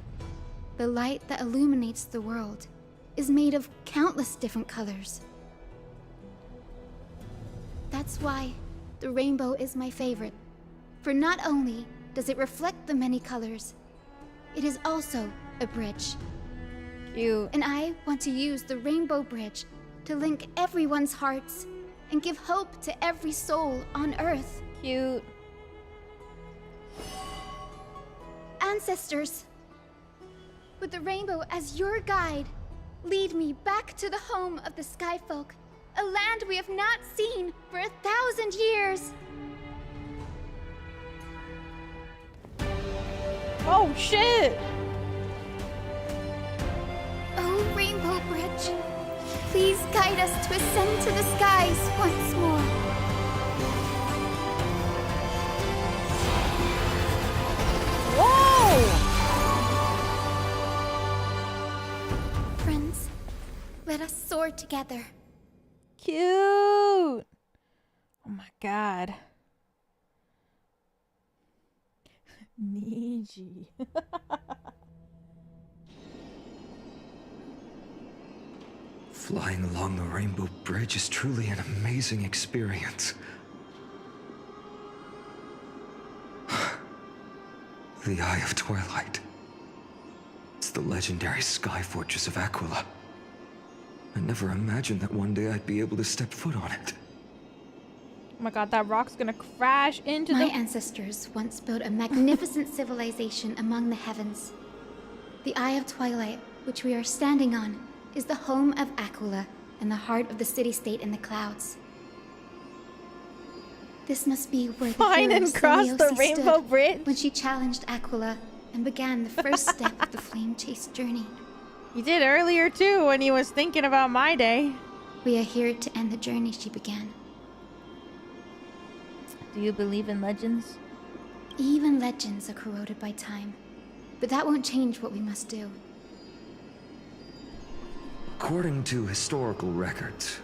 the light that illuminates the world is made of countless different colors. That's why the rainbow is my favorite. For not only does it reflect the many colors, it is also a bridge. Cute. And I want to use the Rainbow Bridge to link everyone's hearts and give hope to every soul on Earth. Cute. Ancestors, with the rainbow as your guide, lead me back to the home of the Sky Folk, a land we have not seen for 1,000 years. Oh shit! Oh, Rainbow Bridge, please guide us to ascend to the skies once more. Whoa! Friends, let us soar together. Cute! Oh my god. Niji. Flying along the Rainbow Bridge is truly an amazing experience. The Eye of Twilight. It's the legendary sky fortress of Aquila. I never imagined that one day I'd be able to step foot on it. Oh my god, that rock's gonna crash into My the... ancestors once built a magnificent civilization among the heavens. The Eye of Twilight, which we are standing on, is the home of Aquila and the heart of the city-state in the clouds. This must be where the hero crossed the Seliosi Rainbow stood Bridge when she challenged Aquila and began the first step of the flame chase journey. He did earlier too when he was thinking about my day. We are here to end the journey she began. Do you believe in legends? Even legends are corroded by time, but that won't change what we must do. According to historical records,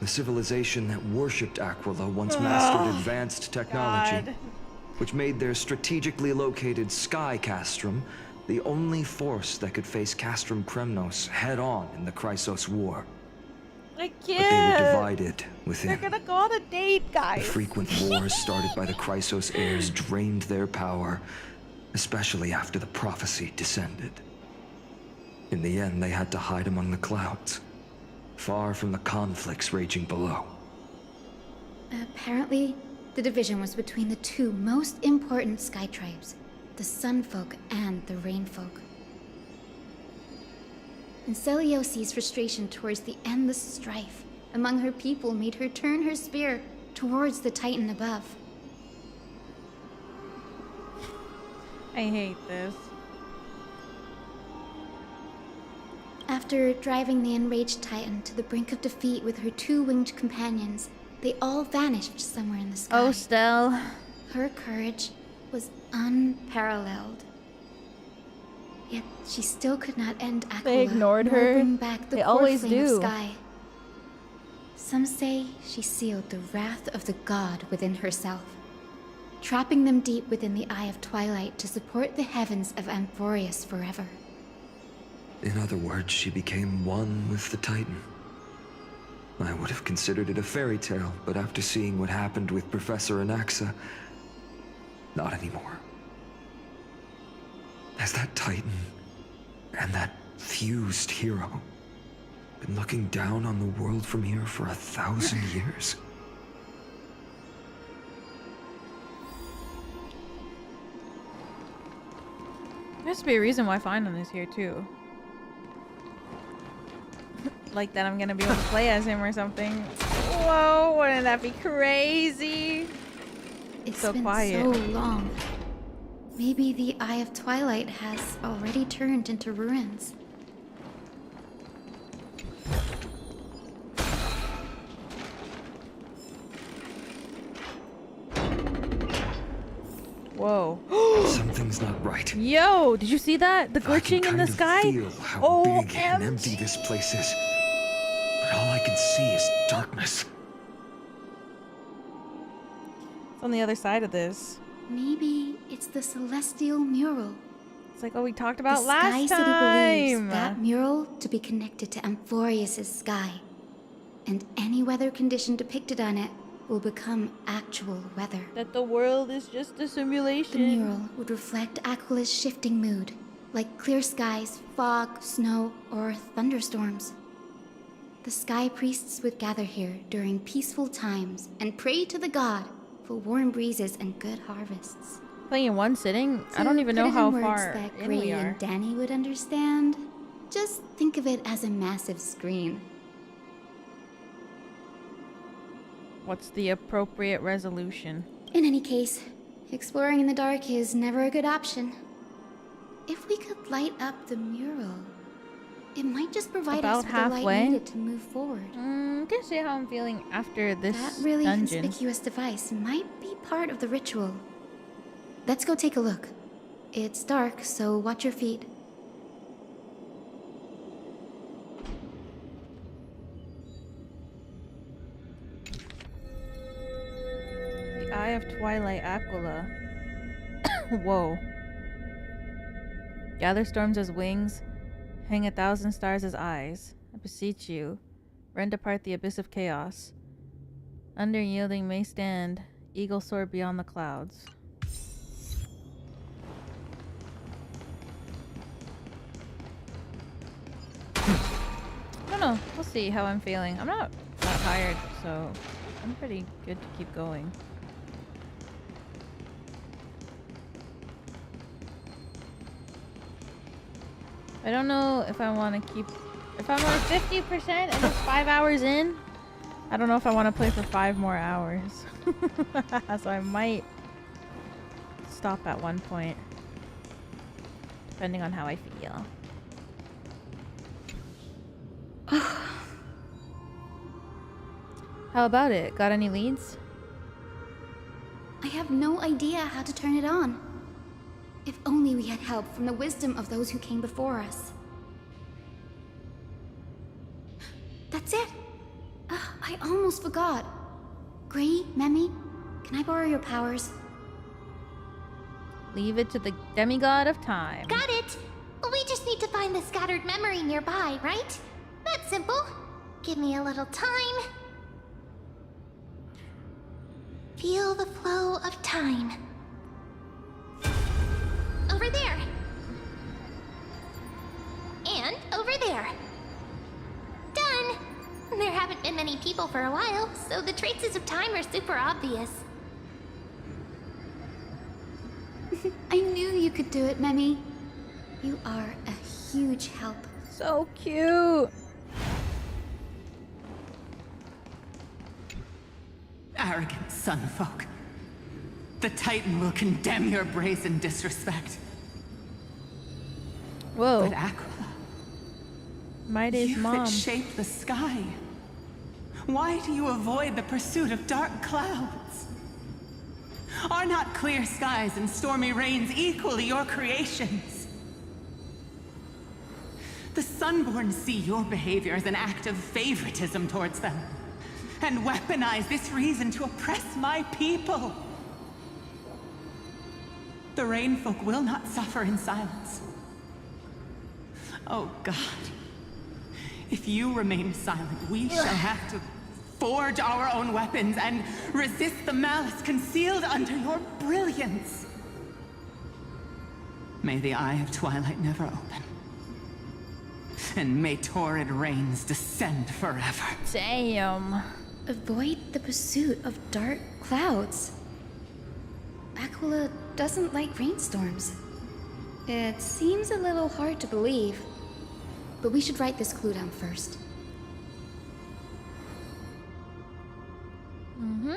the civilization that worshipped Aquila once mastered advanced technology, which made their strategically located Sky Castrum the only force that could face Castrum Kremnos head-on in the Chrysos War. I But they can't. were divided within. They're gonna go on a date, The guys. frequent wars started by the Chrysos heirs drained their power, especially after the prophecy descended. In the end, they had to hide among the clouds, far from the conflicts raging below. Apparently, the division was between the two most important sky tribes, the Sunfolk and the Rainfolk. And Seliosi's frustration towards the endless strife among her people made her turn her spear towards the Titan above. I hate this. After driving the enraged Titan to the brink of defeat with her two winged companions, they all vanished somewhere in the sky. Oh, Stell. Her courage was unparalleled. Yet she still could not end Aquila. They ignored nor her. Bring back the They core always flame do. Of sky. Some say she sealed the wrath of the god within herself, trapping them deep within the Eye of Twilight to support the heavens of Amphorius forever. In other words, she became one with the Titan. I would have considered it a fairy tale, but after seeing what happened with Professor Anaxa, not anymore. Has that Titan and that fused hero been looking down on the world from here for 1,000 years? There has to be a reason why Finana is here too. Like that I'm gonna be able to play as him or something. Whoa, wouldn't that be crazy? It's so been quiet. so long. Maybe the Eye of Twilight has already turned into ruins. Whoa. Something's not right. Yo, did you see that? The I can glitching in the kind of sky? feel how big and empty this place is. But all I can see is darkness. It's on the other side of this. Maybe it's the celestial mural. It's like what we talked about the last Sky time. City believes that mural to be connected to Amphorius' sky. And any weather condition depicted on it will become actual weather. That the world is just a simulation. The mural would reflect Aquila's shifting mood, like clear skies, fog, snow, or thunderstorms. The sky priests would gather here during peaceful times and pray to the god for warm breezes and good harvests. Playing in one sitting? I To don't even put know it how in words far that in Gray we are. and Danny would understand, just think of it as a massive screen. What's the appropriate resolution? In any case, exploring in the dark is never a good option. If we could light up the mural, it might just provide us About with the light halfway? needed to move forward. I can see how I'm feeling after this That really dungeon. conspicuous device might be part of the ritual. Let's go take a look. It's dark, so watch your feet. The Eye of Twilight Aquila. Whoa. Gather storms as wings, hang 1,000 stars as eyes. I beseech you, rend apart the abyss of chaos. Underyielding may stand, eagle soar beyond the clouds. I don't know. We'll see how I'm feeling. I'm not that tired, so I'm pretty good to keep going. I don't know if I want to keep... If I'm like 50% and it's 5 hours in, I don't know if I want to play for 5 more hours. So I might stop at one point, depending on how I feel. How about it? Got any leads? I have no idea how to turn it on. If only we had help from the wisdom of those who came before us. That's it! I almost forgot. Gray, Memi, can I borrow your powers? Leave it to the demigod of time. Got it! We just need to find the scattered memory nearby, right? That's simple. Give me a little time. Feel the flow of time. Over there. And over there. Done! There haven't been many people for a while, so the traces of time are super obvious. I knew you could do it, Memi. You are a huge help. So cute! Arrogant sunfolk. The Titan will condemn your brazen disrespect. Whoa. But Aquila, Maide's mom. that shape the sky. Why do you avoid the pursuit of dark clouds? Are not clear skies and stormy rains equally your creations? The Sunborn see your behavior as an act of favoritism towards them, and weaponize this reason to oppress my people. The Rainfolk will not suffer in silence. Oh God. If you remain silent, we shall have to forge our own weapons and resist the malice concealed under your brilliance. May the Eye of Twilight never open. And may torrid rains descend forever. Damn. Avoid the pursuit of dark clouds. Aquila doesn't like rainstorms. It seems a little hard to believe. But we should write this clue down first. Mm-hmm.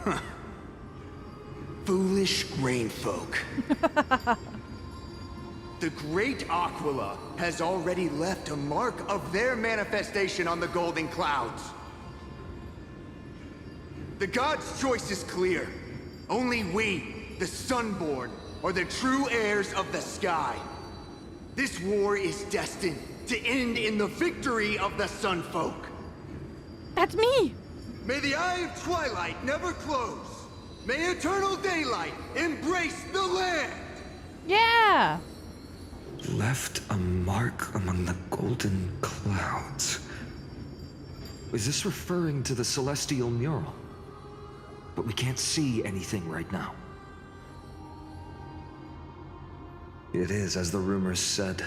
Huh. Foolish rainfolk. The great Aquila has already left a mark of their manifestation on the golden clouds. The gods' choice is clear. Only we, the Sunborn, are the true heirs of the sky. This war is destined to end in the victory of the Sunfolk. That's me! May the Eye of Twilight never close. May eternal daylight embrace the land! Yeah! Left a mark among the golden clouds. Is this referring to the celestial mural? But we can't see anything right now. It is, as the rumors said.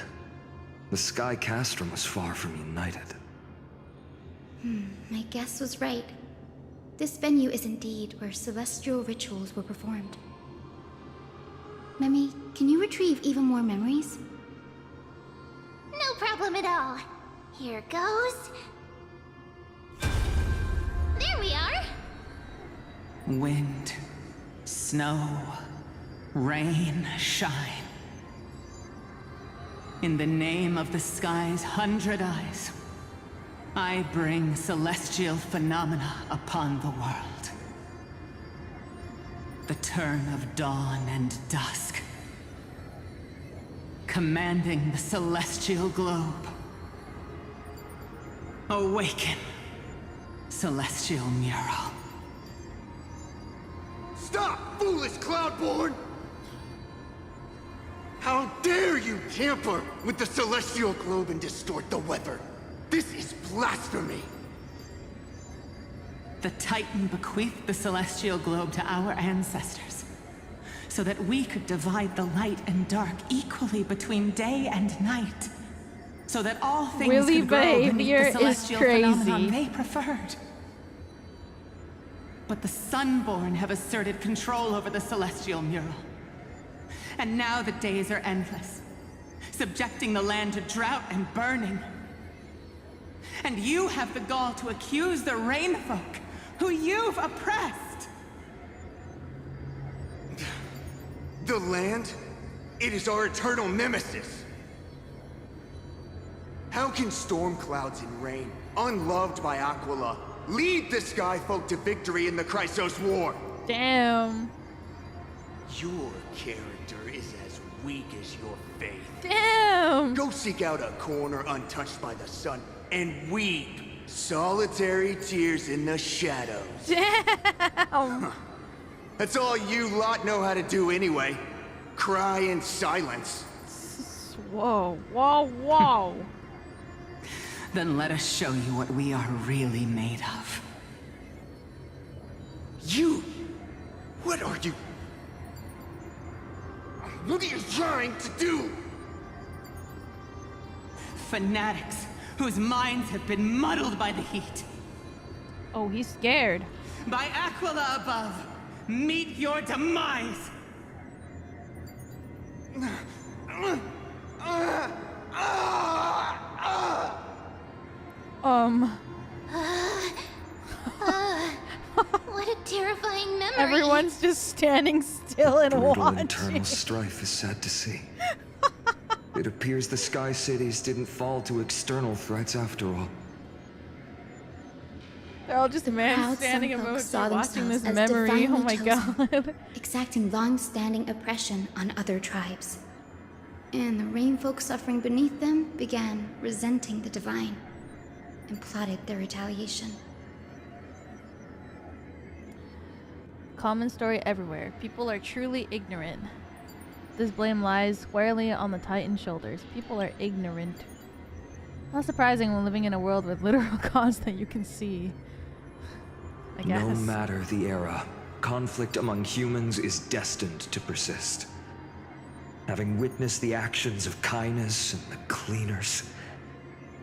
The Sky Castrum was far from united. My guess was right. This venue is indeed where celestial rituals were performed. Memi, can you retrieve even more memories? No problem at all. Here goes. There we are. Wind, snow, rain, shine. In the name of the sky's 100 eyes, I bring celestial phenomena upon the world. The turn of dawn and dusk, commanding the celestial globe. Awaken, celestial mural. Stop, foolish Cloudborn! How dare you tamper with the celestial globe and distort the weather? This is blasphemy! The Titan bequeathed the celestial globe to our ancestors, so that we could divide the light and dark equally between day and night, so that all things Willy could grow beneath behavior the celestial is crazy. phenomenon they preferred. But the Sunborn have asserted control over the celestial mural. And now the days are endless, subjecting the land to drought and burning. And you have the gall to accuse the Rainfolk, who you've oppressed! The land? It is our eternal nemesis! How can storm clouds and rain, unloved by Aquila, lead the Skyfolk to victory in the Chrysos War? Damn. Your character is as weak as your faith. Damn! Go seek out a corner untouched by the sun and weep solitary tears in the shadows. Damn! That's all you lot know how to do anyway. Cry in silence. Whoa, whoa, whoa. Then let us show you what we are really made of. You? What are you? What are you trying to do? Fanatics whose minds have been muddled by the heat. Oh, he's scared. By Aquila above, meet your demise! What a terrifying memory. Everyone's just standing still and Brutal watching. internal strife is sad to see. It appears the Sky Cities didn't fall to external threats after all. They're all just man Proud standing Sunfolk emotes saw watching this themselves as memory. Oh divinely my chosen, god. exacting long-standing oppression on other tribes. And the Rainfolk suffering beneath them began resenting the divine and plotted their retaliation. Common story everywhere. People are truly ignorant. This blame lies squarely on the Titan's shoulders. People are ignorant. Not surprising when living in a world with literal gods that you can see. I guess. No matter the era, conflict among humans is destined to persist. Having witnessed the actions of Kindness and the Cleaners,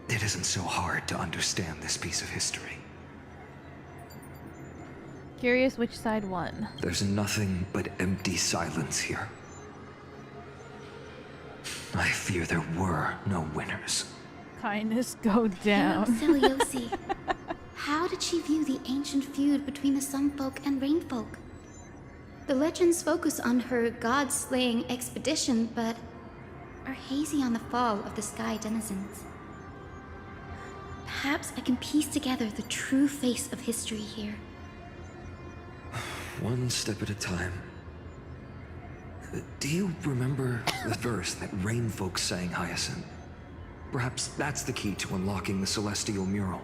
it isn't so hard to understand this piece of history. Curious which side won. There's nothing but empty silence here. I fear there were no winners. Kindness go down. Seliosi. How did she view the ancient feud between the Sunfolk and Rainfolk? The legends focus on her god-slaying expedition, but are hazy on the fall of the Sky Denizens. Perhaps I can piece together the true face of history here. One step at a time. Do you remember the verse that Rainfolk sang, Hyacin? Perhaps that's the key to unlocking the celestial mural.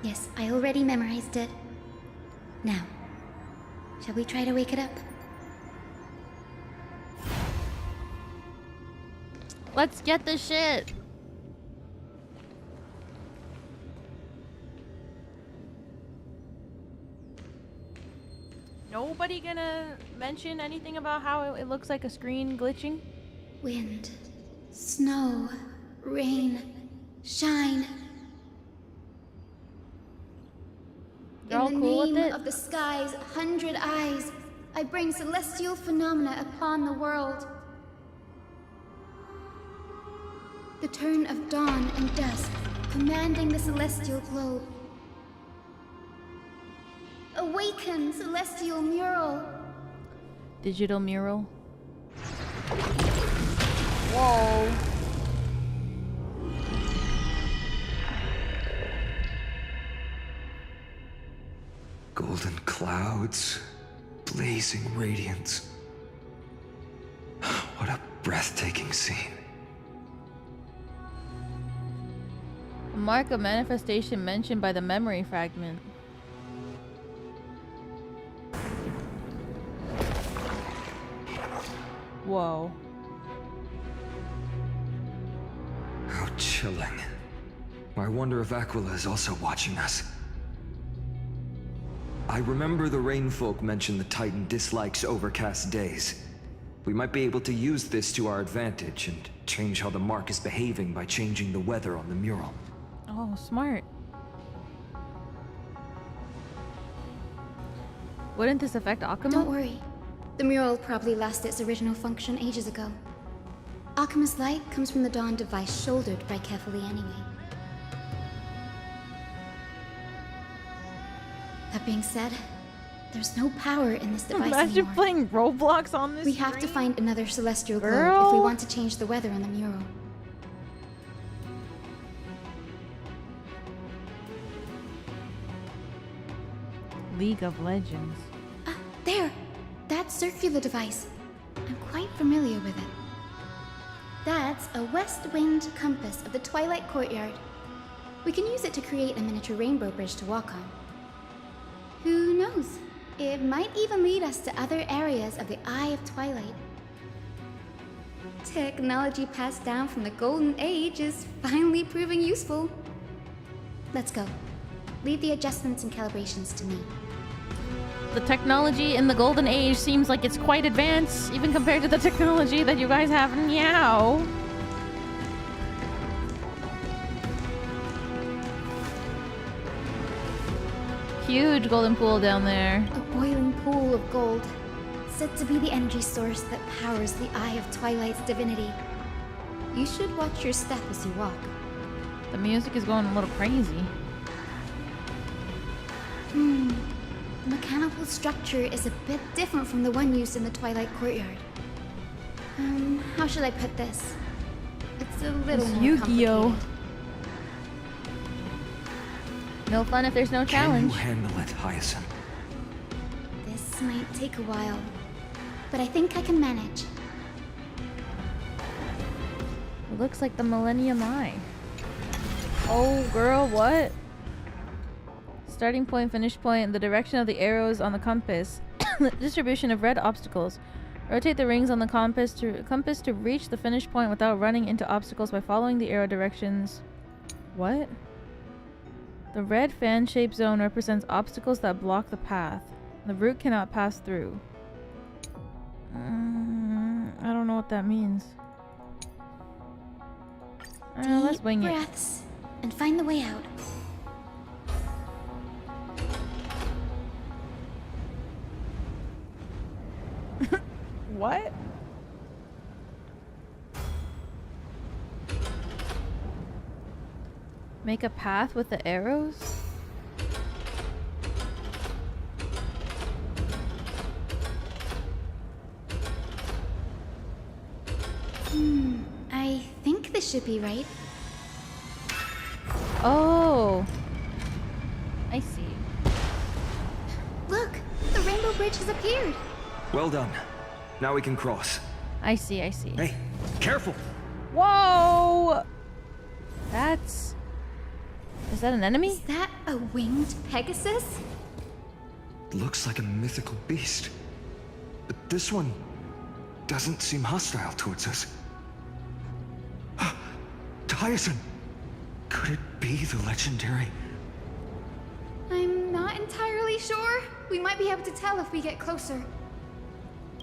Yes, I already memorized it. Now, shall we try to wake it up? Let's get the shit. Nobody gonna mention anything about how it looks like a screen glitching? Wind, snow, rain, shine. They're all In the cool with name it? of the sky's 100 eyes, I bring celestial phenomena upon the world. The turn of dawn and dusk, commanding the celestial globe. Awaken, celestial mural. Digital mural. Whoa. Golden clouds, blazing radiance. What a breathtaking scene. A mark of manifestation mentioned by the memory fragment. Whoa. How chilling. I wonder if Aquila is also watching us. I remember the Rainfolk mentioned the Titan dislikes overcast days. We might be able to use this to our advantage and change how the mark is behaving by changing the weather on the mural. Oh, smart. Wouldn't this affect Akuma? Don't worry. The mural probably lost its original function ages ago. Akuma's light comes from the dawn device shouldered by carefully anyway. That being said, there's no power in this device Imagine anymore. playing Roblox on this We have to screen? find another celestial globe Girl. if we want to change the weather on the mural. League of Legends. There! That circular device. I'm quite familiar with it. That's a west-winged compass of the Twilight Courtyard. We can use it to create a miniature rainbow bridge to walk on. Who knows? It might even lead us to other areas of the Eye of Twilight. Technology passed down from the Golden Age is finally proving useful. Let's go. Leave the adjustments and calibrations to me. The technology in the Golden Age seems like it's quite advanced, even compared to the technology that you guys have now. Huge golden pool down there. A boiling pool of gold, said to be the energy source that powers the Eye of Twilight's divinity. You should watch your step as you walk. The music is going a little crazy. The mechanical structure is a bit different from the one used in the Twilight Courtyard. How should I put this? It's a little It's more Yu-Gi-Oh! complicated. No fun if there's no Can challenge. you handle it, Hyacin? This might take a while, but I think I can manage. It looks like the Millennium Eye. Oh, girl, what? Starting point, finish point, the direction of the arrows on the compass, the distribution of red obstacles. Rotate the rings on the compass to reach the finish point without running into obstacles by following the arrow directions. What? The red fan-shaped zone represents obstacles that block the path. The route cannot pass through. I don't know what that means. Let's wing it. Breaths and find the way out. What? Make a path with the arrows? I think this should be right. Oh. I see. Look, the rainbow bridge has appeared. Well done. Now we can cross. I see, I see. Hey, careful! Whoa! That's... Is that an enemy? Is that a winged Pegasus? Looks like a mythical beast. But this one doesn't seem hostile towards us. Hyacin! Could it be the legendary? I'm not entirely sure. We might be able to tell if we get closer.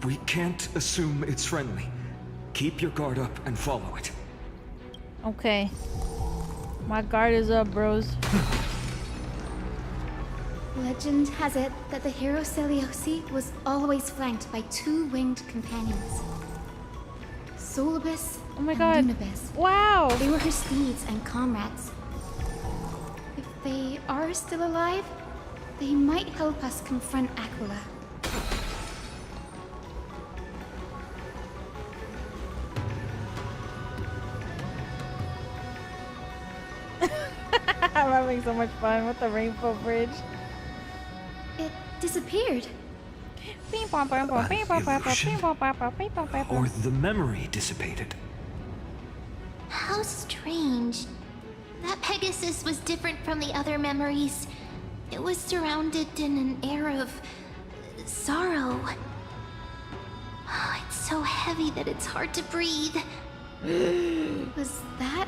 We can't assume it's friendly. Keep your guard up and follow it. Okay. My guard is up, bros. Legend has it that the hero Celiosi was always flanked by two winged companions. Solibus and Lunibus. Wow! They were her steeds and comrades. If they are still alive, they might help us confront Aquila. I'm having so much fun with the rainbow bridge. It disappeared. Or the memory dissipated. How strange. That Pegasus was different from the other memories. It was surrounded in an air of sorrow. Oh, it's so heavy that it's hard to breathe. Was that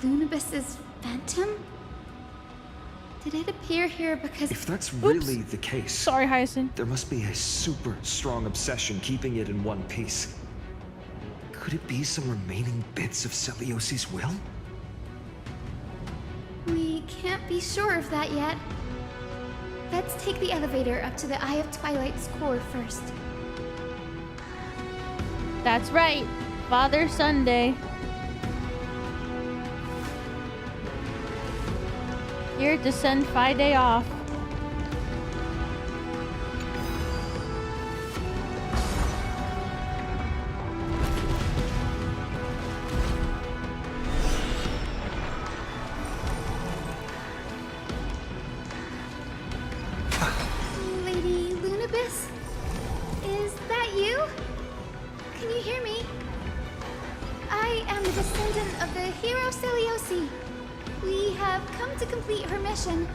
Lunibus's phantom? Did it appear here because... If that's really the case... Sorry, Hyacin. There must be a super strong obsession keeping it in one piece. Could it be some remaining bits of Celiosi's will? We can't be sure of that yet. Let's take the elevator up to the Eye of Twilight's core first. That's right. Father Sunday. Here to send Friday off. Lady Lunabis? Is that you? Can you hear me? I am the descendant of the hero Celiosi. We have come to complete her mission.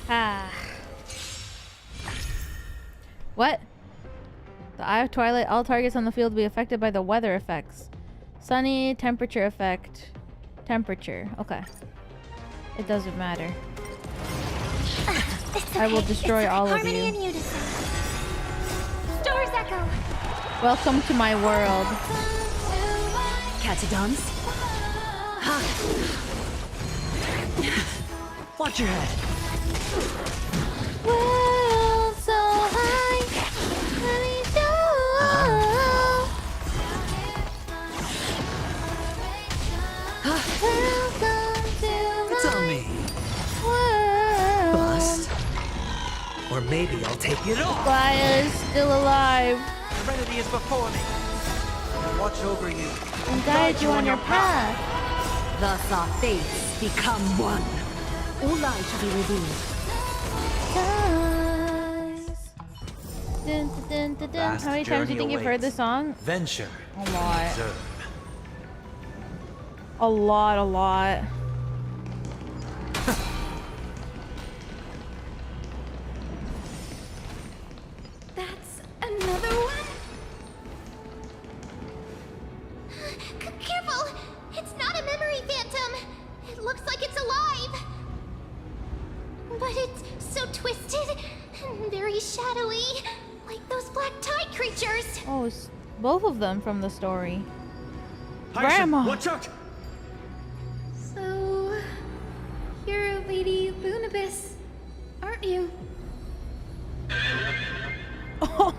Ah. What? The Eye of Twilight, all targets on the field will be affected by the weather effects. Sunny, temperature effect. Temperature. Okay. It doesn't matter. I will destroy all of Harmony and you. unison. Stars echo. Welcome to my world. Catadons? Watch your head. World so high, let me Welcome to It's on me. world. Bust. Or maybe I'll take it off. Gaia is still alive. Serenity is before me. I'll watch over you. And guide you on your path. Thus our fates become one. All light to be revealed. Dun, dun, dun, dun. Vast How many times do you think journey you've heard awaits. this song? Venture. A lot. Observe. A lot. That's another one? Careful! It's not a memory phantom! It looks like it's alive! But it's so twisted and very shadowy, like those black tide creatures! Oh, it's both of them from the story. Hyacin, Grandma! watch out! So, you're Lady Lunabis, aren't you? Oh.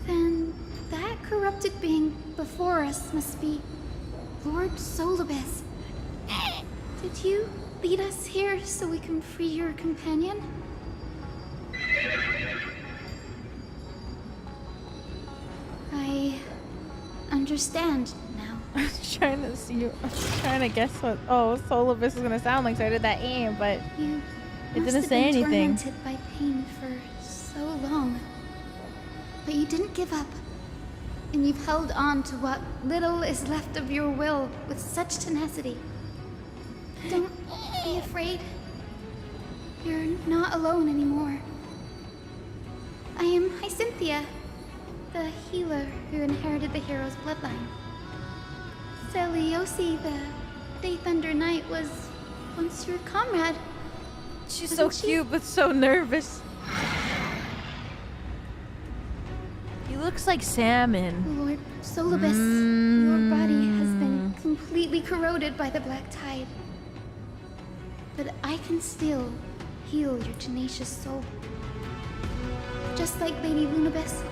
Then that corrupted being before us must be Lord Solibus. Did you lead us here so we can free your companion? I understand now. I was trying to see. I was trying to guess what. Oh, Solibus is gonna sound like, so I did that aim, but You it must didn't have say been anything. tormented by pain for so long. But you didn't give up. And you've held on to what little is left of your will with such tenacity. Don't be afraid. You're not alone anymore. I am Hyacinthia, the healer who inherited the hero's bloodline. Celiosi, the Day Thunder Knight, was once your comrade. She's so cute, but so nervous. He looks like salmon. Lord Solibus, your body has been completely corroded by the black tide. But I can still heal your tenacious soul. Just like Lady Lunabis,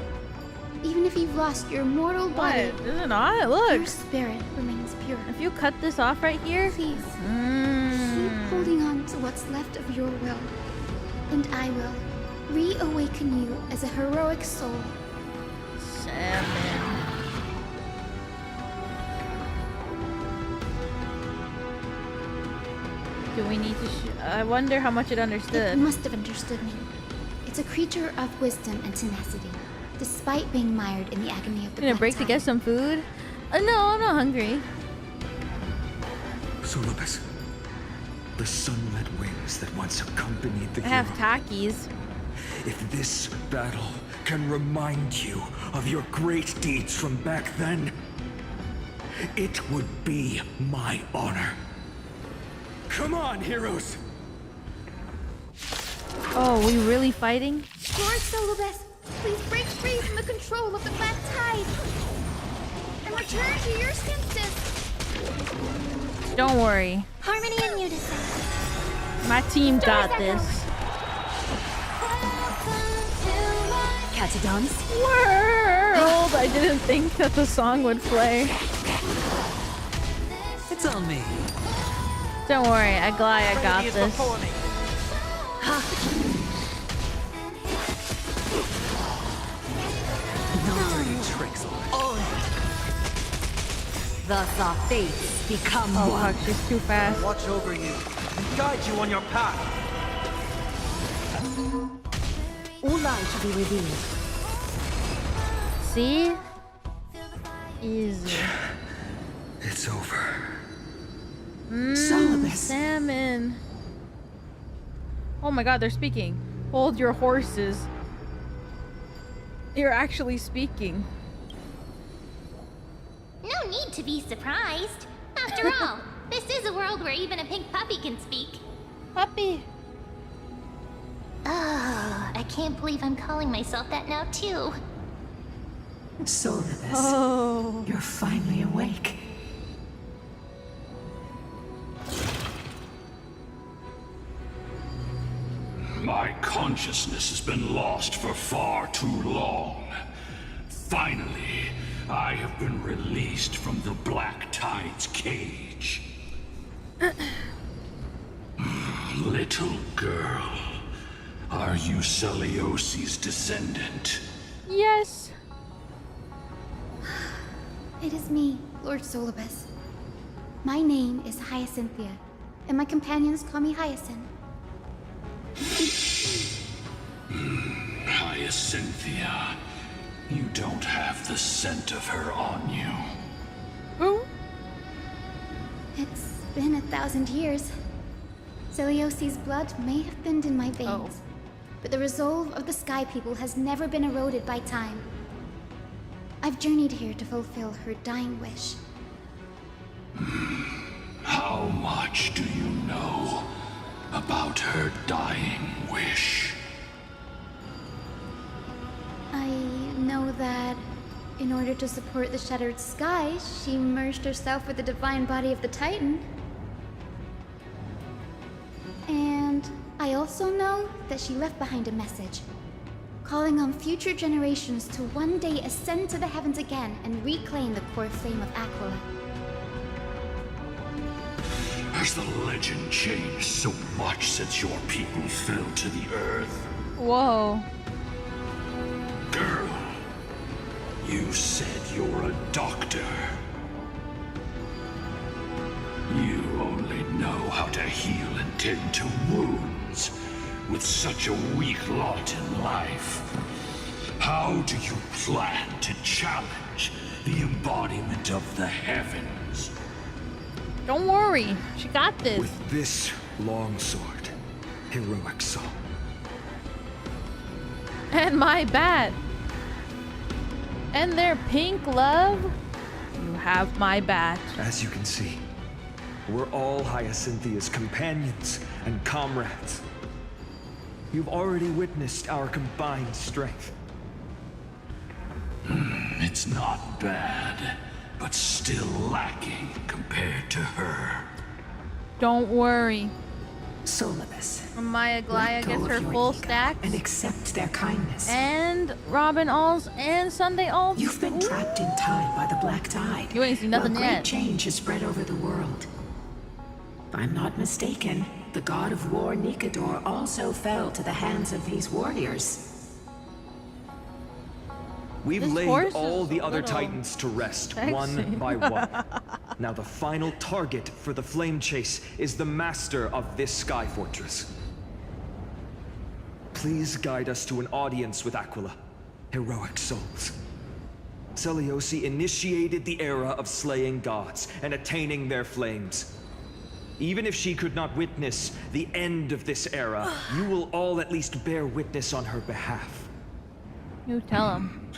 even if you've lost your mortal body, What? Is it not? Look. your spirit remains pure. If you cut this off right here, Please, keep holding on to what's left of your will, and I will reawaken you as a heroic soul. salmon. Do we need to? I wonder how much it It understood. must have understood me. It's a creature of wisdom and tenacity, despite being mired in the agony of the Gonna black break to tide. get some food? No, I'm not hungry. Solibus, the sunlit wings that once accompanied the I have hero. Takis. If this battle can remind you of your great deeds from back then, it would be my honor. Come on, heroes! Oh, we really fighting? Lord Solibus, please break free from the control of the black tide. and return to your senses. Don't worry. Harmony and unison. My team got this. Catadons? World! I didn't think that the song would play. It's on me. Don't worry, I got this. Dirty tricks on it. Thus our fates become Oh one. fuck, she's too fast. Watch over you and guide you on your path. All light shall be revealed. See? Easy. It's over. Salmon. Oh my god, they're speaking. Hold your horses. You're actually speaking. No need to be surprised. After all, this is a world where even a pink puppy can speak. Puppy. Oh, I can't believe I'm calling myself that now too. Solidus, Oh. you're finally awake. My consciousness has been lost for far too long. Finally, I have been released from the Black Tide's cage. Little girl, are you Celiosi's descendant? Yes. It is me, Lord Solibus. My name is Hyacinthia, and my companions call me Hyacin. Hyacinthia, you don't have the scent of her on you. Who? It's been 1,000 years. Celiosi's blood may have thinned in my veins, but the resolve of the Sky People has never been eroded by time. I've journeyed here to fulfill her dying wish. How much do you know about her dying wish? I know that in order to support the shattered sky, she merged herself with the divine body of the Titan. And I also know that she left behind a message, calling on future generations to one day ascend to the heavens again and reclaim the core flame of Aquila. Has the legend changed so much since your people fell to the earth? Whoa. Girl, you said you're a doctor. You only know how to heal and tend to wounds with such a weak lot in life. How do you plan to challenge the embodiment of the heavens? Don't worry, she got this. With this long sword, heroic soul. And my bat. And their pink love. You have my bat. As you can see, we're all Hyacinthia's companions and comrades. You've already witnessed our combined strength. It's not bad, but still lacking compared to her. Don't worry. Solibus, Maya Glaya gets her full stack. and accept their kindness. And Robin Alls and Sunday Alls. You've been trapped in time by the Black Tide. You ain't seen nothing While yet. great change has spread over the world. If I'm not mistaken, the god of war Nikador also fell to the hands of these warriors. We've This laid horse all is the a other little titans to rest, sexy. one by one. Now the final target for the flame chase is the master of this sky fortress. Please guide us to an audience with Aquila, heroic souls. Celiosi initiated the era of slaying gods and attaining their flames. Even if she could not witness the end of this era, you will all at least bear witness on her behalf. You tell him.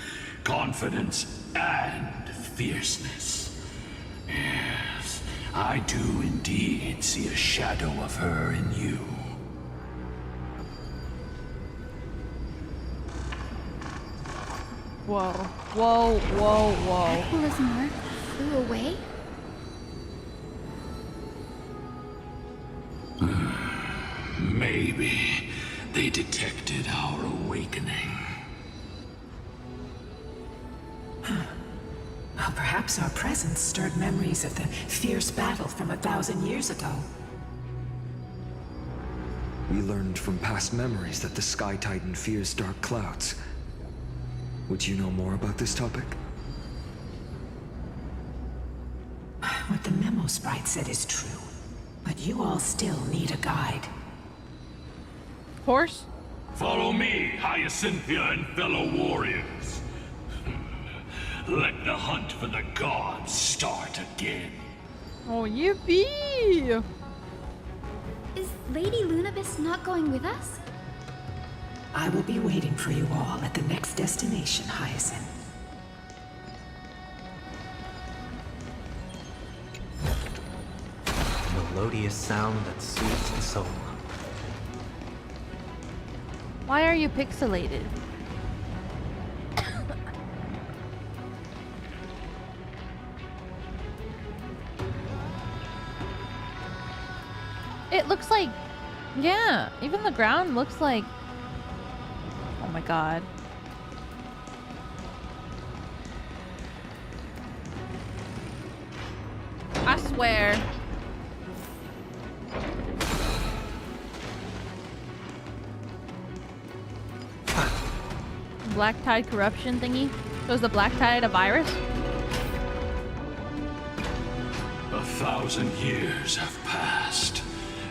Confidence and fierceness. Yes, I do indeed see a shadow of her in you. Whoa. Whoa, whoa, whoa. Aqua's mark flew away? Maybe they detected our awakening. Well, perhaps our presence stirred memories of the fierce battle from 1,000 years ago. We learned from past memories that the Sky Titan fears dark clouds. Would you know more about this topic? What the memo sprite said is true, but you all still need a guide. Of course. Follow me, Hyacinthia and fellow warriors. Let the hunt for the gods start again. Oh, yippee! Is Lady Lunabis not going with us? I will be waiting for you all at the next destination, Hyacinth. Melodious sound that soothes the soul. Why are you pixelated? It looks like, yeah, even the ground looks like, oh my god. I swear. Black tide corruption thingy? So is the black tide a virus? 1,000 years have passed,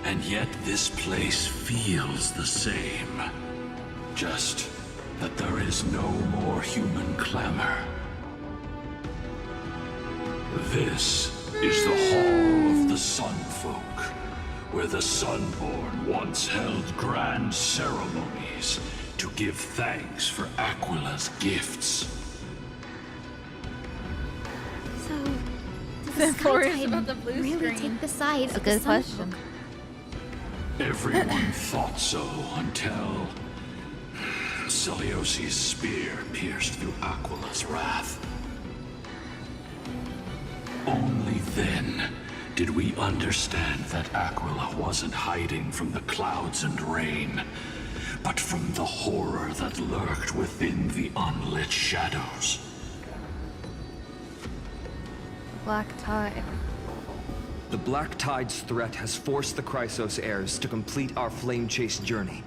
and yet this place feels the same. Just that there is no more human clamor. This is the Hall of the Sun Folk, where the Sunborn once held grand ceremonies to give thanks for Aquila's gifts. So, does the Sky Titan really take the side of the Sun Folk? Everyone thought so until Celiosi's spear pierced through Aquila's wrath. Only then did we understand that Aquila wasn't hiding from the clouds and rain, but from the horror that lurked within the unlit shadows. Black tide. The Black Tide's threat has forced the Chrysos heirs to complete our flame chase journey,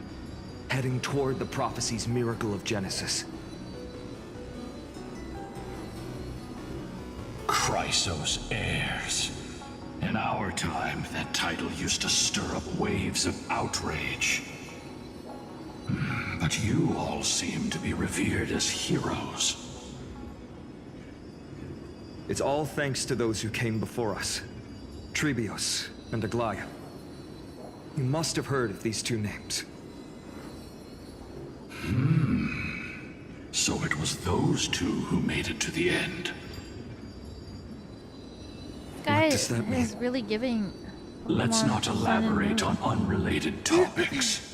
heading toward the prophecy's miracle of Genesis. Chrysos heirs. In our time, that title used to stir up waves of outrage. But you all seem to be revered as heroes. It's all thanks to those who came before us. Trebios and Aglaya. You must have heard of these two names. So it was those two who made it to the end. This guy is really giving. Let's not elaborate on unrelated topics.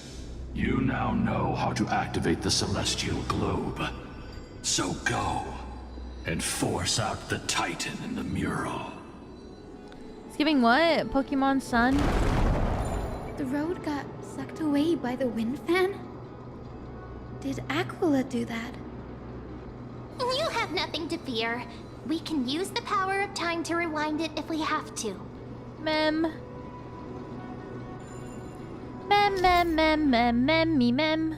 You now know how to activate the celestial globe. So go and force out the Titan in the mural. It's giving what? Pokemon Sun? The road got sucked away by the wind fan? Did Aquila do that? You have nothing to fear. We can use the power of time to rewind it if we have to. Mem. Mem.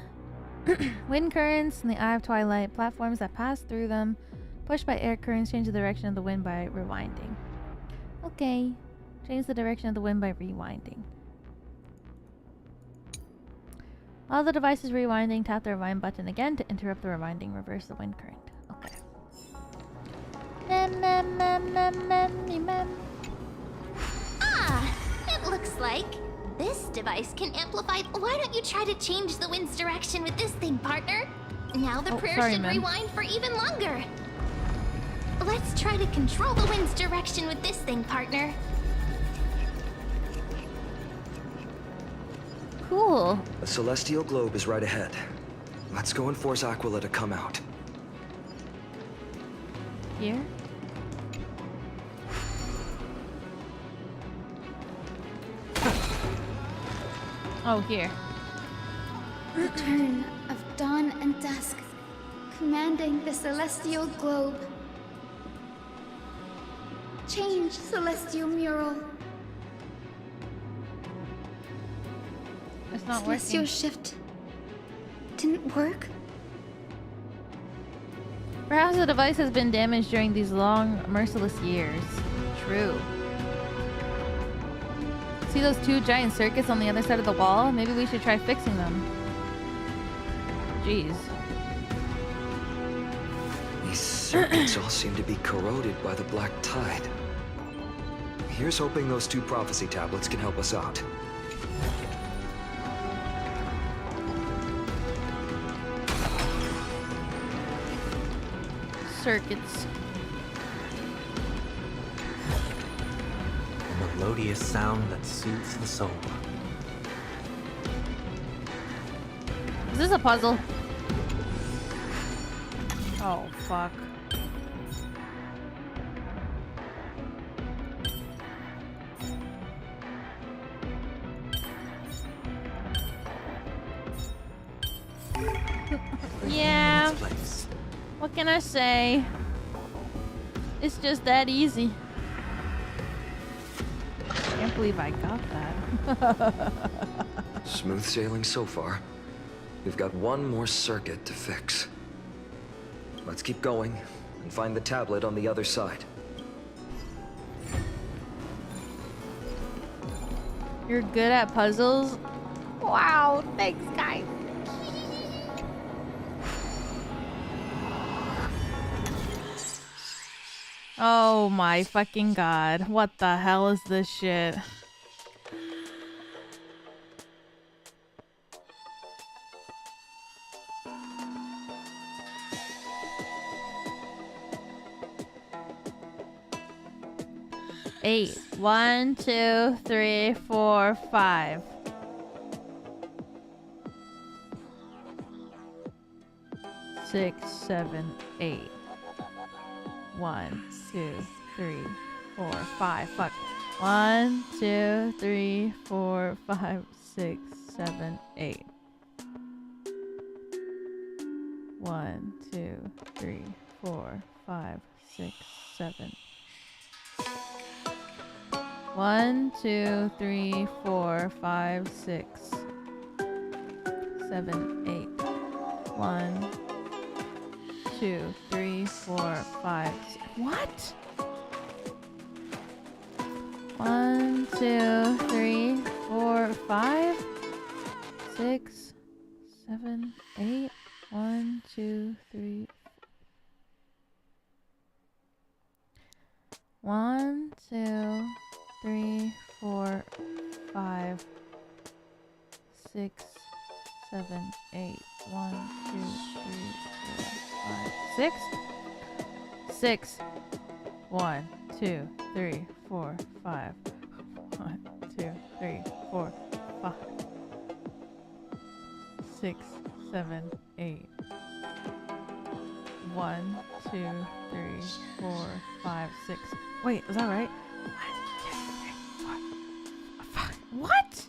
Wind currents in the Eye of Twilight. Platforms that pass through them. Pushed by air currents change the direction of the wind by rewinding. Okay. Change the direction of the wind by rewinding. While the device is rewinding, tap the rewind button again to interrupt the rewinding. Reverse the wind current. Okay. Ah! It looks like this device can amplify. Why don't you try to change the wind's direction with this thing, partner? Now the prayer should rewind for even longer. Let's try to control the wind's direction with this thing, partner. Cool. A celestial globe is right ahead. Let's go and force Aquila to come out. Here? Oh, here. Return of dawn and dusk, commanding the celestial globe. Change, celestial mural. It's not celestial working. shift didn't work? Perhaps the device has been damaged during these long, merciless years. True. See those two giant circuits on the other side of the wall? Maybe we should try fixing them. Jeez. These circuits all seem to be corroded by the black tide. Here's hoping those two prophecy tablets can help us out. Circuits. A melodious sound that soothes the soul. Is this a puzzle? Oh, fuck. Yeah. What can I say? It's just that easy. Can't believe I got that. Smooth sailing so far. We've got one more circuit to fix. Let's keep going and find the tablet on the other side. You're good at puzzles? Wow, thanks guys. Oh my fucking god. What the hell is this shit? Eight. 1, 2, 3, 4, 5. 6, 7, 8. 1, 2, 3, 4, 5. Fuck. 1, 2, 3, 4, 5, 6, 7, 8. 1, 2, 3, 4, 5, 6, 7. 1, 2, 3, 4, 5, 6, 7, 8. 1, 2, 3, 4, 5. What? 1, 2, 3, 4, 5, 6, 7, 8. 1, 2, 3. 1, 2, 3, 4, 5, 6, 7, 8. 1, 2, 3, 4, 5, 6. 6. 1, 2, 3, 4, 5. 1, 2, 3, 4, 5. 6, 7, 8. 1, 2, 3, 4, 5, 6. Wait, is that right? 1, 2, 3, 4, 5. What?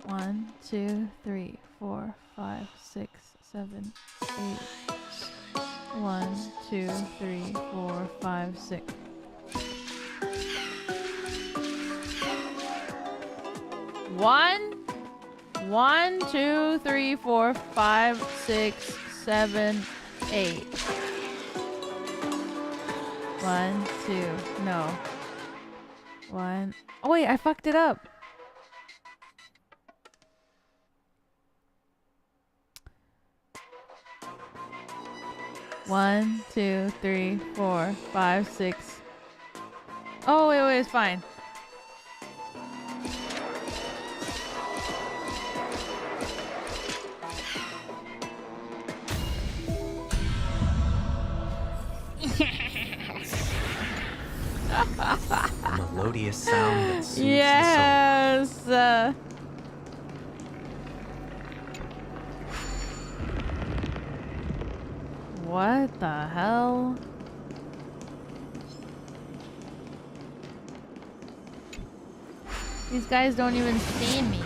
One, 2, 3, 4, 5, 6, 7, 8. 1, 2, 3, 4, 5, 6. 1, 2, 3, 4, 5, 6, 7, 8. 1, 2, no. 1. Oh wait, I fucked it up. One, 2, 3, 4, 5, 6. Oh wait, it's fine. A melodious sound that soothes yes. the soul. What the hell? These guys don't even see me.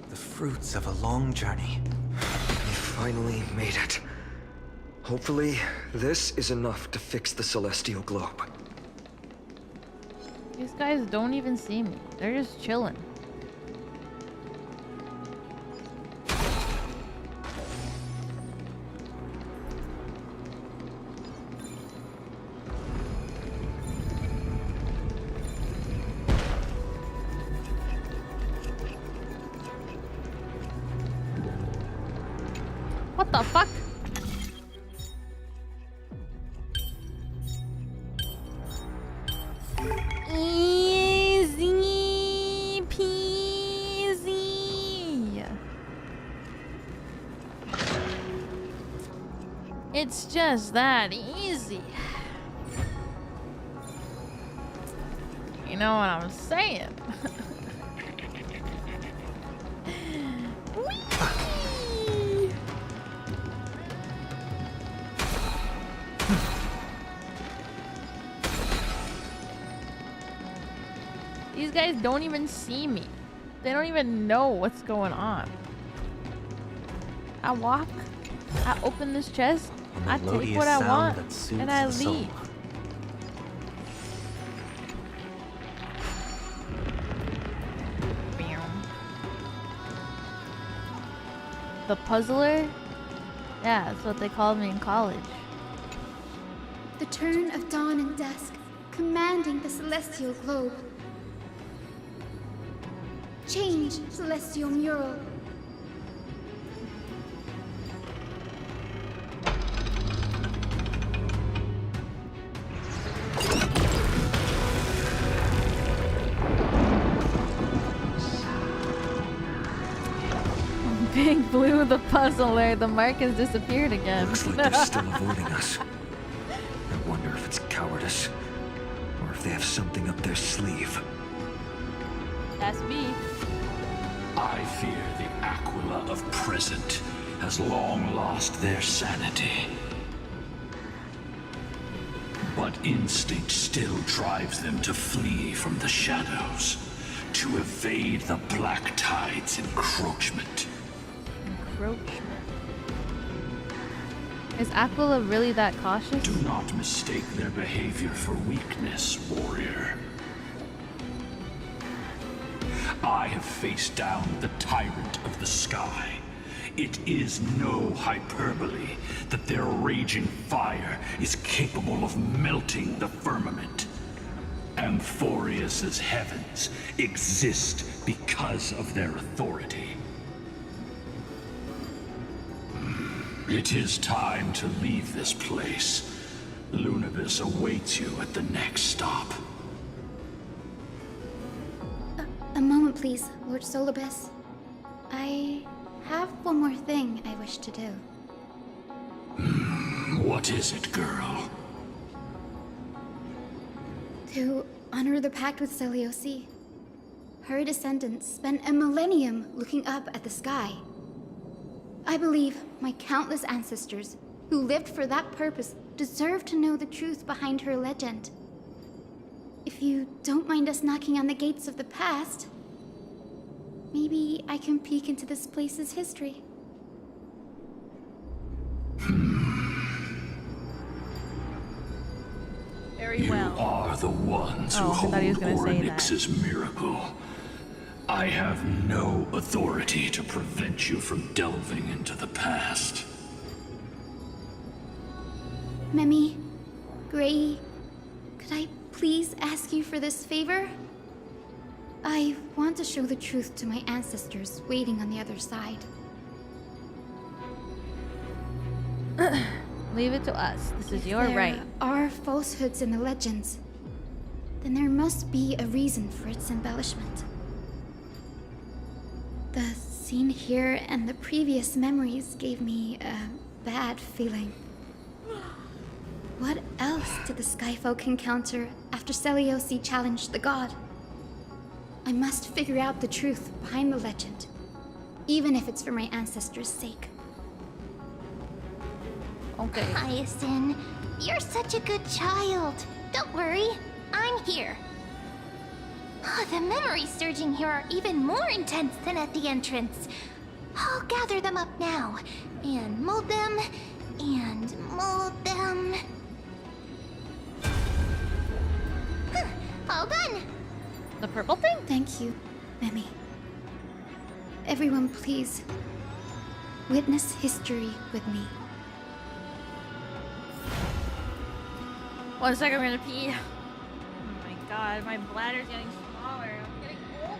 The fruits of a long journey. We finally made it. Hopefully, this is enough to fix the celestial globe. These guys don't even see me. They're just chilling. What the fuck? Easy peasy. It's just that easy. You know what I'm saying? These guys don't even see me. They don't even know what's going on. I walk, I open this chest, I take what I want, and I leave. The puzzler? Yeah, that's what they called me in college. The turn of dawn and dusk, commanding the celestial globe. Change, celestial mural. Big Blue the puzzler. The mark has disappeared again. Looks like they're still avoiding us. I wonder if it's cowardice, or if they have something up their sleeve. That's me. I fear the Aquila of present has long lost their sanity. But instinct still drives them to flee from the shadows, to evade the Black Tide's encroachment. Is Aquila really that cautious? Do not mistake their behavior for weakness, warrior. I have faced down the tyrant of the sky. It is no hyperbole that their raging fire is capable of melting the firmament. Amphorius's heavens exist because of their authority. It is time to leave this place. Lunibus awaits you at the next stop. A moment, please, Lord Solibus. I have one more thing I wish to do. What is it, girl? To honor the pact with Selioci. Her descendants spent a millennium looking up at the sky. I believe my countless ancestors who lived for that purpose deserve to know the truth behind her legend. If you don't mind us knocking on the gates of the past, maybe I can peek into this place's history. Very well. You are the ones who hold Orynyx's miracle. I have no authority to prevent you from delving into the past. Memi, Gray, could I please ask you for this favor? I want to show the truth to my ancestors waiting on the other side. Leave it to us. This is your right. If there are falsehoods in the legends, then there must be a reason for its embellishment. The scene here and the previous memories gave me a bad feeling. What else did the Skyfolk encounter after Seliosi challenged the god? I must figure out the truth behind the legend, even if it's for my ancestors' sake. Okay. Hyacin, you're such a good child. Don't worry, I'm here. The memories surging here are even more intense than at the entrance. I'll gather them up now, and mold them, and mold them. All done. The purple thing? Thank you, Memi. Everyone, please, witness history with me. 1 second, I'm gonna pee. Oh my god, my bladder's getting smaller. I'm getting old.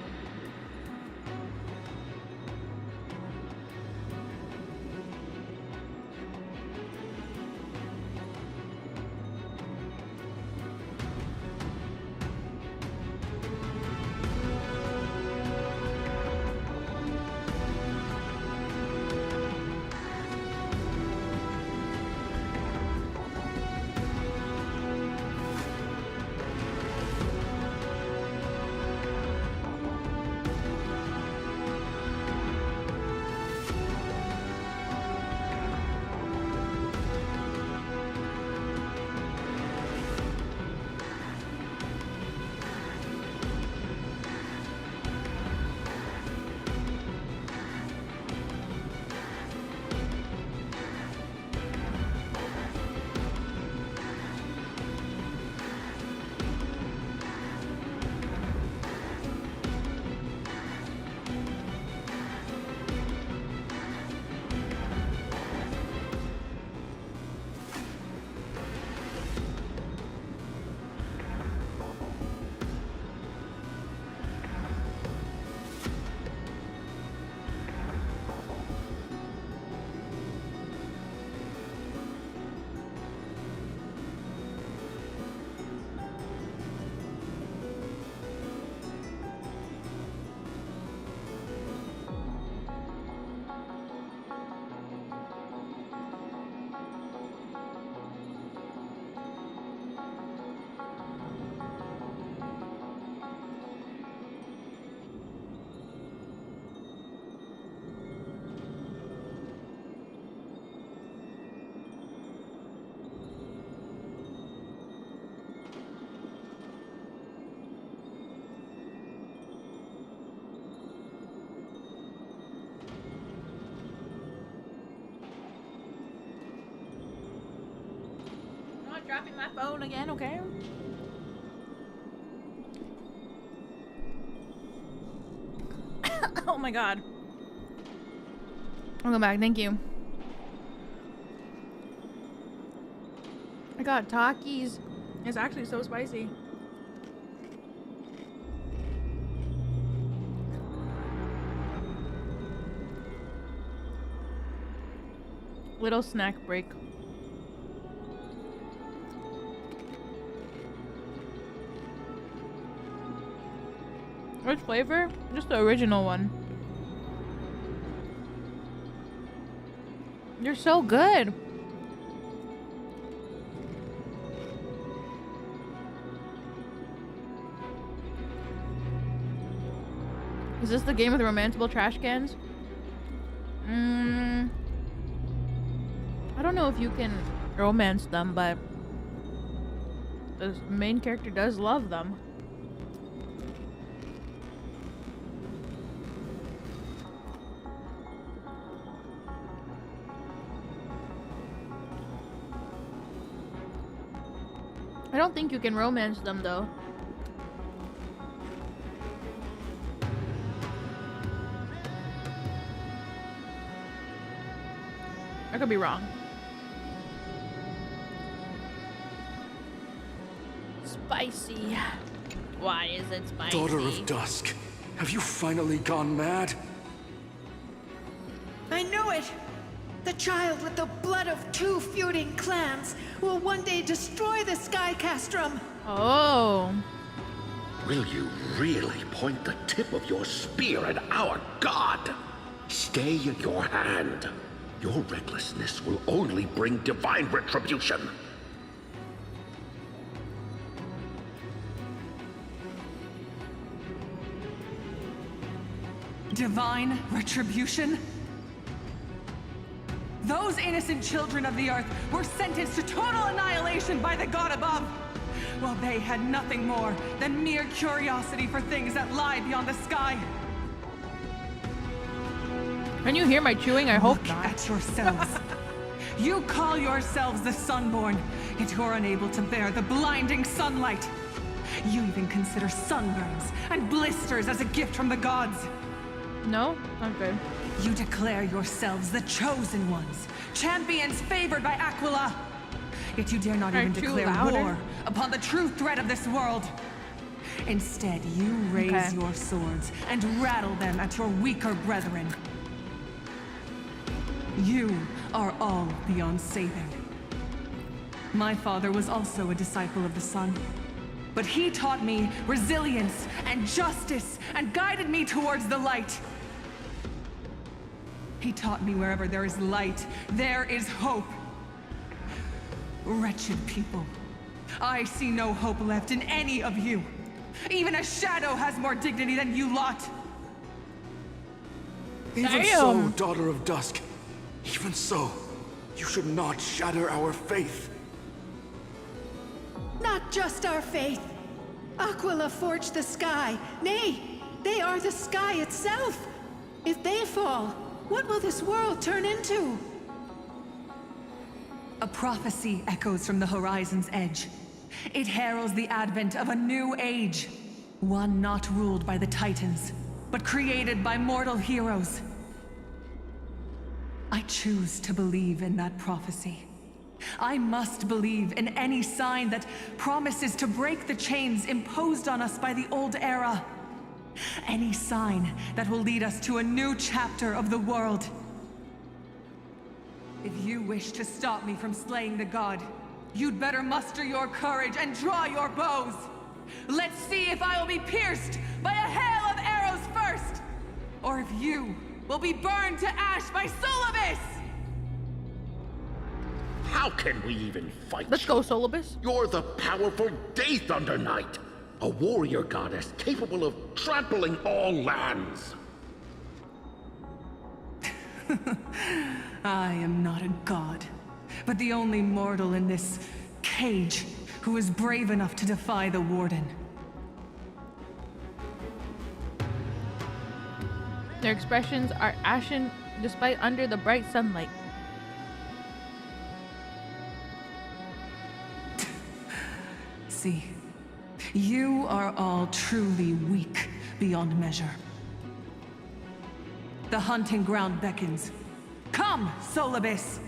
Dropping my phone again, okay? Oh my god. I'll go back, thank you. I got Takis. It's actually so spicy. Little snack break. Which flavor? Just the original one. You're so good. Is this the game with the romanceable trash cans? I don't know if you can romance them, but the main character does love them. I don't think you can romance them though. I could be wrong. Spicy. Why is it spicy? Daughter of Dusk, have you finally gone mad? I know it! The child with the blood of 2 feuding clans will one day destroy the Sky Castrum! Oh. Will you really point the tip of your spear at our god? Stay your hand. Your recklessness will only bring divine retribution. Divine retribution? Those innocent children of the earth were sentenced to total annihilation by the god above, while they had nothing more than mere curiosity for things that lie beyond the sky. Can you hear my chewing? I hope not. At yourselves. You call yourselves the Sunborn, yet you're unable to bear the blinding sunlight. You even consider sunburns and blisters as a gift from the gods. No, not good. You declare yourselves the chosen ones, champions favored by Aquila. Yet you dare not even declare war upon the true threat of this world. Instead, you raise your swords and rattle them at your weaker brethren. You are all beyond saving. My father was also a disciple of the sun, but he taught me resilience and justice and guided me towards the light. He taught me wherever there is light, there is hope. Wretched people, I see no hope left in any of you. Even a shadow has more dignity than you lot. Even so, Daughter of Dusk, even so, you should not shatter our faith. Not just our faith. Aquila forged the sky. Nay, they are the sky itself. If they fall, what will this world turn into? A prophecy echoes from the horizon's edge. It heralds the advent of a new age. One not ruled by the Titans, but created by mortal heroes. I choose to believe in that prophecy. I must believe in any sign that promises to break the chains imposed on us by the old era. Any sign that will lead us to a new chapter of the world. If you wish to stop me from slaying the god, you'd better muster your courage and draw your bows. Let's see if I will be pierced by a hail of arrows first, or if you will be burned to ash by Solibus! How can we even fight? Let's go, Solibus. You're the powerful Day Thunder Knight, a warrior goddess capable of trampling all lands. I am not a god, but the only mortal in this cage who is brave enough to defy the Warden. Their expressions are ashen despite under the bright sunlight. See, you are all truly weak beyond measure. The hunting ground beckons. Come, Solibus!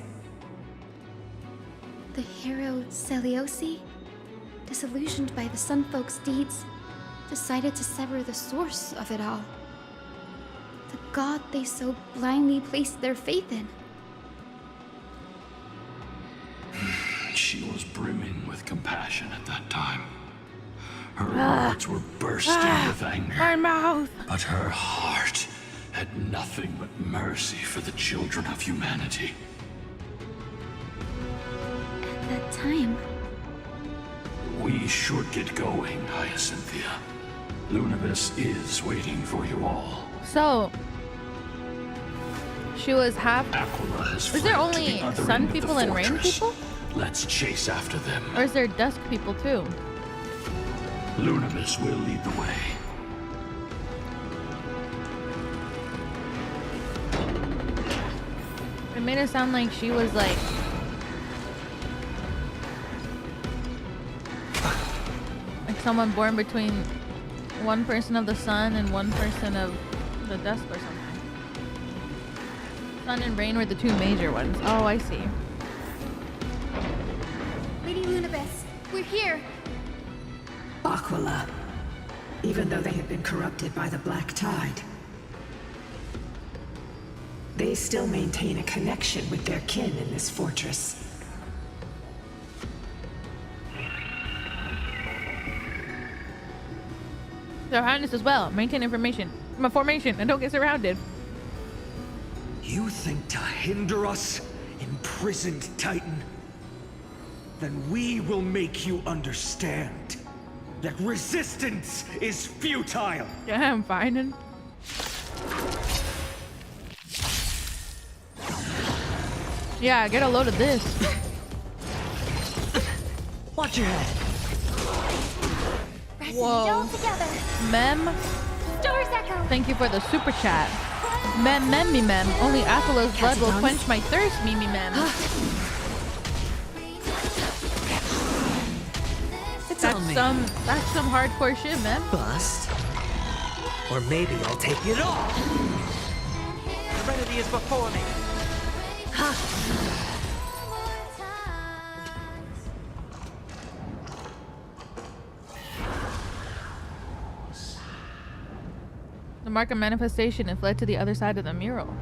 The hero Seliosi, disillusioned by the Sunfolk's deeds, decided to sever the source of it all. The god they so blindly placed their faith in. She was brimming with compassion at that time. Her words were bursting with anger. My mouth! But her heart had nothing but mercy for the children of humanity. At that time... We should get going, Hyacinthia. Lunibus is waiting for you all. So... she was half... Aquila has is there fled to only the other sun end of the people and rain fortress. people? Let's chase after them. Or is there dusk people too? Lunibus will lead the way. It made it sound like she was like someone born between one person of the sun and one person of the dusk or something. Sun and rain were the two major ones. Oh, I see. Lady Lunibus, we're here. Aquila, even though they had been corrupted by the Black Tide, they still maintain a connection with their kin in this fortress. Their Highness as well. Maintain information from a formation and don't get surrounded. You think to hinder us, imprisoned Titan? Then we will make you understand that resistance is futile. Yeah, I'm finding. Yeah, get a load of this. Watch your head. Whoa. Mem. Thank you for the super chat. Mem, me mem. Only Aquila's blood will quench my thirst, me mem. That's some hardcore shit, man. Bust. Or maybe I'll take it all. Serenity is before me. The mark of manifestation if led to the other side of the mural.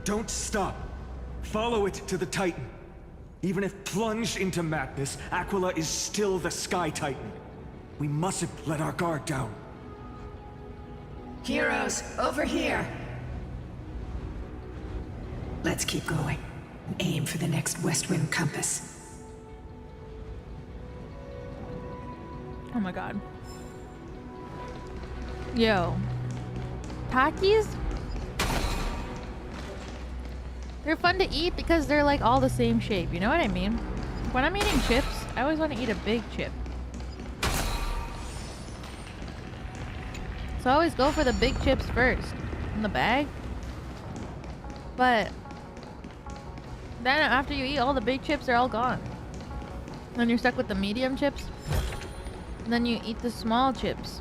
Don't stop. Follow it to the Titan. Even if plunged into madness, Aquila is still the Sky Titan. We mustn't let our guard down. Heroes, over here. Let's keep going. Aim for the next West Rim compass. Oh my god. Yo. Takis? They're fun to eat because they're like all the same shape, you know what I mean? When I'm eating chips, I always want to eat a big chip. So I always go for the big chips first in the bag. But then after you eat all the big chips, they're all gone. Then you're stuck with the medium chips. And then you eat the small chips.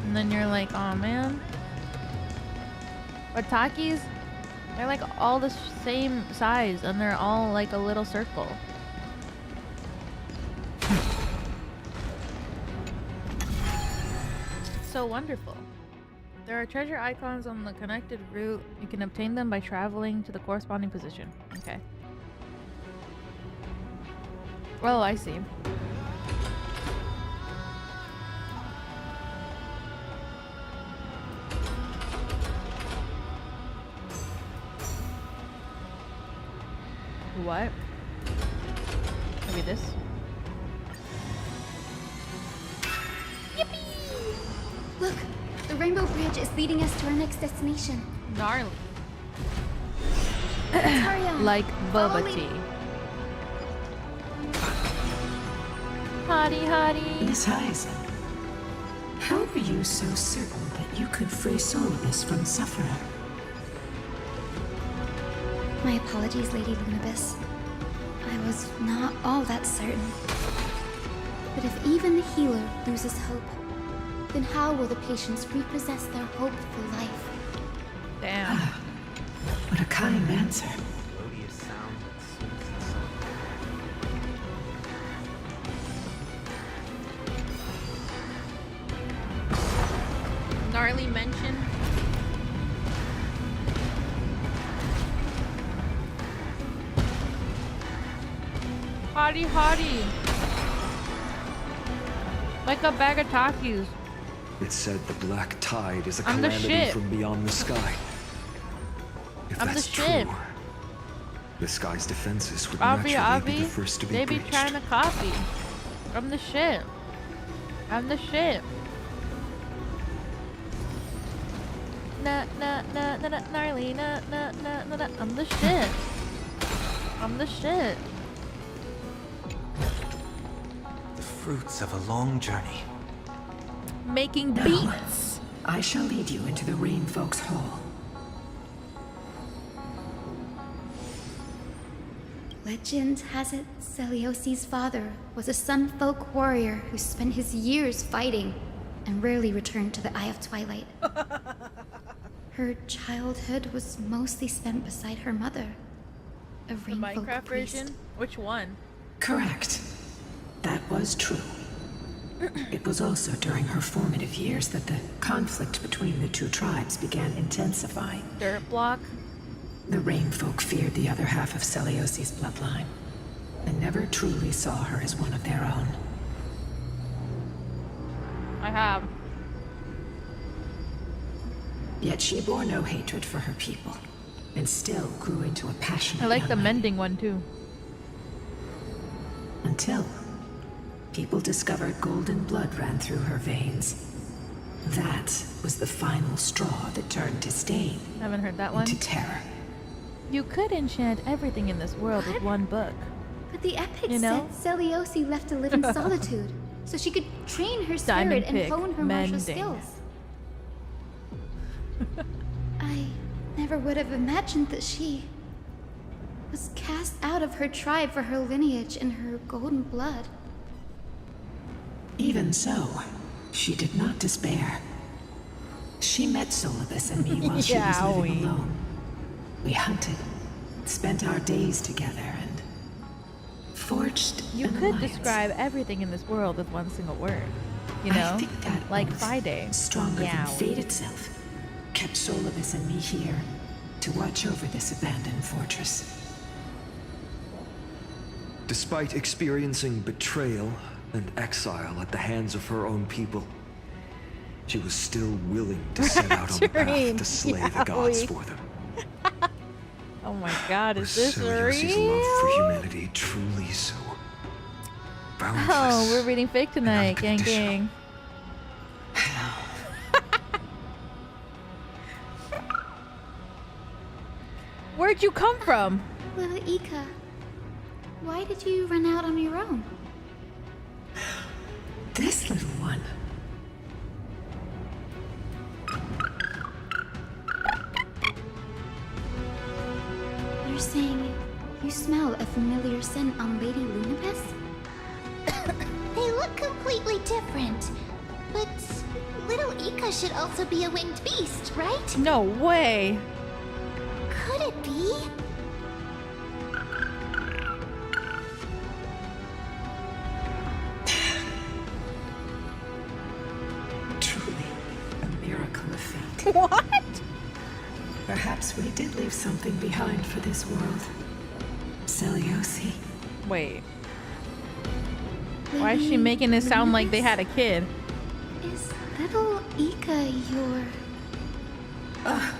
And then you're like, oh man. But Takis, they're like all the same size and they're all like a little circle. So wonderful. There are treasure icons on the connected route. You can obtain them by traveling to the corresponding position. Okay. Oh, I see. What? Maybe this? Yippee! Look, the Rainbow Bridge is leading us to our next destination. Gnarly. Let's hurry on. Like boba tea. Hottie, hottie. Miss Hyacinth, how are you so certain that you could free Solidus from suffering? My apologies, Lady Lunabis. I was not all that certain. But if even the healer loses hope, then how will the patients repossess their hope for life? Damn. What a kind answer. Gnarly mention. Hottie, hottie. Like a bag of Takis. It said the black tide is a I'm the calamity shit. from beyond the sky. If I'm that's the shit. true, the sky's defenses would Avi, naturally be the first to be they be breached. trying to copy. I'm the shit. I'm the shit. Nah, nah, nah, nah, nah, gnarly, nah, nah, nah, nah, nah. I'm the shit. I'm the shit. The fruits of a long journey. Making No. beats. I shall lead you into the Rain Folks Hall. Legend has it Celiosi's father was a Sunfolk warrior who spent his years fighting and rarely returned to the Eye of Twilight. Her childhood was mostly spent beside her mother, a The Rainfolk Minecraft priest. version? Which one? Correct. That was true. It was also during her formative years that the conflict between the two tribes began intensifying. Dirt block? The Rainfolk feared the other half of Celiosi's bloodline, and never truly saw her as one of their own. I have. Yet she bore no hatred for her people, and still grew into a passionate I like young the lady. mending one too. Until people discovered golden blood ran through her veins. That was the final straw that turned disdain Haven't heard that one. into terror. You could enchant everything in this world with one book. But the epic You know? said Seliosi left to live in solitude, so she could train her Diamond spirit and pick, hone her martial mending. skills. I never would have imagined that she was cast out of her tribe for her lineage and her golden blood. Even so, she did not despair. She met Solibus and me while she was living alone. We hunted, spent our days together, and forged You an could alliance. describe everything in this world with one single word. You know? I think that like oath, Friday. stronger Yow. than fate itself, kept Solibus and me here to watch over this abandoned fortress. Despite experiencing betrayal and exile at the hands of her own people, she was still willing to set out on the path to slay the gods for them. Oh my god, is this Celiosi's real? love for humanity truly so boundless? Oh, we're reading fake tonight, gang gang. Where'd you come from? Little Ika, why did you run out on your own? This little one. You're saying you smell a familiar scent on Lady Lunapis? They look completely different. But little Ika should also be a winged beast, right? No way. Could it be? Truly, a miracle of fate. What? Perhaps we did leave something behind for this world. Seliosi. Wait. Why is she making this sound like they had a kid? Is little Ika your...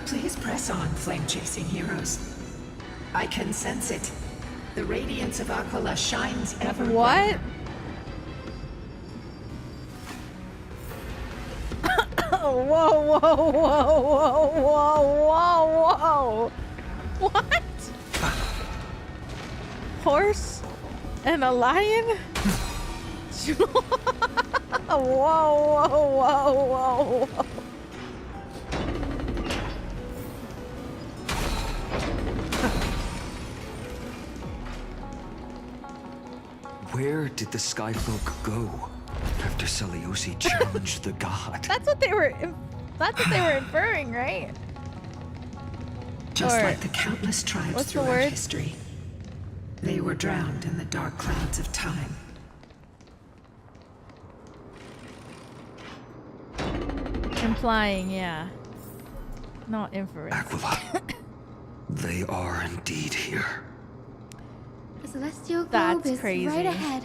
Please press on, flame-chasing heroes. I can sense it. The radiance of Aquila shines ever What? Whoa, whoa, whoa, whoa, whoa, whoa, whoa. What? Horse and a lion? Whoa, whoa, whoa, whoa. Where did the Skyfolk go after Seliosi challenged the god? That's what they were inferring, right? Just Or- like the countless tribes what's the throughout word? history. They were drowned in the dark clouds of time. Implying, yeah. Not inference. Aquila. They are indeed here. The celestial That's globe is crazy. right ahead.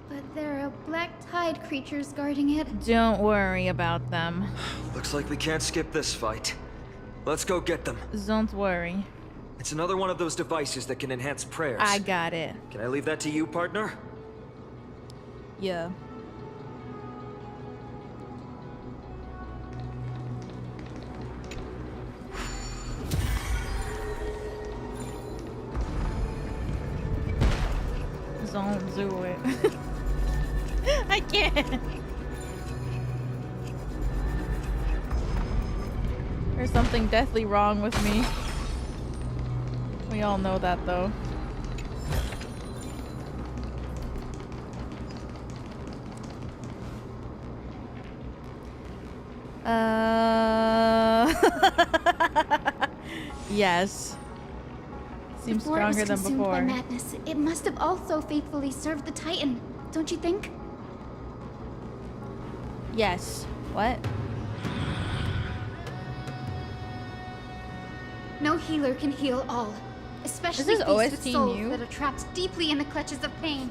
But there are black tide creatures guarding it. Don't worry about them. Looks like we can't skip this fight. Let's go get them. Don't worry. It's another one of those devices that can enhance prayers. I got it. Can I leave that to you, partner? Yeah. Don't do it. I can't. There's something deathly wrong with me. We all know that though. Yes. Seems Before it was stronger than consumed by before. madness, it must have also faithfully served the Titan, don't you think? Yes. What? No healer can heal all, especially This is faced with OST souls new? that are trapped deeply in the clutches of pain.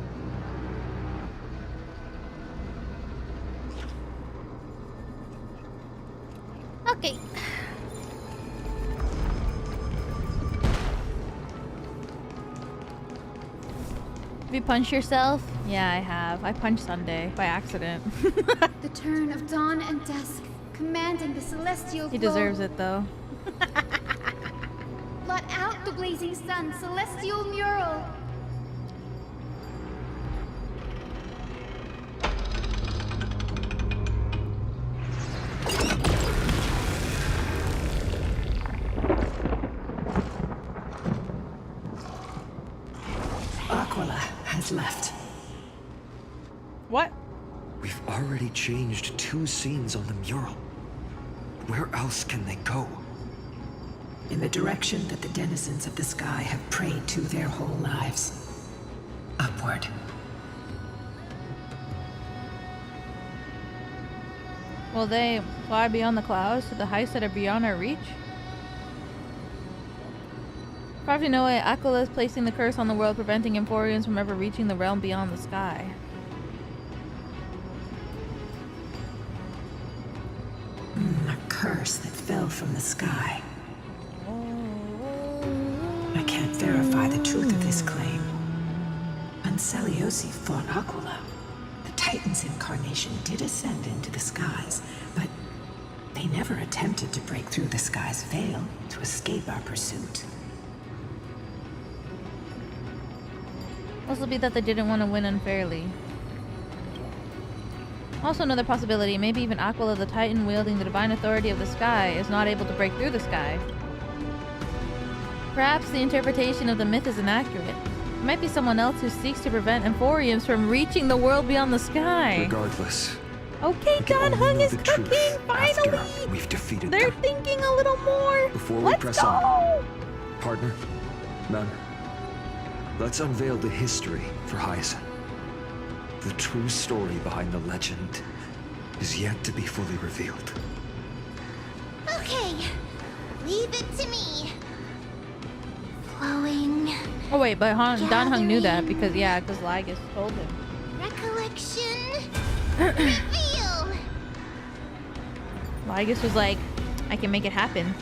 Have you punched yourself? Yeah, I have. I punched Sunday by accident. The turn of dawn and dusk, commanding the celestial He glow. deserves it though. Blot out the blazing sun, celestial mural. Aquila has left. What? We've already changed 2 scenes on the mural. Where else can they go? In the direction that the denizens of the sky have prayed to their whole lives. Upward. Will they fly beyond the clouds to the heights that are beyond our reach? Probably no way. Aquila is placing the curse on the world, preventing Emporians from ever reaching the realm beyond the sky. A curse that fell from the sky. I can't verify the truth of this claim. When Seliosi fought Aquila, the Titan's incarnation did ascend into the skies, but they never attempted to break through the sky's veil to escape our pursuit. Also be that they didn't want to win unfairly. Also another possibility, maybe even Aquila the Titan wielding the divine authority of the sky is not able to break through the sky. Perhaps the interpretation of the myth is inaccurate. It might be someone else who seeks to prevent Emporians from reaching the world beyond the sky. Regardless. Okay, Don Hung is cooking, finally! We've defeated They're them. thinking a little more! Before we Let's press go! on, partner, man, let's unveil the history for Hyacin. The true story behind the legend is yet to be fully revealed. Okay, leave it to me. Flowing. Oh wait, but Don Hung knew that because Lygus told him. Recollection. Reveal. Lygus was like, I can make it happen.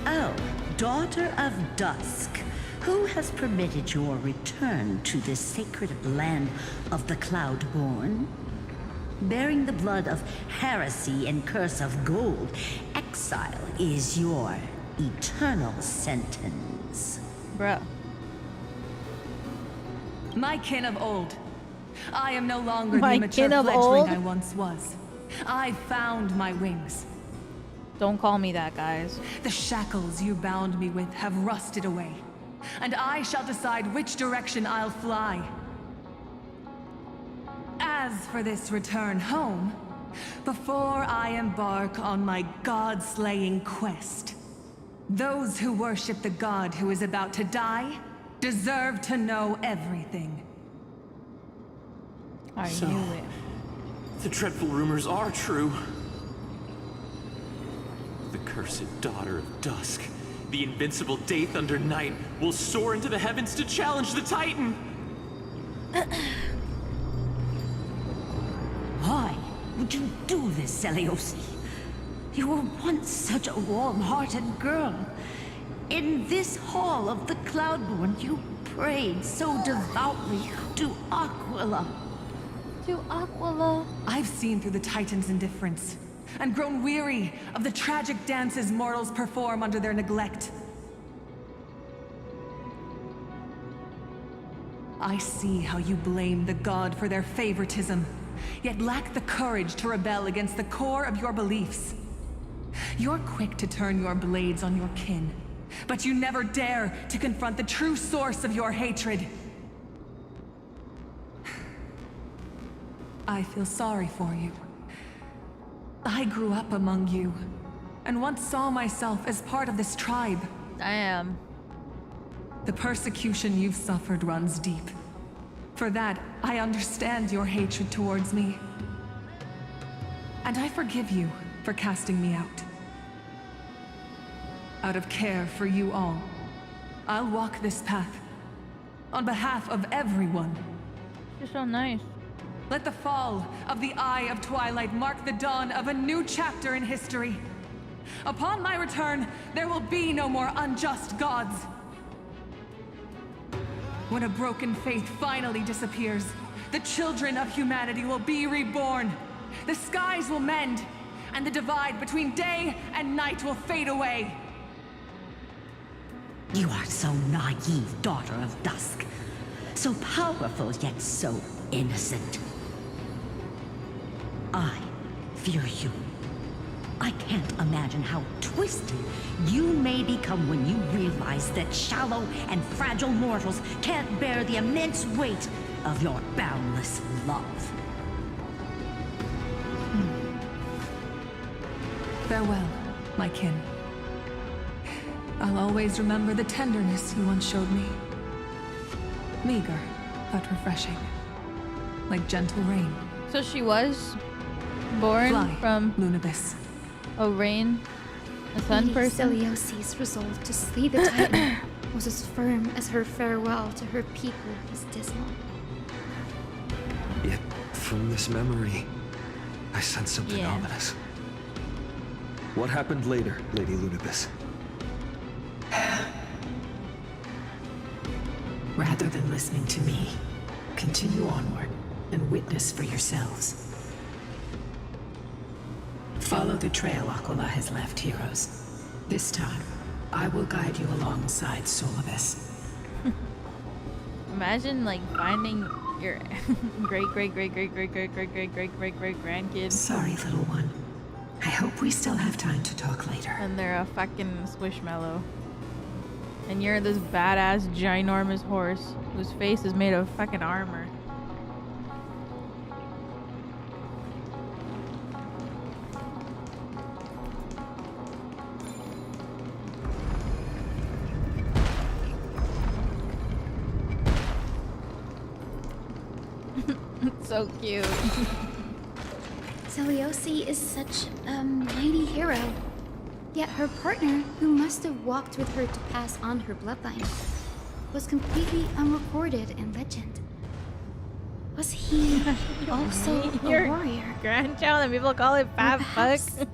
Oh, daughter of dusk, who has permitted your return to this sacred land of the Cloudborn? Bearing the blood of heresy and curse of gold, exile is your eternal sentence. Bruh. My kin of old. I am no longer My the mature kin of fledgling old? I once was. I found my wings. Don't call me that, guys. The shackles you bound me with have rusted away, and I shall decide which direction I'll fly. As for this return home, before I embark on my god-slaying quest, those who worship the god who is about to die deserve to know everything. I So, knew it. the dreadful rumors are true. The cursed daughter of dusk, the invincible Day Thunder Knight, will soar into the heavens to challenge the Titan! Why would you do this, Seliosi? You were once such a warm-hearted girl. In this hall of the Cloudborn, you prayed so devoutly to Aquila. To Aquila. I've seen through the Titan's indifference, and grown weary of the tragic dances mortals perform under their neglect. I see how you blame the god for their favoritism, yet lack the courage to rebel against the core of your beliefs. You're quick to turn your blades on your kin, but you never dare to confront the true source of your hatred. I feel sorry for you. I grew up among you, and once saw myself as part of this tribe. I am. The persecution you've suffered runs deep. For that, I understand your hatred towards me. And I forgive you for casting me out. Out of care for you all, I'll walk this path. On behalf of everyone. You're so nice. Let the fall of the Eye of Twilight mark the dawn of a new chapter in history. Upon my return, there will be no more unjust gods. When a broken faith finally disappears, the children of humanity will be reborn. The skies will mend, and the divide between day and night will fade away. You are so naive, daughter of dusk. So powerful, yet so innocent. I fear you. I can't imagine how twisted you may become when you realize that shallow and fragile mortals can't bear the immense weight of your boundless love. Farewell, my kin. I'll always remember the tenderness you once showed me. Meager, but refreshing. Like gentle rain. So she was born Fly, from Lunibus. a rain, a sun person? Celiosi's resolve to slay the Titan was as firm as her farewell to her people was dismal. Yet, from this memory, I sense something ominous. What happened later, Lady Lunibus? Rather than listening to me, continue onward and witness for yourselves. Follow the trail Aquila has left, heroes. This time, I will guide you alongside Solibus. Imagine like finding your great grandkid. Sorry, little one. I hope we still have time to talk later. And they're a fucking squishmallow. And you're this badass, ginormous horse whose face is made of fucking armor. So cute. Celiosi is such a mighty hero. Yet her partner, who must have walked with her to pass on her bloodline, was completely unrecorded in legend. Was he also a warrior? Grandchild, and people call it fat fuck.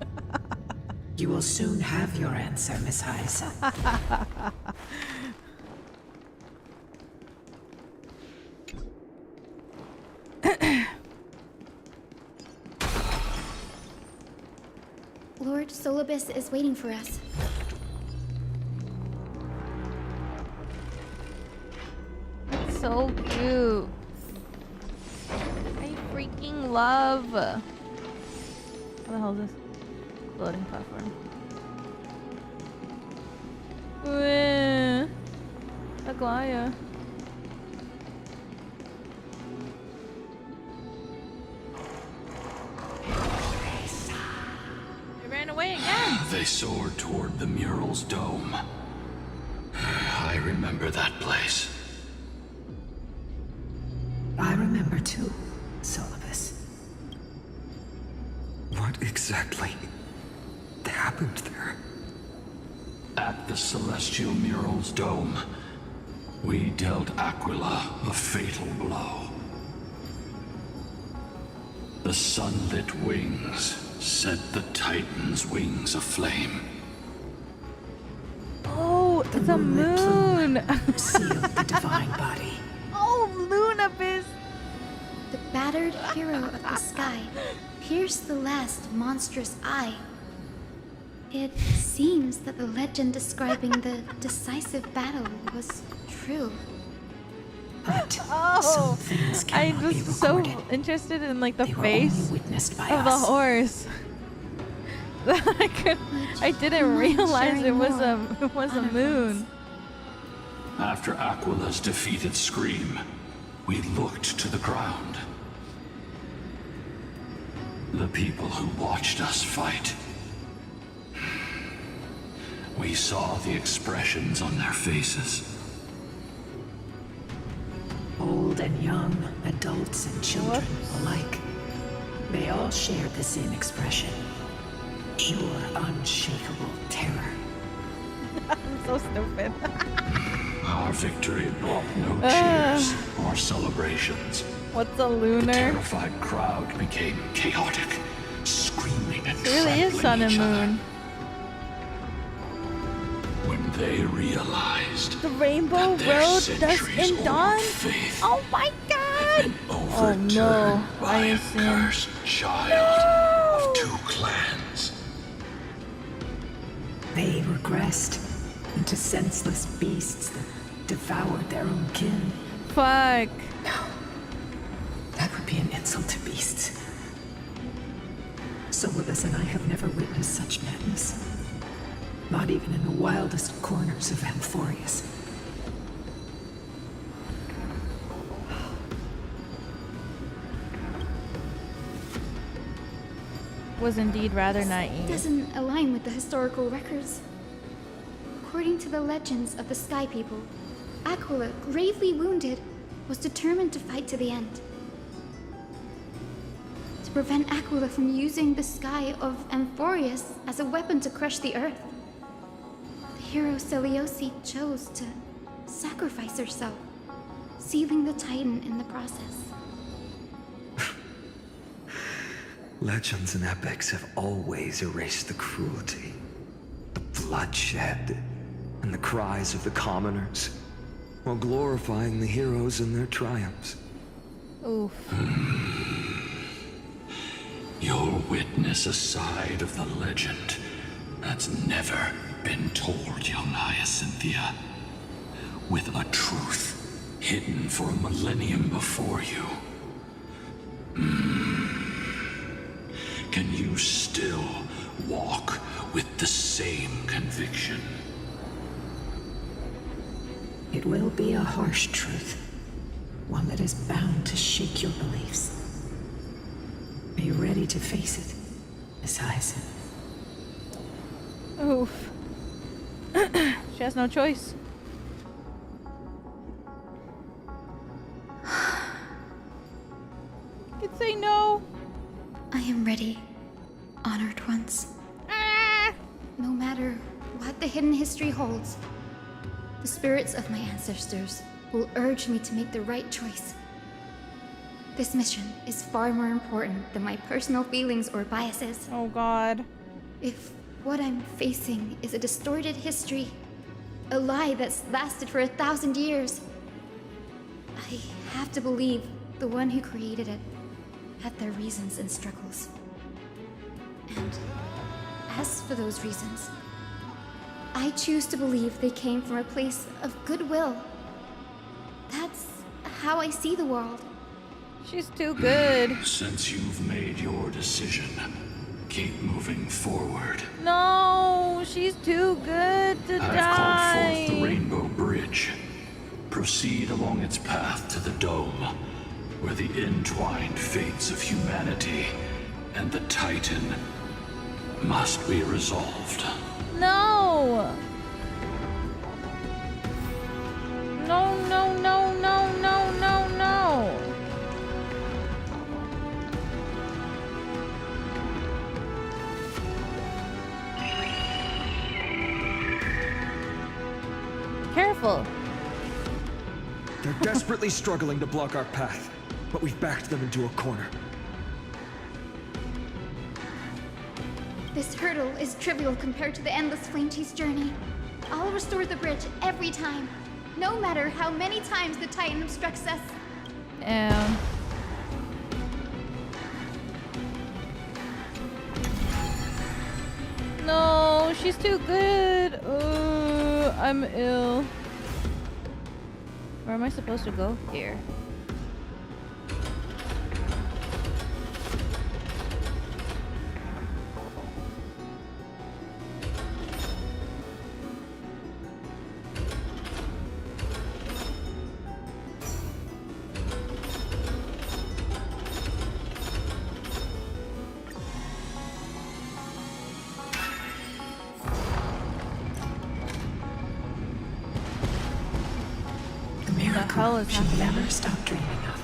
You will soon have your answer, Miss Hyacine. Lord Solibus is waiting for us. It's so cute. I freaking love. What the hell is this? Loading platform. Aglaya. Away again. They soared toward the mural's dome. I remember that place. I remember too, Solibus. What exactly happened there? At the celestial mural's dome, we dealt Aquila a fatal blow. The sunlit wings set the Titan's wings aflame. Oh, it's a moon! Sealed the divine body. Oh, Lunibus! The battered hero of the sky pierced the last monstrous eye. It seems that the legend describing the decisive battle was true. But oh, some things I cannot was be so recorded. interested in like the They were face only witnessed by of the us. horse. I didn't realize it was a moon. After Aquila's defeated scream, we looked to the ground. The people who watched us fight. We saw the expressions on their faces. Old and young, adults and children alike. They all shared the same expression. Pure, unshakable terror. I'm so stupid. Our victory brought no cheers or celebrations. What's a The lunar? terrified crowd became chaotic, screaming and It really is trampling sun and each other. moon. When They realized the Rainbow Road Dusk and Dawn? Oh my god! Oh no, HYACINE. Child of two clans. They regressed into senseless beasts that devoured their own kin. Fuck. No. That would be an insult to beasts. Solibus and I have never witnessed such madness. Not even in the wildest corners of Amphorius. Was indeed rather naive. Doesn't align with the historical records. According to the legends of the Sky People, Aquila, gravely wounded, was determined to fight to the end. To prevent Aquila from using the sky of Amphorius as a weapon to crush the earth, the hero Selioci chose to sacrifice herself, sealing the Titan in the process. Legends and epics have always erased the cruelty, the bloodshed, and the cries of the commoners, while glorifying the heroes and their triumphs. Oof. You'll witness a side of the legend that's never been told, young Hyacinthia, with a truth hidden for a millennium before you. Can you still walk with the same conviction? It will be a harsh truth. One that is bound to shake your beliefs. Are you ready to face it, Miss HYACINE? Oof. She has no choice. You could say no. I am ready, honored ones. No matter what the hidden history holds, the spirits of my ancestors will urge me to make the right choice. This mission is far more important than my personal feelings or biases. Oh god. If what I'm facing is a distorted history, a lie that's lasted for 1,000 years, I have to believe the one who created it had their reasons and struggles. And as for those reasons, I choose to believe they came from a place of goodwill. That's how I see the world. She's too good. Since you've made your decision, keep moving forward. No, she's too good to die. I've called forth the Rainbow Bridge. Proceed along its path to the Dome, where the entwined fates of humanity and the Titan must be resolved. No! No, no, no, no, no, no, no! Careful! They're desperately struggling to block our path, but we've backed them into a corner. This hurdle is trivial compared to the endless flame chase journey. I'll restore the bridge every time, no matter how many times the Titan obstructs us. No, she's too good. I'm ill. Where am I supposed to go? Here. She'll never stop dreaming of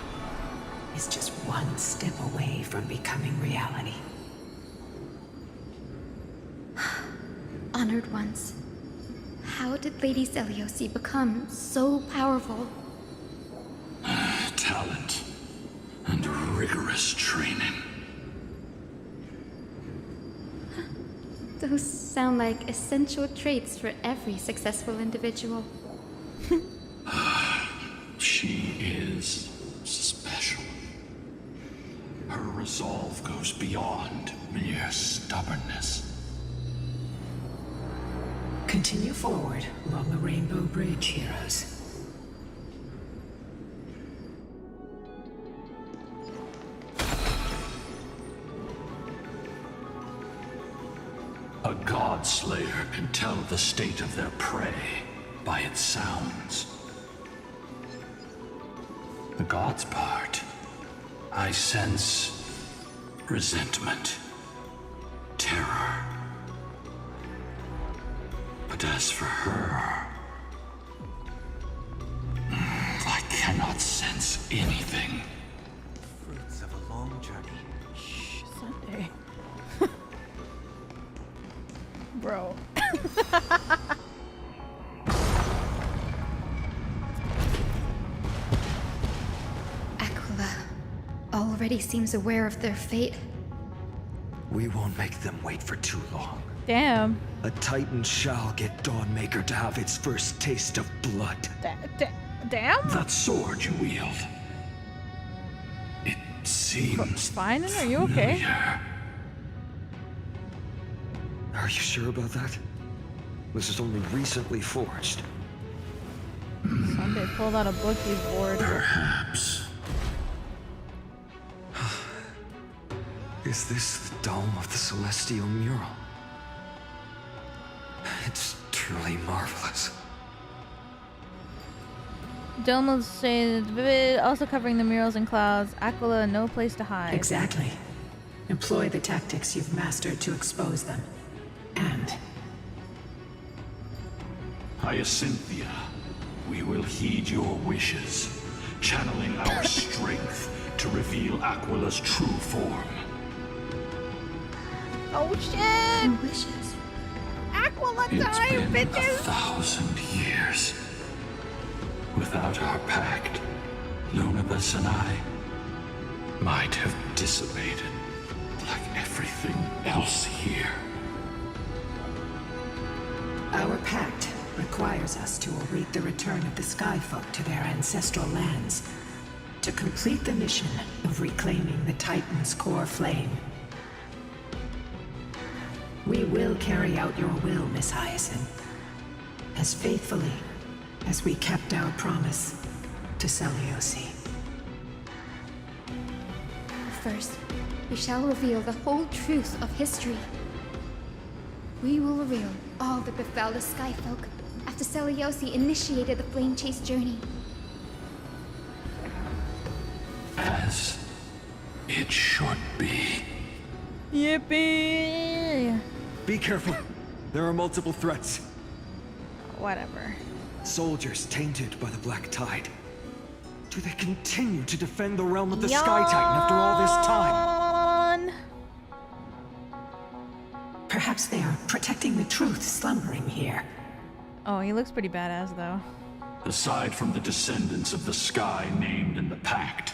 is just one step away from becoming reality. Honored ones, how did Lady Selioci become so powerful? Talent and rigorous training. Those sound like essential traits for every successful individual. She is special. Her resolve goes beyond mere stubbornness. Continue forward along the Rainbow Bridge, heroes. A god slayer can tell the state of their prey by its sounds. The god's part, I sense resentment, terror. But as for her, I cannot sense anything. Fruits of a long journey. Shh, Sunday. Bro. Aquila already seems aware of their fate. We won't make them wait for too long. Damn. A Titan shall get Dawnmaker to have its first taste of blood. Damn? That sword you wield. It seems Finana, are you okay? familiar. Are you sure about that? This is only recently forged. Sunday pulled out a book he's bored. Perhaps. Is this the dome of the celestial mural? It's truly marvelous. Dome will say vivid, also covering the murals and clouds. Aquila, no place to hide. Exactly. Employ the tactics you've mastered to expose them. And Hyacinthia, we will heed your wishes, channeling our strength to reveal Aquila's true form. Oh shit! Wishes. Aquila It's time, been bitches! 1,000 years. Without our pact, Lunabus and I might have dissipated like everything else here. our pact requires us to await the return of the Skyfolk to their ancestral lands to complete the mission of reclaiming the Titan's core flame. We will carry out your will, Miss Hyacin, as faithfully as we kept our promise to Seliosi. First, we shall reveal the whole truth of history. We will reveal all that befell the Skyfolk after Seliosi initiated the Flame Chase journey. As it should be. Yippee! Be careful. There are multiple threats. Whatever. Soldiers tainted by the Black Tide. Do they continue to defend the realm of the Sky Titan after all this time? Perhaps they are protecting the truth slumbering here. Oh, he looks pretty badass though. Aside from the descendants of the sky named in the pact,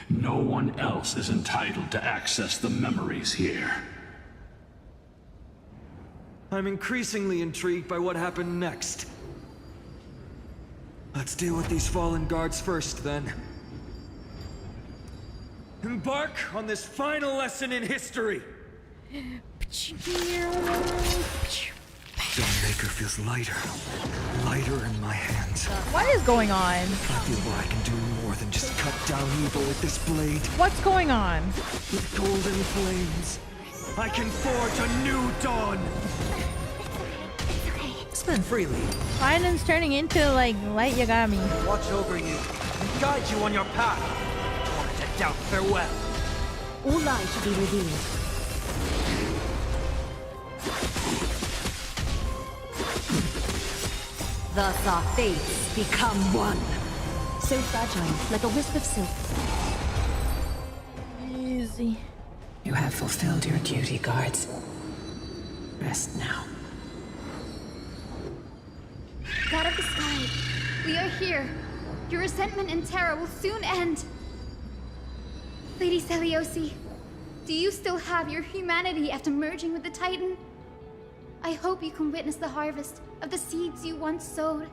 no one else is entitled to access the memories here. I'm increasingly intrigued by what happened next. Let's deal with these fallen guards first, then. Embark on this final lesson in history! Dawnmaker feels lighter. Lighter in my hands. What is going on? I feel I can do more than just cut down evil with this blade. What's going on? With golden flames, I can forge a new dawn! Spin freely. Finan's turning into like Light Yagami. Watch over you and guide you on your path. Or to doubt farewell. All light should be revealed. Thus our fates become one. So fragile, like a wisp of silk. Easy. You have fulfilled your duty, guards. Rest now. God of the Sky, we are here. Your resentment and terror will soon end. Lady Seliosi, do you still have your humanity after merging with the Titan? I hope you can witness the harvest of the seeds you once sowed.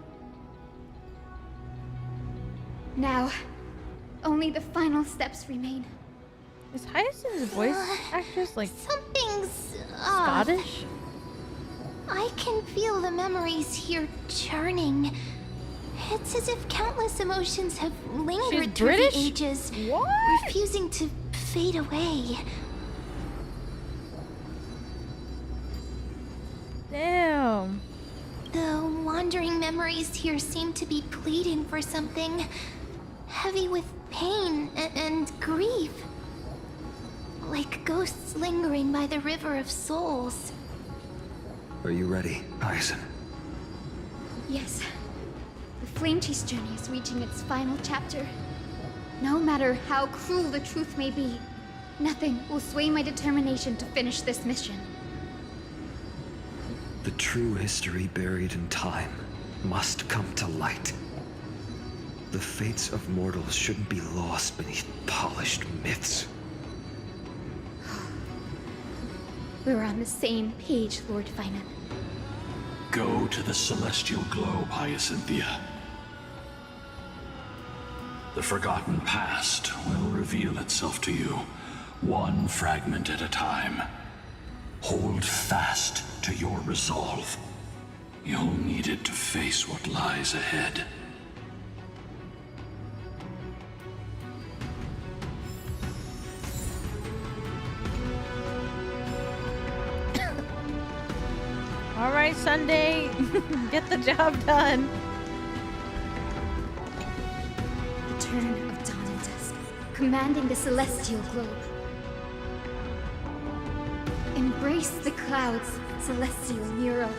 Now, only the final steps remain. Is Hyacine's voice actress like something's Scottish? I can feel the memories here churning. It's as if countless emotions have lingered through the ages, refusing to fade away. Damn. The wandering memories here seem to be pleading for something, heavy with pain and grief. Like ghosts lingering by the river of souls. Are you ready, Hyacine? Yes. The Flame Chase journey is reaching its final chapter. No matter how cruel the truth may be, nothing will sway my determination to finish this mission. The true history buried in time must come to light. The fates of mortals shouldn't be lost beneath polished myths. We're on the same page, Lord Finana. Go to the celestial globe, Hyacinthia. The forgotten past will reveal itself to you, one fragment at a time. Hold fast to your resolve. You'll need it to face what lies ahead. All right, Sunday, get the job done. Return of dawn and dusk, commanding the celestial globe. Embrace the clouds, celestial mural.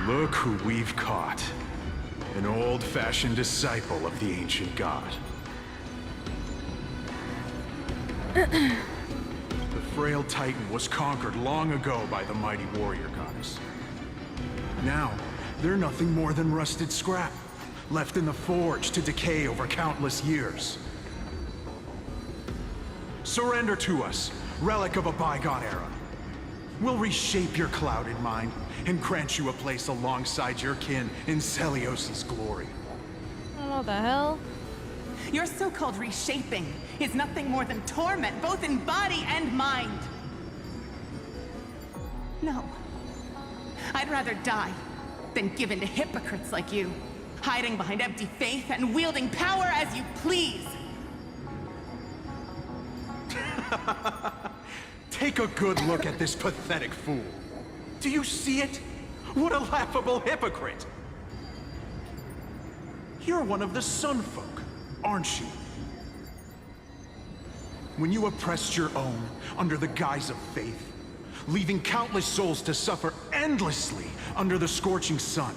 Look who we've caught. An old-fashioned disciple of the ancient god. The frail titan was conquered long ago by the mighty warrior goddess. Now, they're nothing more than rusted scrap, left in the forge to decay over countless years. Surrender to us, relic of a bygone era. We'll reshape your clouded mind and grant you a place alongside your kin in Celios' glory. What the hell? Your so-called reshaping is nothing more than torment, both in body and mind. No. I'd rather die than give in to hypocrites like you, hiding behind empty faith and wielding power as you please. Take a good look at this pathetic fool. Do you see it? What a laughable hypocrite! You're one of the Sun Folk, aren't you? When you oppressed your own under the guise of faith, leaving countless souls to suffer endlessly under the scorching sun,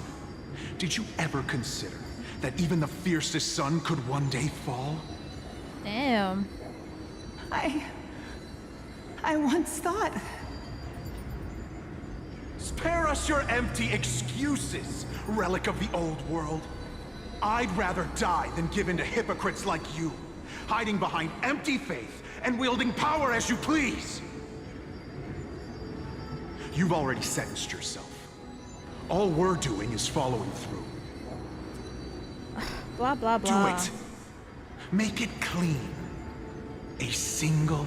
did you ever consider that even the fiercest sun could one day fall? Damn. I once thought... Spare us your empty excuses, relic of the old world. I'd rather die than give in to hypocrites like you, hiding behind empty faith and wielding power as you please. You've already sentenced yourself. All we're doing is following through. Blah, blah, blah. Do it. Make it clean. A single,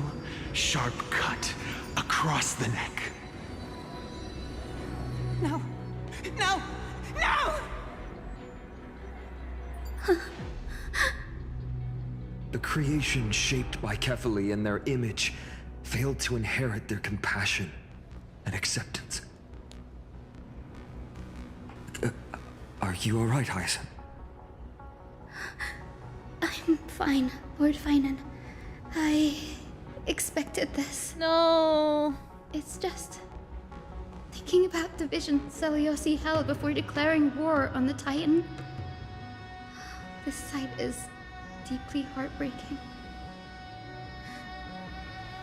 sharp cut across the neck. No! No! No! The creation shaped by Kefali and their image failed to inherit their compassion and acceptance. Are you alright, Hyacine? I'm fine, Lord Finana. I expected this. No. It's just thinking about the vision Celios held before declaring war on the Titan. This sight is deeply heartbreaking.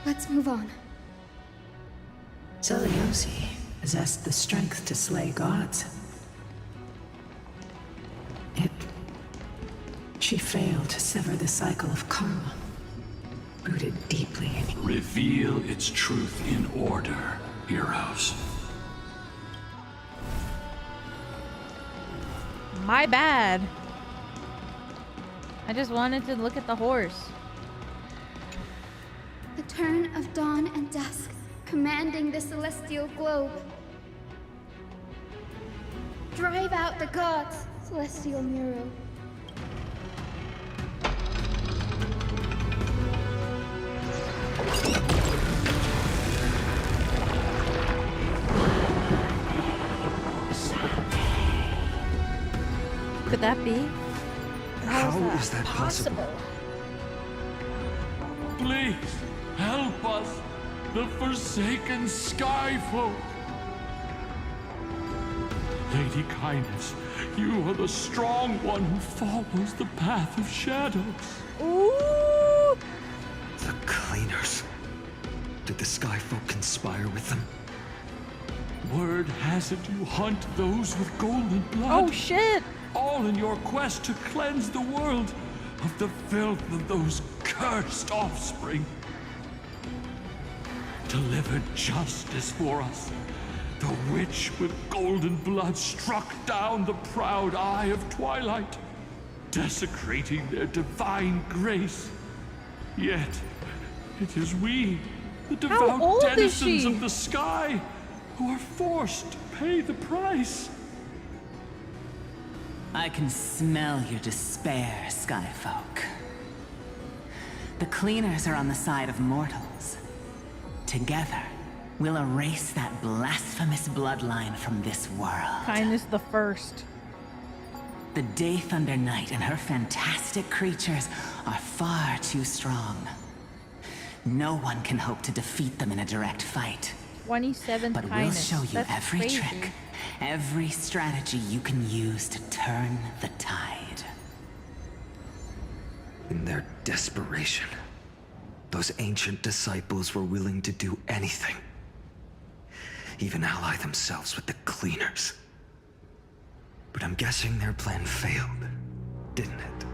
Let's move on. Celios, possessed the strength to slay gods. Yet, she failed to sever the cycle of karma, rooted deeply in... Reveal its truth in order, heroes. My bad. I just wanted to look at the horse. The turn of dawn and dusk, commanding the celestial globe. Drive out the gods, celestial mural. Could that be? How is that possible? Please, help us, the forsaken Skyfolk. Lady Kindness, you are the strong one who follows the path of shadows. Ooh! The Cleaners. Did the Skyfolk conspire with them? Word has it you hunt those with golden blood. Oh shit! All in your quest to cleanse the world of the filth of those cursed offspring. Delivered justice for us. The witch with golden blood struck down the proud eye of Twilight, desecrating their divine grace. Yet, it is we, the devout denizens of the sky, who are forced to pay the price. I can smell your despair, Skyfolk. The Cleaners are on the side of mortals. Together, we'll erase that blasphemous bloodline from this world. Kindness the first. The Day Thunder Knight and her fantastic creatures are far too strong. No one can hope to defeat them in a direct fight. 27 But kindness. we'll show you That's every crazy. trick, every strategy you can use to turn the tide. In their desperation, those ancient disciples were willing to do anything. Even ally themselves with the Cleaners. But I'm guessing their plan failed, didn't it?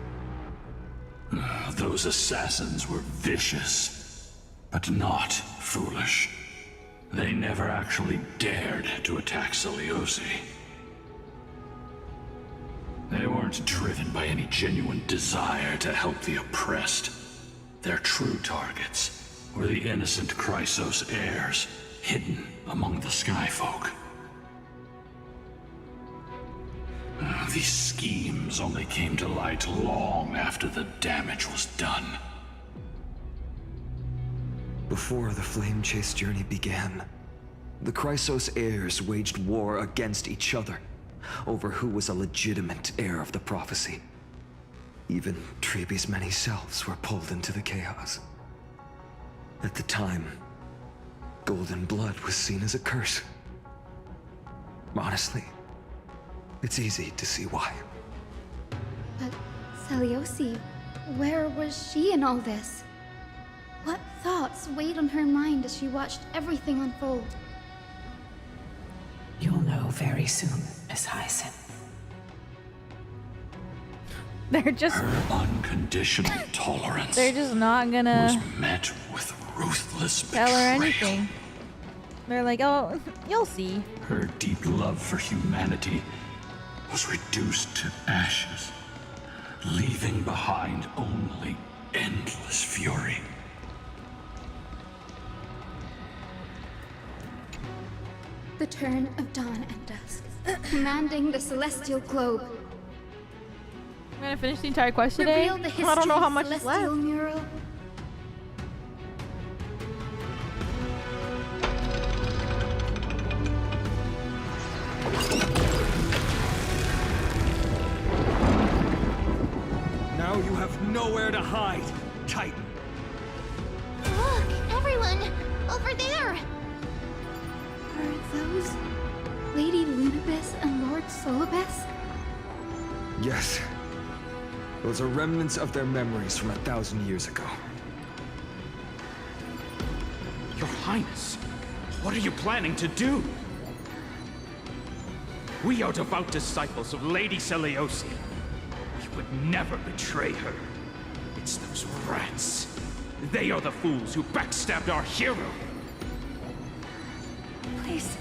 Those assassins were vicious, but not foolish. They never actually dared to attack Seliosi. They weren't driven by any genuine desire to help the oppressed. Their true targets were the innocent Chrysos heirs, hidden among the Skyfolk. These schemes only came to light long after the damage was done. Before the Flame Chase journey began, the Chrysos heirs waged war against each other over who was a legitimate heir of the prophecy. Even Treeby's many selves were pulled into the chaos. At the time, golden blood was seen as a curse. Honestly, it's easy to see why. But Seliosi, where was she in all this? What thoughts weighed on her mind as she watched everything unfold? You'll know very soon, Miss Hyacin. They're just... Her unconditional tolerance They're just not gonna was met with ruthless tell her betrayal. anything. They're like, oh, you'll see. Her deep love for humanity was reduced to ashes, leaving behind only endless fury. The turn of dawn and dusk, commanding the celestial globe. I'm gonna finish the entire quest today. Reveal the I history don't know how of much is celestial left. mural. Now you have nowhere to hide, Titan. Look, everyone! Over there! Are those Lady Lunabis and Lord Solibus? Yes. Those are remnants of their memories from 1,000 years ago. Your Highness, what are you planning to do? We are devout disciples of Lady Seliosi. We would never betray her. It's those rats. They are the fools who backstabbed our hero. Please,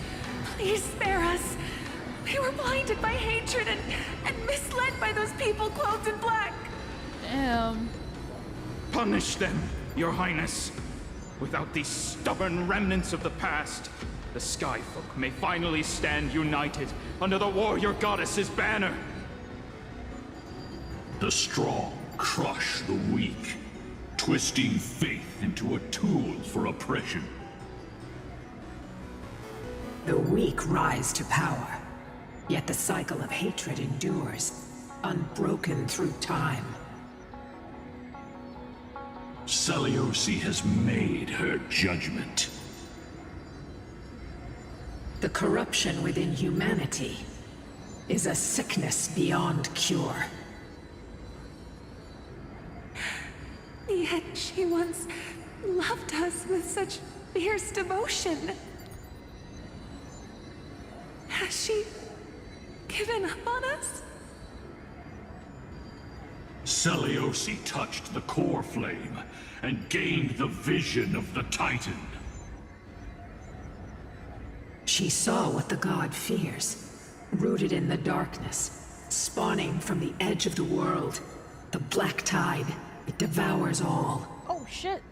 please spare us. We were blinded by hatred and misled by those people clothed in black. Damn. Punish them, Your Highness. Without these stubborn remnants of the past, the Sky Folk may finally stand united under the warrior goddess's banner. The strong crush the weak, twisting faith into a tool for oppression. The weak rise to power, yet the cycle of hatred endures, unbroken through time. Seliosi has made her judgment. The corruption within humanity is a sickness beyond cure. Yet she once loved us with such fierce devotion. Has she given up on us? Seliosi touched the core flame and gained the vision of the Titan. She saw what the god fears, rooted in the darkness, spawning from the edge of the world. The black tide, it devours all. Oh shit.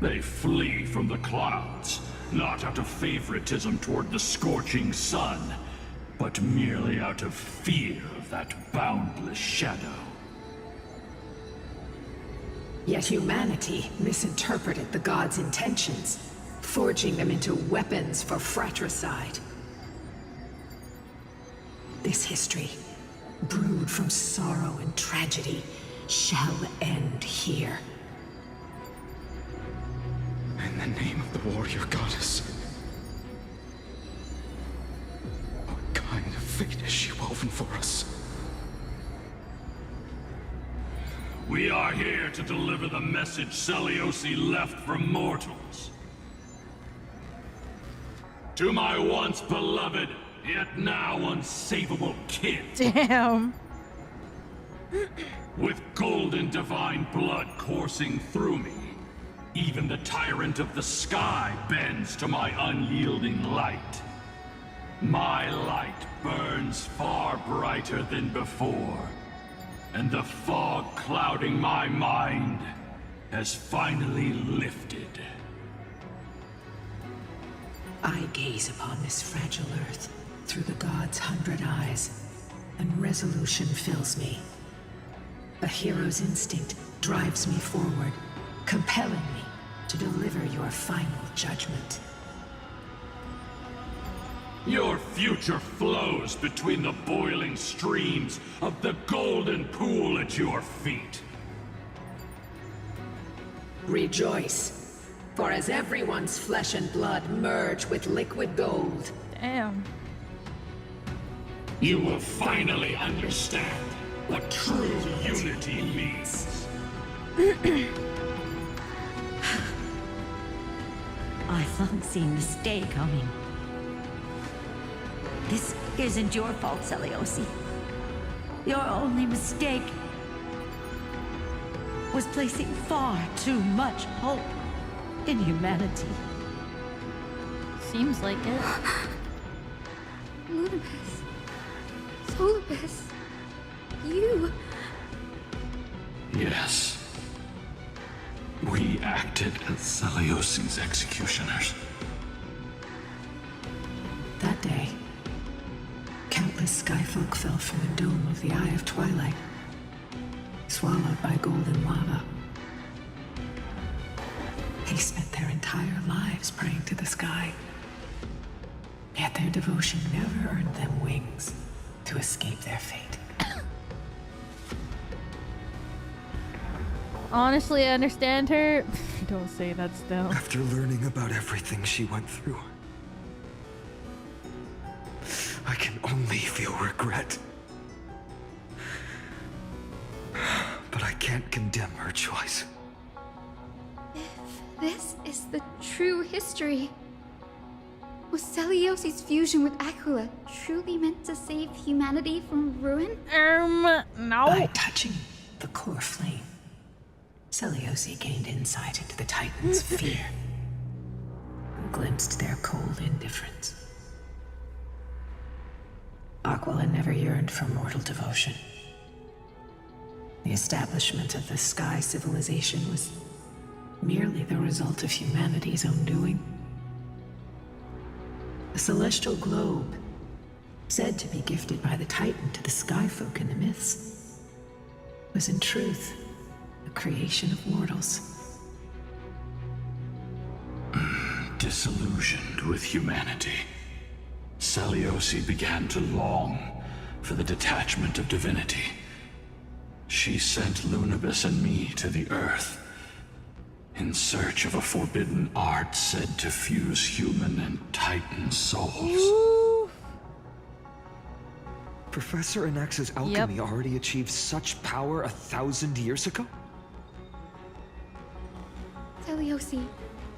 They flee from the clouds, not out of favoritism toward the scorching sun, but merely out of fear of that boundless shadow. Yet humanity misinterpreted the gods' intentions, forging them into weapons for fratricide. This history, brewed from sorrow and tragedy, shall end here. In the name of the warrior goddess. What kind of fate has she woven for us? We are here to deliver the message Seliosi left for mortals. To my once beloved, yet now unsavable kin. Damn. With golden divine blood coursing through me, even the tyrant of the sky bends to my unyielding light. My light burns far brighter than before, and the fog clouding my mind has finally lifted. I gaze upon this fragile earth through the gods' 100 eyes, and resolution fills me. A hero's instinct drives me forward, compelling me to deliver your final judgment. Your future flows between the boiling streams of the golden pool at your feet. Rejoice, for as everyone's flesh and blood merge with liquid gold. Damn. You will finally understand what true unity means. I thought seeing this day coming. This isn't your fault, Seliosi. Your only mistake was placing far too much hope in humanity. Seems like it. Lunibus. Solibus. You. Yes. We acted as Seliosi's executioners. That day, countless skyfolk fell from the dome of the Eye of Twilight, swallowed by golden lava. They spent their entire lives praying to the sky, yet their devotion never earned them wings to escape their fate. Honestly, I understand her. Don't say that still. After learning about everything she went through, I can only feel regret. But I can't condemn her choice. If this is the true history, Was Celiosi's fusion with Aquila truly meant to save humanity from ruin? No. By touching the core flame, Celiosi gained insight into the Titans' fear and glimpsed their cold indifference. Aquila never yearned for mortal devotion. The establishment of the Sky civilization was merely the result of humanity's own doing. The celestial globe, said to be gifted by the Titan to the Skyfolk in the myths, was in truth a creation of mortals. Disillusioned with humanity, Celiosi began to long for the detachment of divinity. She sent Lunabis and me to the Earth in search of a forbidden art said to fuse human and Titan souls. Professor Anax's alchemy already achieved such power 1,000 years ago? Celiosi,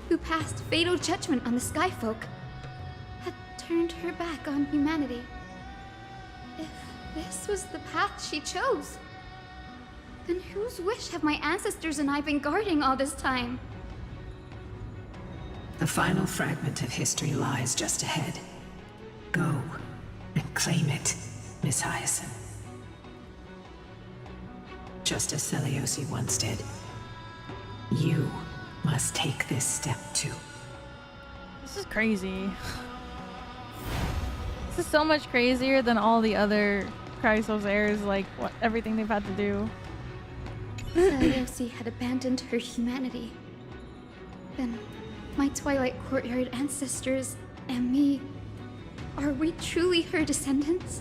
who passed fatal judgment on the Skyfolk, had turned her back on humanity. If this was the path she chose, then whose wish have my ancestors and I been guarding all this time? The final fragment of history lies just ahead. Go and claim it, Miss Hyacin. Just as Celiosi once did, you must take this step too. This is crazy. This is so much crazier than all the other Chrysos heirs, like everything they've had to do. Celiosi had abandoned her humanity. Then, my Twilight Courtyard ancestors and me, are we truly her descendants?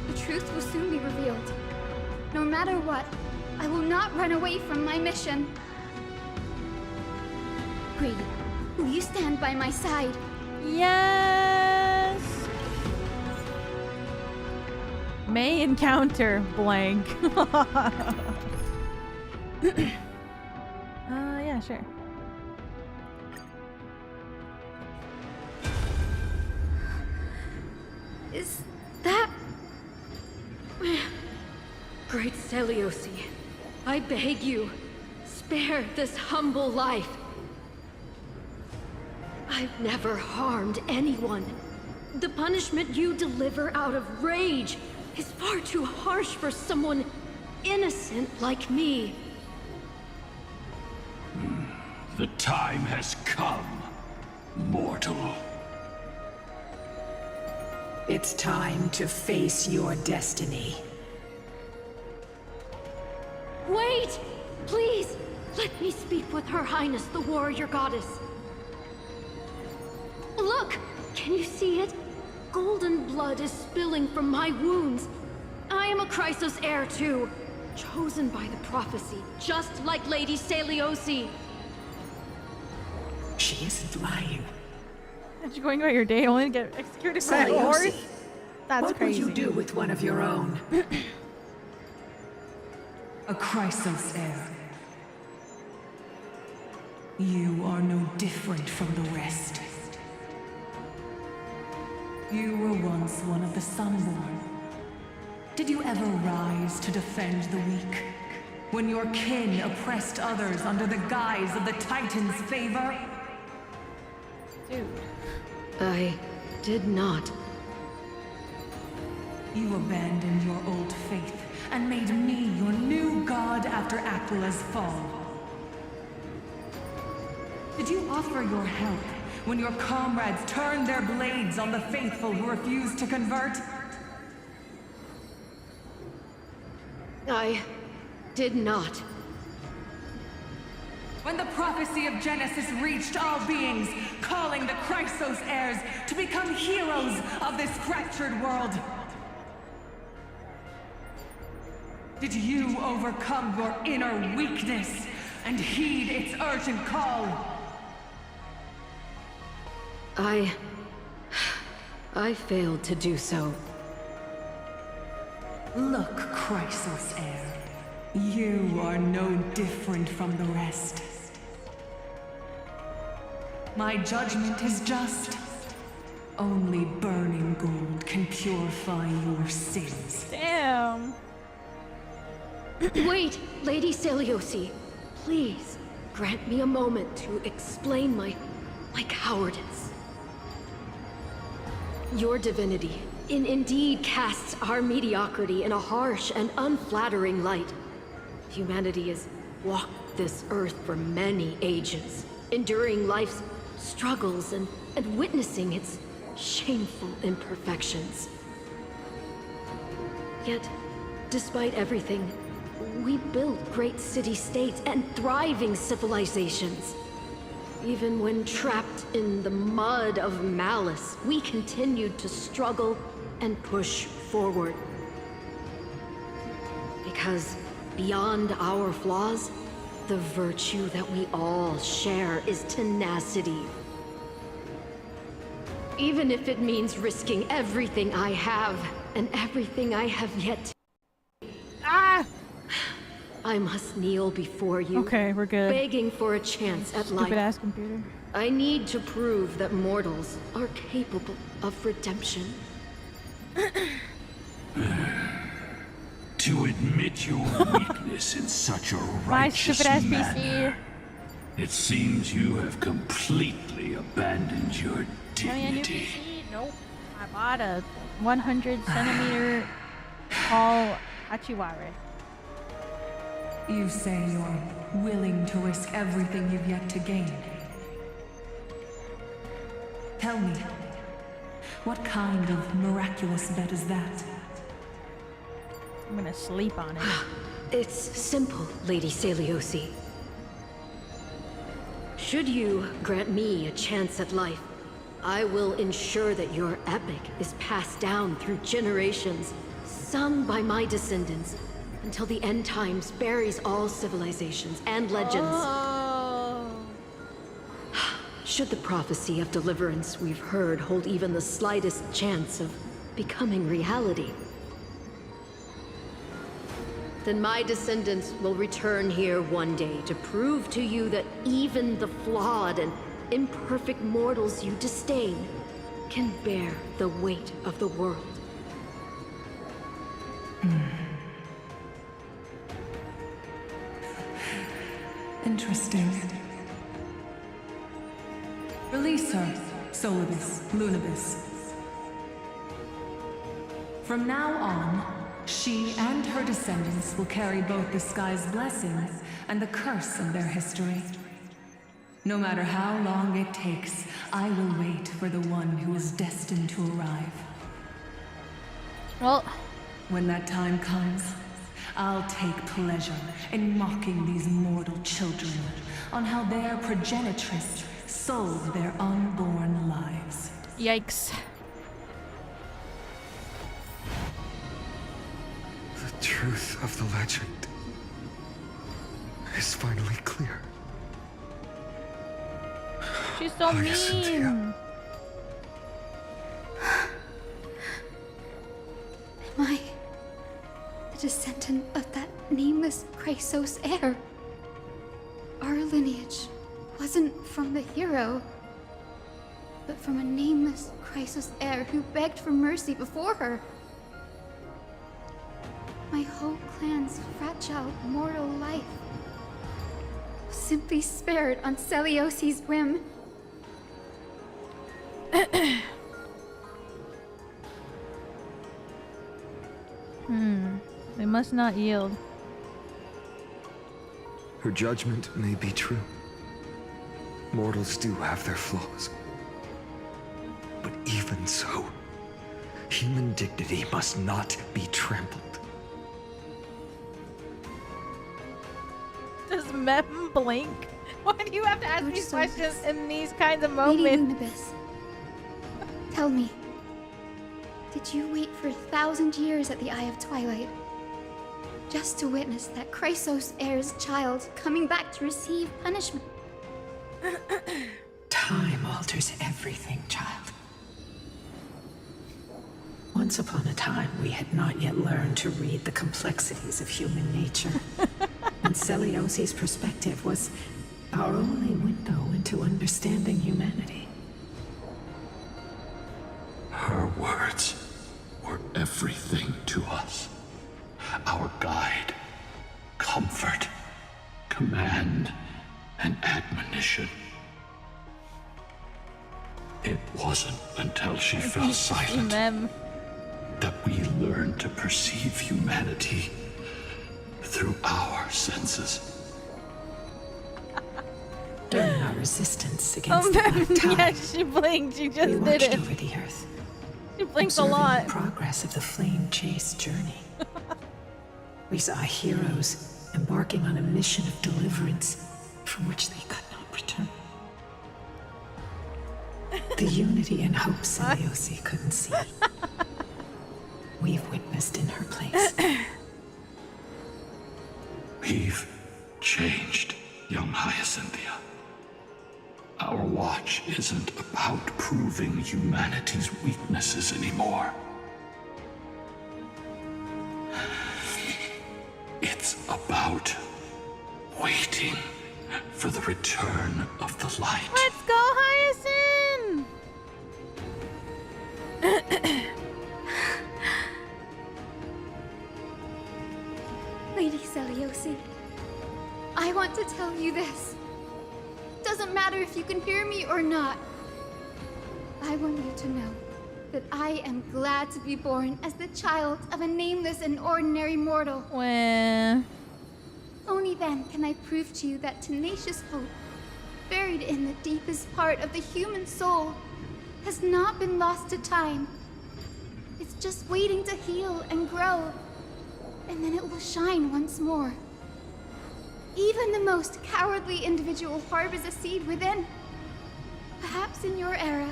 The truth will soon be revealed. No matter what, I will not run away from my mission. Grady, will you stand by my side? Yes! May encounter blank. Yeah, sure. Is that... Great Celiosi, I beg you, spare this humble life. I've never harmed anyone. The punishment you deliver out of rage is far too harsh for someone innocent like me. The time has come, mortal. It's time to face your destiny. Wait! Please, let me speak with Her Highness, the warrior goddess. Look! Can you see it? Golden blood is spilling from my wounds. I am a Chrysos heir too, chosen by the prophecy, just like Lady Celiosi. She isn't lying. Aren't you going about your day only to get executed by a horse? That's crazy. What would you do with one of your own? A Chrysos heir. You are no different from the rest. You were once one of the Sunborn. Did you ever rise to defend the weak? When your kin oppressed others under the guise of the Titan's favor? Dude. I did not. You abandoned your old faith and made me your new god after Aquila's fall. Did you offer your help when your comrades turned their blades on the faithful who refused to convert? I did not. When the prophecy of Genesis reached all beings, calling the Chrysos heirs to become heroes of this fractured world. Did you overcome your inner weakness and heed its urgent call? I failed to do so. Look, Chrysos heir. You are no different from the rest. My judgment is just. Only burning gold can purify your sins. Damn. Wait, Lady Seliosi. Please, grant me a moment to explain my cowardice. Your divinity indeed casts our mediocrity in a harsh and unflattering light. Humanity has walked this earth for many ages, enduring life's struggles and witnessing its shameful imperfections. Yet, despite everything, we built great city-states and thriving civilizations. Even when trapped in the mud of malice, we continued to struggle and push forward. Because beyond our flaws, the virtue that we all share is tenacity. Even if it means risking everything I have and everything I have yet to... Ah! I must kneel before you. Okay, we're good. Begging for a chance at life. Stupid ass computer. I need to prove that mortals are capable of redemption. To admit your weakness in such a My righteous stupid ass manner, PC. it seems you have completely abandoned your dignity. Nope. I bought a 100 centimeter tall Hachiware. You say you're willing to risk everything you've yet to gain. Tell me, what kind of miraculous bet is that? I'm gonna sleep on it. It's simple, Lady Seliosi. Should you grant me a chance at life, I will ensure that your epic is passed down through generations, sung by my descendants, until the end times buries all civilizations and legends. Oh. Should the prophecy of deliverance we've heard hold even the slightest chance of becoming reality, then my descendants will return here one day to prove to you that even the flawed and imperfect mortals you disdain can bear the weight of the world. Interesting. Release her, Solibus, Lunibus. From now on, she and her descendants will carry both the sky's blessings and the curse of their history. No matter how long it takes, I will wait for the one who is destined to arrive. Well, when that time comes, I'll take pleasure in mocking these mortal children on how their progenitress sold their unborn lives. Yikes. The truth of the legend is finally clear. She's so mean. Am I the descendant of that nameless Chrysos heir? Our lineage wasn't from the hero, but from a nameless Chrysos heir who begged for mercy before her. My whole clan's fragile mortal life was simply spared on Seliosi's whim. They must not yield. Her judgment may be true. Mortals do have their flaws. But even so, human dignity must not be trampled. Does Mem blink? Why do you have to ask these questions in these kinds of Lady moments? Lunibus, tell me, did you wait for 1,000 years at the Eye of Twilight just to witness that Chrysos heir's child coming back to receive punishment? Time alters everything, child. Once upon a time, we had not yet learned to read the complexities of human nature. And Seliosi's perspective was our only window into understanding humanity. everything to us. Our guide, comfort, command, and admonition. It wasn't until she fell silent that we learned to perceive humanity through our senses. During our resistance against the Black Tide, yeah, she blinked. She just we did watched it. over the earth, She blinked a observing lot. the progress of the flame chase journey. We saw heroes embarking on a mission of deliverance from which they could not return. The unity and hope Seliosi couldn't see, we've witnessed in her place. We've changed, young Hyacinthia. Our watch isn't about proving humanity's weaknesses anymore. It's about waiting for the return of the light. Let's go, Hyacinth! Lady Seliosi, I want to tell you this. Doesn't matter if you can hear me or not. I want you to know that I am glad to be born as the child of a nameless and ordinary mortal. Well, only then can I prove to you that tenacious hope, buried in the deepest part of the human soul, has not been lost to time. It's just waiting to heal and grow, and then it will shine once more. Even the most cowardly individual harbors a seed within. Perhaps in your era,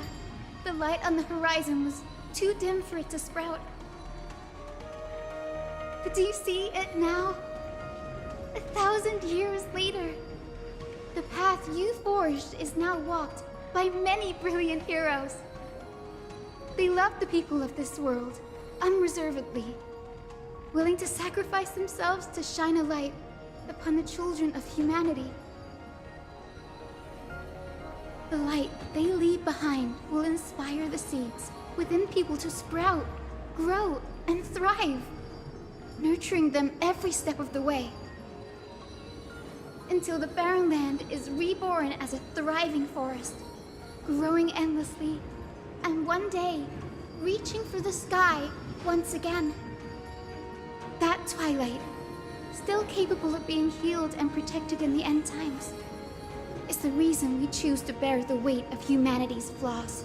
the light on the horizon was too dim for it to sprout. But do you see it now? 1,000 years later, the path you forged is now walked by many brilliant heroes. They love the people of this world unreservedly, willing to sacrifice themselves to shine a light upon the children of humanity. The light they leave behind will inspire the seeds within people to sprout, grow, and thrive, nurturing them every step of the way, until the barren land is reborn as a thriving forest, growing endlessly, and one day, reaching for the sky once again. That twilight, still capable of being healed and protected in the end times, is the reason we choose to bear the weight of humanity's flaws.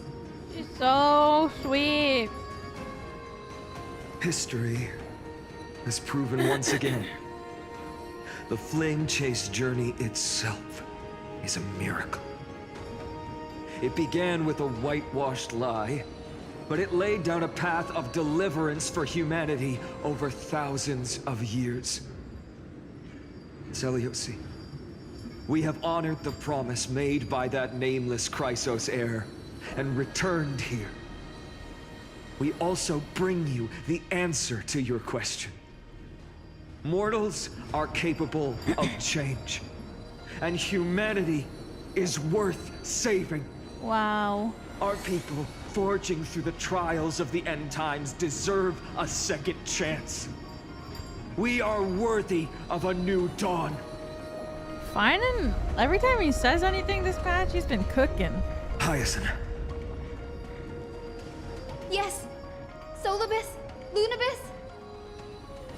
She's so sweet. History has proven once again the flame chase journey itself is a miracle. It began with a whitewashed lie, but it laid down a path of deliverance for humanity over thousands of years. Seliosi, we have honored the promise made by that nameless Chrysos heir and returned here. We also bring you the answer to your question. Mortals are capable of change, and humanity is worth saving. Wow. Our people, forging through the trials of the end times, deserve a second chance. We are worthy of a new dawn. Finan, every time he says anything this patch, he's been cooking. Hyacinth. Yes, Solibus, Lunibus.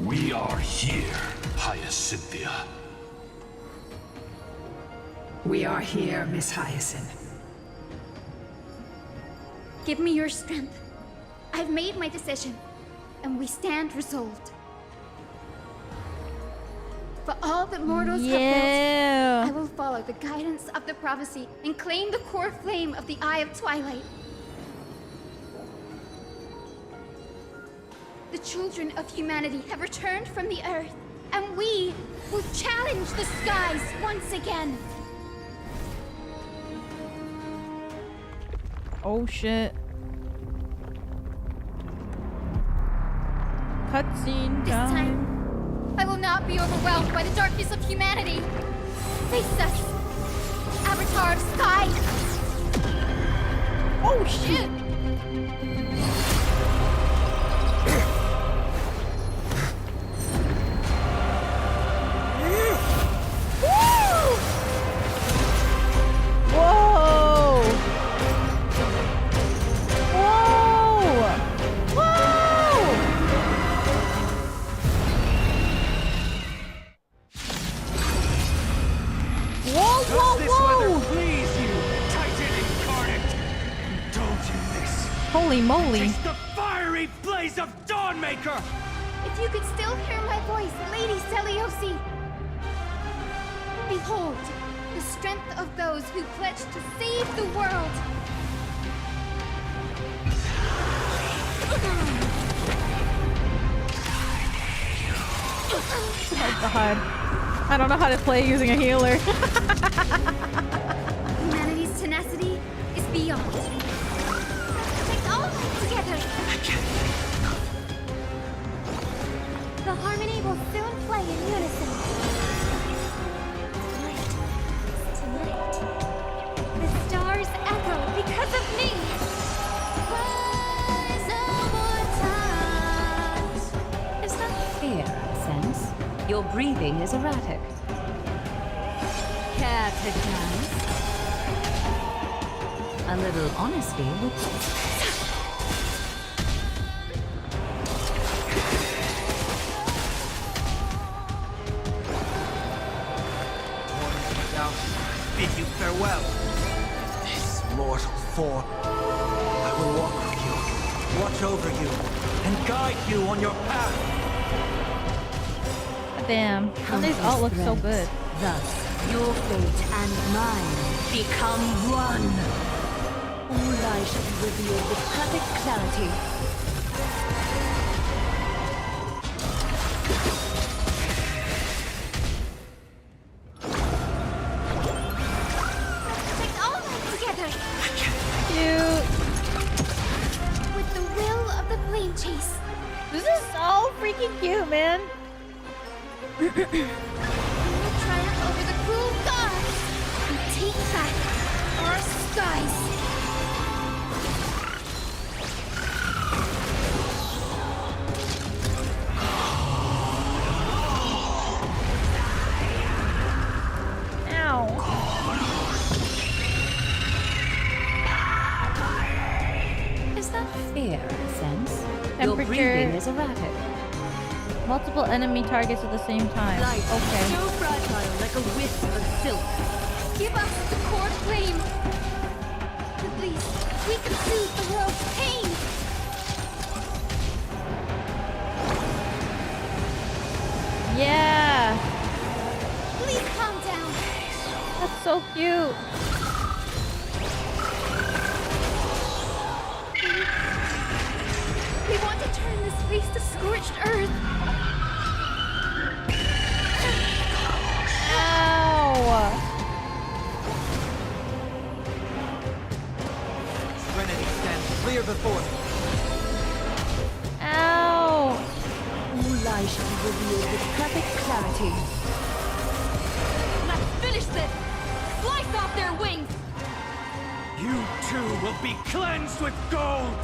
We are here, Hyacinthia. We are here, Miss Hyacinth. Give me your strength. I've made my decision, and we stand resolved. For all that mortals have built, I will follow the guidance of the prophecy and claim the core flame of the Eye of Twilight. The children of humanity have returned from the earth, and we will challenge the skies once again. Oh shit. Cutscene This time, I will not be overwhelmed by the darkness of humanity. Face us, Avatar of Sky. Oh shit! moly. Taste the fiery blaze of Dawnmaker! If you could still hear my voice, Lady Seliosi! Behold, the strength of those who pledge to save the world! Oh god. I don't know how to play using a healer. Humanity's tenacity is beyond. Let's all work together! The harmony will soon play in unison. Tonight, the stars echo because of me! Is that fear, Sense? Your breathing is erratic. Care to dance? A little honesty would... Bid you farewell. This mortal form. I will walk with you, watch over you, and guide you on your path. Damn, all these all look so good. Thus, your fate and mine become one. All lies shall be revealed with perfect clarity. Let's all work together! Cute. With the will of the flame chase. This is so freaking cute, man. We will triumph over the cruel gods and take back our skies. Ow. Is that fear, Sense? Your breathing is erratic. Multiple enemy targets at the same time. Light, Okay. so fragile like a wisp of silk. Give us the core flame. At least we can soothe the world's pain. Yeah. Please calm down. That's so cute. We want to turn this place to scorched earth. Ow. Serenity stands clear before me. Ow. All lies shall be revealed with perfect clarity. Let's finish this! Slice off their wings! You too will be cleansed with gold!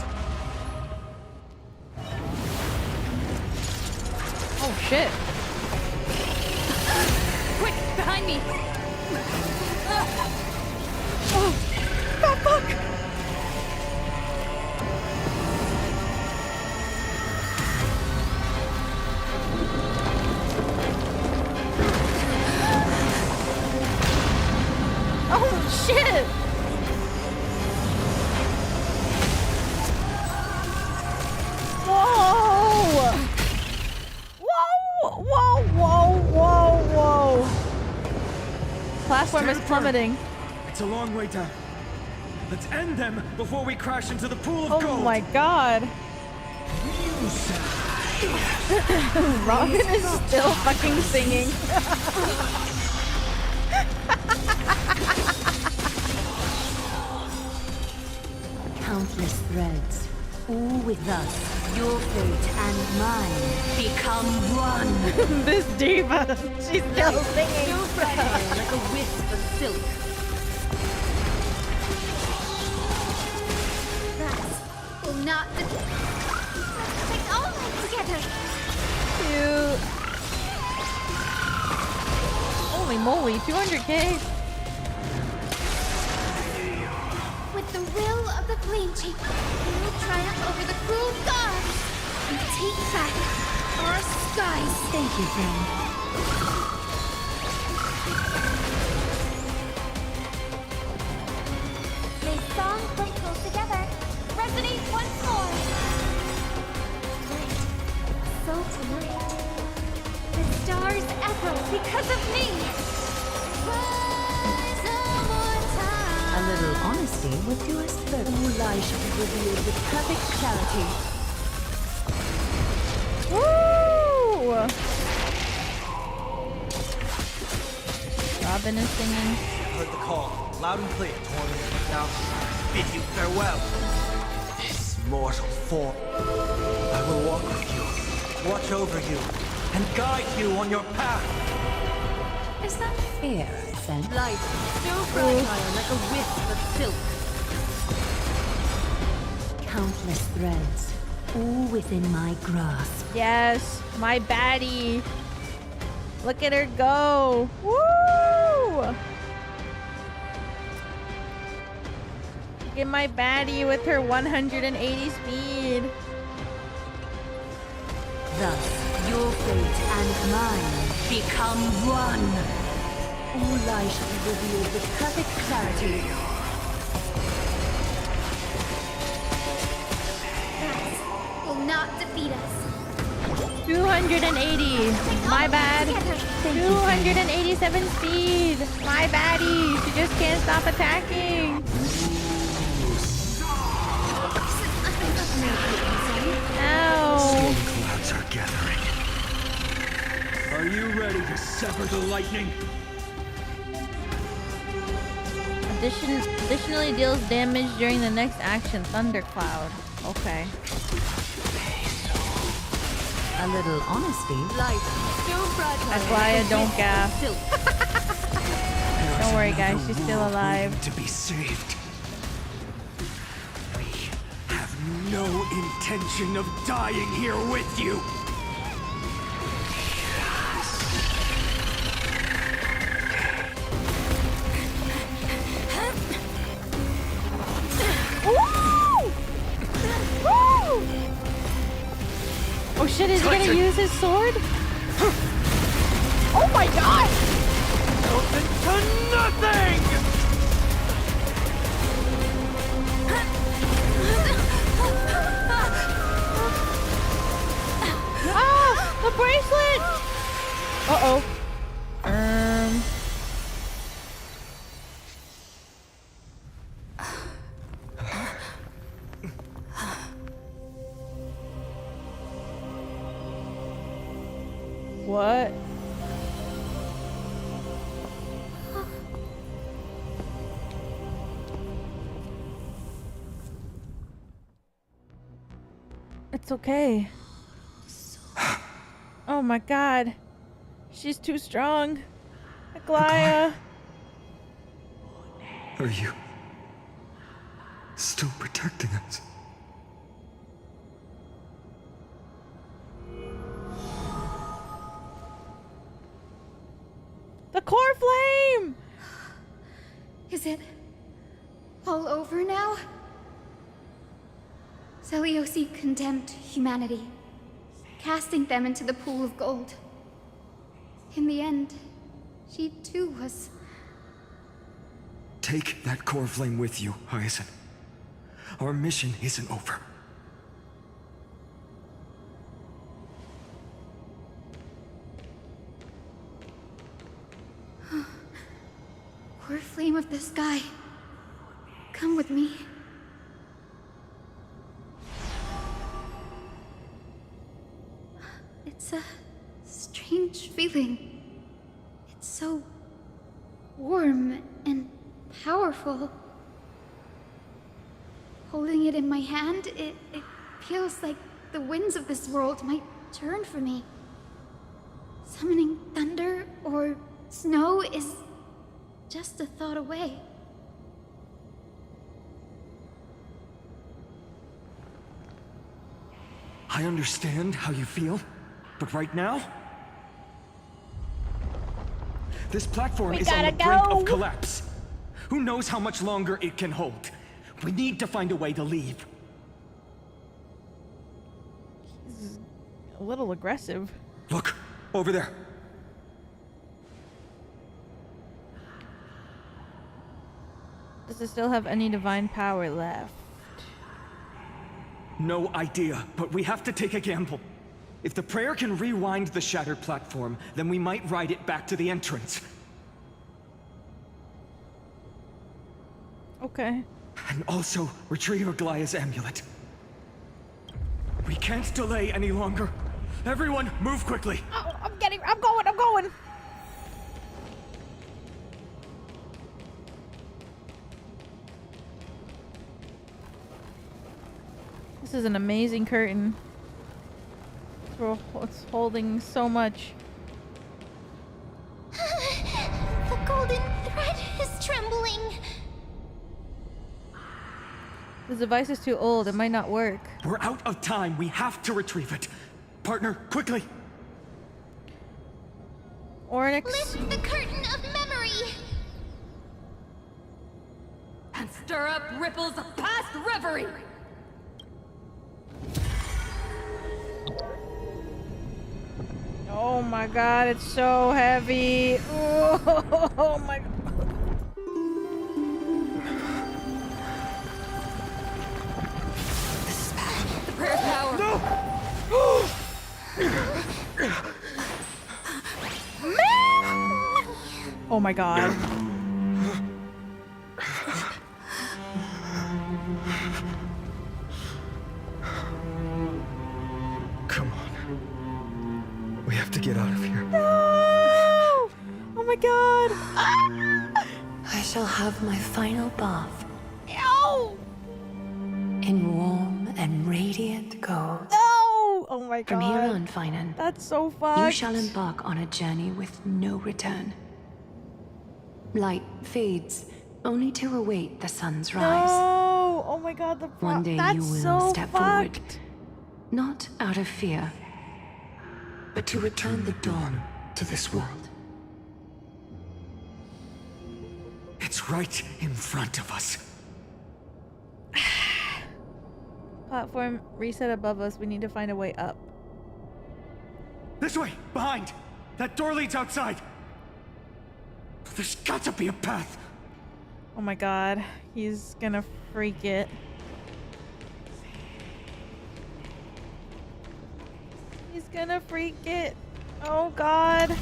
Oh shit. Quick, behind me! Oh, fuck. Oh shit. Whoa. Whoa. Platform is plummeting. It's a long way down. Let's end them before we crash into the pool of gold. Oh my god. Robin is still fucking singing. Countless threads, all with us, your fate and mine become one. This diva, she's still singing. So fragile like a wisp of silk. That will not Let's all work together. Cute. Holy moly, 200k. With the will of the flame chief, we will triumph over the cruel gods and take back our skies. Thank you, friend. May song come close together. Resonate once more. because of me! A little honesty would do us good. All lies should be revealed with perfect clarity. Woo! Robin is singing. Heard the call, loud and clear. Now, bid you farewell. This mortal form. I will walk with you, watch over you, and guide you on your path. Is that fair, then? Light, so fragile like a wisp of silk. Countless threads, all within my grasp. Yes, my baddie. Look at her go. Woo! Look at my baddie with her 180 speed. Thus, your fate and mine become one. All lies shall be revealed with perfect clarity. That will not defeat us. 280. My bad. 287 speed. My baddie. She just can't stop attacking. Ow. Storm clouds are gathering. Are you ready to sever the lightning? Additionally deals damage during the next action. Thundercloud. Okay. A little honesty. Light, so fragile. Aglaya, don't gap. Don't worry, guys. She's still alive. To be saved. We have no intention of dying here with you. Oh shit, is he gonna use his sword? Oh my god! To nothing! Ah! The bracelet! Uh-oh. What? It's okay. Oh my god. She's too strong. Aglaya. Are you still protecting us? The core flame! Is it all over now? Zeliosi condemned humanity, casting them into the pool of gold. In the end, she too was... Take that core flame with you, Hyacin. Our mission isn't over. Core flame of the sky, come with me. It's a strange feeling. It's so warm and powerful. Holding it in my hand, it feels like the winds of this world might turn for me. Summoning thunder or snow is just a thought away. I understand how you feel, but right now, this platform is on the brink of collapse. Who knows how much longer it can hold? We need to find a way to leave. He's a little aggressive. Look, over there. Does it still have any divine power left? No idea, but we have to take a gamble. If the prayer can rewind the shattered platform, then we might ride it back to the entrance. Okay. And also retrieve Aglaya's amulet. We can't delay any longer. Everyone, move quickly. Oh, I'm going. This is an amazing curtain. It's holding so much. The golden thread is trembling. This device is too old. It might not work. We're out of time. We have to retrieve it. Partner, quickly. Oryx. Lift the curtain of memory. And stir up ripples of past reverie. Oh my god, it's so heavy. Oh my god. The prayer's power. No! Oh my god. Come on. We have to get out of here. No! Oh my god. I shall have my final bath. No! In warm and radiant gold. No! Oh my god. From here on, Finan. That's so fucked. You shall embark on a journey with no return. Light fades, only to await the sun's rise. No! Oh my god, One day that's you will so step fucked. forward, not out of fear, but to return the dawn to this world. It's right in front of us. Platform reset above us. We need to find a way up. This way! Behind! That door leads outside! There's got to be a path! Oh my god. He's gonna freak it. He's gonna freak it. Oh god.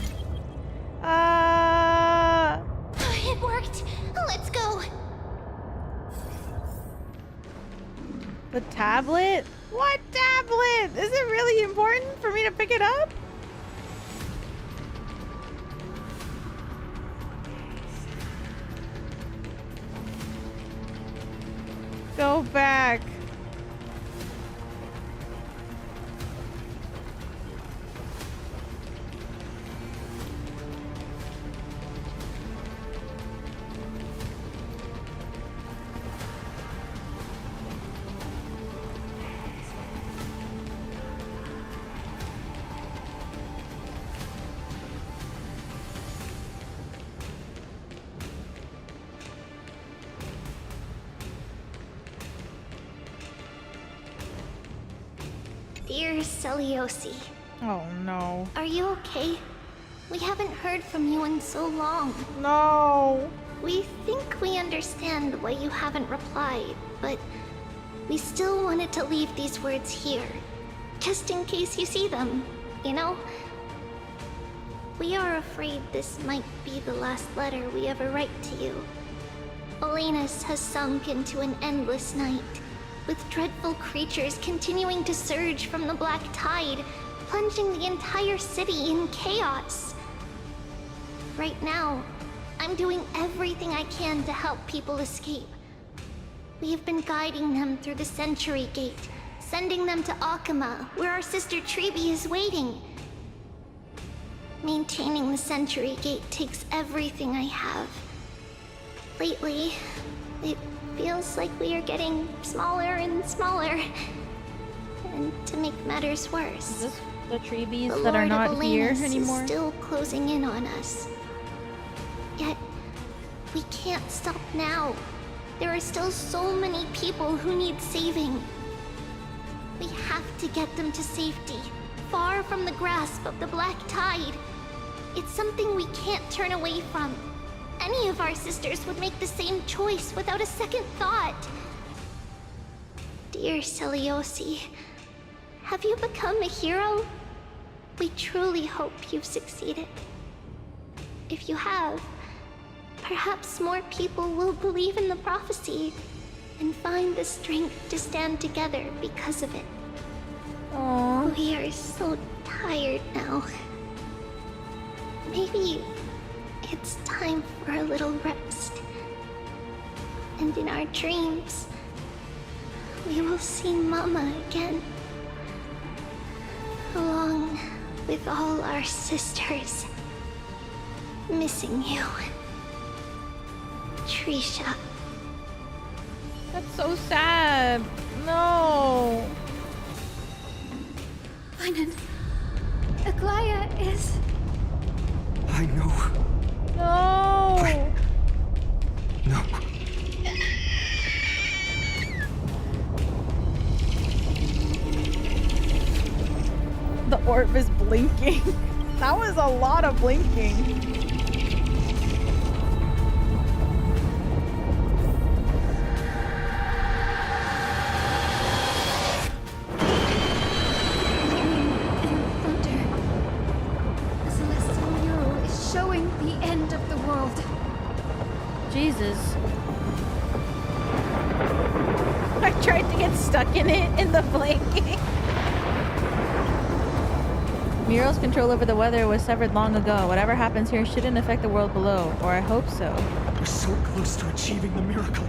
Ah! It worked. Let's go. The tablet? What tablet? Is it really important for me to pick it up? Go back. Dear Celiosi. Oh no. Are you okay? We haven't heard from you in so long. No. We think we understand why you haven't replied, but we still wanted to leave these words here, just in case you see them, you know? We are afraid this might be the last letter we ever write to you. Olenus has sunk into an endless night, with dreadful creatures continuing to surge from the black tide, plunging the entire city in chaos. Right now, I'm doing everything I can to help people escape. We have been guiding them through the Century Gate, sending them to Akuma, where our sister Tribi is waiting. Maintaining the Century Gate takes everything I have. Lately, it feels like we are getting smaller and smaller. And to make matters worse, is this the Tribis that are not here anymore? Is still closing in on us. Yet, we can't stop now. There are still so many people who need saving. We have to get them to safety, far from the grasp of the black tide. It's something we can't turn away from. Any of our sisters would make the same choice without a second thought. Dear Celiosi, have you become a hero? We truly hope you've succeeded. If you have, perhaps more people will believe in the prophecy and find the strength to stand together because of it. Aww. We are so tired now. Maybe it's time for a little rest. And in our dreams, we will see Mama again. Along with all our sisters. Missing you. Trisha. That's so sad. No. Finan. Aglaya is... I know. No. No. The orb is blinking. That was a lot of blinking. Jesus. I tried to get stuck in it in the blinking. Mural's control over the weather was severed long ago. Whatever happens here shouldn't affect the world below, or I hope so. We're so close to achieving the miracle.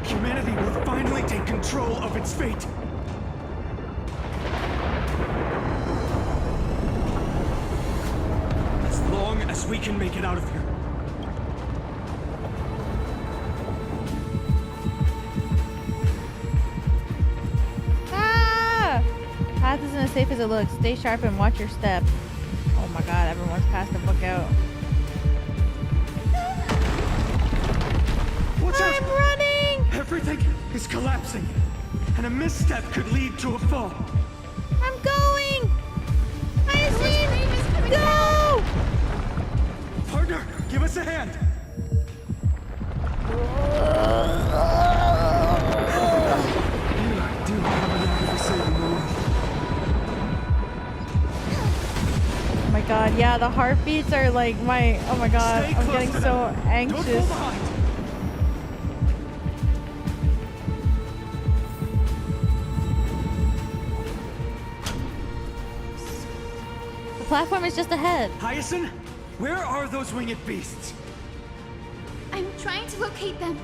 Humanity will finally take control of its fate. As long as we can make it out of here. Path isn't as safe as it looks. Stay sharp and watch your step. Oh my god, everyone's passed the book out. Watch out! I'm running! Everything is collapsing, and a misstep could lead to a fall. I'm going! HYACINE! Go! Partner, give us a hand! You do have an eye for saving the world. Oh my god, yeah, the heartbeats are like my... Oh my god, I'm getting so anxious. Don't fall behind. The platform is just ahead. HYACINE, where are those winged beasts? I'm trying to locate them,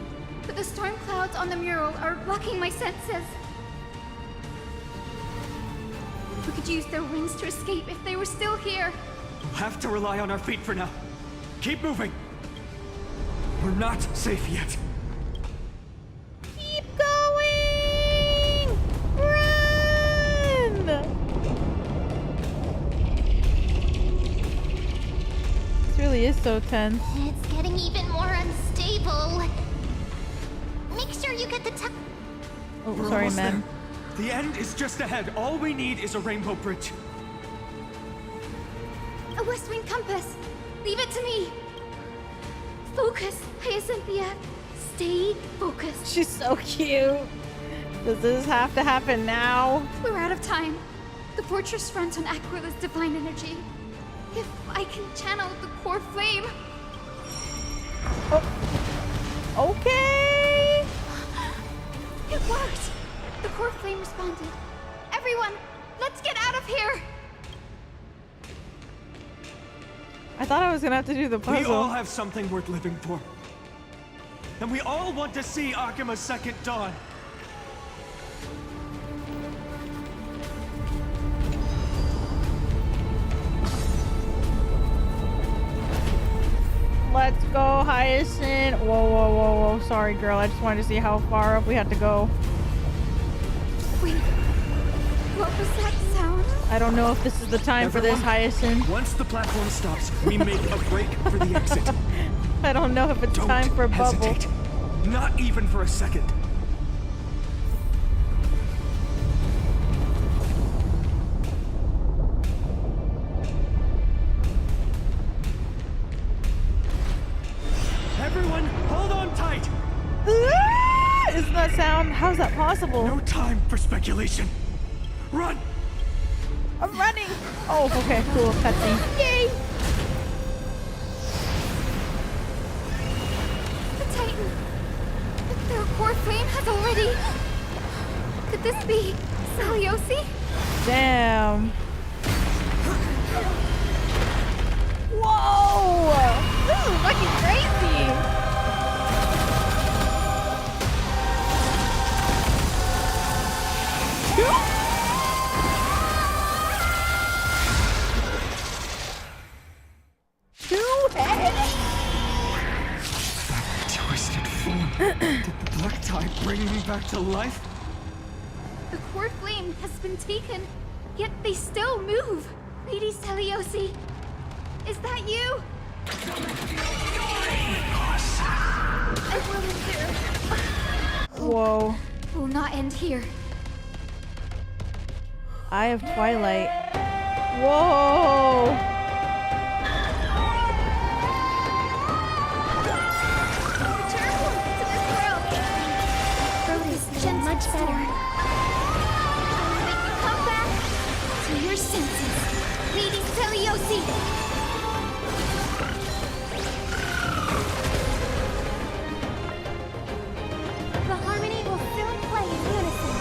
but the storm clouds on the mural are blocking my senses. We could use their wings to escape if they were still here. We'll have to rely on our feet for now. Keep moving. We're not safe yet. Keep going! Run! This really is so tense. It's getting even more unstable. Make sure you get the Oh, We're sorry, almost man. there. The end is just ahead. All we need is a rainbow bridge. A West Wing compass. Leave it to me. Focus, Hyacinthia. Stay focused. She's so cute. Does this have to happen now? We're out of time. The fortress runs on Aquila's divine energy. If I can channel the core flame. Oh. Okay. It worked. The core flame responded. Everyone, let's get out of here. I thought I was gonna have to do the puzzle. We all have something worth living for. And we all want to see Akima's second dawn. Let's go, HYACINE. Whoa, whoa, whoa, whoa. Sorry, girl. I just wanted to see how far up we had to go. Wait, what was that sound? I don't know if this is the time for this, HYACINE. Once the platform stops, we make a break for the exit. I don't know if it's time for hesitate. Bubble. Not even for a second. Everyone, hold on tight! Isn't that sound? How's that possible? No time for speculation. Run! I'm running! Oh, okay, cool. Cutscene. Yay! The Titan! Their core flame has already... Could this be Seliosi? Damn. Whoa! This is fucking crazy! Two heads? Twisted form. Did the black tide bring me back to life? The core flame has been taken, yet they still move. Lady Seliosi, is that you? I will endure. Whoa. Will not end here. Eye of Twilight. Whoa! Much better. Make you come back to your senses, Lady Seliosi. The harmony will soon play in unison.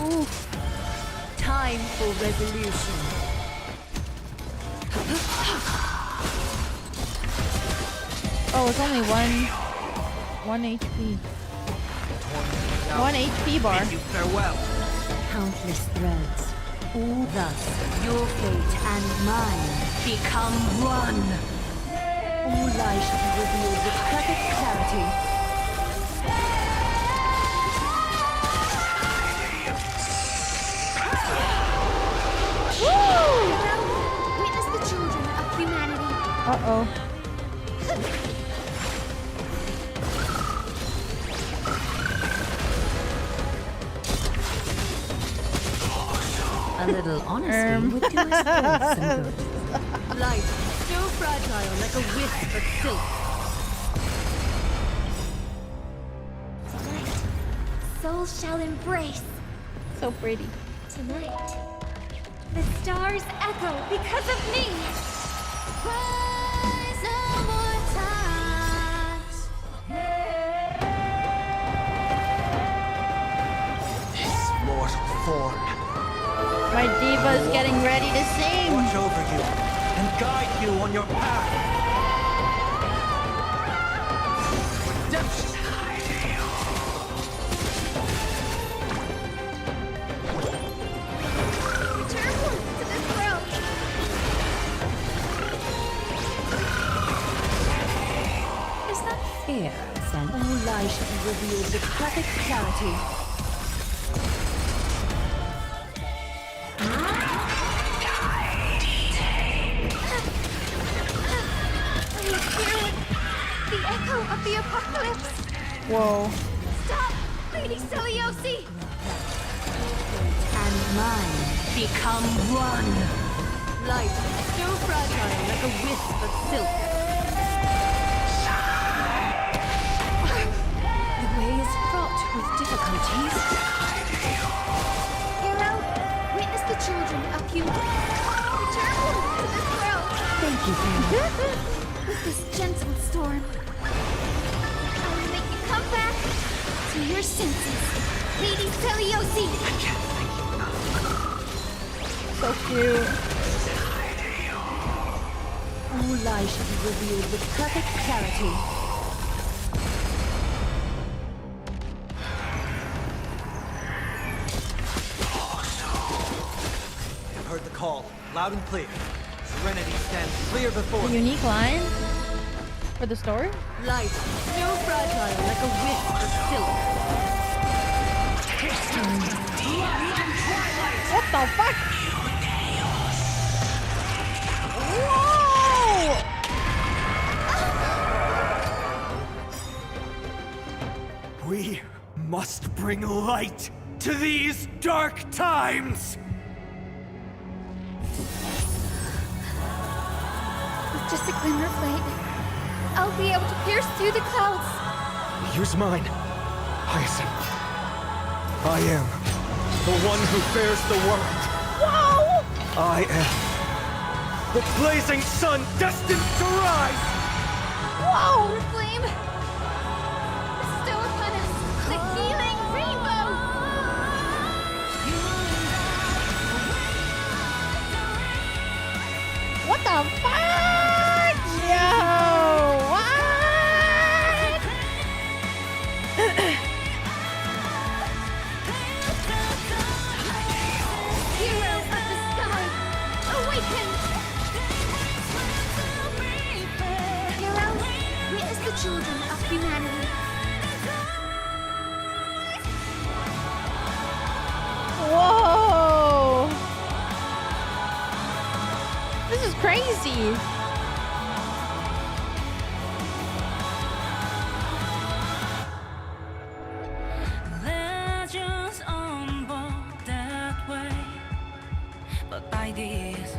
Oof. Time for resolution. Oh, it's only one HP. 1 HP bar. Farewell. Countless threads. Thus, your fate and mine become one. All lies shall be revealed with perfect clarity. Woo! Witness the children of humanity. Uh-oh. A little honesty would do us both some good. Life, so fragile like a wisp of silk. Tonight, souls shall embrace. So pretty. Tonight, the stars echo because of me. Rise immortals. This mortal form. My diva's getting ready to sing. Watch over you and guide you on your path. Redemption. Return to this world. Is that fair, son? All lies shall be revealed with perfect clarity. The echo of the apocalypse! Whoa. Stop! Lady Seliosi! And mine become one. Life, so fragile like a wisp of silk. The way is fraught with difficulties. Hero, witness the children of humanity. Return to this world! Thank you, Finana. With this gentle storm, I will make you come back to your senses, Lady Seliosi. So cute. All lies shall be revealed with perfect clarity. I've heard the call, loud and clear. Serenity stands clear before A you. unique line for the story? Life, so fragile like a wisp of silk. What the fuck? Whoa! We must bring light to these dark times! With just a glimmer of light, I'll be able to pierce through the clouds. Use mine. Hyacin, I am the one who bears the world. Whoa! I am the blazing sun destined to rise. Whoa! Flame! Bestow upon us the healing rainbow! What the fuck? Yo! What? Heroes of the sky, awaken! Heroes, witness the children of humanity. Whoa! This is crazy. Legends unfold that way, but ideas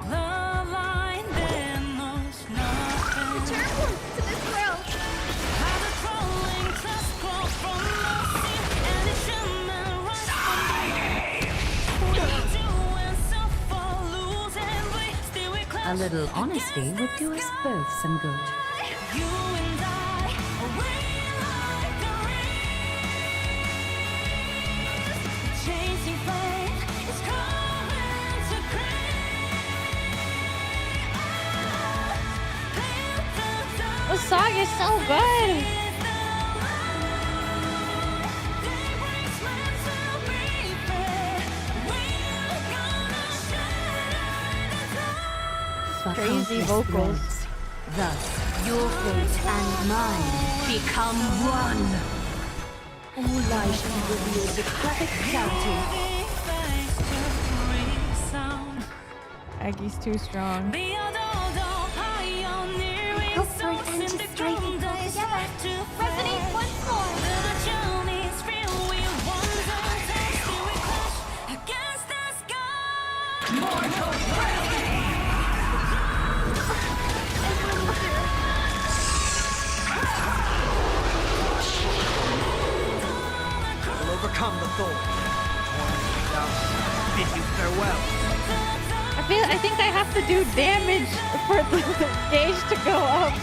bloodline that knows nothing. Return to this world. How the crawling trust crawls from the sea, and it shimmer rise from the we do and suffer, lose and we still we A little honesty would do us both some good. You and I, we like the rain. Chasing flame is coming to The song is so good. Crazy vocals. Thus, your fate and mine become one. All light shall reveal the perfect clarity. Aggie's too strong. Hope for an end to strife and pull together. Resonate once more. I will overcome the thorn. Now, bid you farewell. I think I have to do damage for the gauge to go up.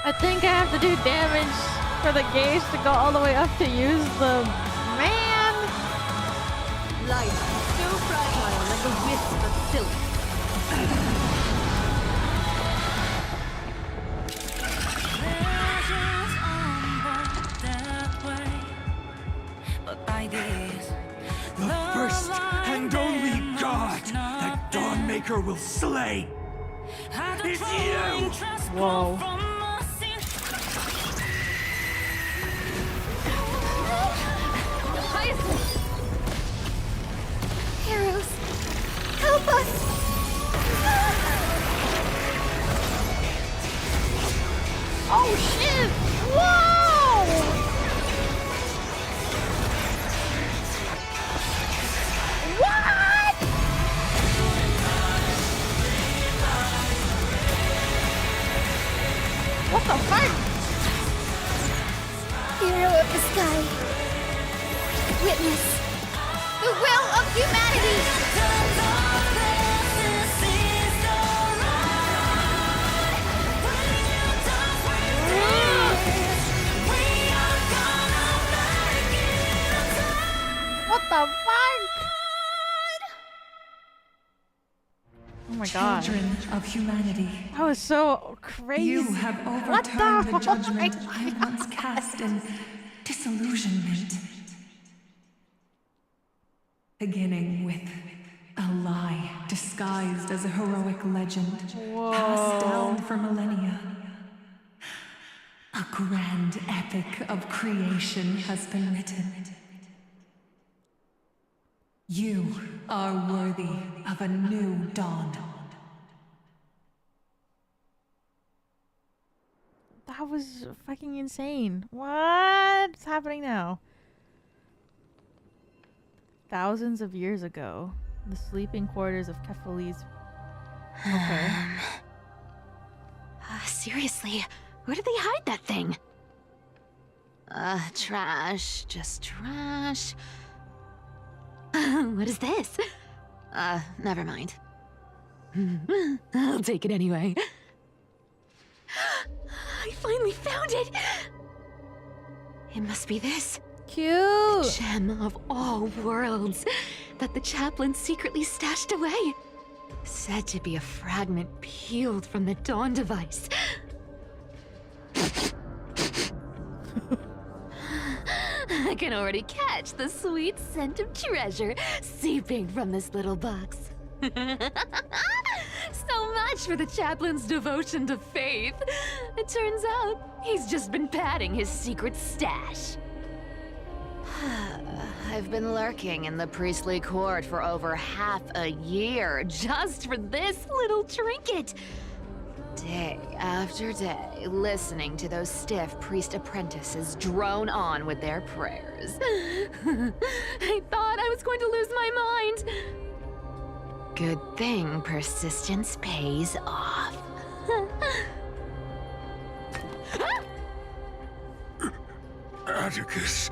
I think I have to do damage for the gauge to go all the way up to use the man. Light, so fragile like a wisp of silk. The first and only god that Dawnmaker will slay is you! Whoa. Heroes, help us! Oh shit! Whoa! What? What the fuck? Hero of the sky, witness the will of humanity! What the fuck? Oh my god. Children of humanity. That was so crazy. You have overturned the judgment I once cast in disillusionment. Beginning with a lie disguised as a heroic legend passed down for millennia. A grand epic of creation has been written. You are worthy of a new dawn. That was fucking insane. What's happening now? Thousands of years ago, the sleeping quarters of Kefali's Okay. Seriously, where did they hide that thing? Trash. Just trash. What is this? Never mind. I'll take it anyway. I finally found it! It must be this. Cute! The gem of all worlds that the chaplain secretly stashed away. Said to be a fragment peeled from the Dawn device. I can already catch the sweet scent of treasure seeping from this little box. So much for the chaplain's devotion to faith. It turns out he's just been padding his secret stash. I've been lurking in the priestly court for over half a year just for this little trinket. Day after day, listening to those stiff priest apprentices drone on with their prayers. I thought I was going to lose my mind. Good thing persistence pays off. Atticus,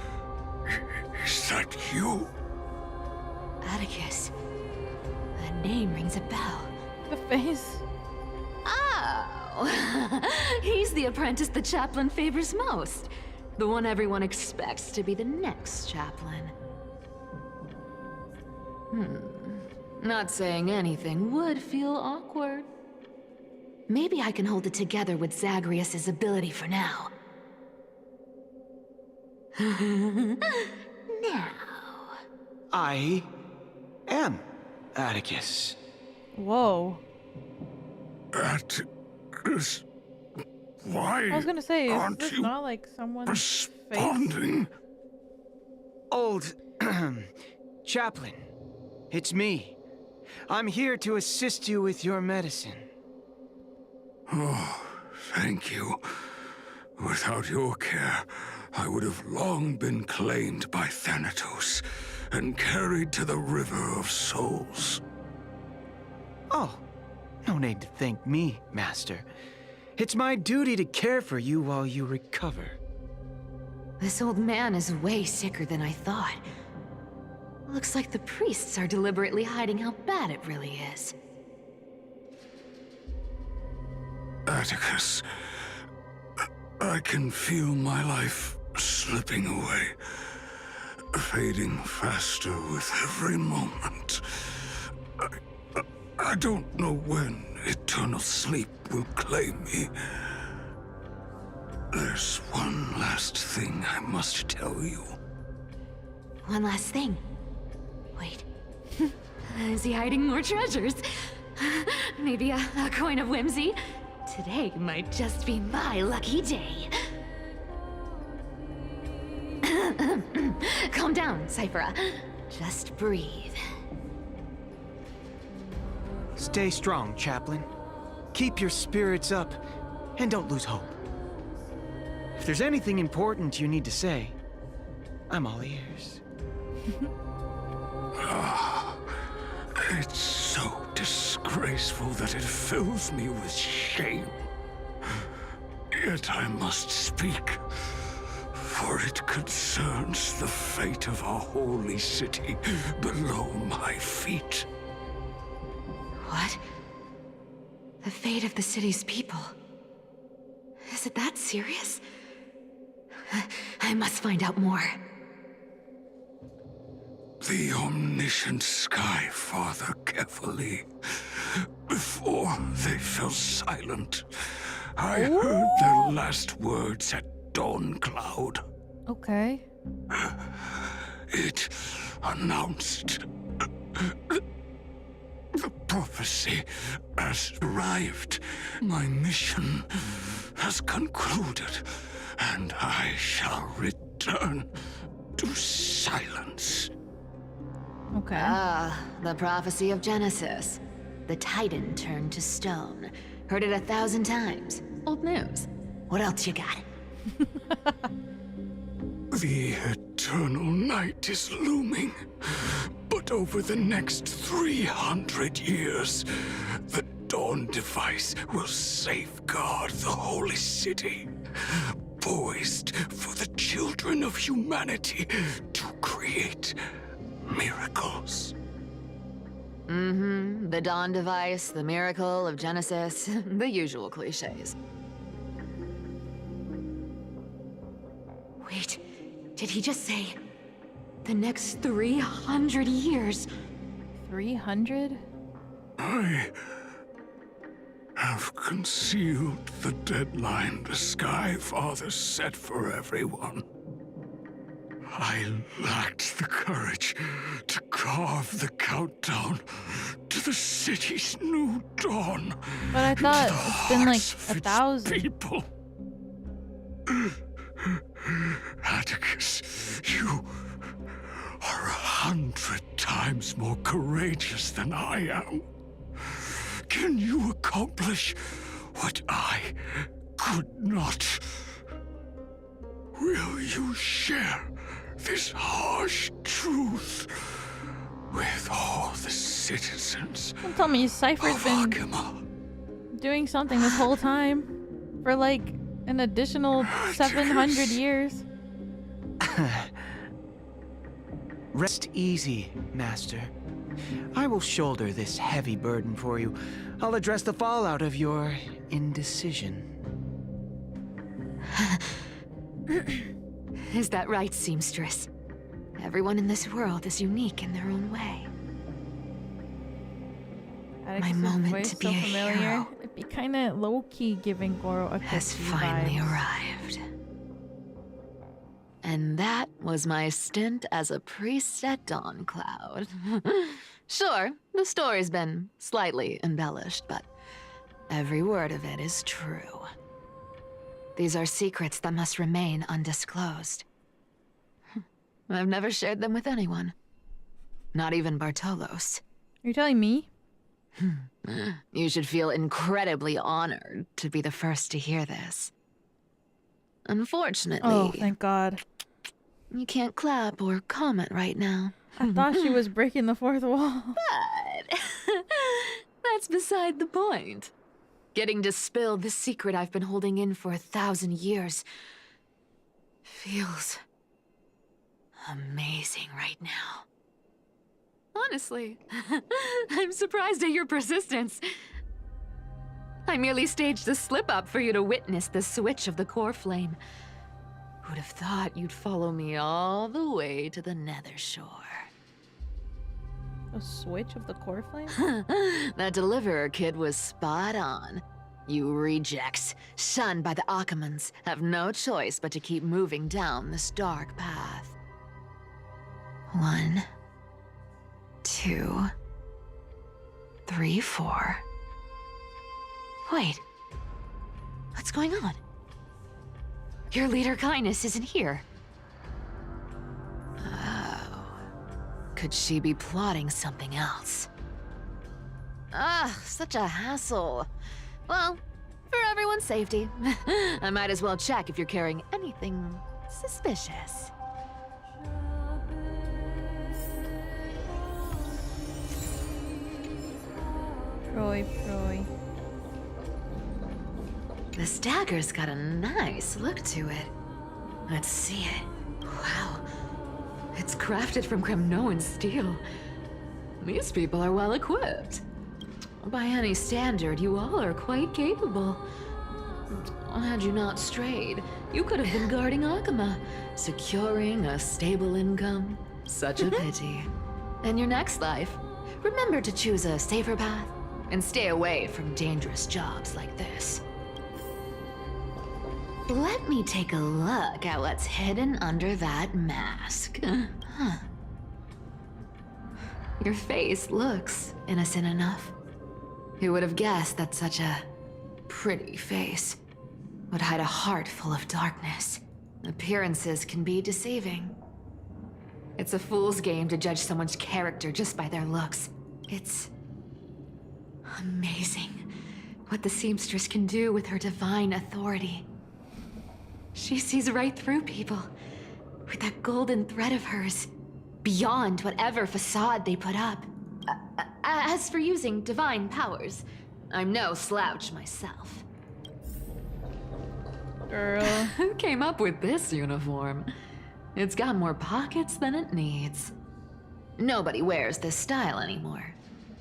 is that you? Atticus. That name rings a bell. The face. Oh! He's the apprentice the chaplain favors most. The one everyone expects to be the next chaplain. Not saying anything would feel awkward. Maybe I can hold it together with Zagreus's ability for now. Now. I am Atticus. Whoa. Atticus, why I was gonna say, aren't is this you not like someone's responding? Old chaplain, it's me. I'm here to assist you with your medicine. Oh, thank you. Without your care, I would have long been claimed by Thanatos and carried to the River of Souls. Oh, no need to thank me, Master. It's my duty to care for you while you recover. This old man is way sicker than I thought. Looks like the priests are deliberately hiding how bad it really is. Atticus, I can feel my life slipping away, fading faster with every moment. I don't know when eternal sleep will claim me. There's one last thing I must tell you. One last thing. Wait. Is he hiding more treasures? Maybe a coin of whimsy? Today might just be my lucky day. Calm down, Cyphera. Just breathe. Stay strong, Chaplain. Keep your spirits up, and don't lose hope. If there's anything important you need to say, I'm all ears. It's so disgraceful that it fills me with shame. Yet I must speak, for it concerns the fate of our holy city below my feet. What? The fate of the city's people? Is it that serious? I must find out more. The omniscient Sky Father carefully. Before they fell silent, I heard their last words at Dawn Cloud. Okay. It announced the prophecy has arrived. My mission has concluded, and I shall return to silence. Okay. Ah, the prophecy of Genesis. The Titan turned to stone. Heard it 1,000 times. Old news. What else you got? The eternal night is looming, but over the next 300 years, the Dawn device will safeguard the holy city, poised for the children of humanity to create miracles. Mm-hmm. The Dawn device, the miracle of Genesis, the usual cliches. Wait, did he just say the next 300 years? 300? I have concealed the deadline the Sky Father set for everyone. I lacked the courage to carve the countdown to the city's new dawn. But I thought it's been like 1,000 people. Atticus, you are 100 times more courageous than I am. Can you accomplish what I could not? Will you share this harsh truth with all the citizens? Don't tell me Cypher's been doing something this whole time for like an additional 700 years. Rest easy, Master. I will shoulder this heavy burden for you. I'll address the fallout of your indecision. Is that right, seamstress? Everyone in this world is unique in their own way. Atticus's moment voice to be so a familiar. hero It'd be kind of low-key giving Goro a has Tetsuya finally vibes. arrived. And that was my stint as a priest at Dawn Cloud. Sure, the story's been slightly embellished, but every word of it is true. These are secrets that must remain undisclosed. I've never shared them with anyone. Not even Bartolos. Are you telling me? You should feel incredibly honored to be the first to hear this. Unfortunately... Oh, thank God. You can't clap or comment right now. I thought she was breaking the fourth wall. But that's beside the point. Getting to spill the secret I've been holding in for 1,000 years feels amazing right now. Honestly, I'm surprised at your persistence. I merely staged the slip-up for you to witness the switch of the core flame. Who'd have thought you'd follow me all the way to the nether shore? A switch of the core flame? That deliverer kid was spot on. You rejects, shunned by the Akamans, have no choice but to keep moving down this dark path. 1, 2, 3, 4. Wait. What's going on? Your leader Kindness isn't here. Oh. Could she be plotting something else? Ah, such a hassle. Well, for everyone's safety, I might as well check if you're carrying anything suspicious. Troy. This dagger's got a nice look to it. Let's see it. Wow. It's crafted from Kremnoan steel. These people are well equipped. By any standard, you all are quite capable. Had you not strayed, you could have been guarding Akama, securing a stable income. Such a pity. In your next life, remember to choose a safer path and stay away from dangerous jobs like this. Let me take a look at what's hidden under that mask. Huh. Your face looks innocent enough. Who would have guessed that such a pretty face would hide a heart full of darkness? Appearances can be deceiving. It's a fool's game to judge someone's character just by their looks. It's amazing what the seamstress can do with her divine authority. She sees right through people with that golden thread of hers, beyond whatever facade they put up. As for using divine powers, I'm no slouch myself. Girl. Who came up with this uniform? It's got more pockets than it needs. Nobody wears this style anymore,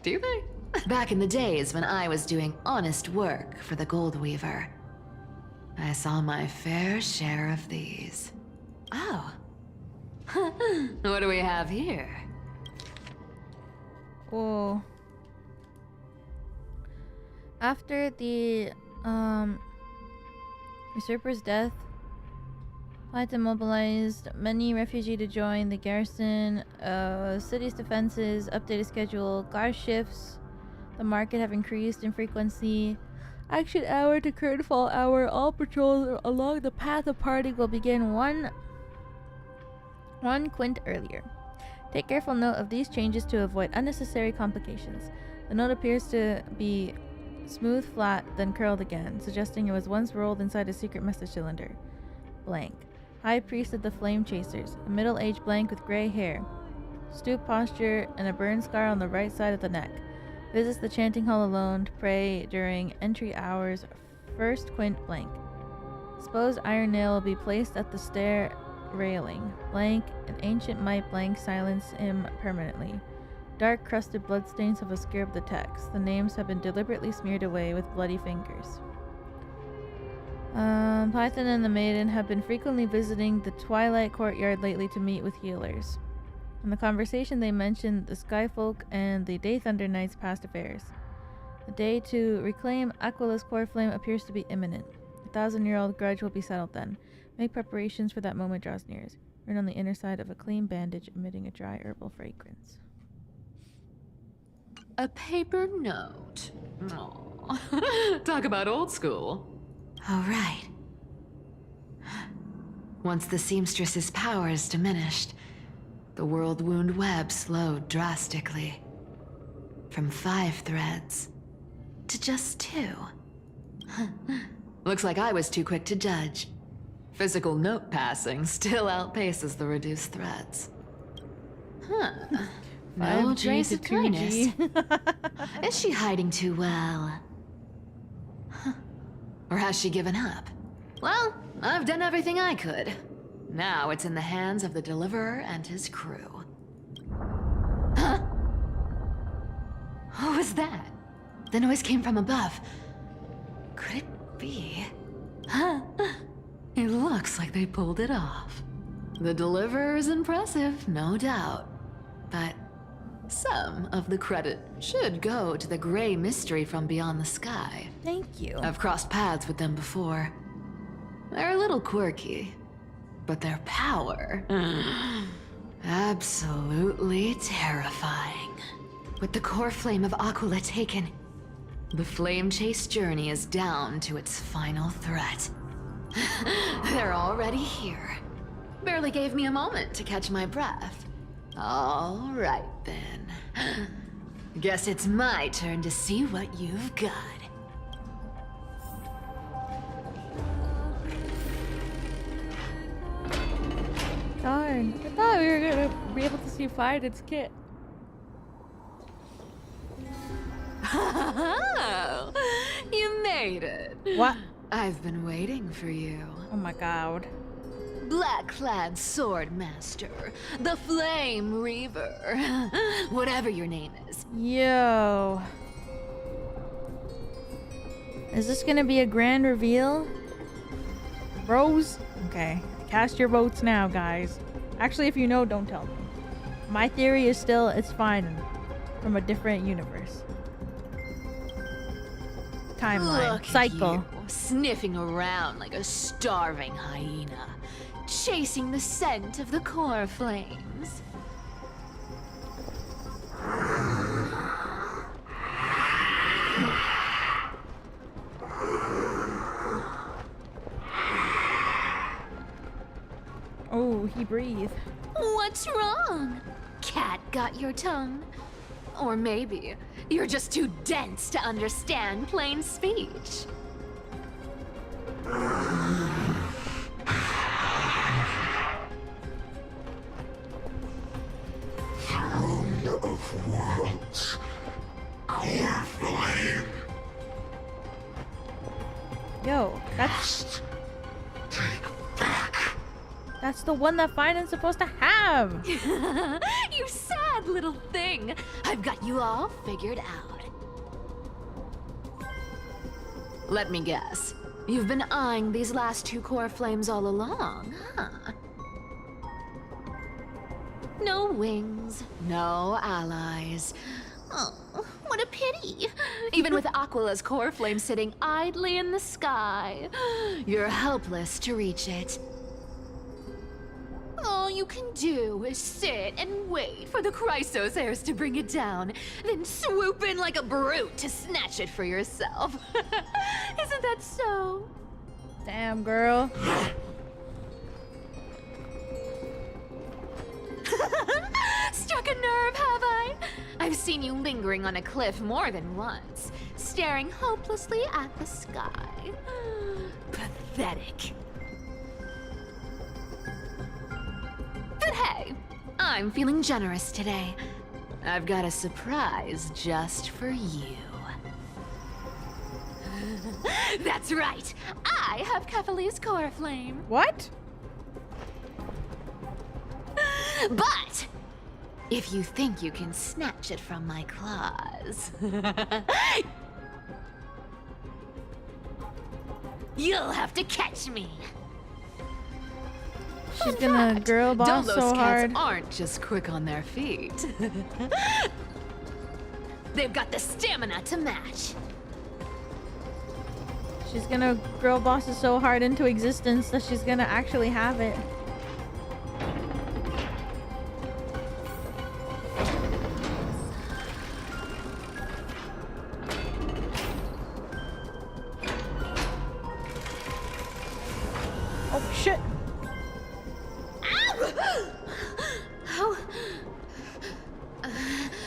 do they? Back in the days when I was doing honest work for the Gold Weaver, I saw my fair share of these. Oh. What do we have here? Whoa. After the usurper's death, Titan mobilized many refugees to join the garrison. City's defenses, updated schedule, guard shifts. The market have increased in frequency. Action hour to curtainfall hour. All patrols along the path of parting will begin one quint earlier. Take careful note of these changes to avoid unnecessary complications. The note appears to be smooth, flat, then curled again, suggesting it was once rolled inside a secret message cylinder. Blank. High Priest of the Flame Chasers. A middle-aged blank with gray hair. Stoop posture and a burn scar on the right side of the neck. Visits the chanting hall alone to pray during entry hours. First quint blank. Exposed iron nail will be placed at the stair railing. Blank. An ancient might blank silence him permanently. Dark crusted bloodstains have obscured the text. The names have been deliberately smeared away with bloody fingers. Python and the Maiden have been frequently visiting the Twilight Courtyard lately to meet with healers. In the conversation they mentioned the Skyfolk and the Day Thunder Knight's past affairs. The day to reclaim Aquila's core flame appears to be imminent. A 1,000-year-old grudge will be settled then. Make preparations for that moment draws near. Written on the inner side of a clean bandage emitting a dry herbal fragrance. A paper note. Aww. Talk about old school. All right. Once the seamstress's power is diminished, the world wound web slowed drastically. From 5 threads to just 2. Looks like I was too quick to judge. Physical note passing still outpaces the reduced threads. Huh. No trace of coyness. Is she hiding too well? Or has she given up? Well, I've done everything I could. Now it's in the hands of the Deliverer and his crew. Huh? What was that? The noise came from above. Could it be? Huh? It looks like they pulled it off. The Deliverer is impressive, no doubt. But some of the credit should go to the gray mystery from beyond the sky. Thank you. I've crossed paths with them before. They're a little quirky, but their power... absolutely terrifying. With the core flame of Aquila taken, the flame chase journey is down to its final threat. They're already here. Barely gave me a moment to catch my breath. All right, then. Guess it's my turn to see what you've got. Darn. I thought we were gonna be able to see Firedead's kit. Oh, you made it. What? I've been waiting for you. Oh my god. Black-clad sword master, the Flame Reaver, whatever your name is. Yo. Is this gonna be a grand reveal? Bros? Okay. Cast your votes now, guys. Actually, if you know, don't tell me. My theory is still it's fine from a different universe. Timeline. Look Cycle. at you, sniffing around like a starving hyena, chasing the scent of the core flames. Oh, he breathed. What's wrong? Cat got your tongue? Or maybe you're just too dense to understand plain speech. Throne of Worlds. Core Flame. Yo, that's the one that Fina's supposed to have. You sad little thing. I've got you all figured out. Let me guess. You've been eyeing these last two core flames all along, huh? No wings, no allies. Oh, what a pity. Even with Aquila's core flame sitting idly in the sky, you're helpless to reach it. All you can do is sit and wait for the Chrysos heirs to bring it down, then swoop in like a brute to snatch it for yourself. Isn't that so? Damn, girl. Struck a nerve, have I? I've seen you lingering on a cliff more than once, staring hopelessly at the sky. Pathetic. But hey, I'm feeling generous today. I've got a surprise just for you. That's right. I have Kefali's core flame. What? But if you think you can snatch it from my claws, you'll have to catch me. She's gonna girl boss Dolos so hard. cats aren't just quick on their feet. They've got the stamina to match. She's gonna girl boss it so hard into existence that she's gonna actually have it. Oh shit!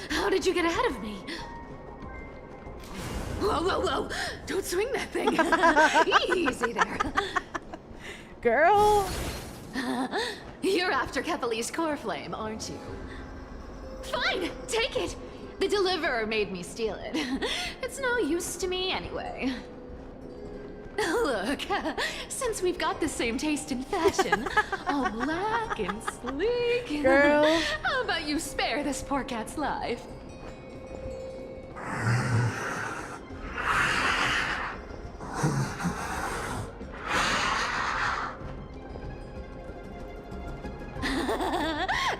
How did you get ahead of me? Whoa, whoa, whoa! Don't swing that thing! Easy there. Girl! You're after Kefali's core flame, aren't you? Fine, take it! The deliverer made me steal it. It's no use to me anyway. Look, since we've got the same taste in fashion, all black and sleek, girl, how about you spare this poor cat's life?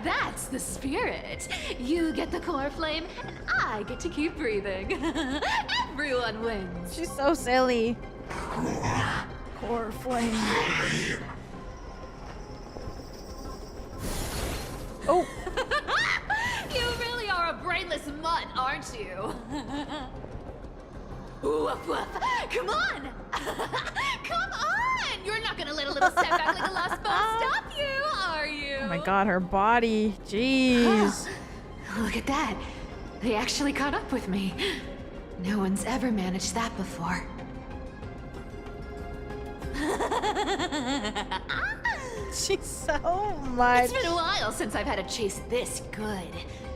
That's the spirit. You get the core flame, and I get to keep breathing. Everyone wins. She's so silly. Core flame. Oh. You really are a brainless mutt, aren't you? Woof woof. Come on! Come on! You're not gonna let a little setback like a lost bone stop you, are you? Oh my god, her body. Jeez. Look at that. They actually caught up with me. No one's ever managed that before. She's so much. It's been a while since I've had a chase this good.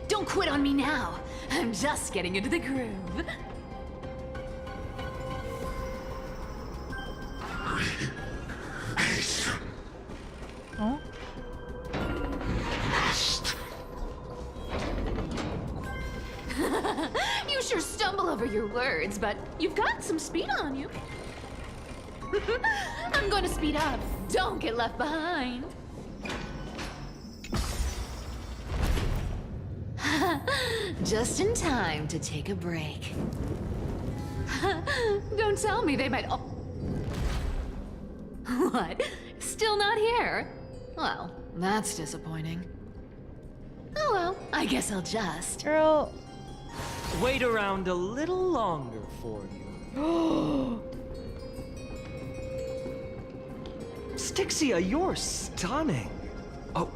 Don't quit on me now. I'm just getting into the groove. Huh? You sure stumble over your words, but you've got some speed on you. I'm going to speed up. Don't get left behind. Just in time to take a break. Don't tell me they might. What? Still not here? Well, that's disappointing. Oh well, I guess I'll just. Girl. Wait around a little longer for you. Styxia, you're stunning. Oh,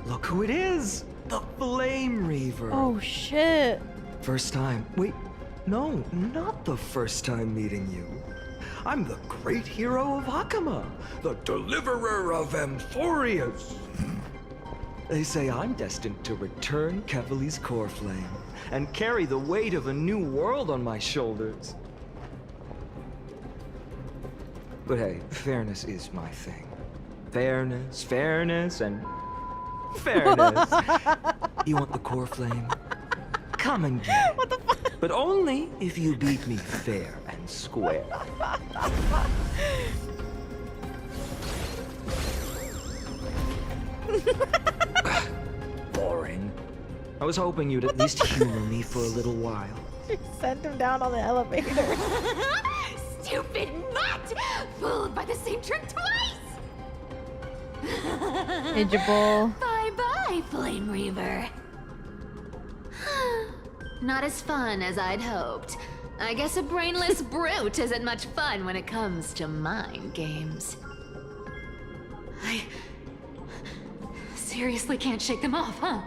look who it is. The Flame Reaver. Oh shit. First time. Wait, no, not the first time meeting you. I'm the great hero of Hakama, the deliverer of Amphorias. They say I'm destined to return Kefali's core flame and carry the weight of a new world on my shoulders. But hey, fairness is my thing. Fairness, fairness, and fairness. You want the core flame? Come and get it. What the fuck? But only if you beat me fair and square. Boring. I was hoping you'd at least humor me for a little while. She sent him down on the elevator. Stupid mutt! Fooled by the same trick twice! Idgeable. Bye-bye, Flame Reaver. Not as fun as I'd hoped. I guess a brainless brute isn't much fun when it comes to mind games. I seriously can't shake them off, huh?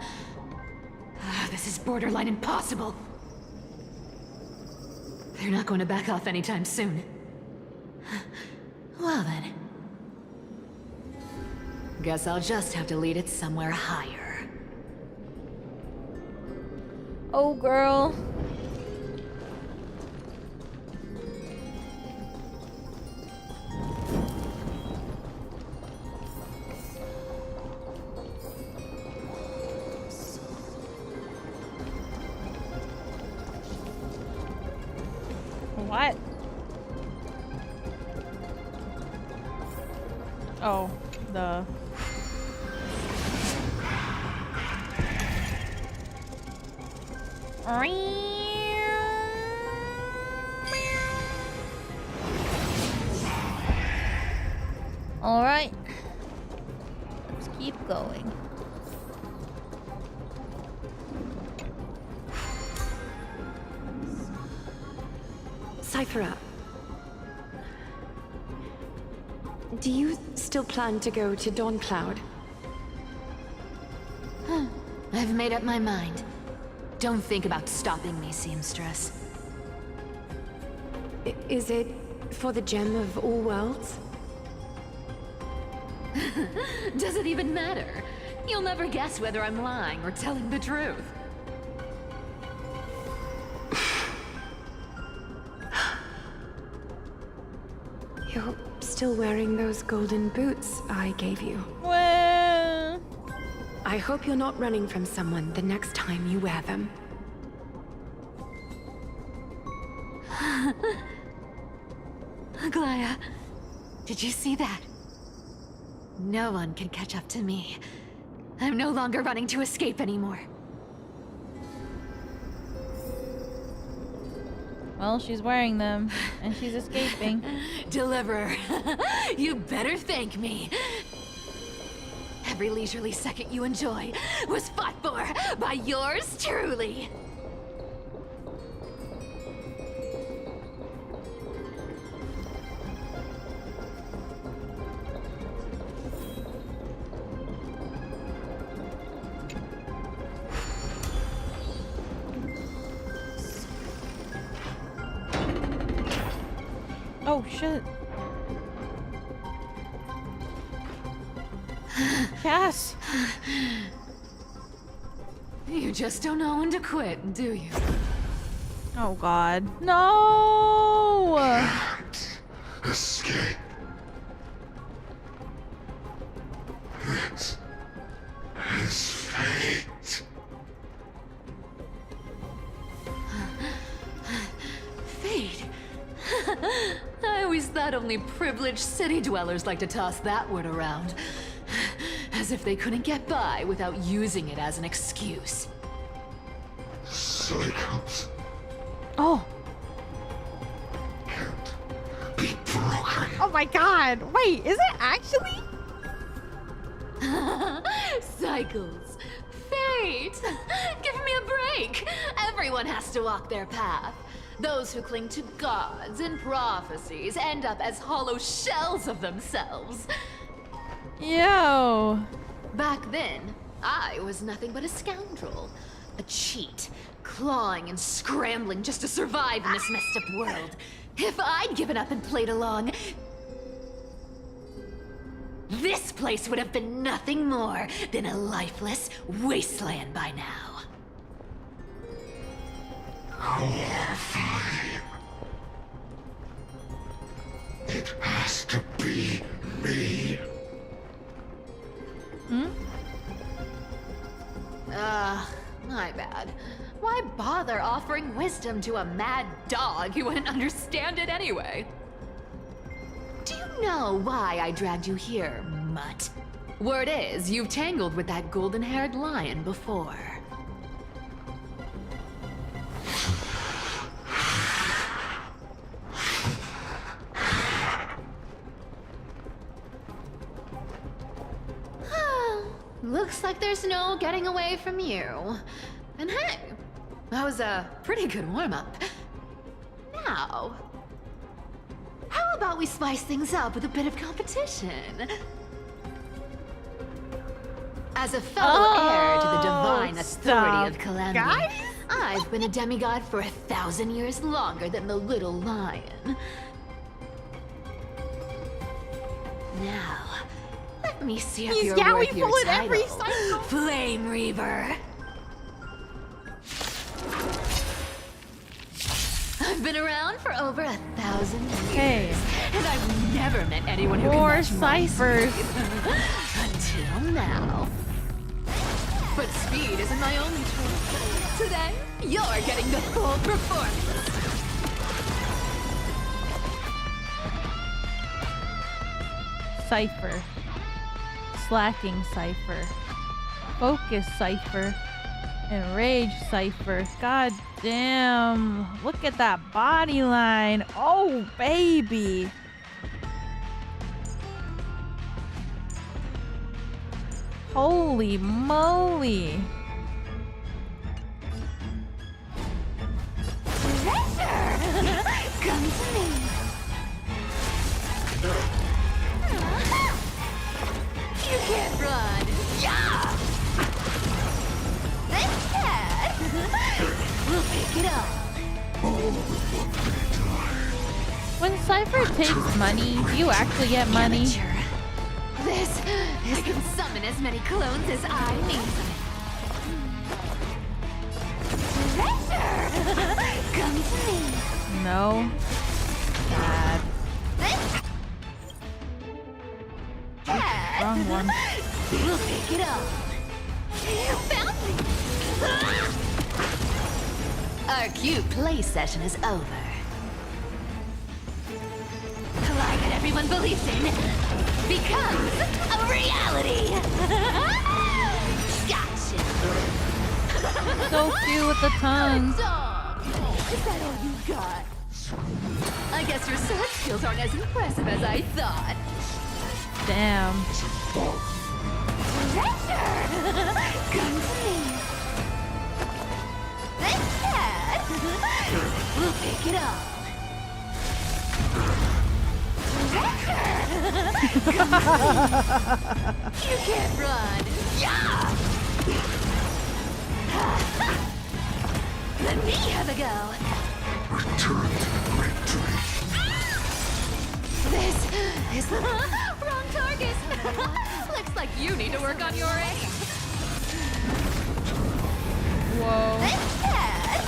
This is borderline impossible. They're not going to back off anytime soon. Well then. Guess I'll just have to lead it somewhere higher. Oh, girl. What? Oh, the... All right. Let's keep going. Cyphera, do you still plan to go to Dawn Cloud? I've made up my mind. Don't think about stopping me, seamstress. Is it for the gem of all worlds? Does it even matter? You'll never guess whether I'm lying or telling the truth. You're still wearing those golden boots I gave you. Well... I hope you're not running from someone the next time you wear them. Aglaya, did you see that? No one can catch up to me. I'm no longer running to escape anymore. Well, she's wearing them, and she's escaping. Deliverer, you better thank me. Every leisurely second you enjoy was fought for by yours truly. Oh, shit. Cass! You just don't know when to quit, do you? Oh, God. No! Can't escape. It is fate. Fate? I always thought only privileged city dwellers like to toss that word around. As if they couldn't get by without using it as an excuse. Cycles Oh! can't be broken. Oh my God! Wait, is it actually? Cycles. Fate! Give me a break! Everyone has to walk their path. Those who cling to gods and prophecies end up as hollow shells of themselves. Yo! Back then, I was nothing but a scoundrel. A cheat, clawing and scrambling just to survive in this messed up world. If I'd given up and played along, this place would have been nothing more than a lifeless wasteland by now. Core flame. It has to wisdom to a mad dog who wouldn't understand it anyway. Do you know why I dragged you here, mutt? Word is, you've tangled with that golden-haired lion before. Looks like there's no getting away from you. And hey, that was a pretty good warm-up. Now, how about we spice things up with a bit of competition? As a fellow heir to the divine authority of Calamity, guys? I've been a demigod for 1,000 years longer than the little lion. Now, let me see if you're worth your title, every cycle. Flame Reaver. I've been around for over 1,000 years, Hey. and I've never met anyone who More can match my ciphers. speed. Until now. But speed isn't my only choice. Today, you're getting the full performance. Cipher. Slacking cipher. Focus cipher. Enrage cipher. God damn. Look at that body line. Oh, baby. Holy moly. Come to me. You can't run. Yeah! That's bad. We'll pick it up. When Cypher takes money, do you actually get money? This, I can summon as many clones as I need. Come to me. No. Bad. Wrong one. We'll pick it up. You found me. Our cute play session is over. Collide that everyone believes in becomes a reality. Gotcha. So cute with the tongue. Is that all you got? I guess your sword skills aren't as impressive as I thought. Damn. Come to me. That's bad. We'll pick it up. You can't run. Yeah. Let me have a go. Return to the great tree. This is the wrong target. Looks like you need to work on your aim. Whoa. That's bad.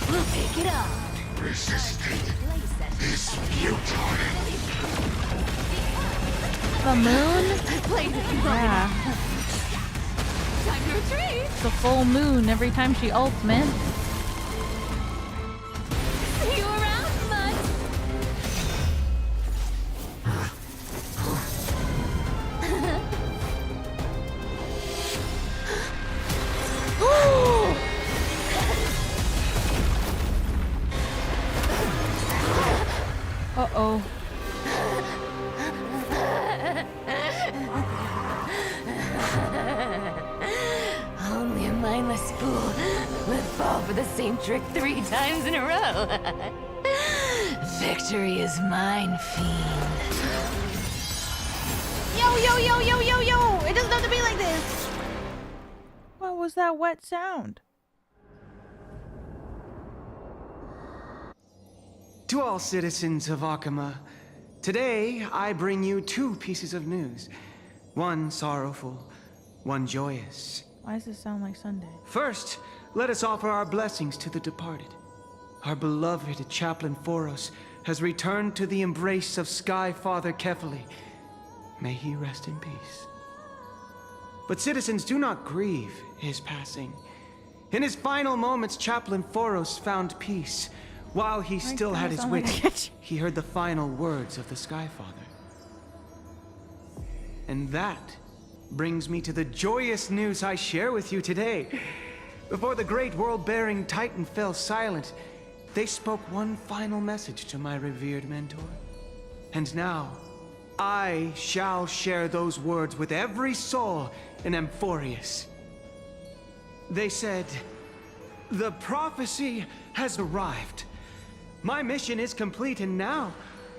We'll pick it up. Resisting is futile. The moon? Yeah. Time to retreat. It's a full moon every time she ults, man. See you around, Mud. Uh-oh. Only a mindless fool would fall for the same trick 3 times in a row. Victory is mine, fiend. Yo, yo, yo, yo, yo, yo! It doesn't have to be like this! What was that wet sound? To all citizens of Akama, today I bring you 2 pieces of news. One sorrowful, one joyous. Why does it sound like Sunday? First, let us offer our blessings to the departed. Our beloved chaplain Foros has returned to the embrace of Sky Father Kefali. May he rest in peace. But citizens, do not grieve his passing. In his final moments, Chaplain Foros found peace. While he still had his wits, he heard the final words of the Skyfather. And that brings me to the joyous news I share with you today. Before the great world-bearing Titan fell silent, they spoke one final message to my revered mentor. And now, I shall share those words with every soul in Amphorius. They said, "The prophecy has arrived. My mission is complete, and now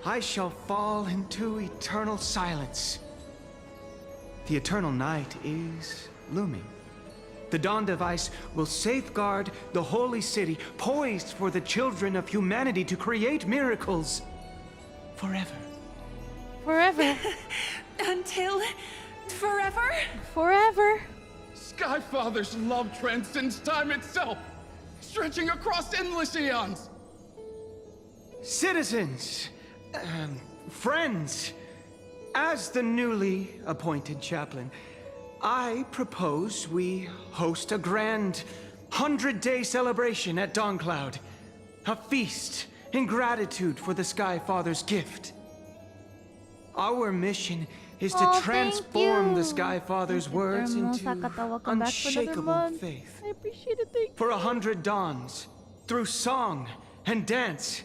I shall fall into eternal silence." The eternal night is looming. The Dawn Device will safeguard the holy city, poised for the children of humanity to create miracles forever. Forever. Until forever? Forever. Skyfather's love transcends time itself, stretching across endless eons. Citizens, friends, as the newly appointed chaplain, I propose we host a grand 100-day celebration at Dawncloud. A feast in gratitude for the Skyfather's gift. Our mission is to transform the Skyfather's words into unshakable faith. I appreciate it, thank you. For 100 dawns, through song and dance,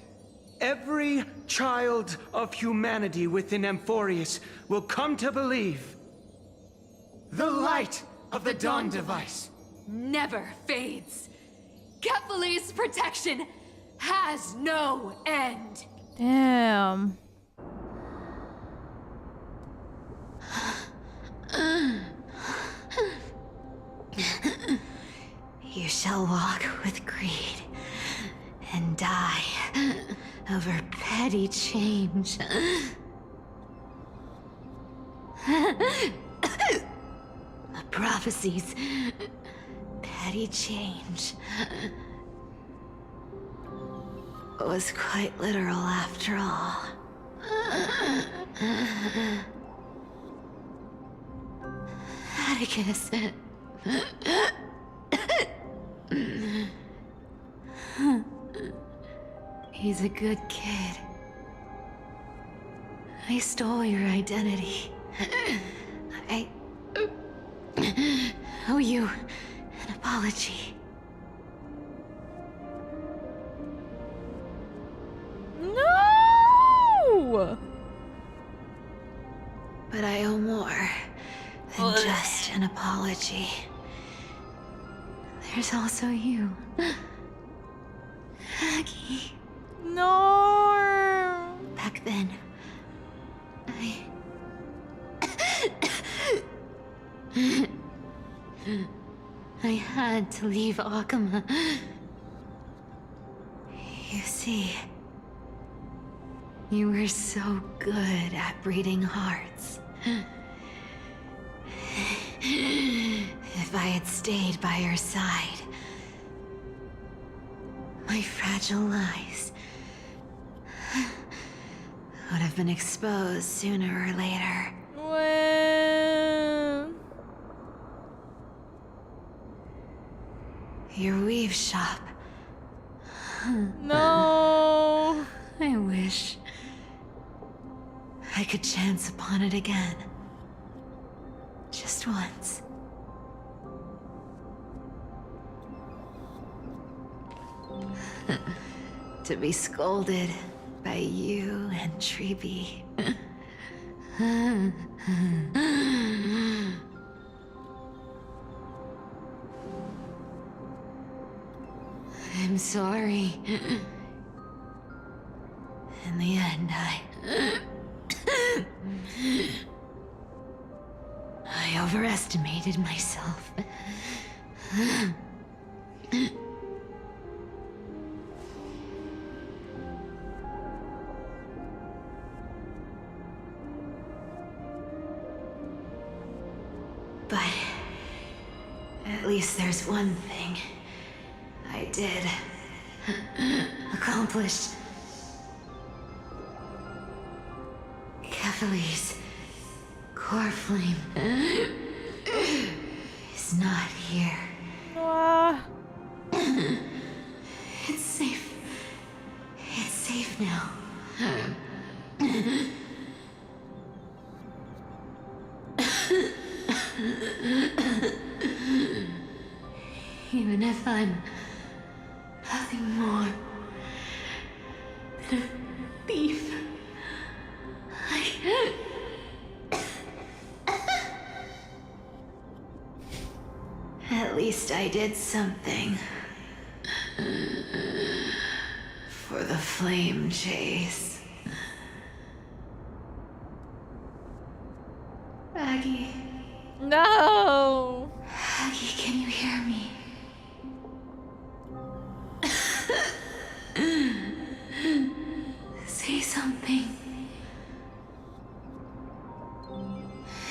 every child of humanity within Amphorius will come to believe the light of the Dawn Device Never fades. Kephalir's protection has no end. Damn. You shall walk with greed and die over petty change. The prophecies, petty change, was quite literal after all. Atticus. He's a good kid. I stole your identity. I owe you an apology. No! But I owe more than just an apology. There's also you. Aggie. No! Back then, I had to leave Akama. You see, you were so good at breeding hearts. If I had stayed by your side, my fragile lies would have been exposed sooner or later. When? Your weave shop. No. I wish I could chance upon it again. Just once. To be scolded by you and Treeby. I'm sorry. In the end, I overestimated myself. But at least there's one thing I did accomplish. Kephalir's core flame is not here. It's safe. It's safe now. Even if I'm nothing more than a thief, at least I did something for the flame chase. Aggie. No! Aggie, can you hear me? Say something.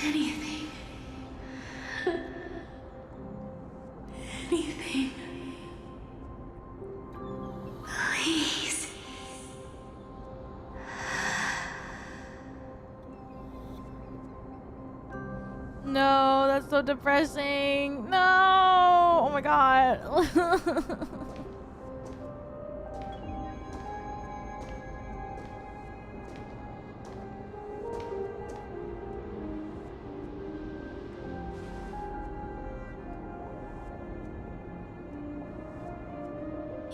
Anything. Anything. Please. No, that's so depressing. No! Oh my god.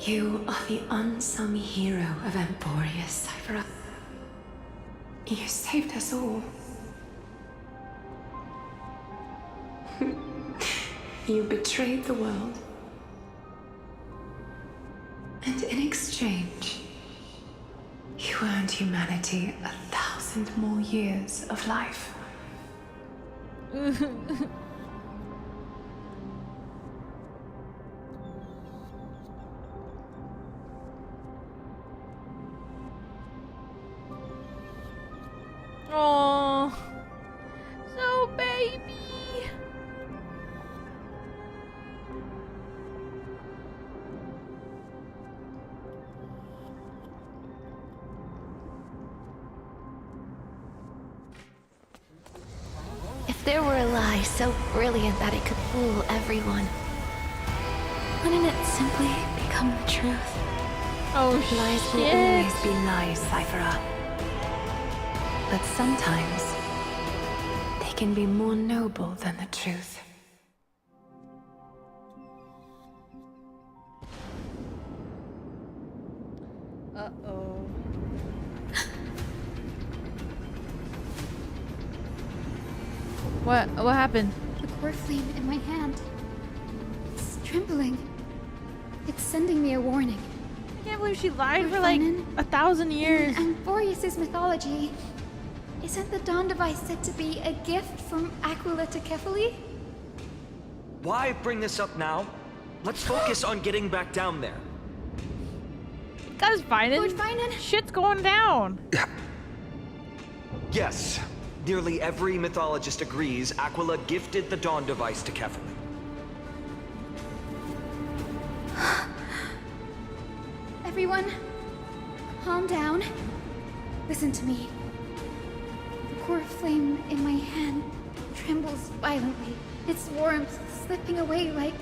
You are the unsung hero of Emporia, Cypher. You saved us all. You betrayed the world. And in exchange, you earned humanity 1,000 more years of life. Oh, so baby. If there were a lie so brilliant that it could fool everyone, wouldn't it simply become the truth? Oh, lies will always be lies, Cypher. But sometimes they can be more noble than the truth. Uh-oh. What happened? The core flame in my hand. It's trembling. It's sending me a warning. I can't believe she lied for like 1,000 years. In Amphorius' mythology, isn't the Dawn device said to be a gift from Aquila to Kefali? Why bring this up now? Let's focus on getting back down there. Guys, Finnan. Lord Finnan? Shit's going down. Yes. Nearly every mythologist agrees Aquila gifted the Dawn device to Kefali. Everyone, calm down. Listen to me. The core flame in my hand trembles violently. Its warmth slipping away like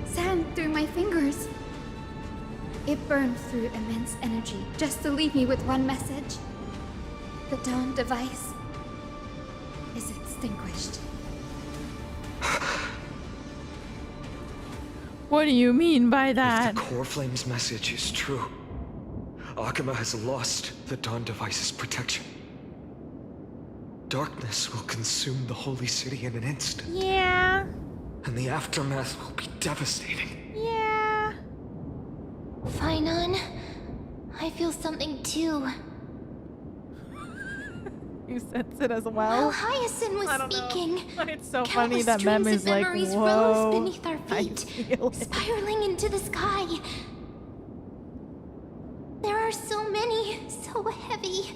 sand through my fingers. It burns through immense energy just to leave me with one message. The Dawn device is extinguished. What do you mean by that? If the Core Flame's message is true, Akuma has lost the Dawn device's protection. Darkness will consume the holy city in an instant. Yeah. And the aftermath will be devastating. Yeah. Finnan, I feel something too. You sense it as well? While Hyacin was speaking, it's so funny that Mem is like, memories whoa, rose beneath our feet, spiraling into the sky. There are so many, so heavy.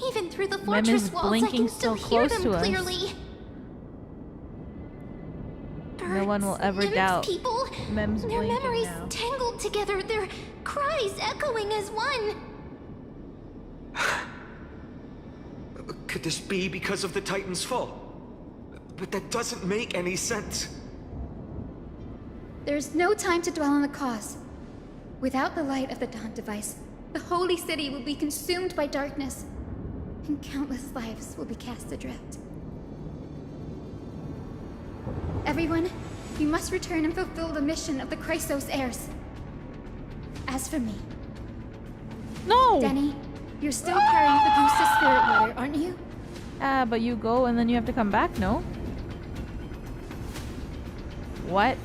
Even through the fortress walls, I can still hear them clearly. No one will ever doubt people, Mem's their blinking memories now. tangled together, their cries echoing as one. Could this be because of the Titan's fall? But that doesn't make any sense. There's no time to dwell on the cause. Without the light of the dawn device, the holy city will be consumed by darkness, and countless lives will be cast adrift. Everyone, you must return and fulfill the mission of the Chrysos heirs. As for me... No! Denny, you're still carrying the Goose spirit letter, aren't you? But you go and then you have to come back, no? What?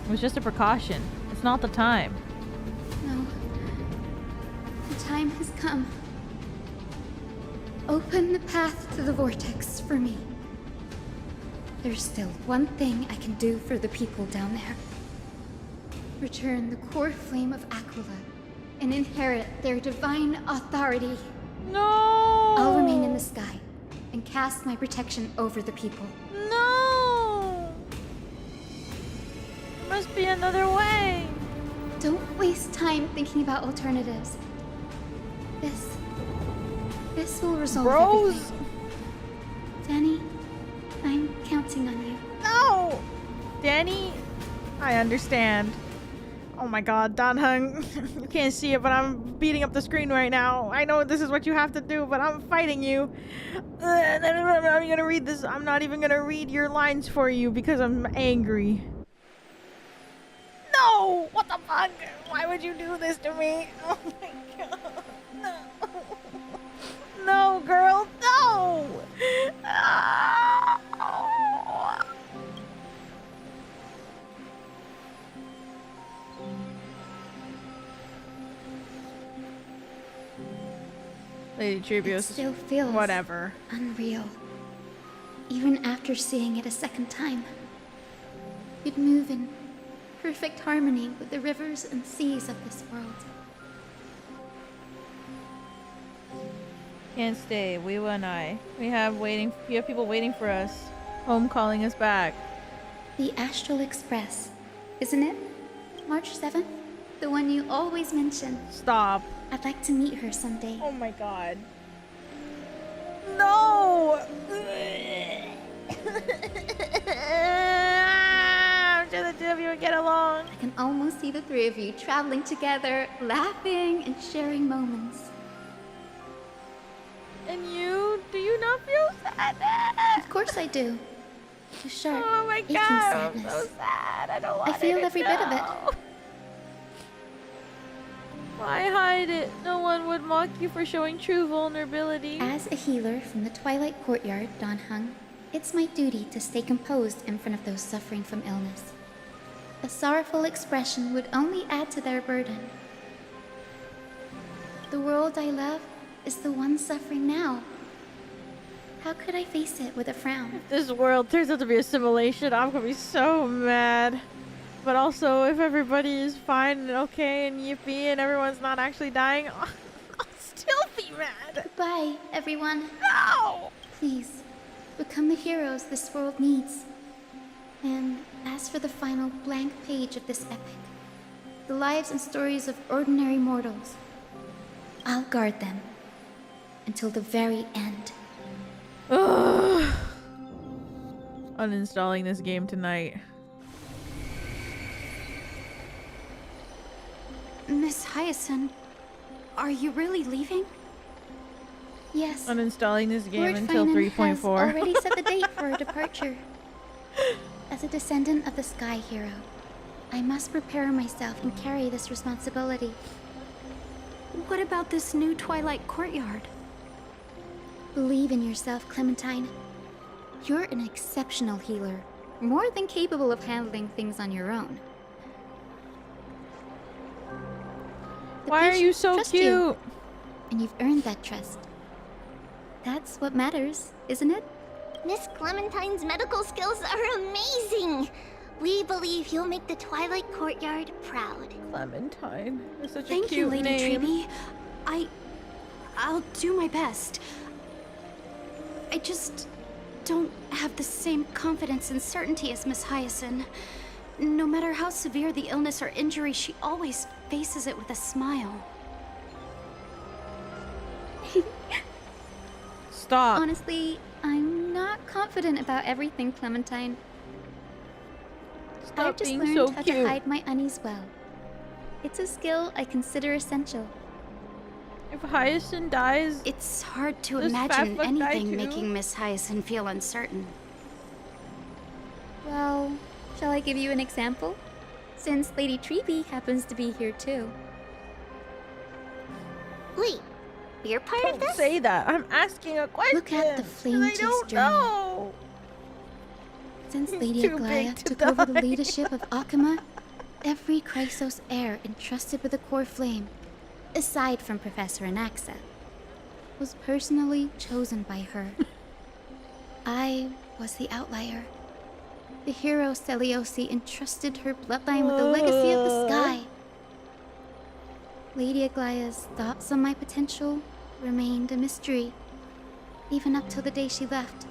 It was just a precaution. It's not the time. No. The time has come. Open the path to the vortex for me. There's still one thing I can do for the people down there. Return the core flame of Aquila and inherit their divine authority. No! I'll remain in the sky and cast my protection over the people. No! There must be another way. Don't waste time thinking about alternatives. This will resolve everything. Danny, I'm counting on you. No! Danny, I understand. Oh my god, Danheng. You can't see it, but I'm beating up the screen right now. I know this is what you have to do, but I'm fighting you. I'm not gonna read this. I'm not even gonna read your lines for you because I'm angry. No! What the fuck? Why would you do this to me? Oh my god. No. No, girl. No! Lady Tribios. It still feels whatever. Unreal. Even after seeing it a second time. You'd move in perfect harmony with the rivers and seas of this world. Can't stay. Weewa and I. We have people waiting for us. Home calling us back. The Astral Express, isn't it? March 7th? The one you always mention. Stop. I'd like to meet her someday. Oh my god. No! I'm sure the two of you would get along. I can almost see the three of you traveling together, laughing and sharing moments. And you? Do you not feel sad? Of course I do. A sharp, Oh my aching god, sadness. I'm so sad. I don't want I feel it to every bit of it. go. Why hide it? No one would mock you for showing true vulnerability. As a healer from the Twilight Courtyard, Danheng, it's my duty to stay composed in front of those suffering from illness. A sorrowful expression would only add to their burden. The world I love is the one suffering now. How could I face it with a frown? If this world turns out to be a simulation, I'm gonna be so mad. But also, if everybody is fine and okay and yippee and everyone's not actually dying, I'll still be mad. Goodbye, everyone. No! Please, become the heroes this world needs. And as for the final blank page of this epic, the lives and stories of ordinary mortals, I'll guard them until the very end. Ugh. Uninstalling this game tonight. Miss Hyacin, are you really leaving? Yes. Uninstalling this game Lord until Finana 3.4. has already set the date for our departure. As a descendant of the Sky Hero, I must prepare myself and carry this responsibility. What about this new Twilight Courtyard? Believe in yourself, Clementine. You're an exceptional healer, more than capable of handling things on your own. Why are you so trust cute? You, and you've earned that trust. That's what matters, isn't it? Miss Clementine's medical skills are amazing. We believe you'll make the Twilight Courtyard proud. Clementine. That's such a Thank cute you, Lady name. Treeby. I'll do my best. I just don't have the same confidence and certainty as Miss Hyacin. No matter how severe the illness or injury, she always faces it with a smile. Stop. Honestly, I'm not confident about everything, Clementine. Stop I've just being learned so how cute. to hide my unease well. It's a skill I consider essential. If Hyacin dies, it's hard to does imagine Fatfuck die anything too? making Miss Hyacin feel uncertain. Well, shall I give you an example? Since Lady Treeby happens to be here too. Wait, you're part of this? Don't say that. I'm asking a question. Look at the flame I chase don't journey. know. Since Lady Too Aglaya big to took over the die. leadership of Akuma, every Chrysos heir entrusted with the core flame, aside from Professor Anaxa, was personally chosen by her. I was the outlier. The hero Seliosi entrusted her bloodline with the legacy of the sky. Lady Aglaya's thoughts on my potential remained a mystery, even up till the day she left.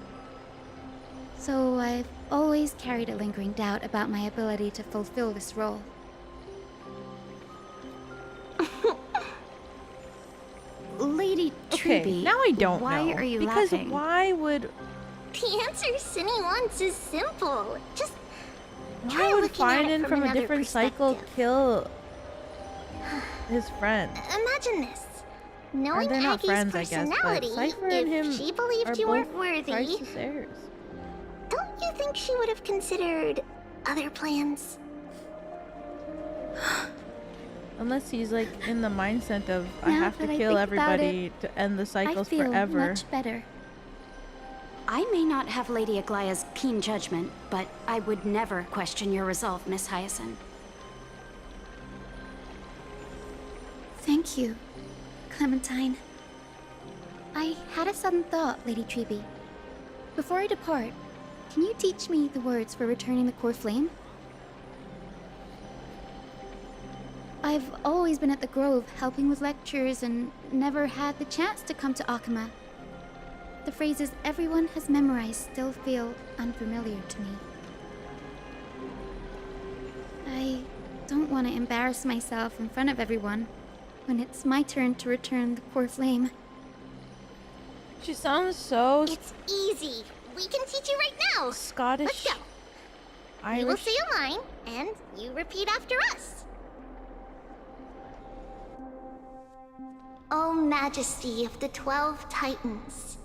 So I've always carried a lingering doubt about my ability to fulfill this role. Lady Okay, Treeby, now I don't why know. are you because laughing? why would The answer Cindy wants is simple. Just try why would looking at it Finan from from a another different cycle kill his friend? Imagine this. Knowing they're not Aggie's friends, I guess, but personality, Cypher and him if she believed are you weren't both worthy, Chrysos heirs. don't you think she would have considered other plans? Unless he's like in the mindset of I Now have to that I kill think about everybody to end the I cycles feel forever. much better. I may not have Lady Aglaya's keen judgment, but I would never question your resolve, Miss Hyacin. Thank you, Clementine. I had a sudden thought, Lady Treeby. Before I depart, can you teach me the words for returning the core flame? I've always been at the Grove helping with lectures and never had the chance to come to Akuma. The phrases everyone has memorized still feel unfamiliar to me. I don't want to embarrass myself in front of everyone when it's my turn to return the core flame. She sounds so It's easy. We can teach you right now. Scottish. Let's go. We will say a line, and you repeat after us. O Majesty of the 12 Titans.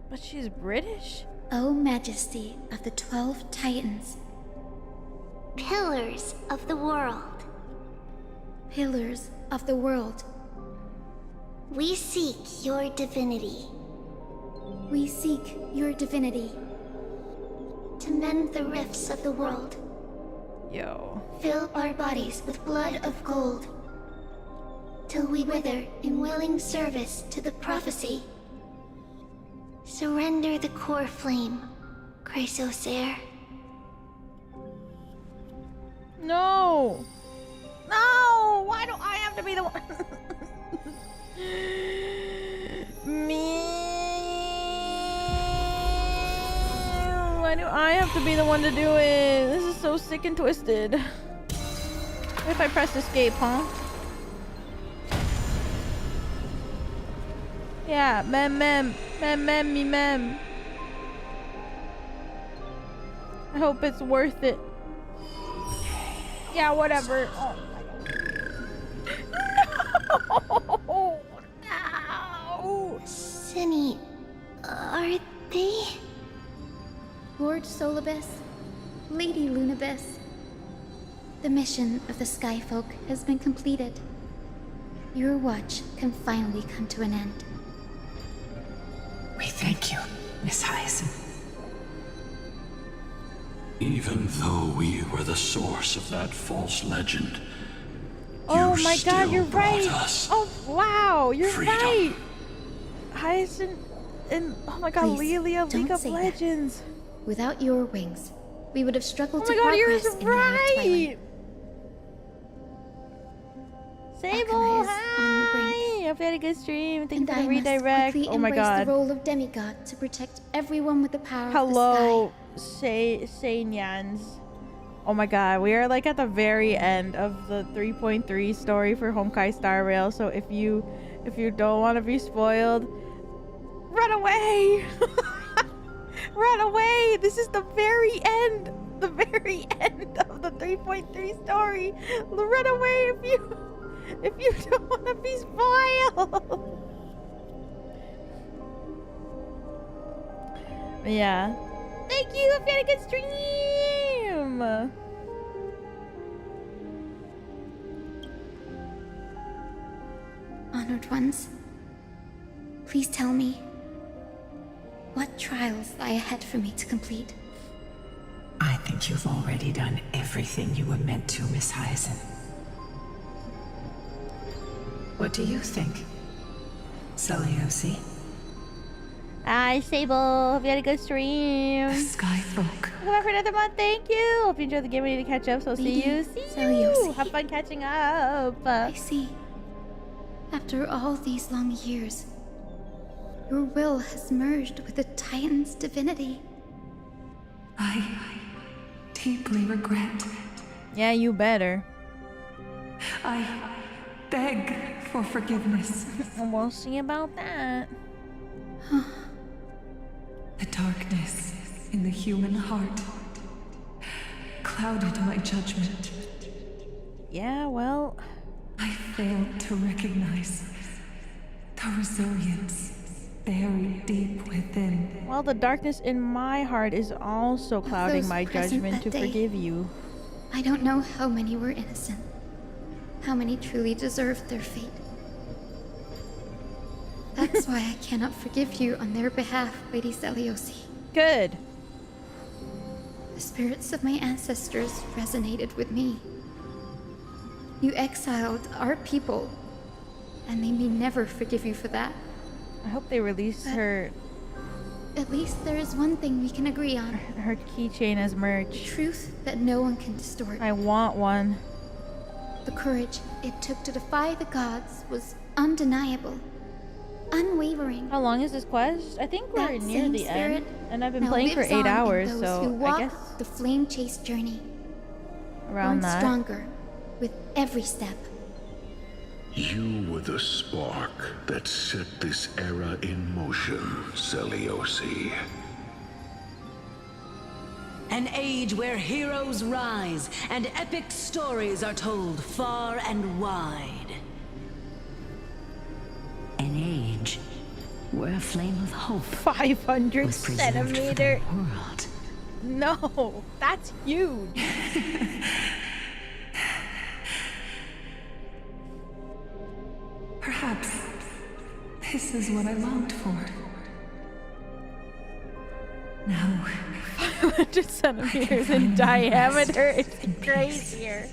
But she's British. O Majesty of the 12 Titans. Pillars of the world. Pillars of the world. We seek your divinity. We seek your divinity. To mend the rifts of the world. Yo. Fill our bodies with blood of gold. Till we wither in willing service to the prophecy. Surrender the core flame, Chrysos heir. No! No! Why do I have to be the one? Me? Why do I have to be the one to do it? This is so sick and twisted. What if I press escape, huh? Yeah, mem, me mem. I hope it's worth it. Yeah, whatever. Oh my god. No! Cindy, are they? Lord Solibus, Lady Lunabis. The mission of the Skyfolk has been completed. Your watch can finally come to an end. We thank you, Miss Hyacin. Even though we were the source of that false legend, Oh you my god, still you're brought right! us Oh wow, you're freedom. right! Hyacin and oh my god, Please, Lilia, don't League of say that. Legends. Without your wings, we would have struggled Oh to my god, you're progress in the Land of right! Twilight. Sable, Akuma is on the brink. hi! A very good stream. Thank you And for I the must redirect. quickly Oh my embrace god. the role of demigod to protect everyone with the power of the Hello, say Nyans. Oh my god, we are like at the very end of the 3.3 story for Honkai Star Rail. So if you don't want to be spoiled, run away! Run away! This is the very end. the very end of the 3.3 story. Run away if you don't want to be spoiled. Yeah. Thank you. I've had a good stream. Honored ones, please tell me, what trials lie ahead for me to complete? I think you've already done everything you were meant to, Miss Hyacin. What do you think, Seliosi? Hi, Sable. Hope you had a good stream. The Sky Folk. Come back for another month. Thank you. Hope you enjoyed the game. We need to catch up, so see you. Have fun catching up. I see. After all these long years, your will has merged with the Titan's divinity. I deeply regret. Yeah, you better. I beg for forgiveness. And we'll see about that. The darkness in the human heart clouded my judgment. Yeah, well, I failed to recognize the resilience buried deep within. well, the darkness in my heart is also clouding my judgment to forgive you. I don't know how many were innocent, how many truly deserved their fate. That's why I cannot forgive you on their behalf, Lady Seliosi. Good. The spirits of my ancestors resonated with me. You exiled our people, and they may never forgive you for that. I hope they release her. At least there is one thing we can agree on. Her keychain as merch. Truth that no one can distort. I want one. The courage it took to defy the gods was undeniable. Unwavering. How long is this quest? I think we're That near same the end. spirit And I've been now playing for lives 8 on in hours, those so who walk I guess the flame chase journey. around Grown that. stronger with every step. You were the spark that set this era in motion, Seliosi. An age where heroes rise and epic stories are told far and wide. An age where a flame of hope 500 was preserved for the centimeter. world. No, that's huge. Perhaps this is what I longed for. Now, 500 centimeters in diameter is crazier.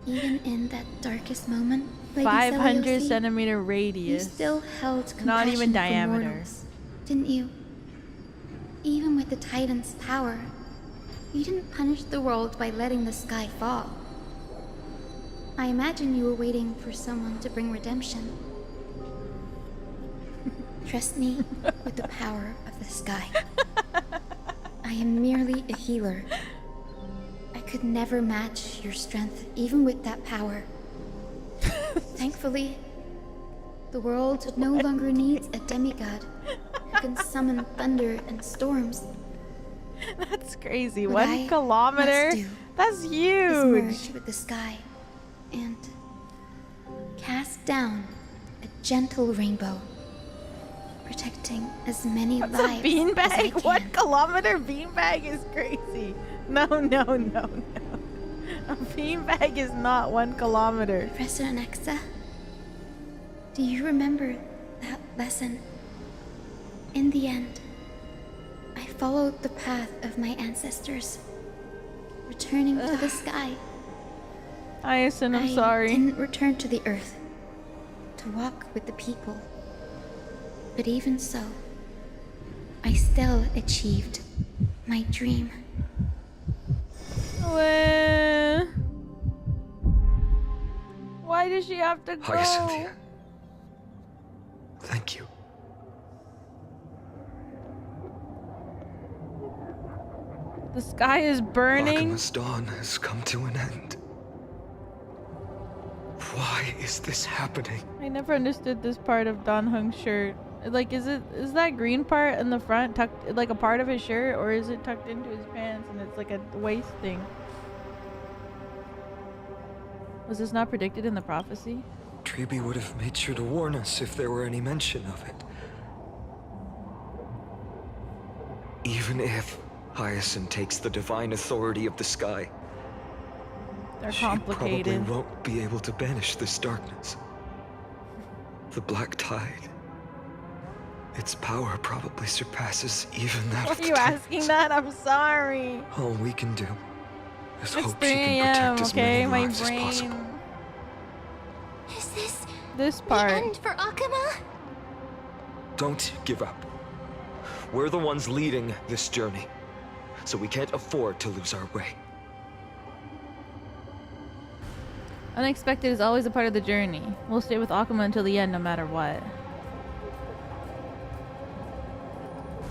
Even in that darkest moment, Lady 500 Seliosi, centimeter you radius. still held compassion Not even for diameter. mortals, didn't you? Even with the Titan's power, you didn't punish the world by letting the sky fall. I imagine you were waiting for someone to bring redemption. Trust me with the power of the sky. I am merely a healer. I could never match your strength, even with that power. Thankfully, the world no longer needs a demigod who can summon thunder and storms. That's crazy. What I 1 kilometer? must do That's is huge. merge with the sky and cast down a gentle rainbow, protecting as many What's lives a as I beanbag? can. 1 kilometer beanbag is crazy. No. A beanbag is not 1 kilometer. Professor Nexa, do you remember that lesson? In the end, I followed the path of my ancestors, returning to the sky. Hyacin, I'm I sorry. didn't return to the earth to walk with the people. But even so, I still achieved my dream. Why does she have to go? Hyacinthia. Thank you. The sky is burning. Akima's dawn has come to an end. Why is this happening? I never understood this part of Dan Heng's shirt. Like, is that green part in the front tucked, like a part of his shirt, or is it tucked into his pants and it's like a waist thing? Was this not predicted in the prophecy? Treeby would have made sure to warn us if there were any mention of it. Even if Hyacin takes the divine authority of the sky, they're she complicated. probably won't be able to banish this darkness. The black tide. Its power probably surpasses even that. Why are you asking that? I'm sorry. All we can do is It's hope 3 she can a.m. protect as Okay, many my lives as possible. brain. Is this the part? end for Akuma? Don't give up. We're the ones leading this journey, so we can't afford to lose our way. Unexpected is always a part of the journey. We'll stay with Akuma until the end, no matter what.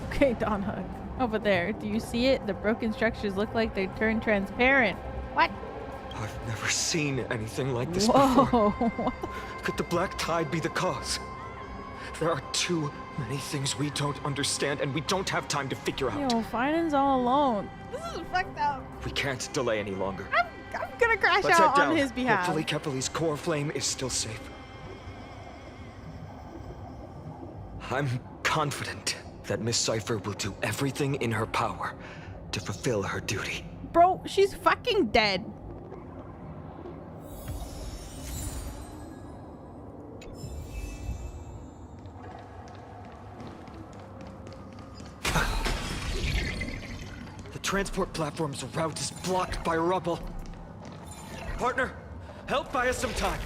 Okay, Dawn Hug. Over there. Do you see it? The broken structures look like they turned transparent. What? I've never seen anything like this Whoa. before. Could the black tide be the cause? There are too many things we don't understand, and we don't have time to figure out. Yo, Finan's all alone. This is fucked up. We can't delay any longer. I'm gonna crash Let's out head on down. his behalf. Hopefully Kefali's core flame is still safe. I'm confident that Miss Cypher will do everything in her power to fulfill her duty. Bro, she's fucking dead. The transport platform's route is blocked by rubble. Partner, help buy us some time.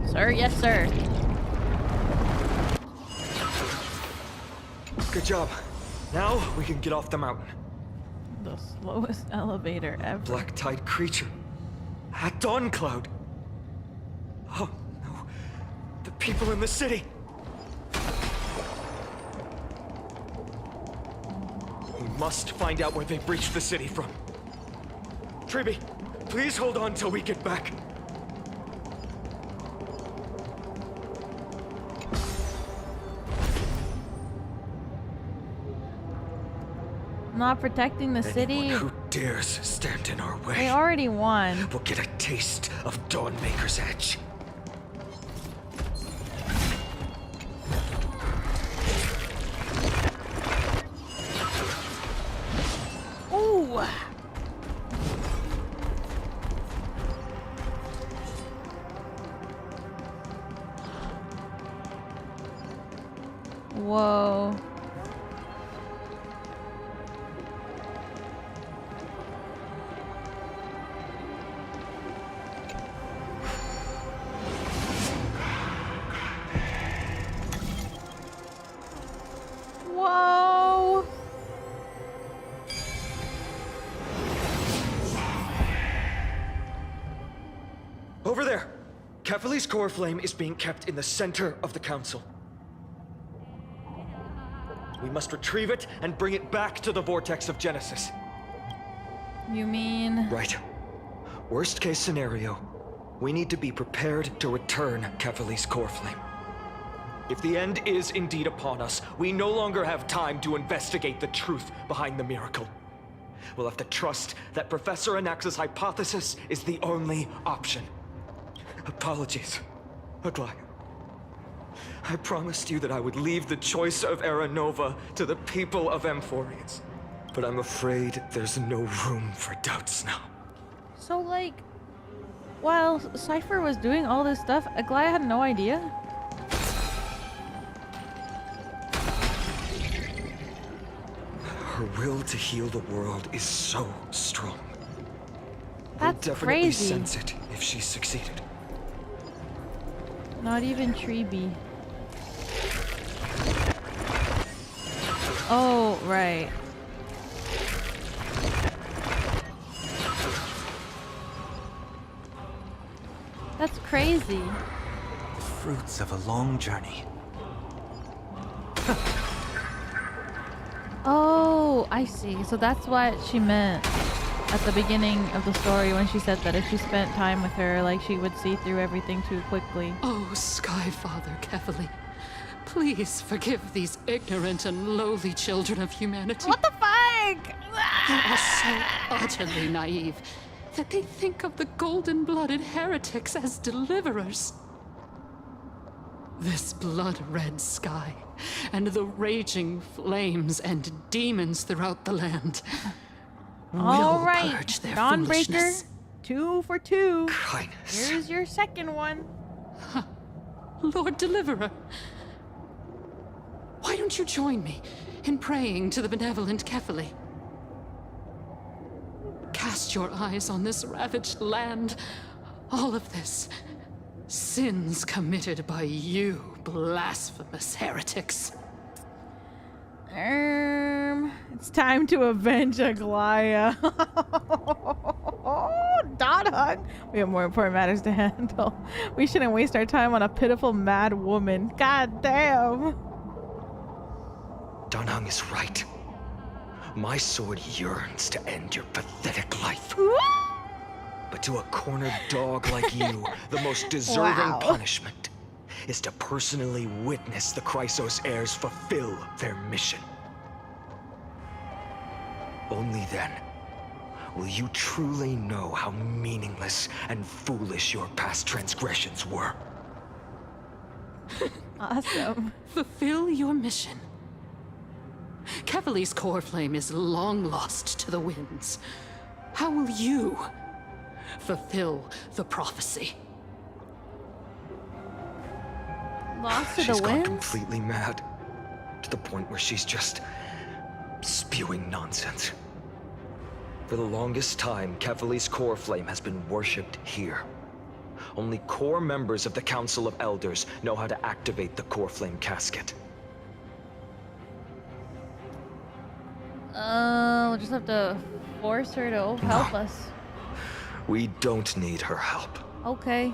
Sir, yes, sir. Good job. Now we can get off the mountain. The slowest elevator ever. Black tide creature. At Dawn Cloud. Oh no. The people in the city. We must find out where they breached the city from. Treeby, please hold on till we get back. Not protecting the city. Anyone who dares stand in our way. They already won. Will get a taste of Dawnmaker's edge. Ooh. Whoa. Whoa. Over there! Kefali's core flame is being kept in the center of the council. We must retrieve it and bring it back to the vortex of Genesis. You mean? Right. Worst case scenario, we need to be prepared to return Kefali's core flame. If the end is indeed upon us, we no longer have time to investigate the truth behind the miracle. We'll have to trust that Professor Anax's hypothesis is the only option. Apologies, Aglaia. I promised you that I would leave the choice of Era Nova to the people of Amphorians. But I'm afraid there's no room for doubts now. So, like, while Cypher was doing all this stuff, Aglaia had no idea? Her will to heal the world is so strong. That's We'll definitely crazy. sense it if she succeeded. Not even Treeby. Oh, right. That's crazy. Fruits of a long journey. Oh, I see. So that's what she meant at the beginning of the story when she said that if she spent time with her, like, she would see through everything too quickly. Oh, Sky Father Kefali, Please forgive these ignorant and lowly children of humanity. What the fuck? They are so utterly naive that they think of the golden-blooded heretics as deliverers. This blood-red sky and the raging flames and demons throughout the land All will right, purge their Dawnbreaker, foolishness. 2 for 2. Kindness. Here's your second one. Lord Deliverer, why don't you join me in praying to the benevolent Kefali? Cast your eyes on this ravaged land. All of this, sins committed by you, blasphemous heretics. It's time to avenge Aglaya. Donhung. We have more important matters to handle. We shouldn't waste our time on a pitiful mad woman. God damn. Donhung is right. My sword yearns to end your pathetic life. But to a cornered dog like you, the most deserving punishment is to personally witness the Chrysos heirs fulfill their mission. Only then will you truly know how meaningless and foolish your past transgressions were. Awesome. Fulfill your mission. Kefali's core flame is long lost to the winds. How will you fulfill the prophecy? Lost to She's the gone winds? completely mad, to the point where she's just spewing nonsense. For the longest time, Kefali's core flame has been worshipped here. Only core members of the Council of Elders know how to activate the core flame casket. We'll just have to force her to help us. We don't need her help. Okay.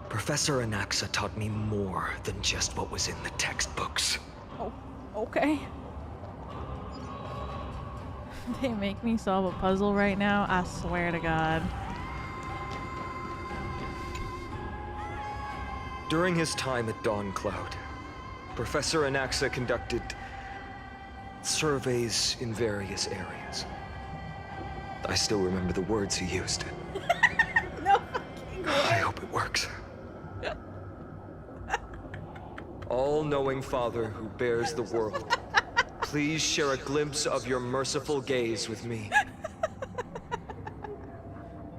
Professor Anaxa taught me more than just what was in the textbooks. Oh, okay. They make me solve a puzzle right now, I swear to God. During his time at Dawn Cloud, Professor Anaxa conducted surveys in various areas. I still remember the words he used. No fucking way. I hope it works. All-knowing Father who bears the world, please share a glimpse of your merciful gaze with me.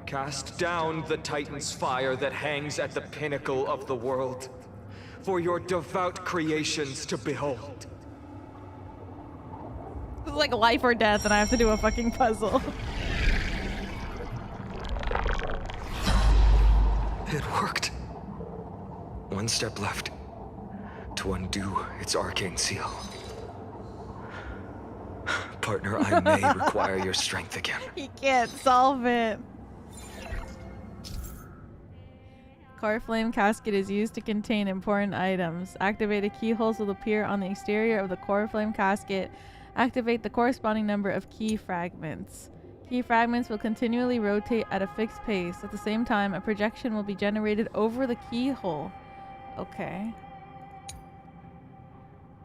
Cast down the Titan's fire that hangs at the pinnacle of the world, for your devout creations to behold. This is like life or death, and I have to do a fucking puzzle. It worked. One step left to undo its arcane seal. Partner, I may require your strength again. He can't solve it. Core flame casket is used to contain important items. Activated keyholes will appear on the exterior of the core flame casket. Activate the corresponding number of key fragments. Key fragments will continually rotate at a fixed pace. At the same time, a projection will be generated over the keyhole. Okay.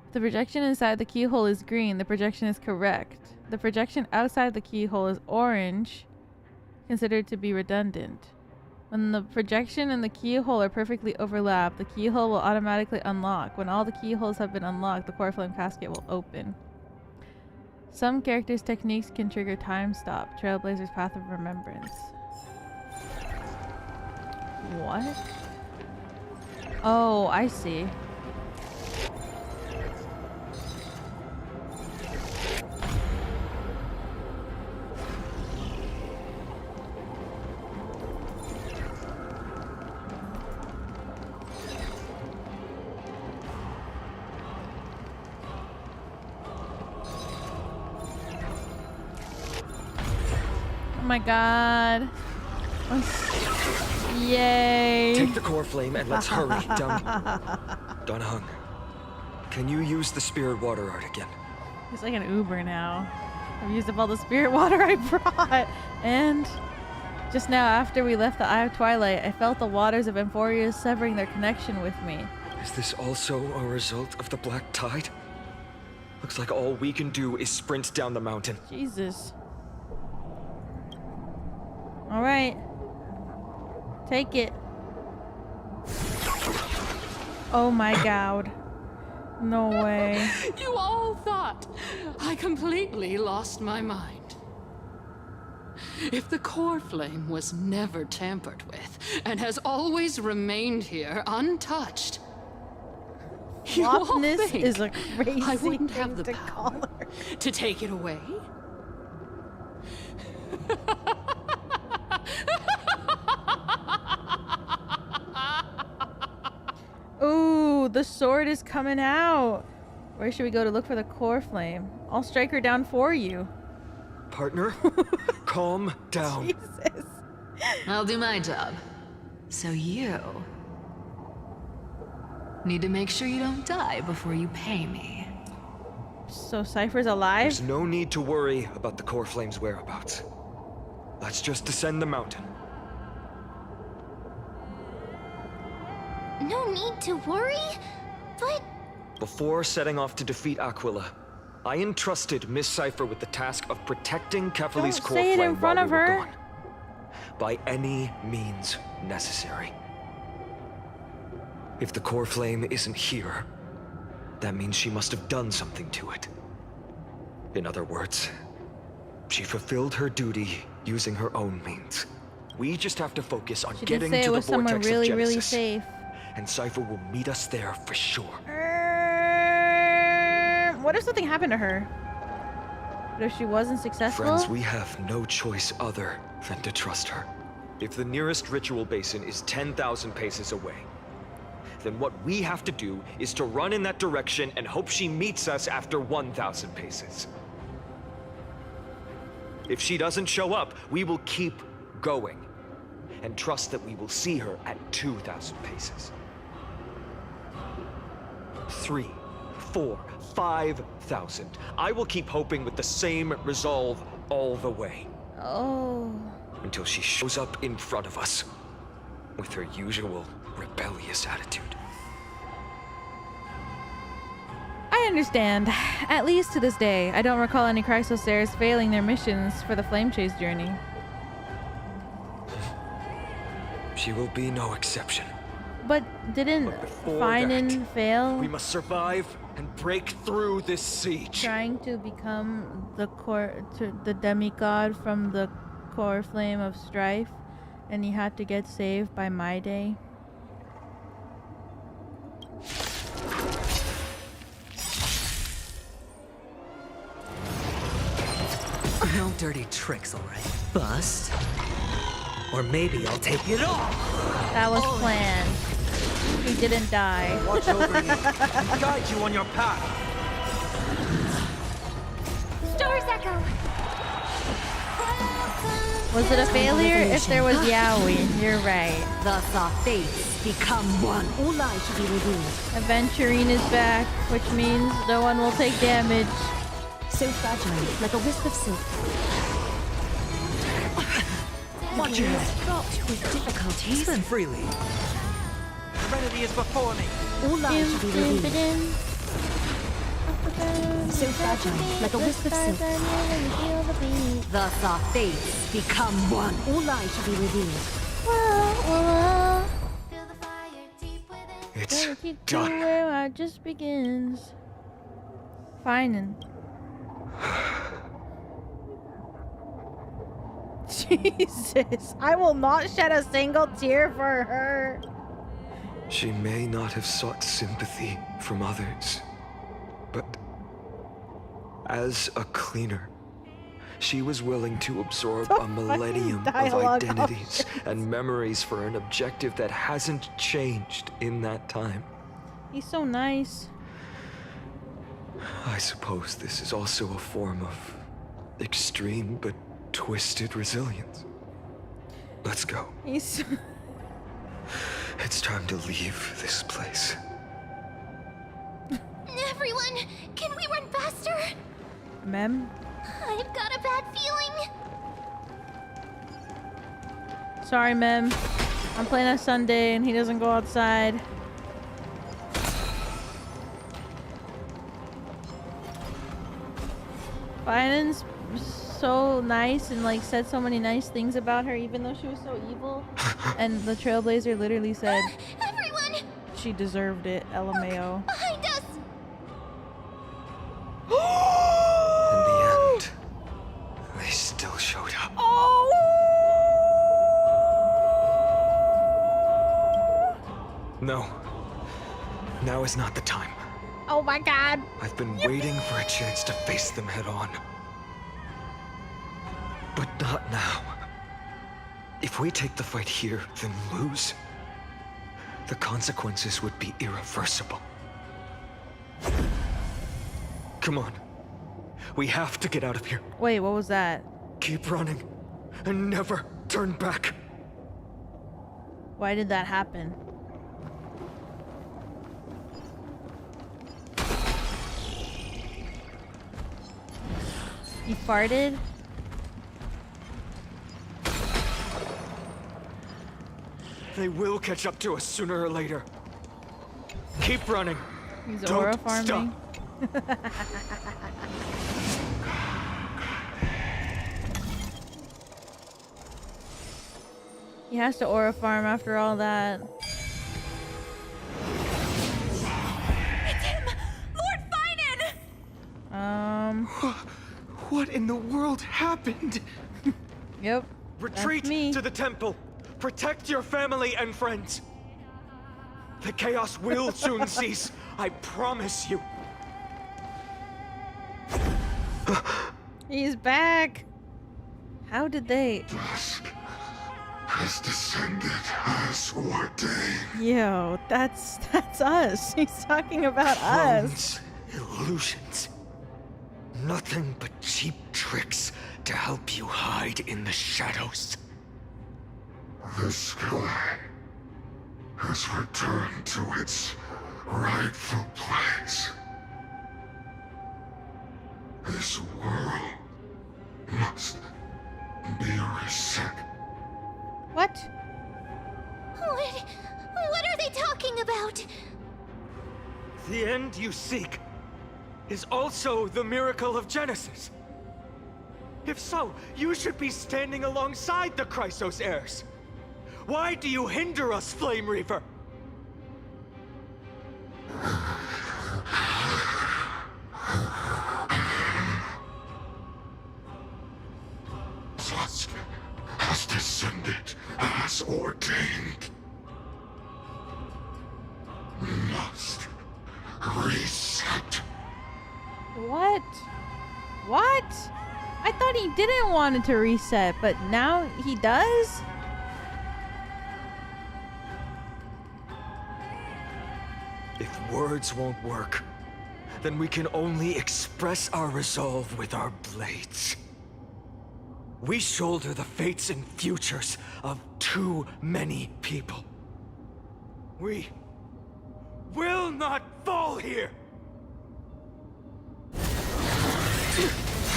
If the projection inside the keyhole is green, the projection is correct. The projection outside the keyhole is orange, considered to be redundant. When the projection and the keyhole are perfectly overlapped, the keyhole will automatically unlock. When all the keyholes have been unlocked, the core flame casket will open. Some characters' techniques can trigger time stop. Trailblazer's Path of Remembrance. What? Oh, I see. Oh my god. Yay. Take the core flame and let's hurry down. Donhung, can you use the spirit water art again? He's like an Uber now. I've used up all the spirit water I brought. And just now after we left the Eye of Twilight, I felt the waters of Emphoria severing their connection with me. Is this also a result of the black tide? Looks like all we can do is sprint down the mountain. Jesus. All right. Take it. Oh my god. No way. You all thought I completely lost my mind. If the core flame was never tampered with and has always remained here untouched, you all Loftness think is a crazy I wouldn't thing have the to power call her. to take it away? Ooh, the sword is coming out. Where should we go to look for the core flame? I'll strike her down for you. Partner, calm down. Jesus. I'll do my job. So you need to make sure you don't die before you pay me. So Cypher's alive? There's no need to worry about the core flame's whereabouts. Let's just descend the mountain. No need to worry, but... Before setting off to defeat Aquila, I entrusted Miss Cypher with the task of protecting Kefali's core say it flame in front while of we were her. gone. By any means necessary. If the core flame isn't here, that means she must have done something to it. In other words, she fulfilled her duty using her own means. We just have to focus on She did getting say to it the was somewhere vortex really, of really Genesis. safe. And Cypher will meet us there for sure. What if something happened to her? What if she wasn't successful? Friends, we have no choice other than to trust her. If the nearest ritual basin is 10,000 paces away, then what we have to do is to run in that direction and hope she meets us after 1,000 paces. If she doesn't show up, we will keep going and trust that we will see her at 2,000 paces. 3, 4, 5,000. I will keep hoping with the same resolve all the way. Oh. Until she shows up in front of us with her usual rebellious attitude. I understand. At least to this day, I don't recall any Chrysosairs failing their missions for the Flame Chase journey. She will be no exception. But didn't Finana fail? We must survive and break through this siege. Trying to become the demigod from the core flame of strife, and he had to get saved by My Day. No dirty tricks, all right? Bust. Or maybe I'll take it all. That was planned. He didn't die. Watch over you and guide you on your path. Stars Echo! Was it a failure? If there was Yaoi, you're right. Thus our fates become one. All light shall be revealed. Aventurine is back, which means no one will take damage. So fragile, like a wisp of silk. Watch your head. Fraught with difficulties. Spend freely. Serenity is before me. All light shall be revealed. So fragile, like a wisp of silk. Thus our fates become one. All light shall be revealed. It's To done. where it just begins. Finana. Jesus, I will not shed a single tear for her. She may not have sought sympathy from others, but as a cleaner, she was willing to absorb a millennium of identities and memories for an objective that hasn't changed in that time. He's so nice. I suppose this is also a form of extreme but twisted resilience. Let's go. He's It's time to leave this place. Everyone, can we run faster? Mem? I've got a bad feeling. Sorry, Mem. I'm playing on Sunday and he doesn't go outside. Finance so nice and like said so many nice things about her, even though she was so evil. And the Trailblazer literally said Everyone! she deserved it. LMAO. Behind us! In the end, they still showed up. Oh! No. Now is not the time. Oh my god. I've been waiting for a chance to face them head on. But not now. If we take the fight here, then lose, the consequences would be irreversible. Come on. We have to get out of here. Wait, what was that? Keep running and never turn back. Why did that happen? You farted? They will catch up to us sooner or later. Keep running. He's Don't aura farming. stop. He has to aura farm after all that. It's him! Lord Finan! What in the world happened? Yep. Retreat to the temple. Protect your family and friends. The chaos will soon cease. I promise you. He's back. How did they? Dusk has descended as ordained. Yo, that's us. He's talking about us. Illusions. Nothing but cheap tricks to help you hide in the shadows. The sky has returned to its rightful place. This world must be reset. What? What are they talking about? The end you seek is also the miracle of Genesis. If so, you should be standing alongside the Chrysos heirs. Why do you hinder us, Flame Reaver? Dusk has descended as ordained. Must reset. What? What? I thought he didn't want it to reset, but now he does? If words won't work, then we can only express our resolve with our blades. We shoulder the fates and futures of too many people. We will not fall here!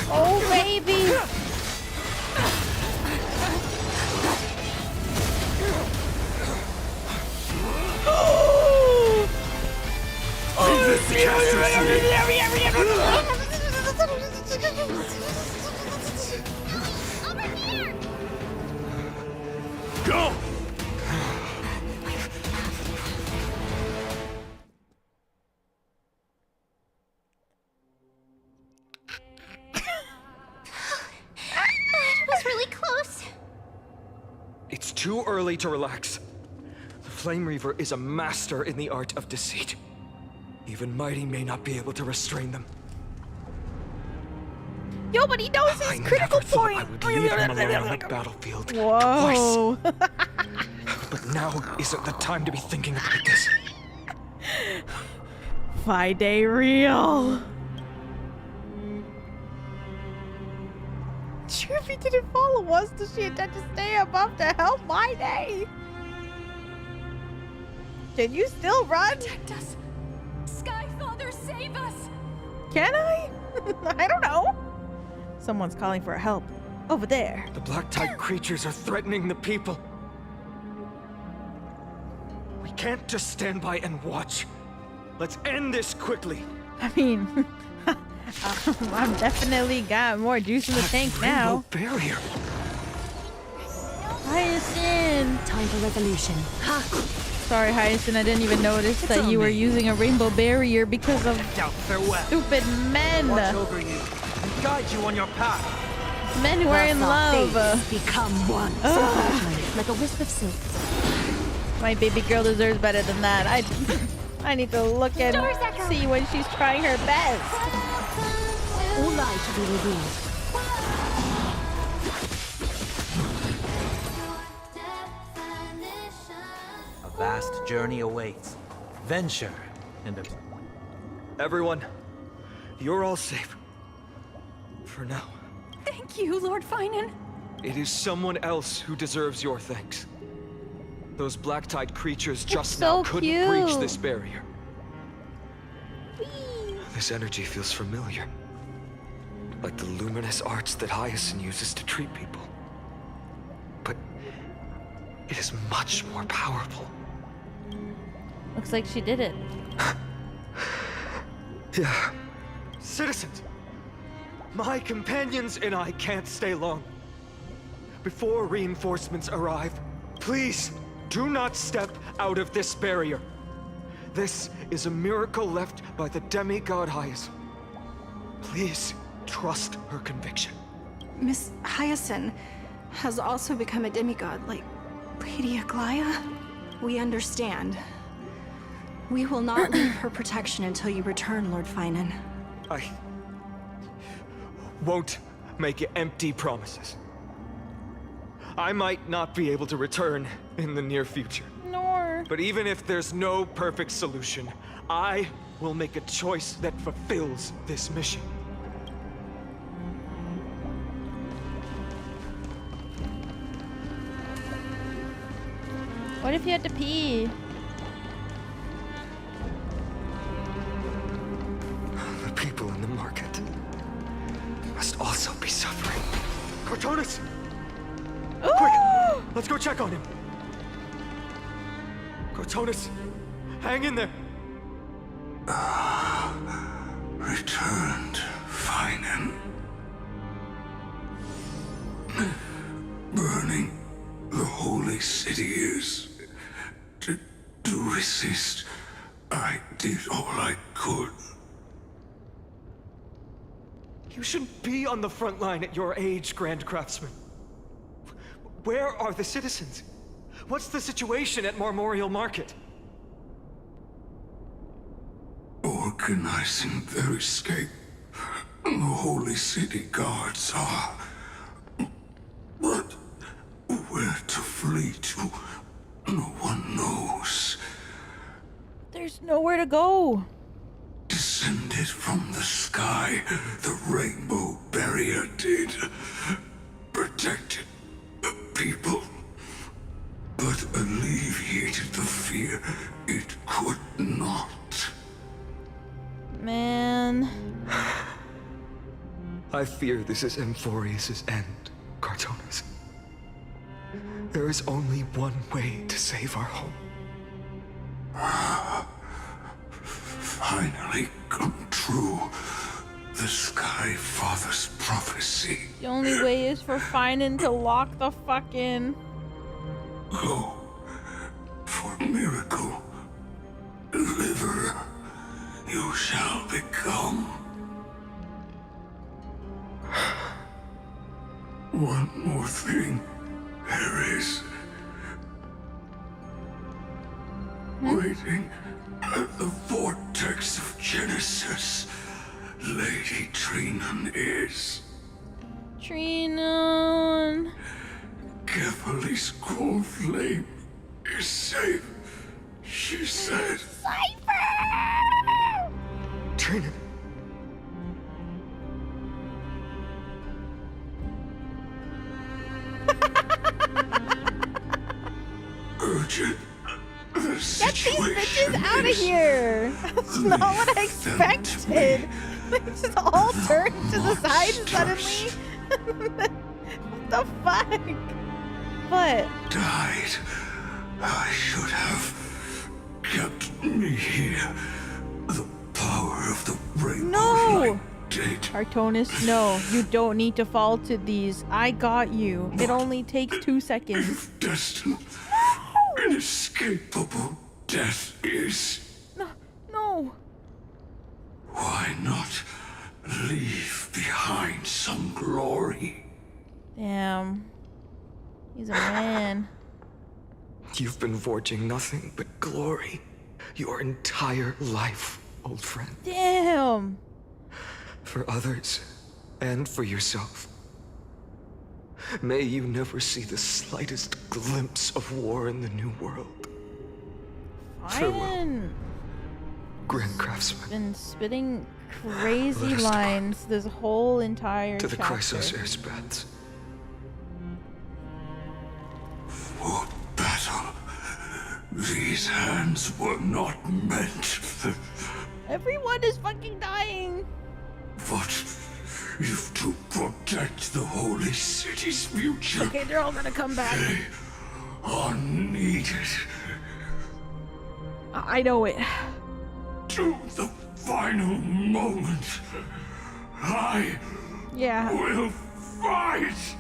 Oh, baby! Go! It was really close. It's too early to relax. The Flame Reaver is a master in the art of deceit. Even Mighty may not be able to restrain them. Yo, but he knows his critical point! I would leave him alone on the battlefield. Whoa! Twice. But now isn't the time to be thinking about this. Friday real. Trippy didn't follow us. Does she intend to stay above to help my day? Can you still run? Protect us! Skyfather, save us! Can I? I don't know. Someone's calling for help. Over there. The Black Tide creatures are threatening the people. We can't just stand by and watch. Let's end this quickly. I mean, I've definitely got more juice in the tank now. Barrier. Hyacinth! Time for resolution. Sorry, Hyacinth, I didn't even notice that you were using a rainbow barrier because of stupid men. Watch over you and guide you on your path. Men who are in love. Become one. Like a wisp of silk. My baby girl deserves better than that. I need to look and see when she's trying her best. All light to be revealed. A vast journey awaits. Venture into... Everyone, you're all safe. For now. Thank you, Lord Finan. It is someone else who deserves your thanks. Those black-tide creatures just now couldn't breach this barrier. This energy feels familiar. Like the luminous arts that Hyacin uses to treat people. But it is much more powerful. Looks like she did it. Yeah. Citizens! My companions and I can't stay long. Before reinforcements arrive, please do not step out of this barrier. This is a miracle left by the demigod Hyacin. Please trust her conviction. Miss Hyacin has also become a demigod, like Lady Aglaya. We understand. We will not leave her protection until you return, Lord Finan. I won't make empty promises. I might not be able to return in the near future. Nor. But even if there's no perfect solution, I will make a choice that fulfills this mission. What if you had to pee? The people in the market must also be suffering. Cortonis! Quick! Let's go check on him! Cortonis, hang in there! Returned, Finan. Burning the holy city is... To resist, I did all I could. You shouldn't be on the front line at your age, Grand Craftsman. Where are the citizens? What's the situation at Memorial Market? Organizing their escape. The holy city guards are... But where to flee to, no one knows. There's nowhere to go. Descended from the sky, the rainbow barrier did. Protected people, but alleviated the fear it could not. Man. I fear this is Emphorius' end, Cartonis. There is only one way to save our home. Finally come true. The Sky Father's prophecy. The only way is for Finan to lock the fuck in. Go for miracle. Deliverer, you shall become. One more thing, there is. Waiting at the vortex of Genesis, Lady Trinan is. Trinan. Kefali's cold flame is safe, she said. Cypher! Trinan. Urgent. Get these bitches out of here! That's not what I expected. They just all turned to the side suddenly. What the fuck? What? Died. I should have kept me here. The power of the rainbow light Artonis, no, you don't need to fall to these. I got you. It only takes 2 seconds. Destined, inescapable death is. No. Why not leave behind some glory? Damn. He's a man. You've been forging nothing but glory your entire life, old friend. Damn. For others and for yourself. May you never see the slightest glimpse of war in the New World. Farewell, Grand Craftsman. Been spitting crazy lines this whole entire to the chapter. Chrysos airspaths. For battle, these hands were not meant. Everyone is fucking dying. But if to protect the holy city's future, Okay, they're all gonna come back. they are needed. I know it. To the final moment, I will fight.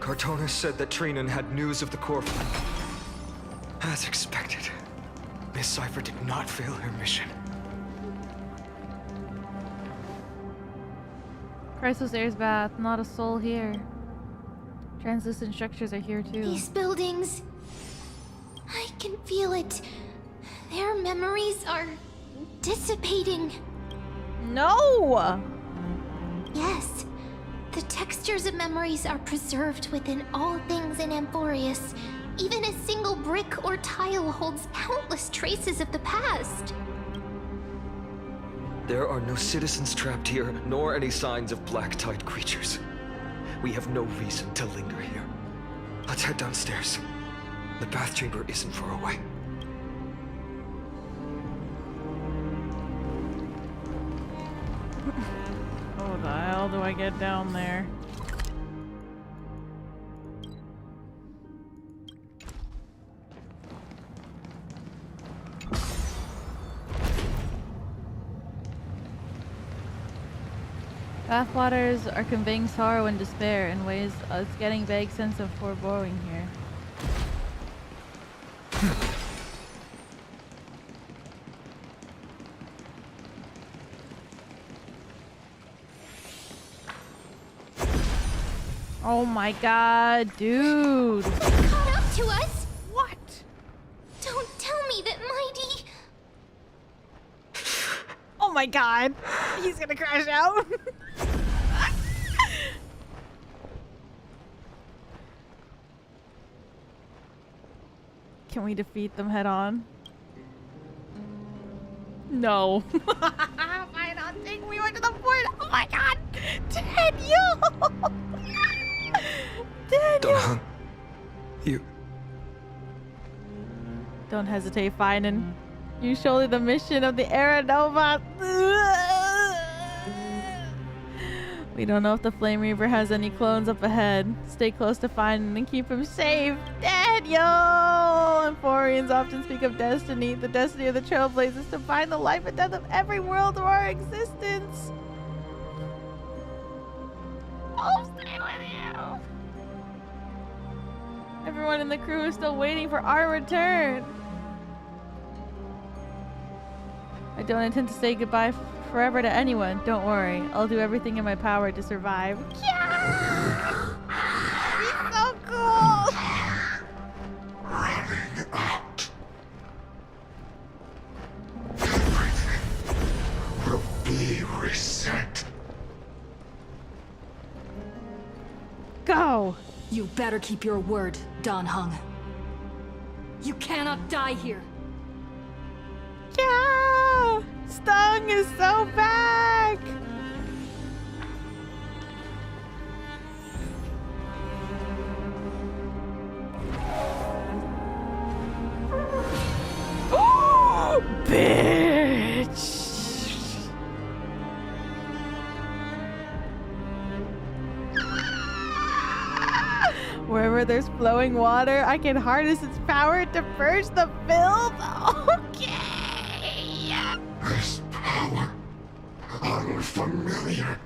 Cartonis said that Trinan had news of the core flight. As expected, Miss Cypher did not fail her mission. Chrysos Airsbath, not a soul here. Translucent structures are here too. These buildings, I can feel it. Their memories are dissipating. No! Yes, the textures of memories are preserved within all things in Amphorius. Even a single brick or tile holds countless traces of the past. There are no citizens trapped here, nor any signs of black tide creatures. We have no reason to linger here. Let's head downstairs. The bath chamber isn't far away. How the hell do I get down there? Bathwaters are conveying sorrow and despair in ways it's getting vague sense of foreboding here. Oh my god, dude! Caught up to us? What? Don't tell me that Mighty... Oh my god! He's gonna crash out! Can we defeat them head on? No. Fine, I'll take me to the fort. Oh my god! Daniel! Daniel! Don't hesitate, Finan. You shoulder the mission of the Era Nova. We don't know if the Flame Reaver has any clones up ahead. Stay close to Finan and keep him safe. Daniel! Amphorians often speak of destiny. The destiny of the Trailblazers to find the life and death of every world of our existence. I'll stay with you. Everyone in the crew is still waiting for our return. I don't intend to say goodbye forever to anyone. Don't worry. I'll do everything in my power to survive. Yeah! He's so cool! Running out. Everything will be reset. Go! You better keep your word, Dan Heng. You cannot die here. Yeah! Stung is so back! Oh, bitch! Wherever there's flowing water, I can harness its power to purge the filth. Okay. This Unfamiliar.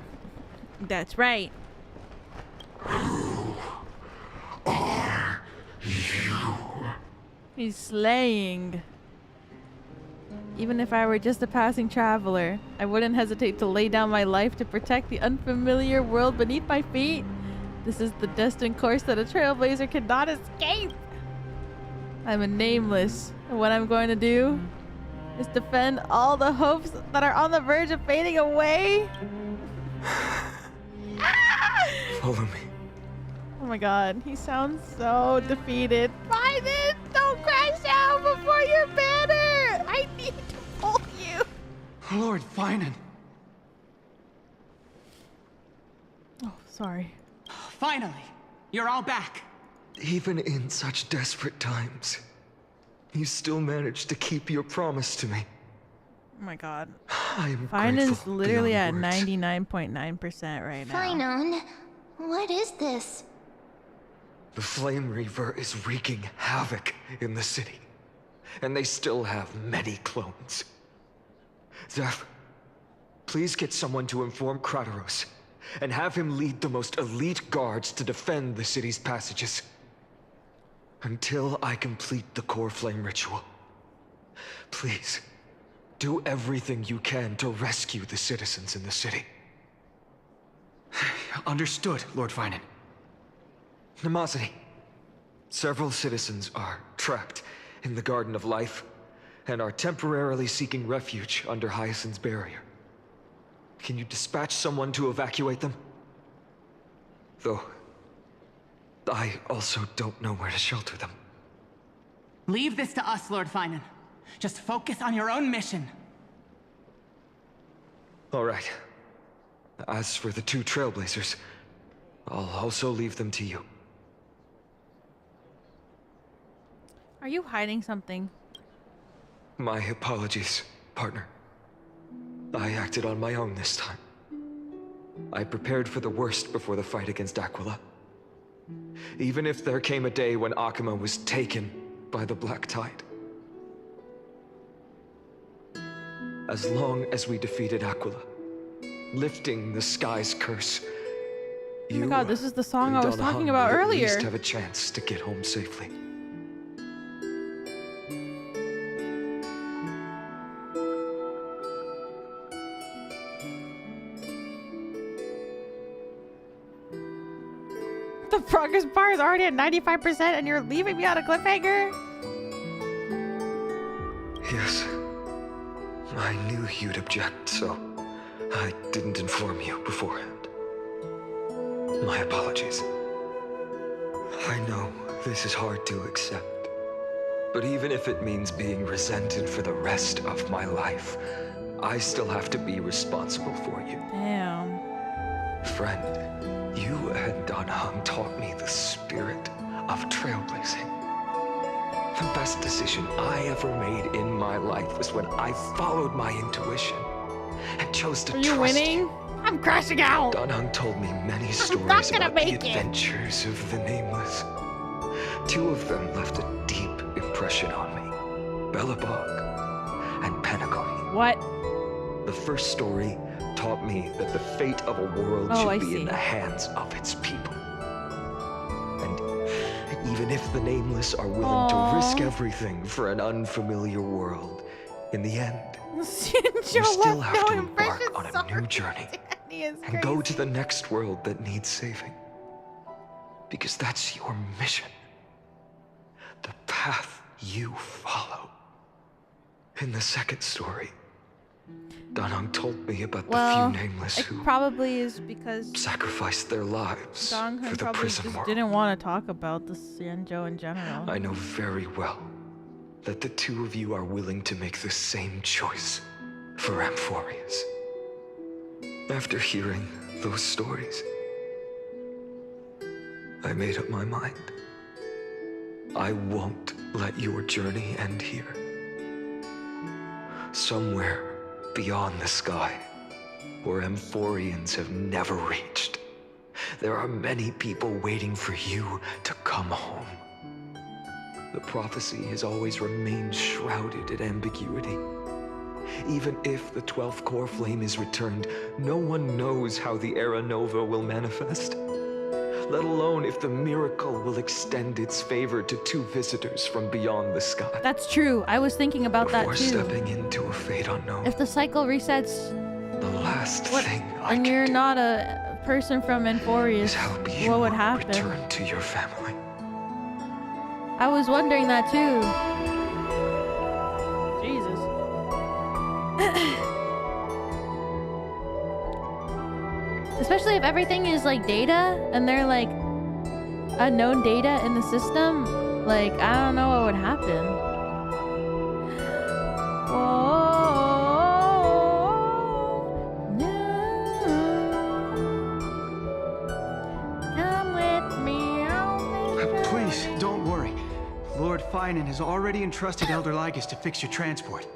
That's right. Are you? He's slaying. Even if I were just a passing traveler, I wouldn't hesitate to lay down my life to protect the unfamiliar world beneath my feet. This is the destined course that a trailblazer cannot escape. I'm a nameless, and what I'm going to do is defend all the hopes that are on the verge of fading away. Follow me. Oh my god, he sounds so defeated. Finance, don't crash out before your banner! I need to pull you! Lord Finan! Oh, sorry. Finally, you're all back. Even in such desperate times, you still managed to keep your promise to me. Oh my god. I'm Finance grateful literally at beyond words. 99.9% right now. Finan, what is this? The Flame Reaver is wreaking havoc in the city, and they still have many clones. Zeph, please get someone to inform Kratos, and have him lead the most elite guards to defend the city's passages. Until I complete the core flame ritual. Please, do everything you can to rescue the citizens in the city. Understood, Lord Finan. Nemosity, several citizens are trapped in the Garden of Life and are temporarily seeking refuge under Hyacine's barrier. Can you dispatch someone to evacuate them? Though, I also don't know where to shelter them. Leave this to us, Lord Finan. Just focus on your own mission. All right. As for the two Trailblazers, I'll also leave them to you. Are you hiding something? My apologies, partner. I acted on my own this time. I prepared for the worst before the fight against Aquila. Even if there came a day when Akuma was taken by the Black Tide. As long as we defeated Aquila, lifting the sky's curse, Oh my god, this is the song I was talking Donahun about would earlier. At least have a chance to get home safely. The progress bar is already at 95% and you're leaving me on a cliffhanger? Yes. I knew you'd object, so I didn't inform you beforehand. My apologies. I know this is hard to accept, but even if it means being resented for the rest of my life, I still have to be responsible for you. Damn. Friend, you and Donahun taught me the spirit of trailblazing. The best decision I ever made in my life was when I followed my intuition and chose to trust you. Are you winning? I'm crashing out! Donahun told me many stories about the adventures of the Nameless. Two of them left a deep impression on me. Belobog and Panagoy. What? The first story taught me that the fate of a world should be in the hands of its people. And even if the Nameless are willing to risk everything for an unfamiliar world, in the end, you still have to embark on a new journey and go to the next world that needs saving. Because that's your mission. The path you follow. In the second story, Donahun told me about the few Nameless who probably is because sacrificed their lives Donahun for the probably prison just world. didn't want to talk about the Xianzhou in general. I know very well that the two of you are willing to make the same choice for Amphorius. After hearing those stories, I made up my mind. I won't let your journey end here. Somewhere beyond the sky, where Amphorians have never reached, there are many people waiting for you to come home. The prophecy has always remained shrouded in ambiguity. Even if the 12th core flame is returned, no one knows how the Era Nova will manifest. Let alone if the miracle will extend its favor to 2 visitors from beyond the sky. That's true. I was thinking about that too. Before stepping into a fate unknown. If the cycle resets, the last thing I and can you're do not a person from Enforius, what would happen? return to your family. I was wondering that too. Jesus. Especially if everything is like data and they're like unknown data in the system, like I don't know what would happen. Come with me. Please, don't worry. Lord Finan has already entrusted Elder Lygus to fix your transport.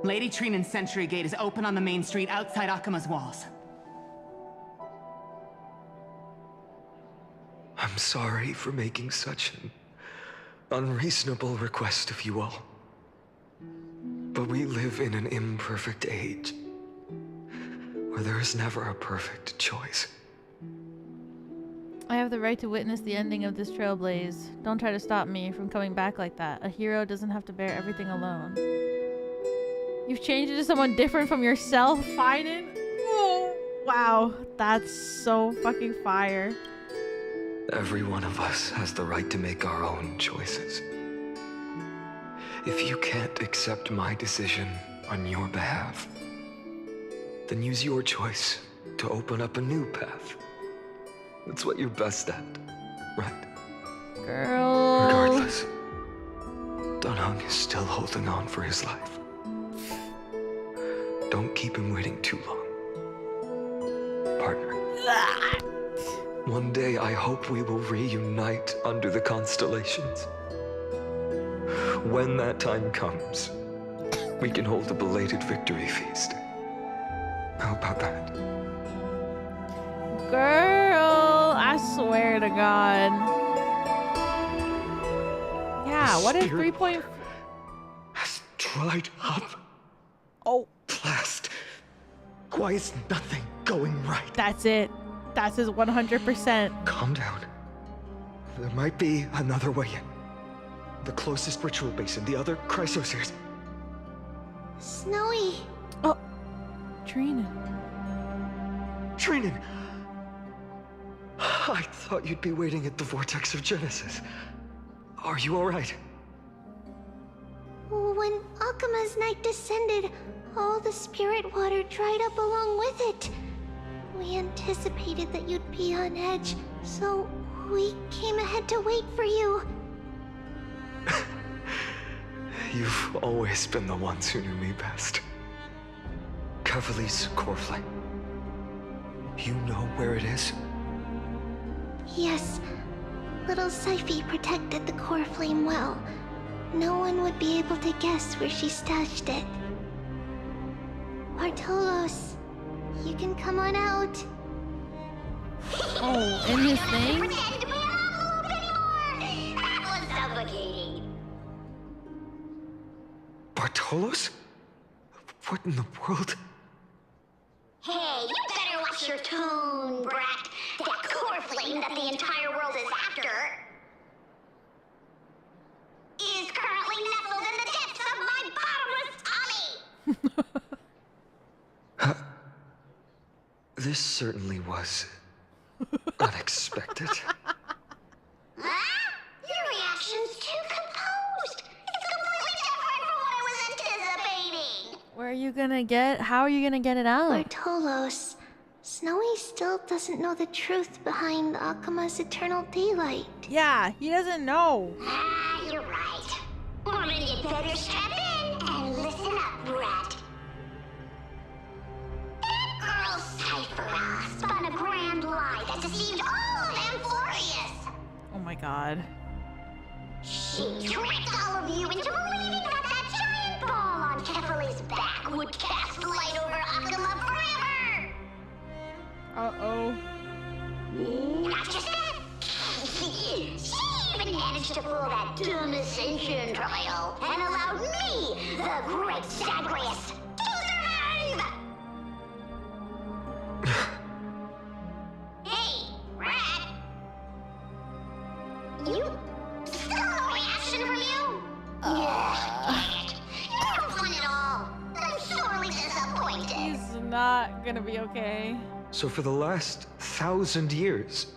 Lady Trinan's Sentry Gate is open on the main street outside Akima's walls. I'm sorry for making such an unreasonable request of you all. But we live in an imperfect age, where there is never a perfect choice. I have the right to witness the ending of this trailblaze. Don't try to stop me from coming back like that. A hero doesn't have to bear everything alone. You've changed into someone different from yourself, Finan? Oh, wow, that's so fucking fire. Every one of us has the right to make our own choices. If you can't accept my decision on your behalf, then use your choice to open up a new path. That's what you're best at, right? Girl. Regardless, Dunhung is still holding on for his life. Don't keep him waiting too long. Partner. One day I hope we will reunite under the constellations. When that time comes, we can hold a belated victory feast. How about that? Girl, I swear to God. Yeah, what if 3. Has dried up. Oh. Blast. Why is nothing going right? That's it. That's his 100%. Calm down. There might be another way in. The closest ritual basin, the other chrysosirs. Snowy. Oh, Trinan. Trinan! I thought you'd be waiting at the Vortex of Genesis. Are you alright? When Akima's night descended, all the spirit water dried up along with it. We anticipated that you'd be on edge, so we came ahead to wait for you. You've always been the ones who knew me best. Cavalier's core flame. You know where it is? Yes. Little Syphi protected the core flame well. No one would be able to guess where she stashed it. Bartolos, you can come on out. Oh, in his thing? That was suffocating. Bartolos? What in the world? Hey, you better watch your tone, brat. That core flame that the entire world is after is currently nestled in the depths of my bottomless tummy. This certainly was unexpected. Huh? Your reaction's too composed. It's completely different from what I was anticipating. Where are you gonna get? How are you gonna get it out? Bartolos, Snowy still doesn't know the truth behind Akima's eternal daylight. Yeah, he doesn't know. Ah, you're right. Well, then you better strap in and listen up, brat. That girl Cyphera spun a grand lie that deceived all of Enforius. Oh my God. She tricked all of you into believing that that giant ball on Kefali's back would cast light over Akima forever. Uh-oh. Not just that. She even managed managed to fool that dumb Ascension trial and allowed me, the great Zagreus, to survive! Hey, Rat! You... still no reaction from you? Dang it. You're no fun at all. I'm sorely disappointed. He's not gonna be okay. So for the last 1,000 years,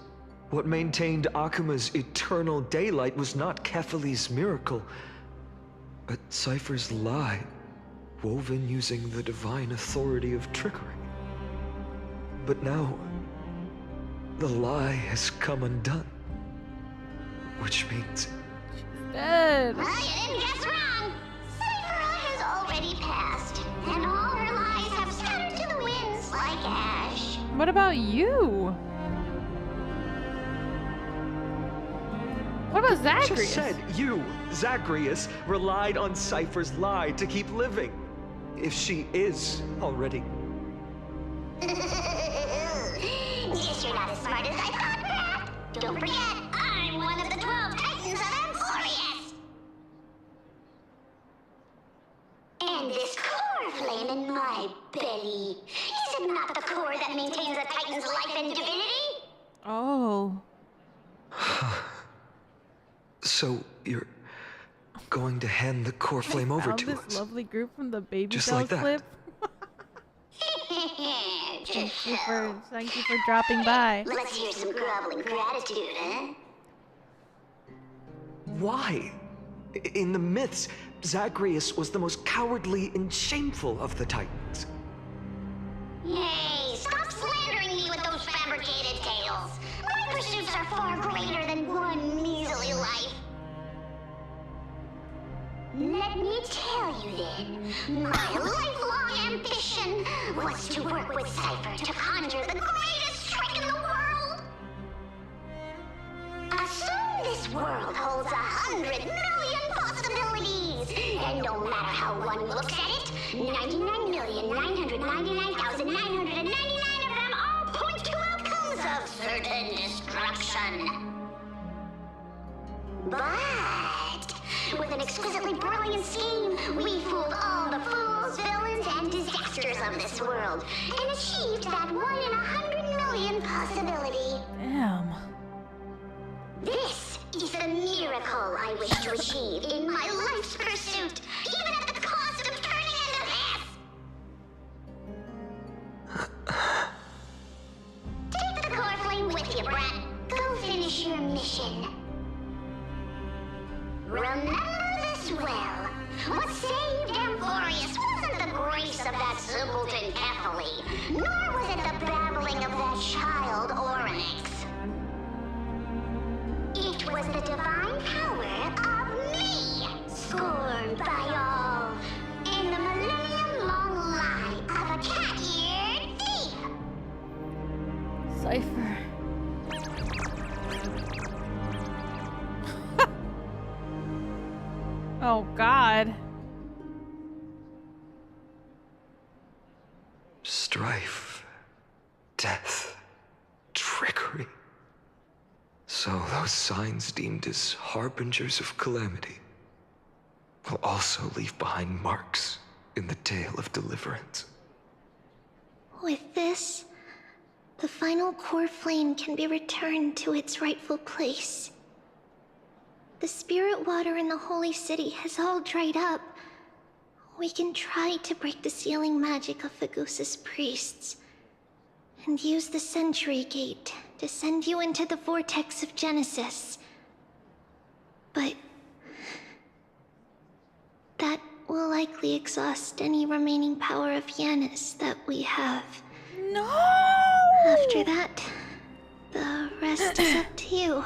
what maintained Akuma's eternal daylight was not Kefali's miracle, but Cypher's lie, woven using the divine authority of trickery. But now, the lie has come undone. Which means... Dead. Well, you didn't guess wrong. Cypher has already passed, and all her lies have scattered to the winds like ash. What about you? What about Zagreus? Just said you, Zagreus, relied on Cypher's lie to keep living. If she is already. Guess you're not as smart as I thought, Rat. Don't forget, I'm one of the 12 Titans of Emporius. And this core flame in my belly, is it not the core that maintains a Titan's life and divinity? Oh. So you're going to hand the core flame over to this us? Lovely group from the baby Just doll like that. clip. Thank you for dropping by. Let's hear some groveling gratitude, huh? Why? In the myths, Zagreus was the most cowardly and shameful of the Titans. Hey, stop slandering me with those fabricated tales. My pursuits are far greater than one measly life. Let me tell you then, my lifelong ambition was to work with Cypher to conjure the greatest trick in the world. Assume this world holds 100 million possibilities, and no matter how one looks at it, 99,999,999 of them all point to outcomes of certain destruction. But with an exquisitely brilliant scheme, we fooled all the fools, villains, and disasters of this world, and achieved that 1 in 100 million possibility. Damn. This is the miracle I wish to achieve in my life's pursuit, even at the cost of turning into this! Take the core flame with you, Brat. Go finish your mission. Remember this well. What saved Emporius wasn't the grace of that simpleton Kefali, nor was it the babbling of that child Oryx. It was the divine power of me, scorned by all, and the millennium-long lie of a cat-eared thief. Cypher. Oh, God. Strife, death, trickery. So those signs deemed as harbingers of calamity will also leave behind marks in the tale of deliverance. With this, the final core flame can be returned to its rightful place. The spirit water in the holy city has all dried up. We can try to break the sealing magic of Fagusa's priests, and use the Century Gate to send you into the vortex of Genesis. But that will likely exhaust any remaining power of Yanis that we have. No! After that, the rest is up to you,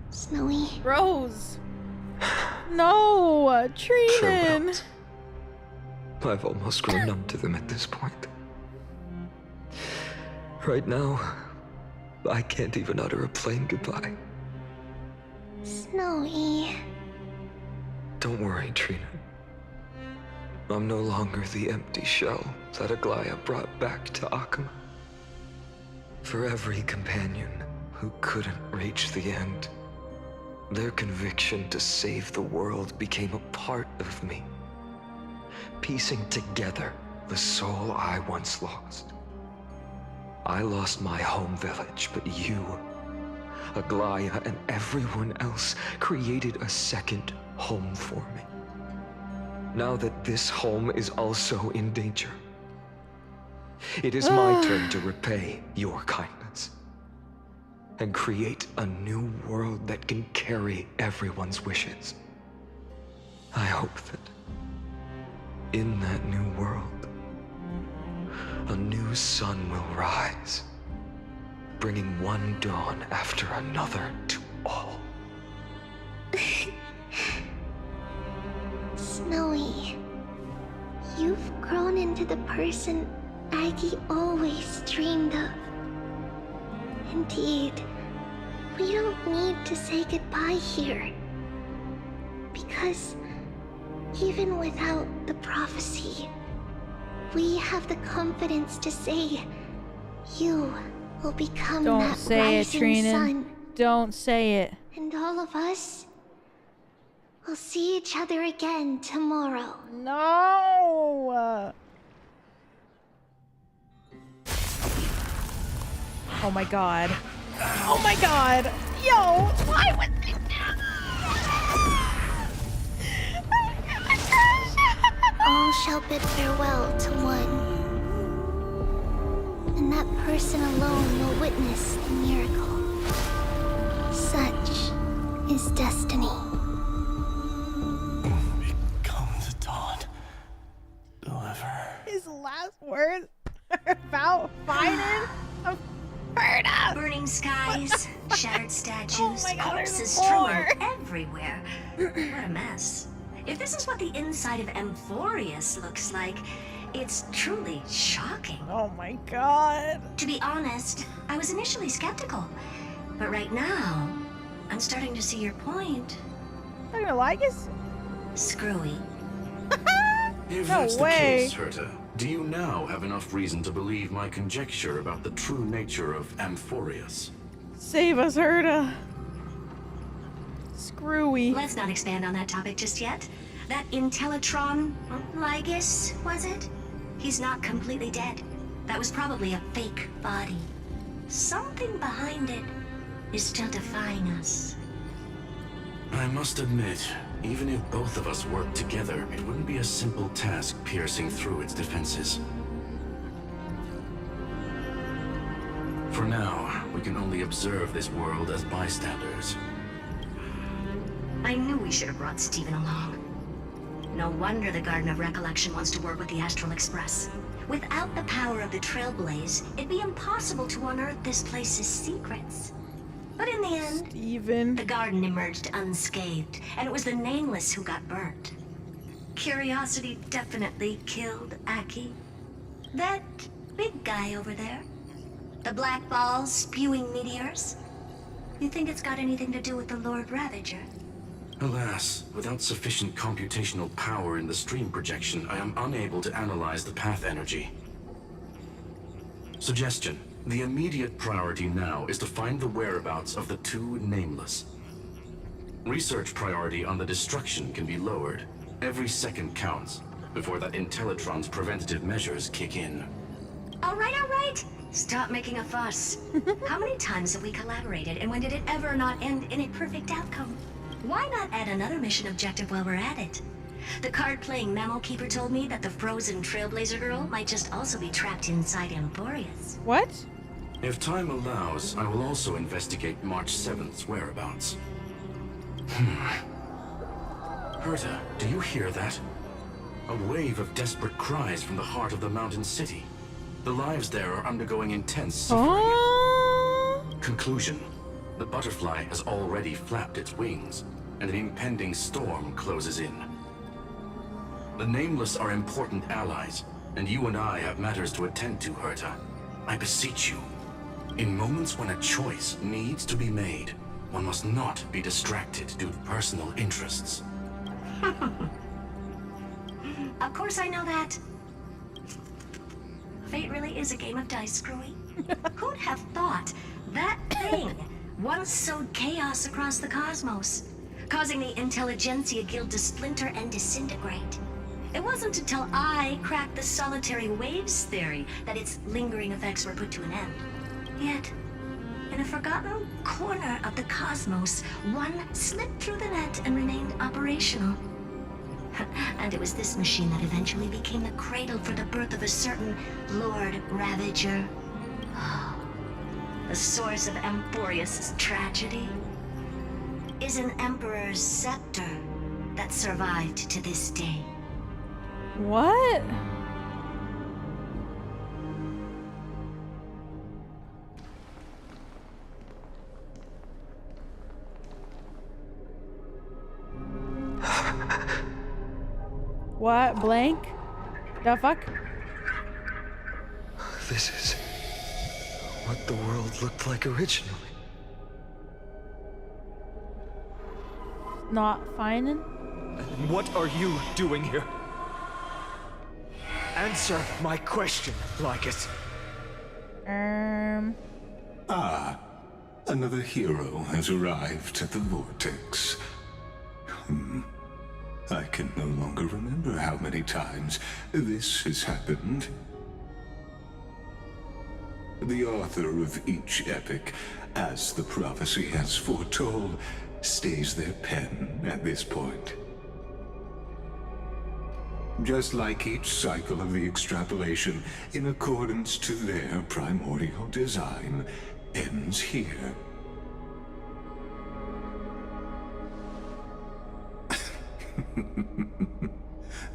Snowy. Rose! No! Trina! I've almost grown numb to them at this point. Right now, I can't even utter a plain goodbye. Snowy. Don't worry, Trina. I'm no longer the empty shell that Aglaya brought back to Akuma. For every companion who couldn't reach the end, Their conviction to save the world became a part of me, piecing together the soul I once lost. I lost my home village, but you, Aglaya, and everyone else created a second home for me. Now that this home is also in danger, it is my turn to repay your kindness and create a new world that can carry everyone's wishes. I hope that in that new world, a new sun will rise, bringing one dawn after another to all. Snowy, you've grown into the person Aggie always dreamed of. Indeed, we don't need to say goodbye here. Because even without the prophecy, we have the confidence to say you will become that rising sun. Don't say it. And all of us will see each other again tomorrow. No! Oh my god. Oh my god! Yo! Why would they do All shall bid farewell to one. And that person alone will witness the miracle. Such is destiny. Become the dawn. Deliver. His last words are about finding a Herta! Burning skies, shattered statues, my God, corpses there's strewn more. everywhere. What a mess. If this is what the inside of Amphorius looks like, it's truly shocking. Oh my god. To be honest, I was initially skeptical. But right now, I'm starting to see your point. Not gonna like us? Screwy. If No that's way. the case, Herta, do you now have enough reason to believe my conjecture about the true nature of Amphorius? Save us, Herta. Screwy. Let's not expand on that topic just yet. That Intellitron, Lygus, was it? He's not completely dead. That was probably a fake body. Something behind it is still defying us. I must admit, even if both of us worked together, it wouldn't be a simple task piercing through its defenses. For now, we can only observe this world as bystanders. I knew we should have brought Steven along. No wonder the Garden of Recollection wants to work with the Astral Express. Without the power of the Trailblaze, it'd be impossible to unearth this place's secrets. But in the end, the garden emerged unscathed, and it was the Nameless who got burnt. Curiosity definitely killed Aki. That big guy over there, the black balls spewing meteors, you think it's got anything to do with the Lord Ravager? Alas, without sufficient computational power in the stream projection, I am unable to analyze the path energy. Suggestion. The immediate priority now is to find the whereabouts of the two Nameless. Research priority on the destruction can be lowered. Every second counts before that Intellitron's preventative measures kick in. All right. Stop making a fuss. How many times have we collaborated, and when did it ever not end in a perfect outcome? Why not add another mission objective while we're at it? The card-playing memo keeper told me that the frozen Trailblazer girl might just also be trapped inside Amphorius. What? If time allows, I will also investigate March 7th's whereabouts. Herta, do you hear that? A wave of desperate cries from the heart of the mountain city. The lives there are undergoing intense suffering. Conclusion. The butterfly has already flapped its wings, and an impending storm closes in. The Nameless are important allies, and you and I have matters to attend to, Herta. I beseech you. In moments when a choice needs to be made, one must not be distracted due to personal interests. Of course I know that. Fate really is a game of dice, Screwy. Who'd have thought that thing, once sowed chaos across the cosmos, causing the Intelligentsia Guild to splinter and disintegrate. It wasn't until I cracked the solitary waves theory that its lingering effects were put to an end. Yet, in a forgotten corner of the cosmos, one slipped through the net and remained operational. And it was this machine that eventually became the cradle for the birth of a certain Lord Ravager. The source of Emporius' tragedy is an Emperor's scepter that survived to this day. What? What? Blank? The fuck? This is what the world looked like originally. Not finding? What are you doing here? Answer my question, Lycus. Ah, another hero has arrived at the vortex. I can no longer remember how many times this has happened. The author of each epic, as the prophecy has foretold, stays their pen at this point. Just like each cycle of the extrapolation, in accordance to their primordial design, ends here.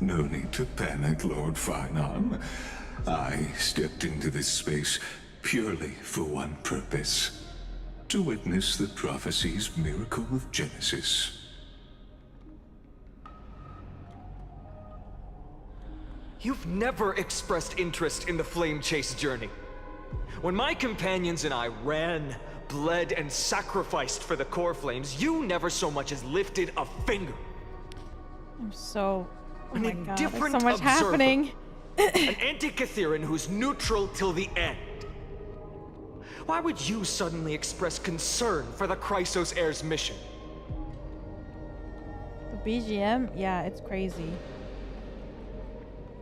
No need to panic, Lord Finana. I stepped into this space purely for one purpose: to witness the prophecy's miracle of Genesis. You've never expressed interest in the Flame Chase journey. When my companions and I ran, bled, and sacrificed for the core flames, you never so much as lifted a finger. I'm so... Oh my god, there's indifferent so much observer. happening. An anti-Catheran who's neutral till the end. Why would you suddenly express concern for the Chrysos heir's mission? The BGM? Yeah, it's crazy.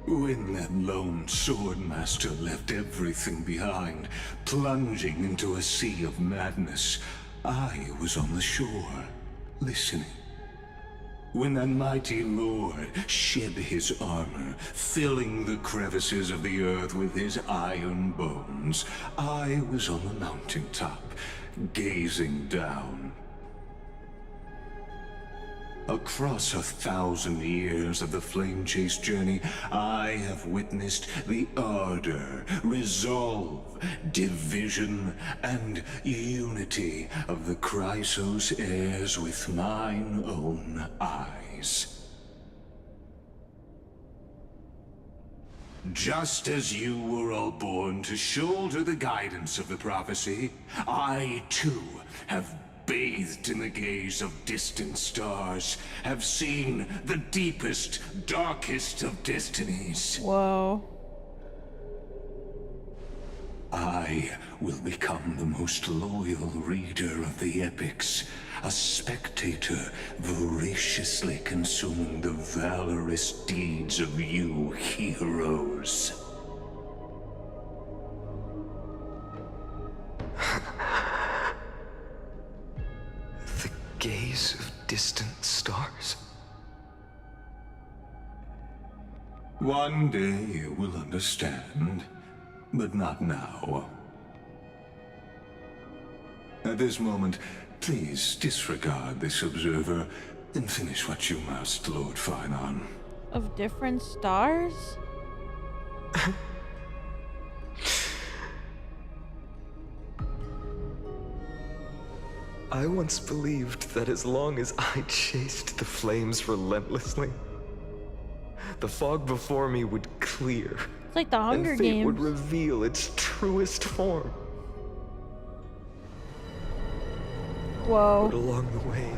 When that lone swordmaster left everything behind, plunging into a sea of madness, I was on the shore, listening. When that mighty lord shed his armor, filling the crevices of the earth with his iron bones, I was on the mountaintop, gazing down. Across 1,000 years of the Flame Chase journey, I have witnessed the ardor, resolve, division, and unity of the Chrysos heirs with mine own eyes. Just as you were all born to shoulder the guidance of the prophecy, I too have bathed in the gaze of distant stars, have seen the deepest, darkest of destinies. Whoa. I will become the most loyal reader of the epics, a spectator voraciously consuming the valorous deeds of you heroes. Gaze of distant stars. One day you will understand, but not now. At this moment, please disregard this observer and finish what you must, Lord Finana. Of different stars? I once believed that as long as I chased the flames relentlessly, the fog before me would clear. It's like the Hunger and fate Games. would reveal its truest form. Whoa. But along the way,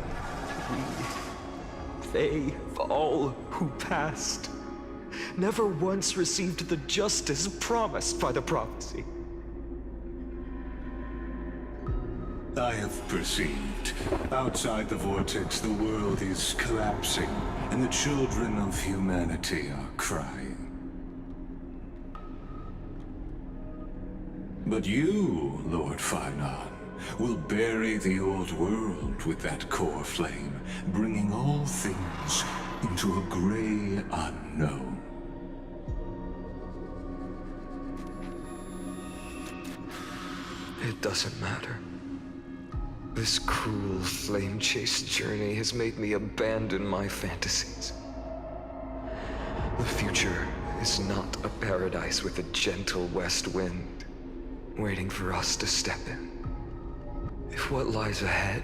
they, all who passed, never once received the justice promised by the prophecy. I have perceived. Outside the vortex, the world is collapsing, and the children of humanity are crying. But you, Lord Finan, will bury the old world with that core flame, bringing all things into a gray unknown. It doesn't matter. This cruel flame-chased journey has made me abandon my fantasies. The future is not a paradise with a gentle west wind, waiting for us to step in. If what lies ahead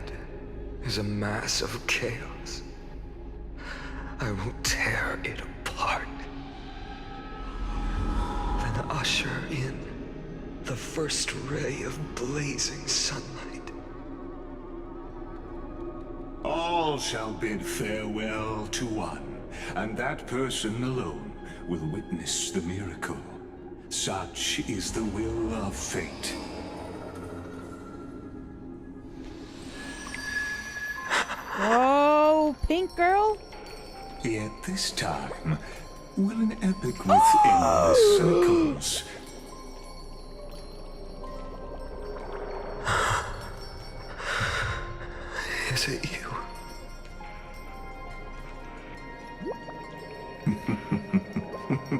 is a mass of chaos, I will tear it apart. Then usher in the first ray of blazing sunlight. All shall bid farewell to one, and that person alone will witness the miracle. Such is the will of fate. Whoa, pink girl? Yet this time, will an epic with endless circles. Is it you?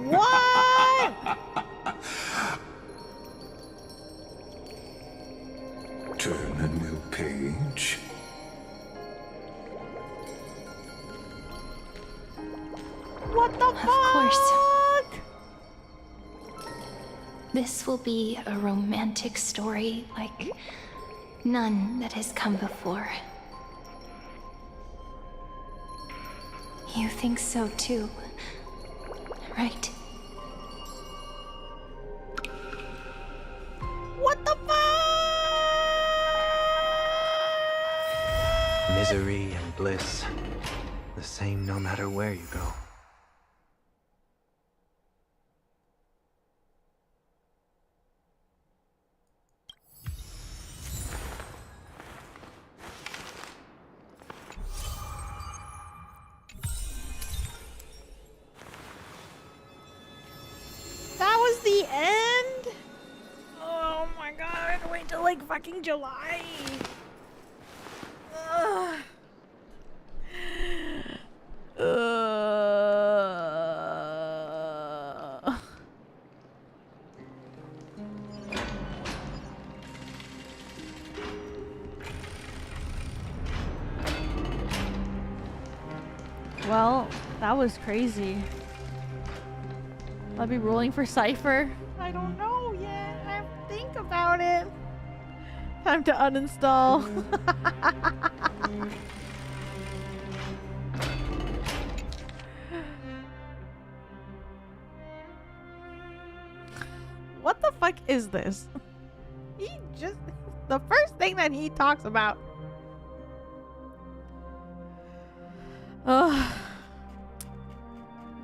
What? Turn a new page. What the fuck? Of course. This will be a romantic story like none that has come before. You think so too, right? What the fuck? Misery and bliss, the same no matter where you go. That was the end? Oh my god, I had to wait till like fucking July. Ugh. Well, that was crazy. I'll be rolling for Cypher. I don't know yet. I have to think about it. Time to uninstall. What the fuck is this? He just... The first thing that he talks about. Ugh.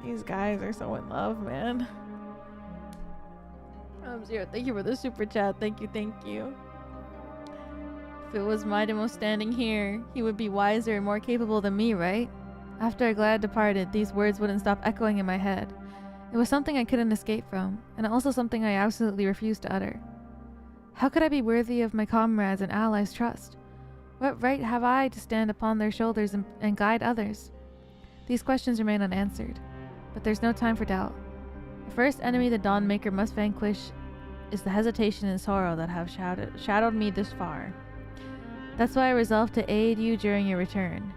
These guys are so in love, man. Zero, thank you for the super chat. Thank you, thank you. If it was Maidemo standing here, he would be wiser and more capable than me, right? After Glad departed, these words wouldn't stop echoing in my head. It was something I couldn't escape from, and also something I absolutely refused to utter. How could I be worthy of my comrades' and allies' trust? What right have I to stand upon their shoulders and guide others? These questions remain unanswered, but there's no time for doubt. The first enemy the Dawnmaker must vanquish is the hesitation and sorrow that have shadowed me this far. That's why I resolved to aid you during your return.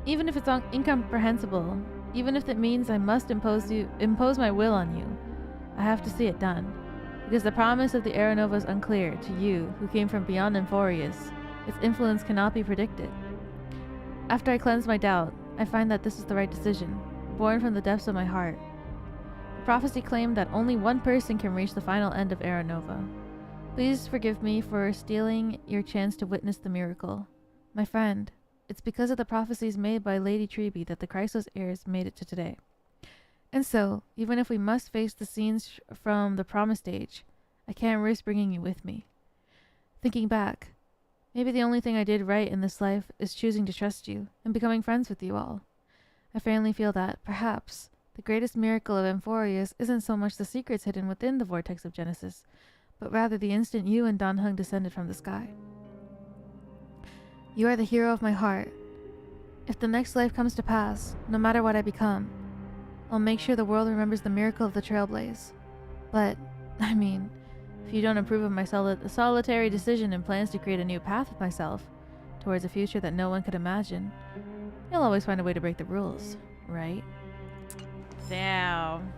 Even if it's incomprehensible, even if it means I must impose my will on you, I have to see it done. Because the promise of the Aeronova is unclear to you, who came from beyond Emphorius. Its influence cannot be predicted. After I cleanse my doubt, I find that this is the right decision, born from the depths of my heart. The prophecy claimed that only one person can reach the final end of Aeronova. Please forgive me for stealing your chance to witness the miracle. My friend, it's because of the prophecies made by Lady Treby that the Chrysos heirs made it to today. And so, even if we must face the scenes from the promised age, I can't risk bringing you with me. Thinking back, Maybe the only thing I did right in this life is choosing to trust you and becoming friends with you all. I finally feel that, perhaps, the greatest miracle of Amphorius isn't so much the secrets hidden within the vortex of Genesis, but rather the instant you and Dan Heng descended from the sky. You are the hero of my heart. If the next life comes to pass, no matter what I become, I'll make sure the world remembers the miracle of the Trailblaze. But, I mean, if you don't approve of my solitary decision and plans to create a new path with myself, towards a future that no one could imagine, you'll always find a way to break the rules, right? Damn.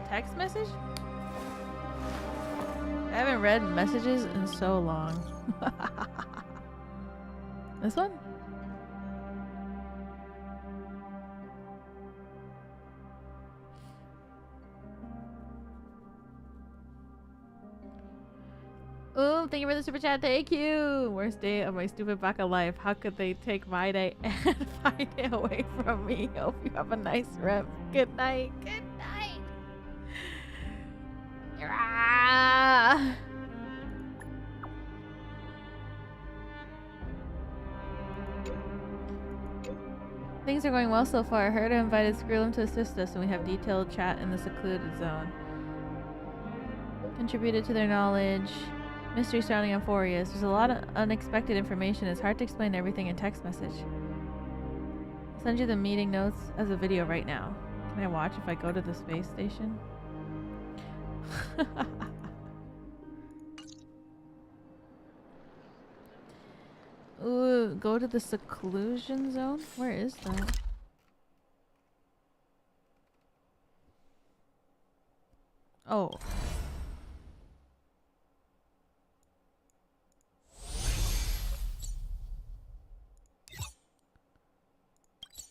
Text message? I haven't read messages in so long. This one? Oh, thank you for the super chat. Thank you. Worst day of my stupid baka life. How could they take my day and find it away from me? Hope you have a nice rep. Good night. Good night. Ah. Things are going well so far. I heard I invited Skrillum to assist us, and we have detailed chat in the secluded zone. Contributed to their knowledge. Mystery surrounding Amphorius. There's a lot of unexpected information. It's hard to explain everything in text message. I'll send you the meeting notes as a video right now. Can I watch if I go to the space station? Ooh, go to the seclusion zone? Where is that? Oh.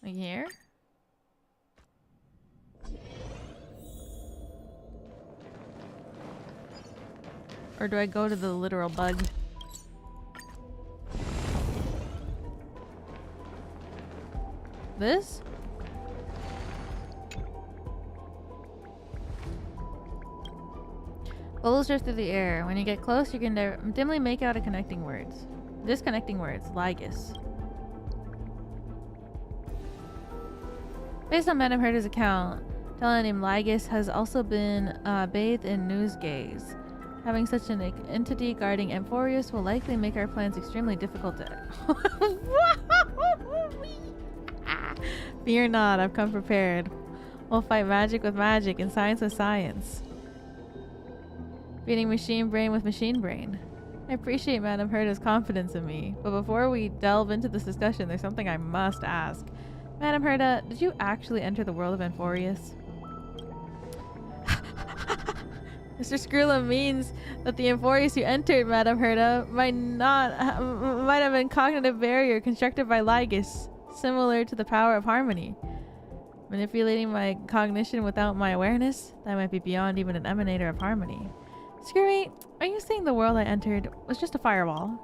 Like here? Or do I go to the literal bug? This? Bubbles drift through the air. When you get close, you can dimly make out connecting words. Disconnecting words. Lygus. Based on Madame Herta's account, talent named Lygus has also been bathed in news gaze. Having such an entity guarding Amphorius will likely make our plans extremely difficult to... Fear not, I've come prepared. We'll fight magic with magic and science with science. Beating machine brain with machine brain. I appreciate Madame Herta's confidence in me, but before we delve into this discussion, there's something I must ask. Madame Herta, did you actually enter the world of Amphorius? Mr. Skrillum means that the Amphorius you entered, Madame Herta, might have been cognitive barrier constructed by Lygus, similar to the power of harmony. Manipulating my cognition without my awareness? That might be beyond even an emanator of harmony. Screwy, are you saying the world I entered was just a firewall?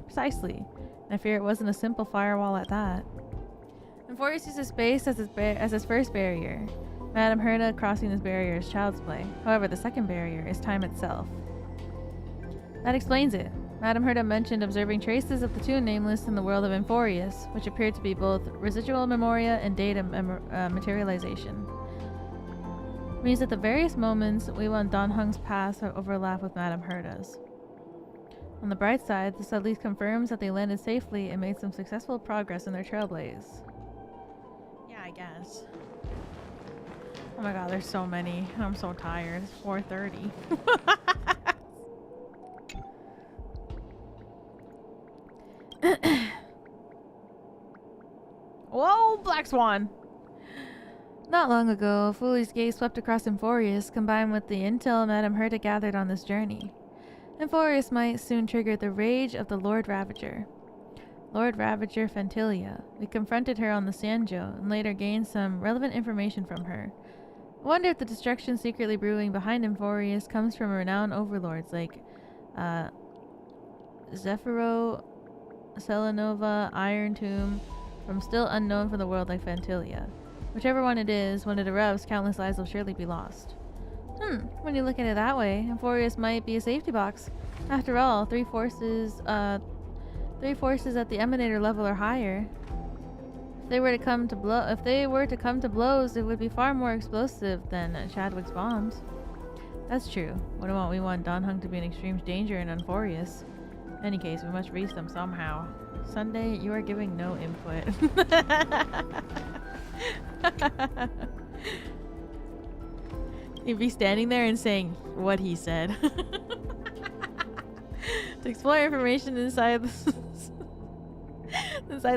Precisely. I fear it wasn't a simple firewall at that. Amphorius uses space as its first barrier. Madame Herta crossing this barrier is child's play. However, the second barrier is time itself. That explains it. Madame Herta mentioned observing traces of the two nameless in the world of Amphorius, which appeared to be both residual memoria and data materialization. It means that the various moments we want Dan Heng's past overlap with Madame Herta's. On the bright side, this at least confirms that they landed safely and made some successful progress in their trailblaze. Yeah, I guess. Oh my god, there's so many. I'm so tired. It's 4:30. Whoa, Black Swan! Not long ago, a foolish gaze swept across Amphorius, combined with the intel Madame Herta gathered on this journey. Amphorius might soon trigger the rage of the Lord Ravager. Lord Ravager Fentilia. We confronted her on the Sanjo, and later gained some relevant information from her. I wonder if the destruction secretly brewing behind Emphorius comes from renowned overlords like Zephyro, Selenova, Iron Tomb, from still unknown for the world like Fantilia. Whichever one it is, when it erupts, countless lives will surely be lost. When you look at it that way, Emphorius might be a safety box. After all, three forces at the emanator level are higher. If they were to come to blows, it would be far more explosive than Chadwick's bombs. That's true. We want Dan Heng to be in extreme danger in Emphorius. In any case, we must reach them somehow. Sunday, you are giving no input. He'd be standing there and saying what he said. To explore information inside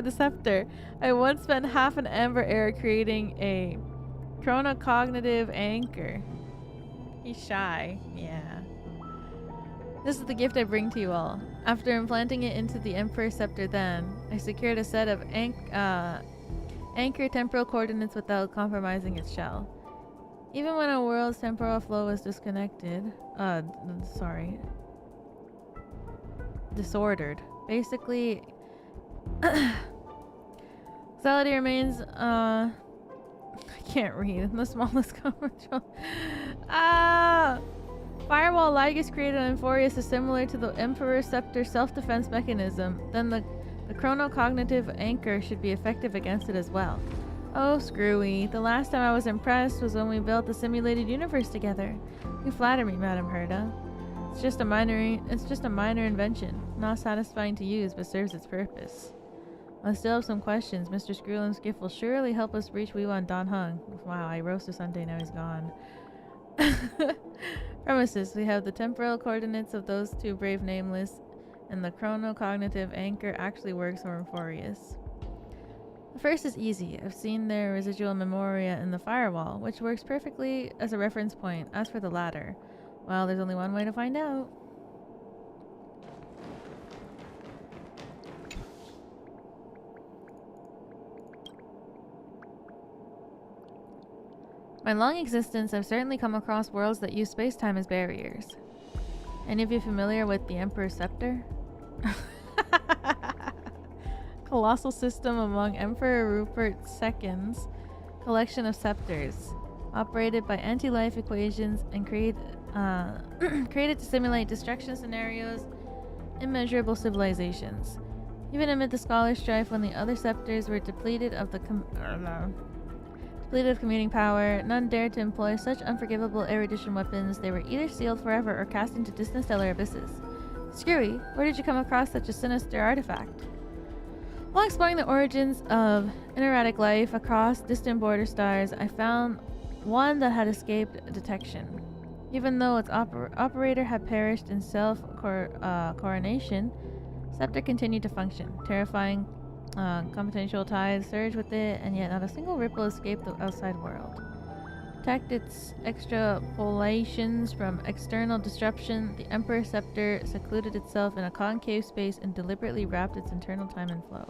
the scepter, I once spent half an amber era creating a chronocognitive anchor. He's shy, yeah. This is the gift I bring to you all. After implanting it into the Emperor's scepter then, I secured a set of anchor temporal coordinates without compromising its shell. Even when a world's temporal flow was disordered. Basically, Reality remains, I can't read. The smallest control. Firewall Lygus created on Emphorius is similar to the Emperor's Scepter self-defense mechanism. Then the chronocognitive anchor should be effective against it as well. Oh, screwy. The last time I was impressed was when we built the simulated universe together. You flatter me, Madam Herda. It's just a minor invention. Not satisfying to use, but serves its purpose. I still have some questions. Mr. Screwland's gift will surely help us reach Wiwan Dan Heng. Wow, I roasted Sunday, now he's gone. Premises. We have the temporal coordinates of those two brave nameless, and the chronocognitive anchor actually works for Emphorius. The first is easy. I've seen their residual memoria in the firewall, which works perfectly as a reference point. As for the latter, well, there's only one way to find out. My long existence, I've certainly come across worlds that use space-time as barriers. Any of you familiar with the Emperor's Scepter? Colossal system among Emperor Rupert II's collection of scepters, operated by anti-life equations and created to simulate destruction scenarios, immeasurable civilizations. Even amid the scholar strife when the other scepters were depleted of commuting power, none dared to employ such unforgivable erudition weapons. They were either sealed forever or cast into distant stellar abysses. Screwy, where did you come across such a sinister artifact? While exploring the origins of inerratic life across distant border stars, I found one that had escaped detection. Even though its operator had perished in self-coronation, Scepter continued to function. Terrifying computational tides surged with it, and yet not a single ripple escaped the outside world. To protect its extrapolations from external disruption, the Emperor Scepter secluded itself in a concave space and deliberately wrapped its internal time and flow.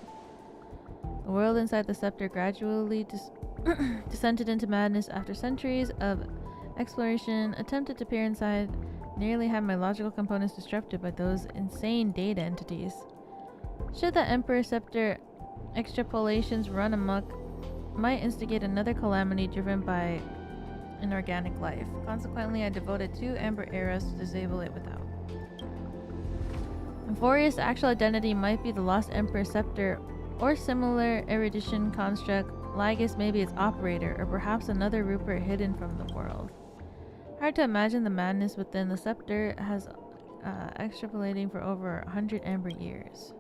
The world inside the scepter gradually descended into madness after centuries of exploration. Attempted to peer inside, nearly had my logical components disrupted by those insane data entities. Should the Emperor Scepter extrapolations run amok, might instigate another calamity driven by inorganic life. Consequently, I devoted 2 Amber Eras to disable it without. Emphorius' actual identity might be the lost Emperor Scepter or similar erudition construct. Lygus may be its operator, or perhaps another Rupert hidden from the world. Hard to imagine the madness within the scepter has extrapolating for over 100 Amber years.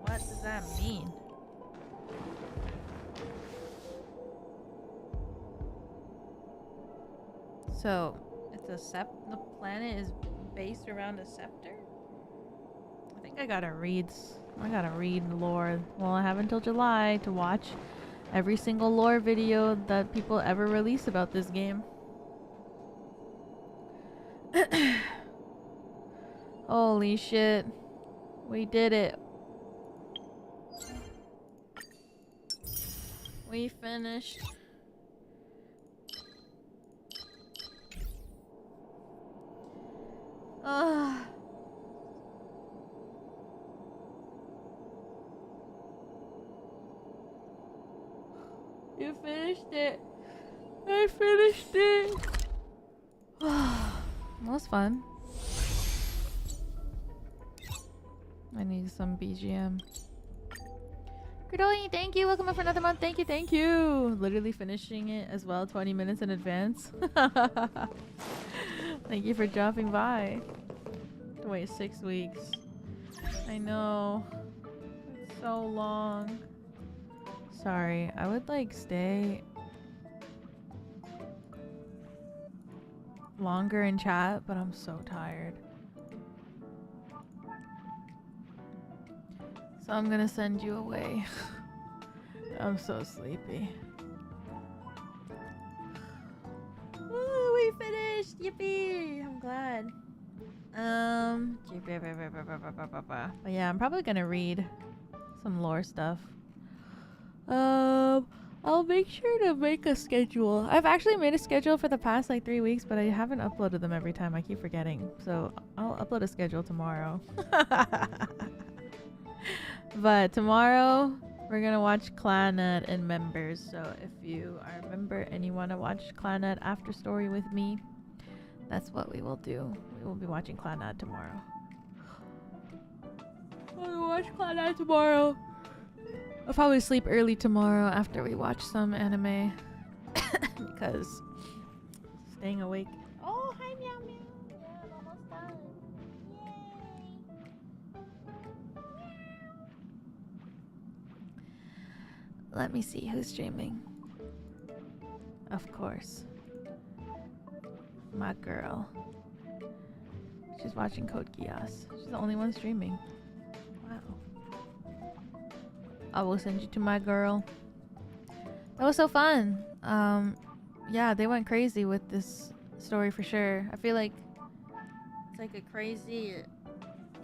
What does that mean? So, it's the planet is based around a scepter? I think I gotta read lore. Well, I have until July to watch every single lore video that people ever release about this game. Holy shit. We did it. We finished. You finished it. I finished it. That was fun. I need some BGM. Gridoli, thank you. Welcome up for another month. Thank you, thank you. Literally finishing it as well, 20 minutes in advance. Thank you for dropping by. To wait 6 weeks. I know. It's so long. Sorry, I would like stay longer in chat, but I'm so tired. So I'm gonna send you away. I'm so sleepy. Woo, we finished! Yippee! I'm glad. But yeah, I'm probably gonna read some lore stuff. I'll make sure to make a schedule. I've actually made a schedule for the past like 3 weeks, but I haven't uploaded them every time. I keep forgetting. So I'll upload a schedule tomorrow. But tomorrow we're gonna watch Clannad and Members. So if you are a member and you want to watch Clannad After Story with me, that's what we will do. We will be watching Clannad tomorrow. We'll watch Clannad tomorrow. I'll probably sleep early tomorrow after we watch some anime. Because staying awake. Oh, hi Meow Meow. Yeah, I'm almost done. Yay. Let me see who's streaming. Of course. My girl. She's watching Code Geass. She's the only one streaming. Wow. I will send you to my girl. That was so fun. Yeah, they went crazy with this story for sure. I feel like it's like a crazy,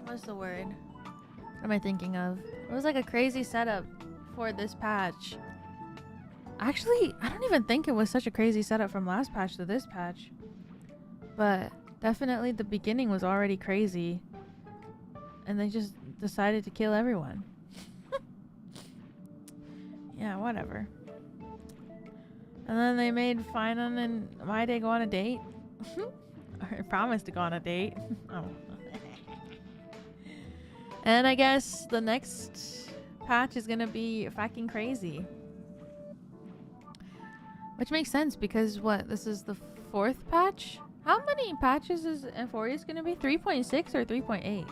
what's the word? What am I thinking of? It was like a crazy setup for this patch. Actually, I don't even think it was such a crazy setup from last patch to this patch. But definitely the beginning was already crazy. And they just decided to kill everyone. Yeah, whatever. And then they made Finana and Maide go on a date. Or promised to go on a date. Oh. And I guess the next patch is gonna be fucking crazy. Which makes sense because what? This is the 4th patch? How many patches is Euphoria's gonna be? 3.6 or 3.8?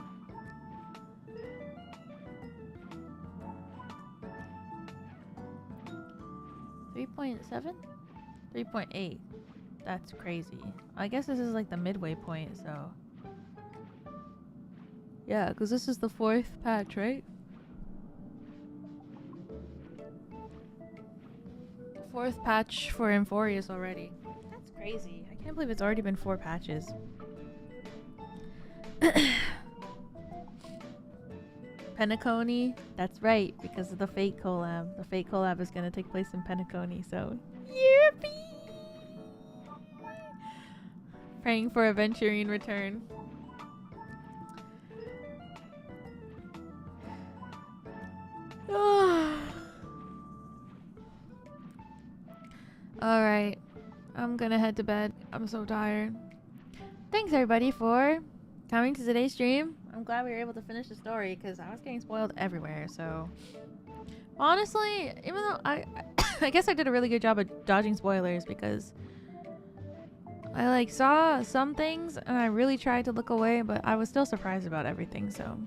3.7? 3.8. That's crazy. I guess this is like the midway point, so. Yeah, because this is the 4th patch, right? 4th patch for Euphoria's already. That's crazy. I can't believe it's already been 4 patches. Penacony, that's right, because of the Fate collab. The Fate collab is going to take place in Penacony, so yippee! Praying for a Venturine return. Alright, I'm gonna head to bed. I'm so tired. Thanks everybody for coming to today's stream. I'm glad we were able to finish the story because I was getting spoiled everywhere. So honestly, even though I guess I did a really good job of dodging spoilers because I like saw some things and I really tried to look away, but I was still surprised about everything. So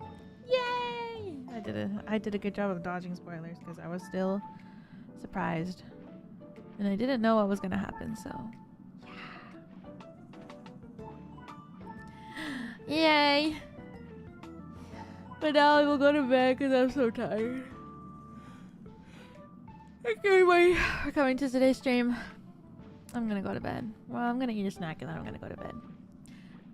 yay! I did a good job of dodging spoilers because I was still surprised and I didn't know what was gonna happen. So yeah. Yay! But now I will go to bed because I'm so tired. Thank you everybody for coming to today's stream. I'm gonna go to bed. Well, I'm gonna eat a snack and then I'm gonna go to bed.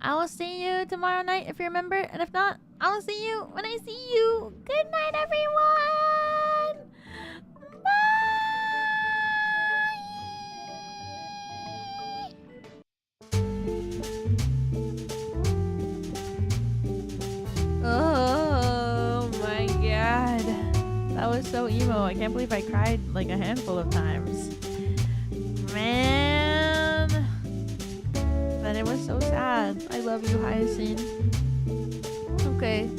I will see you tomorrow night if you remember, and if not, I will see you when I see you. Good night, everyone! Bye! was so emo. I can't believe I cried like a handful of times. Man. But it was so sad. I love you, Hyacine. Okay.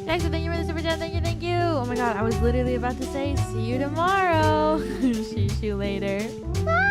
Jackson, thank you for the super chat. Thank you. Oh my god, I was literally about to say see you tomorrow. See you later. Bye.